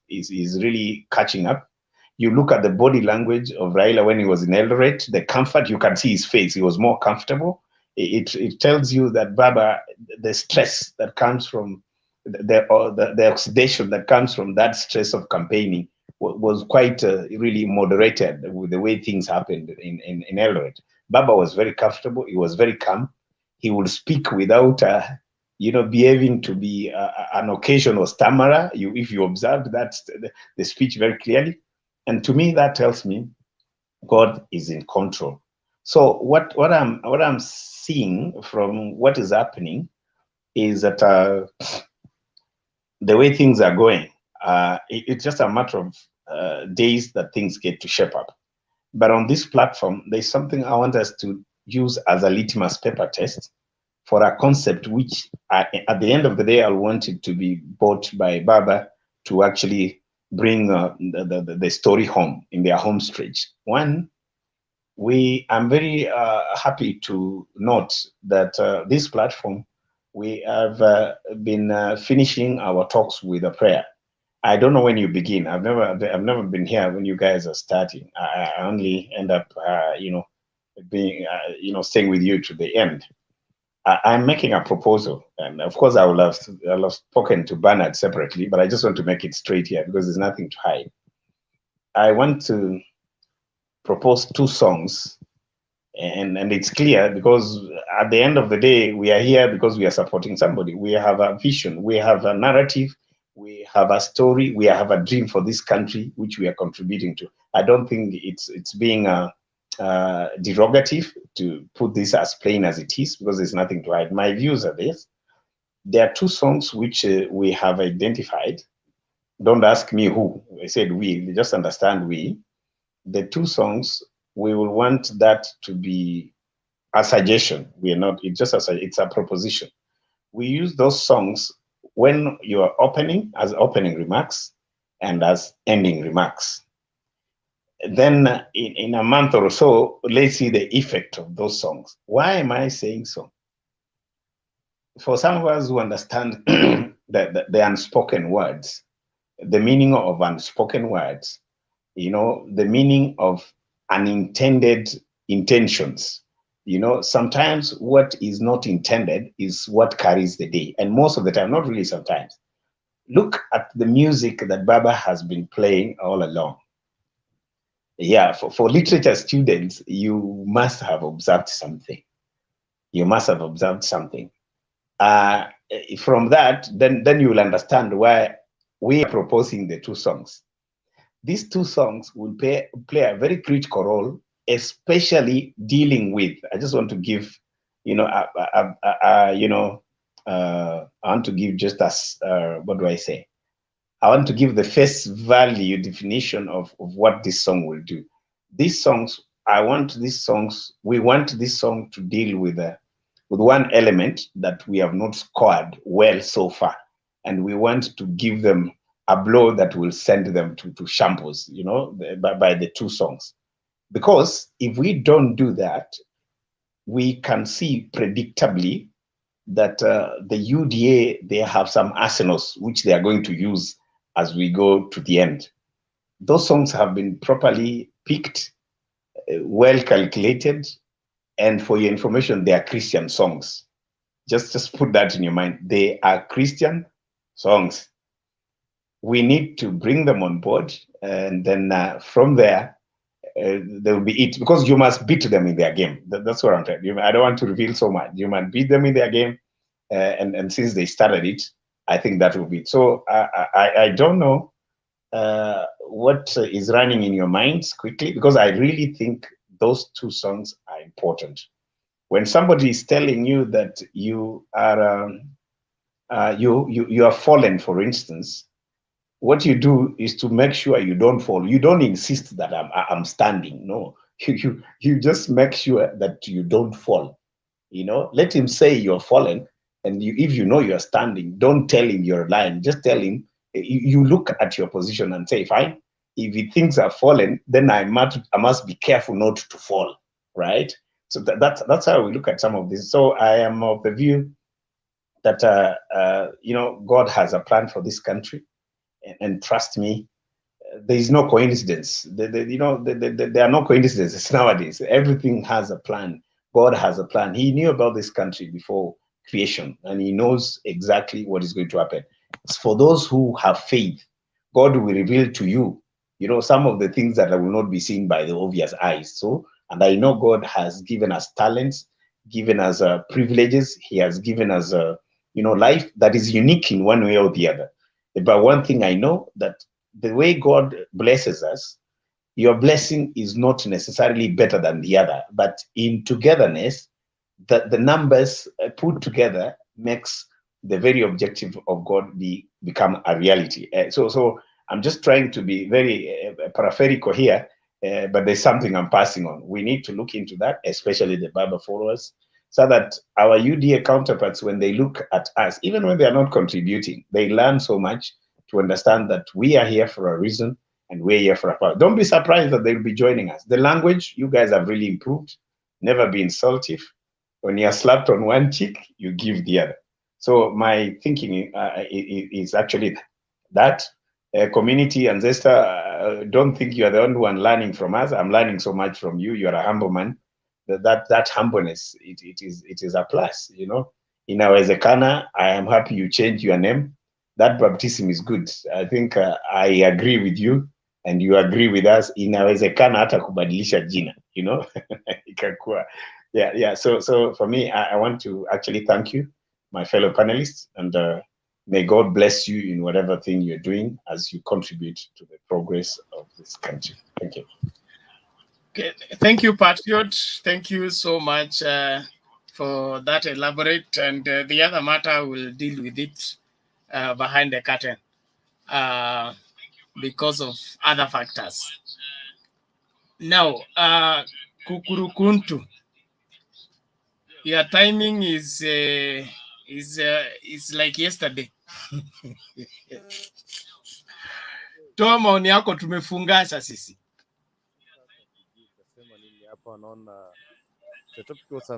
is really catching up. You look at the body language of Raila when he was in Eldoret, the comfort, you can see his face, he was more comfortable. It tells you that Baba, the stress that comes from the oxidation that comes from that stress of campaigning was quite really moderated with the way things happened in Eldoret. Baba was very comfortable, he was very calm, he would speak without behaving to be an occasional stammerer. If you observed that the speech very clearly, and to me that tells me God is in control. So what I'm seeing from what is happening is that the way things are going, it's just a matter of days that things get to shape up. But on this platform, there's something I want us to use as a litmus paper test for a concept which, at the end of the day, I want it to be bought by Baba to actually bring the story home in their home stretch. One, I'm very happy to note that this platform, we have been finishing our talks with a prayer. I don't know when you begin. I've never been here when you guys are starting. I only end up, being, staying with you to the end. I'm making a proposal, and of course I'll have spoken to Bernard separately, but I just want to make it straight here because there's nothing to hide. I want to propose 2 songs, and it's clear because at the end of the day, we are here because we are supporting somebody. We have a vision, we have a narrative, we have a story, we have a dream for this country, which we are contributing to. I don't think it's being derogative to put this as plain as it is, because there's nothing to hide. My views are this. There are 2 songs which we have identified. Don't ask me who. I said we, just understand we. The 2 songs, we will want that to be a suggestion. We are not, it's just it's a proposition. We use those songs when you are opening, as opening remarks and as ending remarks. Then in a month or so, let's see the effect of those songs. Why am I saying so? For some of us who understand the unspoken words, the meaning of unspoken words, the meaning of unintended intentions. Sometimes what is not intended is what carries the day. And most of the time, not really sometimes. Look at the music that Baba has been playing all along. Yeah, for literature students, you must have observed something. You must have observed something. From that, then you will understand why we are proposing the 2 songs. These 2 songs will play a very critical role, especially dealing with. I just want to give, I want to give just as what do I say? I want to give the face value definition of what this song will do. These songs, we want this song to deal with one element that we have not scored well so far, and we want to give them a blow that will send them to shambles, by the 2 songs. Because if we don't do that, we can see predictably that the UDA, they have some arsenals which they are going to use as we go to the end. Those songs have been properly picked, well calculated, And for your information, they are Christian songs. Just put that in your mind. They are Christian songs. We need to bring them on board, and then from there, they will be it, because you must beat them in their game. That's what I'm telling you. I don't want to reveal so much. You must beat them in their game, and since they started it, I think that will be it. So I don't know what is running in your minds quickly, because I really think those two songs are important. When somebody is telling you that you are you are fallen, for instance, what you do is to make sure you don't fall. You don't insist that I'm standing. No, you just make sure that you don't fall. You know, let him say you're fallen, and if you know you're standing, don't tell him you're lying. Just tell him, you look at your position and say, fine, if he thinks I've fallen, then I must be careful not to fall, right? So that's how we look at some of this. So I am of the view that God has a plan for this country, and trust me, there is no coincidence. There are no coincidences nowadays. Everything has a plan. God has a plan. He knew about this country before creation, and he knows exactly what is going to happen. It's for those who have faith. God will reveal to you, some of the things that will not be seen by the obvious eyes. So, and I know God has given us talents, given us privileges. He has given us life that is unique in one way or the other. But one thing I know, that the way God blesses us, your blessing is not necessarily better than the other, but in togetherness, the numbers put together makes the very objective of God become a reality. So I'm just trying to be very parapherical here, but there's something I'm passing on. We need to look into that, especially the Bible followers, so that our UDA counterparts, when they look at us, even when they are not contributing, they learn so much to understand that we are here for a reason, and we're here for a purpose. Don't be surprised that they'll be joining us. The language, you guys have really improved, never be insultive. When you're slapped on one cheek, you give the other. So my thinking is actually that. Community and Zesta, don't think you're the only one learning from us. I'm learning so much from you. You're a humble man. That humbleness, it is a plus, Inawezekana, I am happy you changed your name. That baptism is good. I think I agree with you, and you agree with us. Inawezekana hata kubadilisha jina, ikakuwa. Yeah. So for me, I want to actually thank you, my fellow panelists, and may God bless you in whatever thing you're doing as you contribute to the progress of this country. Thank you. Okay. Thank you, Patriot. Thank you so much for that elaborate, and the other matter will deal with it behind the curtain because of other factors. Now, Kukurukuntu, your timing is like yesterday. Toa maoni yako, tumefungasha sisi.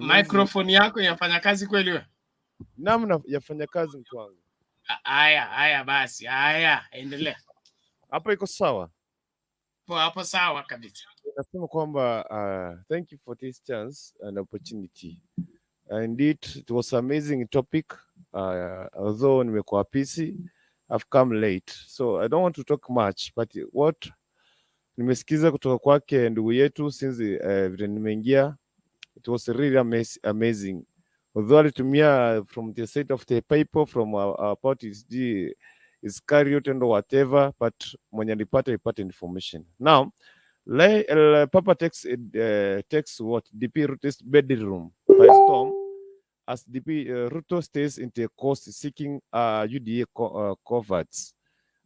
Microphone yako yafanya kazi kweli wewe? Namna yafanya kazi mtu wangu. Haya basi. Haya, endelea. Hapo iko sawa? Hapo sawa kabisa. Nasema kwamba thank you for this chance and opportunity. Indeed, it was amazing topic. Although nimekuwa busy, I've come late. So I don't want to talk much, but what nimesikiza kutoka kwake ndugu yetu since vile nimeingia, it was really amazing. Although alitumia from the side of the people from our parties, is carried and whatever, but mwenye alipata information. Now, Papa takes what DP Ruto's bedroom by storm, as DP Ruto stays in the coast seeking UDA coverts.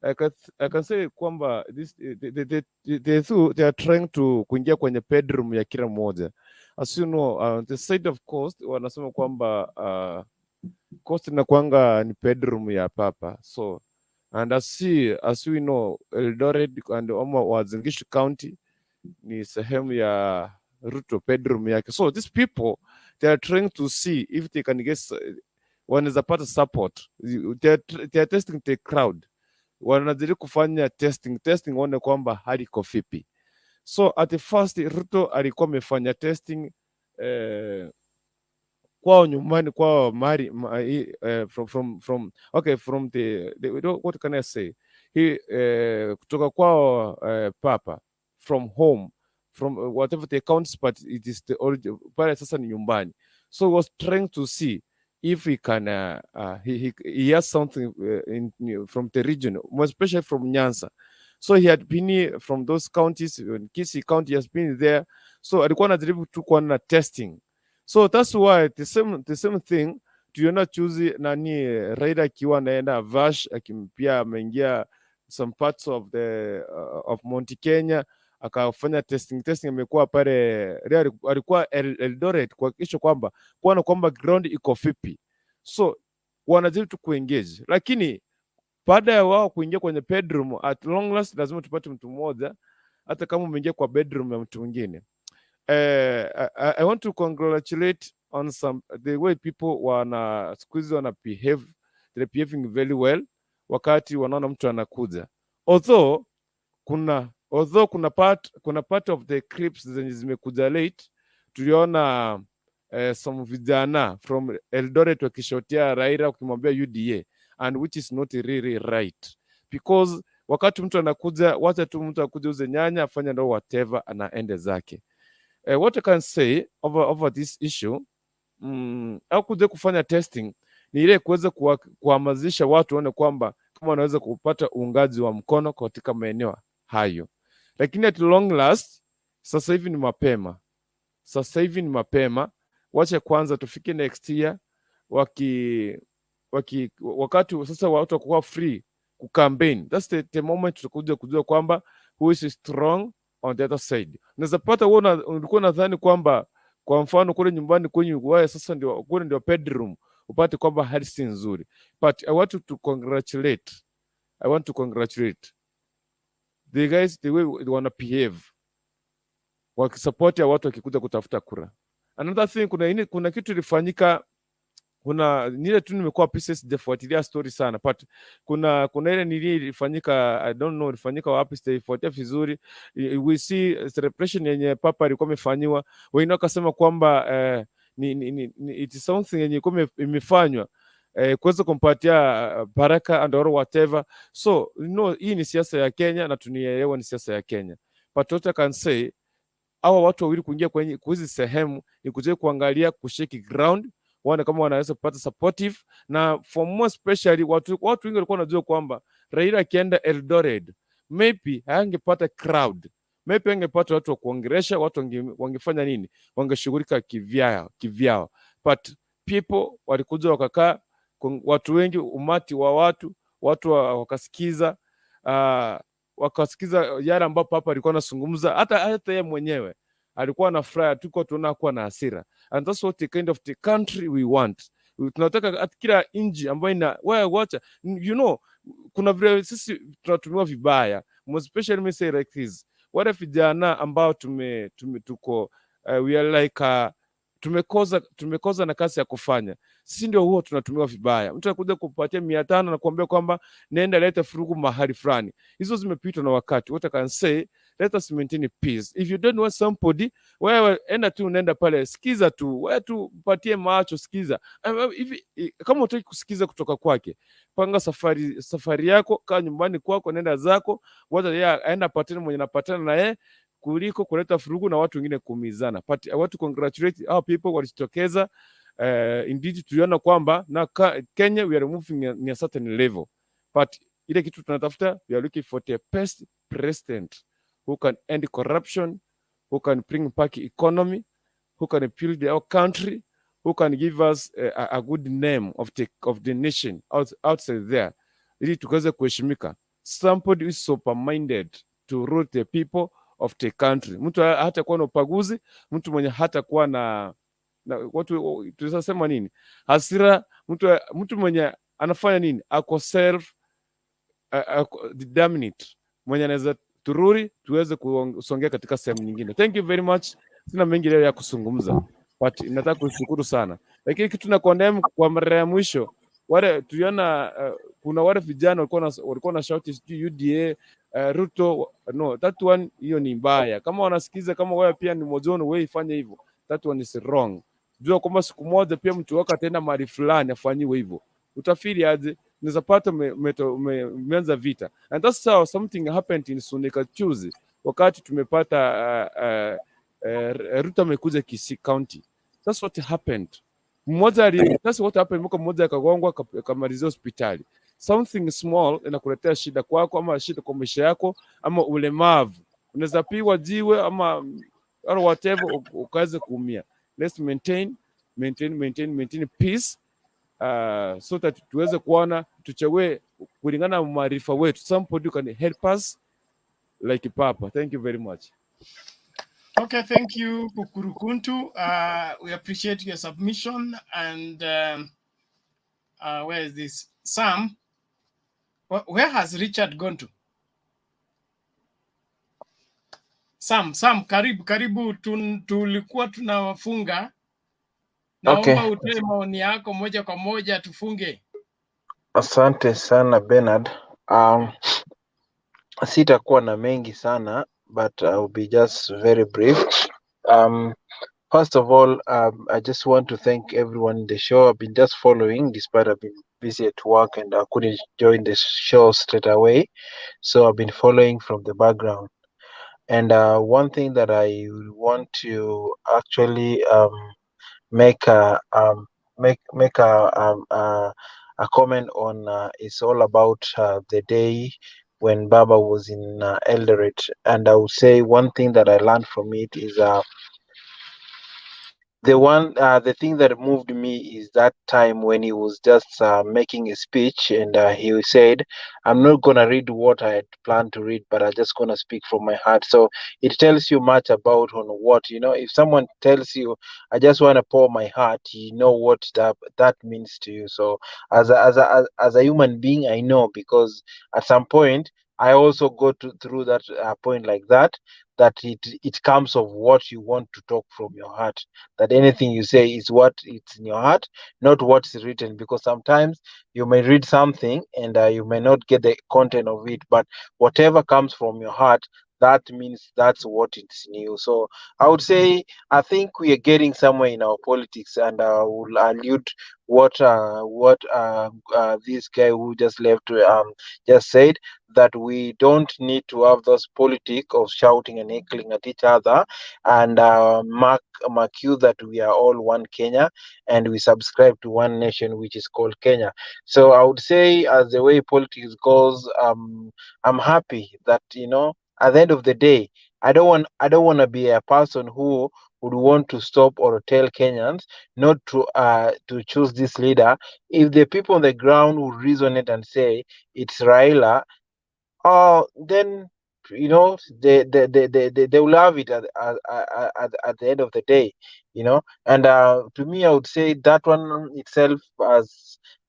I can say kwamba they are trying to kuingia kwenye bedroom ya kila mmoja. As you know, the side of coast wanasema kwamba coast inakuanga ni bedroom ya Papa. So, and as we know, Eldoret and Uasin Gishu County ni sehemu ya Ruto bedroom yake. So these people, they are trying to see if they can get wanaweza pata support. They are testing the crowd. Wanajaribu kufanya testing waone kwamba hali iko vipi. So at the first Ruto alikuwa amefanya testing kwao nyumbani kwao from the what can I say, kutoka kwao papa, from home, from whatever the accounts, but it is the origin pale sasa ni nyumbani. So he was trying to see if he can he has something from the region, more especially from Nyanza. So he had been from those counties. Kisii County has been there, so alikuwa anajaribu tu kuwa na testing. So that's why the same thing tuliona chuzi nani Raila akiwa anaenda Vash, akimpia ameingia some parts of the of Mount Kenya, akafanya testing amekuwa pale, alikuwa Eldoret kuhakikisha kwamba kwamba ground iko vipi. So wanajaribu tu kuengage, lakini baada ya wao kuingia kwenye bedroom, at long last lazima tupate mtu mmoja, hata kama umeingia kwa bedroom ya mtu mwingine. I want to congratulate on the way people wana squeeze wana behave, they're behaving very well wakati wanaona mtu anakuja. Although kuna part of the clips zenye zimekuja late, tuliona some vijana from Eldoret wakishotia Raila ukimwambia UDA, and which is not really right, because wakati mtu anakuja, wacha tu mtu akuja uze nyanya afanye ndo whatever anaende zake. What I can say over this issue, au kuja kufanya testing ni ile kuweza kuhamasisha watu waone kwamba kama wanaweza kupata uungaji wa mkono katika maeneo hayo, lakini at long last sasa hivi ni mapema. Wacha kwanza tufike next year, wakati sasa watu wakuwa free kucampaign, that's the moment tutakuja kujua kwamba who is strong on the other side. Unaweza pata ulikuwa nadhani kwamba kwa mfano kule nyumbani kwenyu wewe sasa ndio bedroom upate kwamba hali si nzuri, but I want to congratulate the guys, the way they wanna behave wakisupport ya watu wakikuja kutafuta kura. Another thing, kuna kitu ilifanyika, nile tu nimekuwa pieces sijafuatilia story sana, but kuna ile ilifanyika, I don't know ilifanyika wapi, sijafuatilia vizuri. We see celebration yenye papa alikuwa amefanywa, wengine wakasema kwamba it is something yenye imefanywa kuweza kumpatia baraka and or whatever. So hii ni siasa ya Kenya na tunielewa ni siasa ya Kenya, but what I can say, hawa watu wawili kuingia kwenye hizi sehemu ni kuja kuangalia kushake ground, waone kama wanaweza kupata supportive, na for more especially watu wengi walikuwa wanajua kwamba Raila akienda Eldoret maybe hangepata crowd, maybe hangepata watu wa kuongelesha, watu wangefanya nini, wangeshughulika kivyao, but people walikuja wakakaa, watu wengi, umati wa watu wakasikiza yale ambapo papa alikuwa anazungumza. Hata yeye mwenyewe alikuwa na furaha, tuko tunakuwa na hasira, and that's what the kind of the country we want. Tunataka kila nchi ambayo wacha kuna vile sisi tunatumiwa vibaya, most especially me say like this, wale vijana ambao tuko we are like tumekoza na kazi ya kufanya, sisi ndio huo tunatumiwa vibaya. Mtu anakuja kupatia 500 na kuambia kwamba nenda leta furugu mahali fulani, hizo zimepitwa na wakati. What I can say, let us maintain peace. If you don't want somebody, wewe nenda pale, sikiza tu, wewe tu patie macho, sikiza. Kama utaki kusikiza kutoka kwake, panga safari yako, kaa nyumbani kwako, nenda zako, wacha yeye aenda patana mwenye napatana na yeye, kuliko kuleta furugu na watu wengine kuumizana. But I want to congratulate our people walijitokeza. Indeed tuliona kwamba na Kenya we are moving in a certain level, but ile kitu tunatafuta, we are looking for the best president who can end corruption, who can bring back economy, who can build our country, who can give us a good name of the nation outside there, ili tukaweze kuheshimika. Somebody who is super minded to rule the people of the country. Mtu hata kuwa na upaguzi, mtu mwenye hata kuwa na watu tunasema nini, hasira, mtu mwenye anafanya nini, ako self determinate, mwenye anaweza tururi tuweze kusongea katika sehemu nyingine. Thank you very much. Sina mengi leo ya kuzungumza, but nataka kushukuru sana. Lakini kitu na condemn kwa mara ya mwisho, wale tuliona kuna wale vijana walikuwa na shout UDA Ruto, no, that one hiyo ni mbaya. Kama wanasikiza, kama wewe pia ni mojono, wewe ifanye hivyo. that one is wrong. Jua kwamba siku moja pia mtu wako ataenda mahali fulani afanyiwe hivyo, utafili aje? Unaweza pata umeanza vita, and that's how something happened in Sunika Chuzi wakati tumepata Ruto amekuja Kisii County. That's what happened. That's what happened. Mmoja akagongwa akamalizia hospitali. Something small inakuletea shida kwako ama shida kwa maisha yako ama ulemavu, unaweza pigwa jiwe ama or whatever ukaweza kuumia. Let's maintain peace, so that tuweze kuona tuchague kulingana na maarifa wetu. Somebody who can help us like Papa. Thank you very much. Okay, thank you, Kukurukuntu. We appreciate your submission. And where is this? Sam, where has Richard gone to? Sam, karibu tulikuwa tunawafunga. Naomba utoe maoni yako moja kwa moja tufunge. Asante sana Bernard. Sitakuwa na mengi sana, but I'll be just very brief. First of all, I just want to thank everyone in the show. I've been just following, despite I've been busy at work and I couldn't join the show straight away. So I've been following from the background. And one thing that I want to actually make a comment on is all about the day when Baba was in Eldoret. And I would say one thing that I learned from it is the thing that moved me is that time when he was just making a speech, and he said, I'm not going to read what I had planned to read, but I'm just going to speak from my heart. So it tells you much about on what, if someone tells you, I just want to pour my heart, you know what that means to you. So as a human being, I know, because at some point I also go through that point like that it comes of what you want to talk from your heart, that anything you say is what it's in your heart, not what's written, because sometimes you may read something and you may not get the content of it, but whatever comes from your heart, that means that's what it's new. So I would say I think we are getting somewhere in our politics, and I will allude what this guy who just left just said, that we don't need to have those politics of shouting and heckling at each other, and mark you that we are all one Kenya and we subscribe to one nation which is called Kenya. So I would say, as the way politics goes, I'm happy that at the end of the day, I don't want to be a person who would want to stop or tell Kenyans not to choose this leader. If the people on the ground would resonate and say it's Raila, then they will have it at the end of the day, and to me, I would say that one itself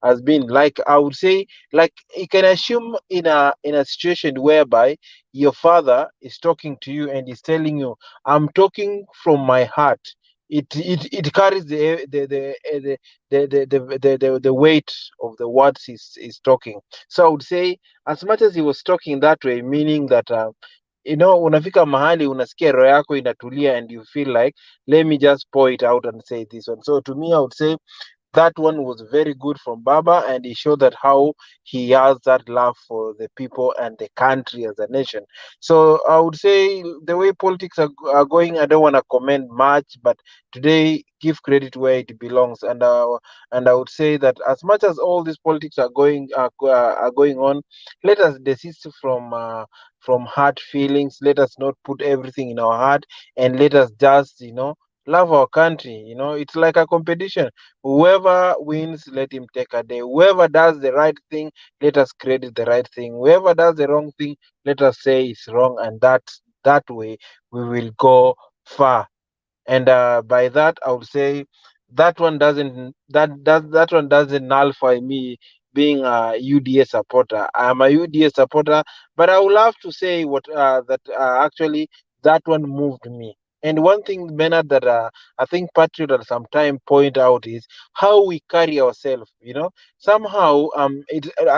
has been, like, I would say, like, you can assume in a situation whereby your father is talking to you and he's telling you, I'm talking from my heart. It carries the weight of the words he's talking. So I would say, as much as he was talking that way, meaning that unafika mahali unasikia roho yako inatulia and you feel like, let me just pour it out and say this one. So to me, I would say that one was very good from Baba, and he showed that how he has that love for the people and the country as a nation. So I would say the way politics are going, I don't want to comment much, but today give credit where it belongs, and I would say that as much as all these politics are going on, let us desist from hard feelings. Let us not put everything in our heart, and let us just love our country. It's like a competition. Whoever wins, let him take a day. Whoever does the right thing, let us credit the right thing. Whoever does the wrong thing, let us say it's wrong, and that way we will go far. And by that, I would say that one doesn't nullify me being a UDA supporter. I'm a UDA supporter, but I would love to say actually that one moved me. And one thing, Bernard, that I think Patriot at some time point out is how we carry ourselves. somehow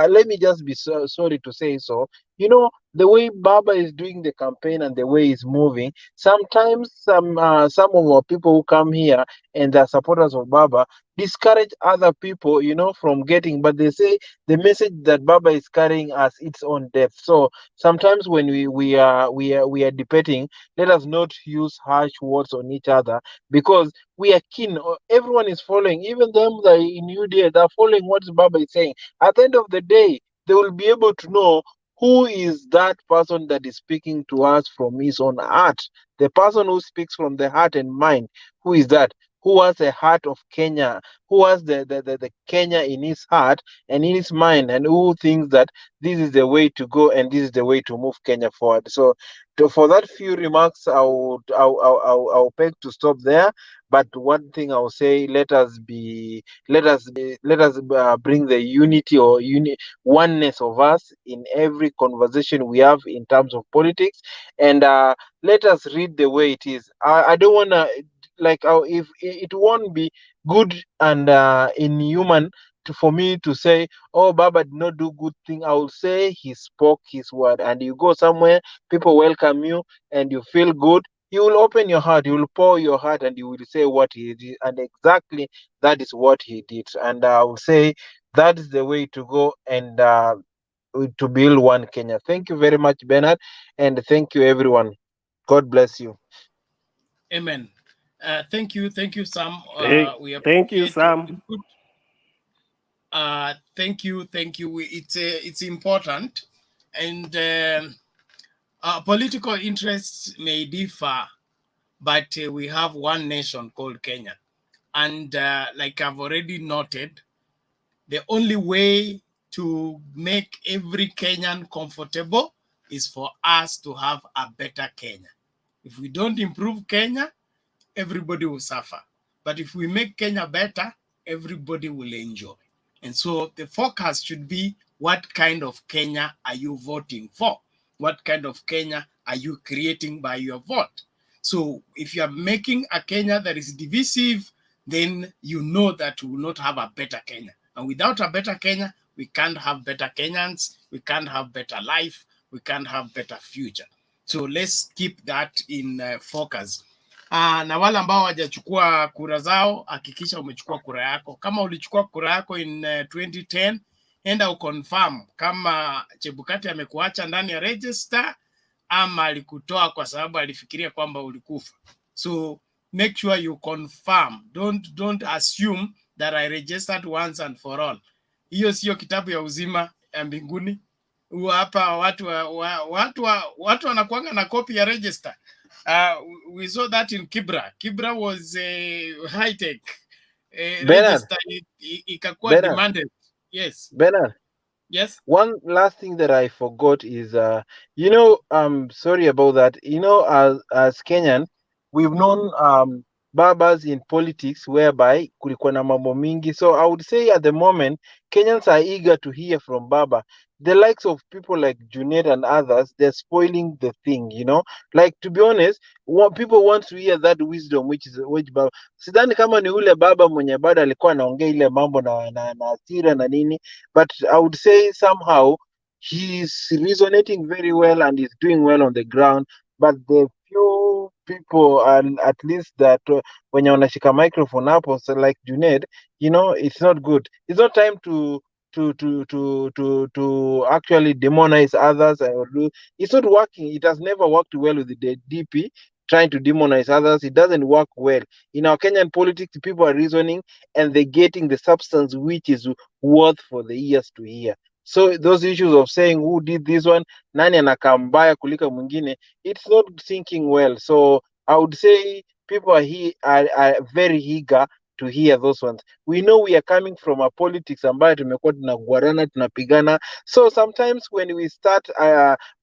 let me just be sorry to say so, you know, the way Baba is doing the campaign and the way he's moving, sometimes some of our people who come here and are supporters of Baba discourage other people, you know, from getting, but they say the message that Baba is carrying has its own depth. So sometimes when we are debating, let us not use harsh words on each other, because we are keen. Everyone is following, even them that are in UDA, they're following what Baba is saying. At the end of the day, they will be able to know who is that person that is speaking to us from his own heart. The person who speaks from the heart and mind, who is that? Who has a heart of Kenya, who has the Kenya in his heart and in his mind, and who thinks that this is the way to go and this is the way to move Kenya forward. So for that few remarks, I'll beg to stop there. But one thing I'll say, let us bring the unity or oneness of us in every conversation we have in terms of politics, and let us read the way it is. I don't wanna, like, if it won't be good and inhuman for me to say, oh, Baba did not do good thing. I will say he spoke his word, and you go somewhere, people welcome you, and you feel good. You will open your heart, you will pour your heart, and you will say what he did, and exactly that is what he did. And I will say that is the way to go, and to build one Kenya. Thank you very much, Bernard, and thank you, everyone. God bless you. Amen. Thank you, Sam. We Thank you, appreciate your Sam. input. Thank you. It's important, and political interests may differ, but we have one nation called Kenya, and like I've already noted, the only way to make every Kenyan comfortable is for us to have a better Kenya. If we don't improve Kenya, everybody will suffer. But if we make Kenya better, everybody will enjoy. And so the focus should be, what kind of Kenya are you voting for? What kind of Kenya are you creating by your vote? So if you are making a Kenya that is divisive, then you know that we will not have a better Kenya. And without a better Kenya, we can't have better Kenyans, we can't have better life, we can't have better future. So let's keep that in focus. Na wale ambao hawajachukua kura zao, hakikisha umechukua kura yako. Kama ulichukua kura yako in 2010, enda uconfirm kama Chebukati amekuacha ndani ya register ama alikutoa kwa sababu alifikiria kwamba ulikufa. So make sure you confirm. Don't assume that I registered once and for all. Hiyo sio kitabu ya uzima ya mbinguni. Hapa watu wanakuanga na copy ya register. We saw that in Kibra. Kibra was a high-tech register. Ikakuwa demanded. Yes. Bernard. Yes. One last thing that I forgot is, you know, sorry about that. You know, as Kenyan, we've known babas in politics whereby kulikuwa na mambo mingi. So I would say at the moment, Kenyans are eager to hear from Baba. The likes of people like Junet and others, they're spoiling the thing, you know. Like, to be honest, people want to hear that wisdom which Baba. Sidhani kama ni ule baba mwenye bado alikuwa anaongea ile mambo na hasira na nini, but I would say somehow he's resonating very well and he's doing well on the ground. But the few people, and at least that when you wanashika microphone hapo, so like Junaid, you know, it's not good. It's not time to actually demonize others. It's not working. It has never worked well with the DP trying to demonize others. It doesn't work well. In our Kenyan politics, people are reasoning and they're getting the substance which is worth for the years to hear. So those issues of saying who did this one, nani anakaa mbaya kulika mwingine, it's not thinking well. So I would say people are very eager to hear those ones. We know we are coming from a politics ambayo tumekuwa tunaguarana, tunapigana. So sometimes when we start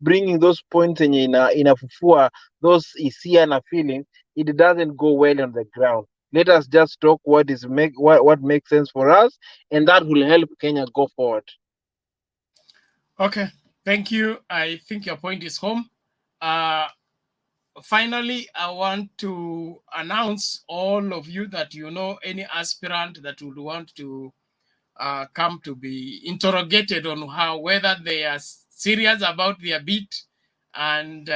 bringing those points yenye inafufua those hisia na feelings, it doesn't go well on the ground. Let us just talk what makes sense for us, and that will help Kenya go forward. Okay, thank you. I think your point is home. Finally, I want to announce all of you that you know any aspirant that would want to come to be interrogated on whether they are serious about their beat and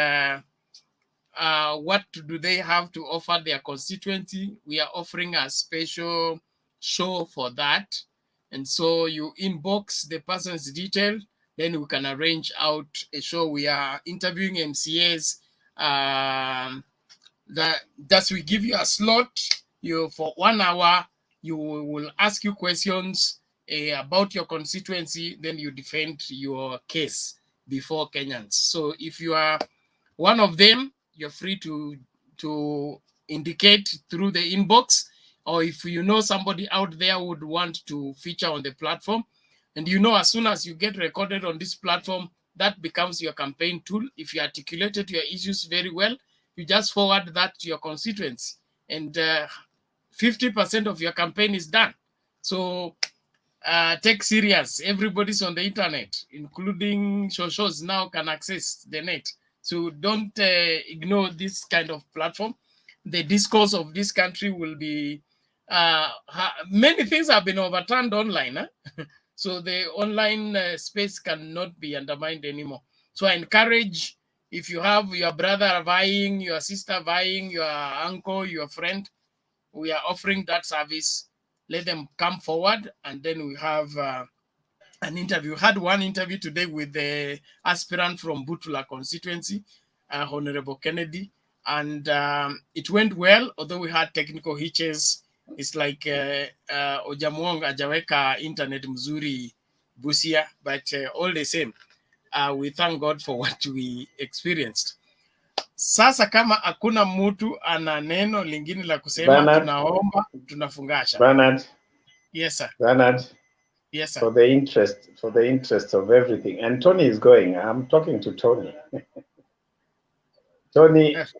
what do they have to offer their constituency. We are offering a special show for that. And so you inbox the person's detail, then we can arrange out a show. We are interviewing MCAs. That we give you a slot for 1 hour. You will ask you questions about your constituency, then you defend your case before Kenyans. So if you are one of them, you're free to indicate through the inbox, or if you know somebody out there who would want to feature on the platform, and as soon as you get recorded on this platform, that becomes your campaign tool. If you articulated your issues very well, you just forward that to your constituents, and 50% of your campaign is done. So take serious. Everybody's on the internet, including shows now can access the net. So don't ignore this kind of platform. The discourse of this country will be, many things have been overturned online. Huh? So the online space cannot be undermined anymore. So I encourage, if you have your brother vying, your sister vying, your uncle, your friend, we are offering that service. Let them come forward, and then we have an interview. We had one interview today with the aspirant from Butula constituency, Honorable Kennedy, and it went well, although we had technical hitches. It's like Ojamuong ajaweka internet mzuri Busia, but all the same, we thank God for what we experienced. Sasa kama hakuna mtu ana neno lingine la kusema, Bernard, tunaomba tunafungasha. Bernard. Yes, sir. Bernard. Yes, sir. For the interest of everything. And Tony is going. I'm talking to Tony. Tony, Yes.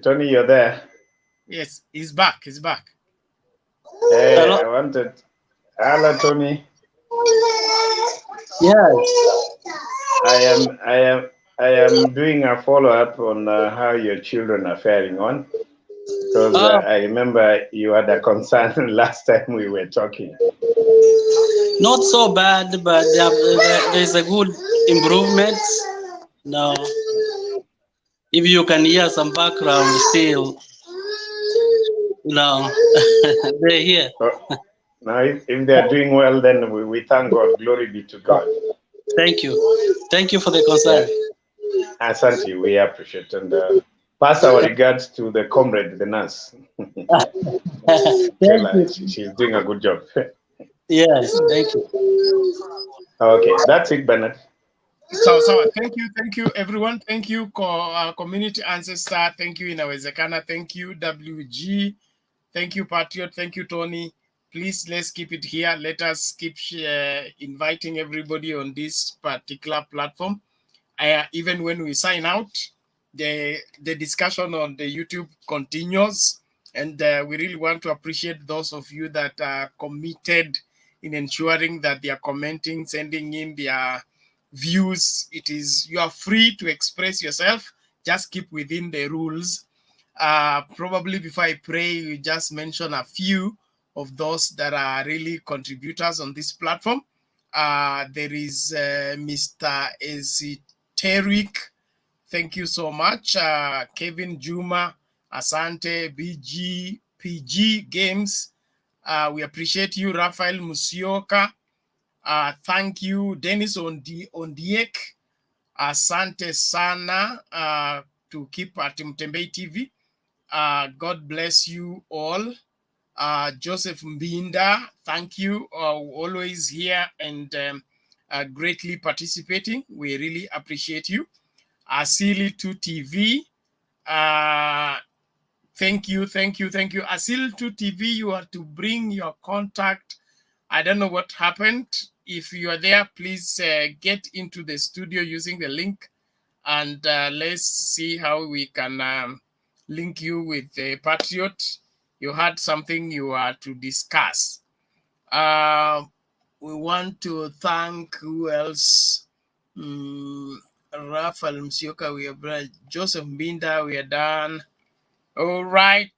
Tony, you're there. Yes, he's back. He's back. Hey, Hello? I wanted. Hello, Tony. Yes. I am doing a follow-up on how your children are faring on, because I remember you had a concern last time we were talking. Not so bad, but there's a good improvement. Now, if you can hear some background still, they're here. Now, if they're doing well, then we thank God. Glory be to God. Thank you. Thank you for the concern. Yeah. Asante, we appreciate, and pass our regards to the comrade, the nurse. Tell her she's doing a good job. Yes, thank you. Okay, that's it, Bernard. So thank you, everyone. Thank you, community ancestor. Thank you, Inawezekana. Thank you, WG. Thank you, Patriot. Thank you, Tony. Please, let's keep it here. Let us keep inviting everybody on this particular platform. Even when we sign out, the discussion on the YouTube continues. And we really want to appreciate those of you that are committed in ensuring that they are commenting, sending in their views. You are free to express yourself. Just keep within the rules. Probably before I pray, we just mention a few of those that are really contributors on this platform. There is Mr. Esoteric. Thank you so much. Kevin Juma, Asante, PG Games. We appreciate you. Rafael Musioka. Thank you. Dennis Ondiek. Asante sana to keep at Mtembei TV. God bless you all. Joseph Mbinda, thank you. Always here and greatly participating. We really appreciate you. Asili2 TV, thank you. Asili2 TV, you have to bring your contact. I don't know what happened. If you are there, please get into the studio using the link, and let's see how we can link you with the Patriot. You had something you are to discuss. We want to thank who else? Rafael Msioka, we are Joseph Mbinda, we are done. All right,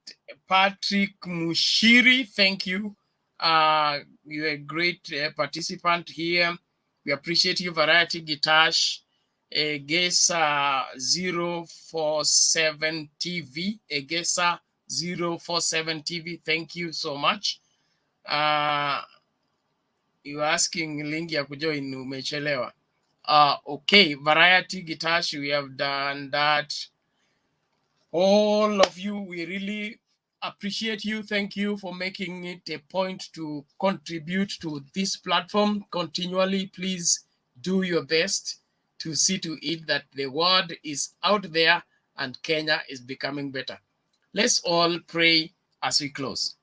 Patrick Mushiri, thank you. You're a great participant here. We appreciate you, Variety Gitash. Egesa 047 TV. Egesa 047 TV. Thank you so much. You're asking link ya kujoin, umechelewa. Okay, Variety Gitash, we have done that. All of you, we really appreciate you. Thank you for making it a point to contribute to this platform continually. Please do your best to see to it that the word is out there and Kenya is becoming better. Let's all pray as we close.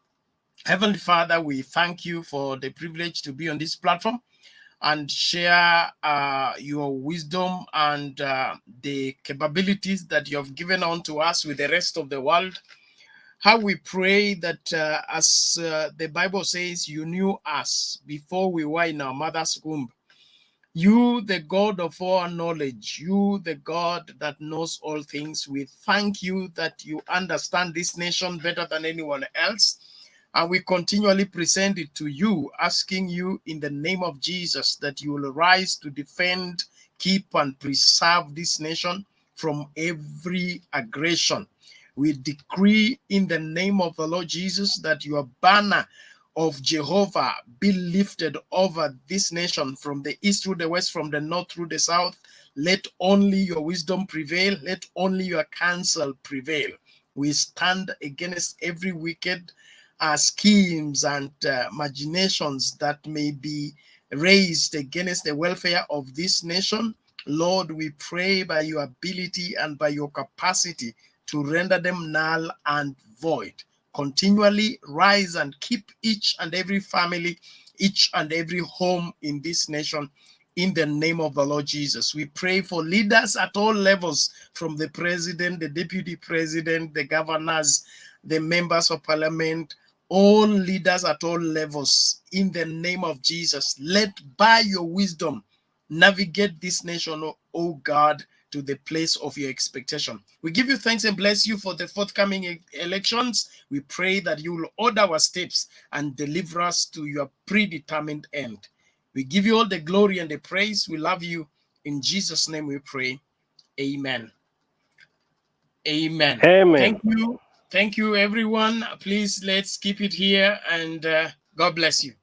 Heavenly Father, we thank you for the privilege to be on this platform and share your wisdom and the capabilities that you have given unto us with the rest of the world. How we pray that as the Bible says, you knew us before we were in our mother's womb. You, the God of all knowledge, you, the God that knows all things, we thank you that you understand this nation better than anyone else. And we continually present it to you, asking you in the name of Jesus that you will rise to defend, keep, and preserve this nation from every aggression. We decree in the name of the Lord Jesus that your banner of Jehovah be lifted over this nation from the east through the west, from the north through the south. Let only your wisdom prevail. Let only your counsel prevail. We stand against every wicked schemes and imaginations that may be raised against the welfare of this nation. Lord, we pray by your ability and by your capacity to render them null and void. Continually rise and keep each and every family, each and every home in this nation in the name of the Lord Jesus. We pray for leaders at all levels, from the president, the deputy president, the governors, the members of parliament, all leaders at all levels in the name of Jesus. Let by your wisdom navigate this nation, oh God, to the place of your expectation. We give you thanks and bless you for the forthcoming elections. We pray that you will order our steps and deliver us to your predetermined end. We give you all the glory and the praise. We love you. In Jesus' name we pray. Amen. Amen. Amen. Thank you. Thank you, everyone. Please, let's keep it here, and God bless you.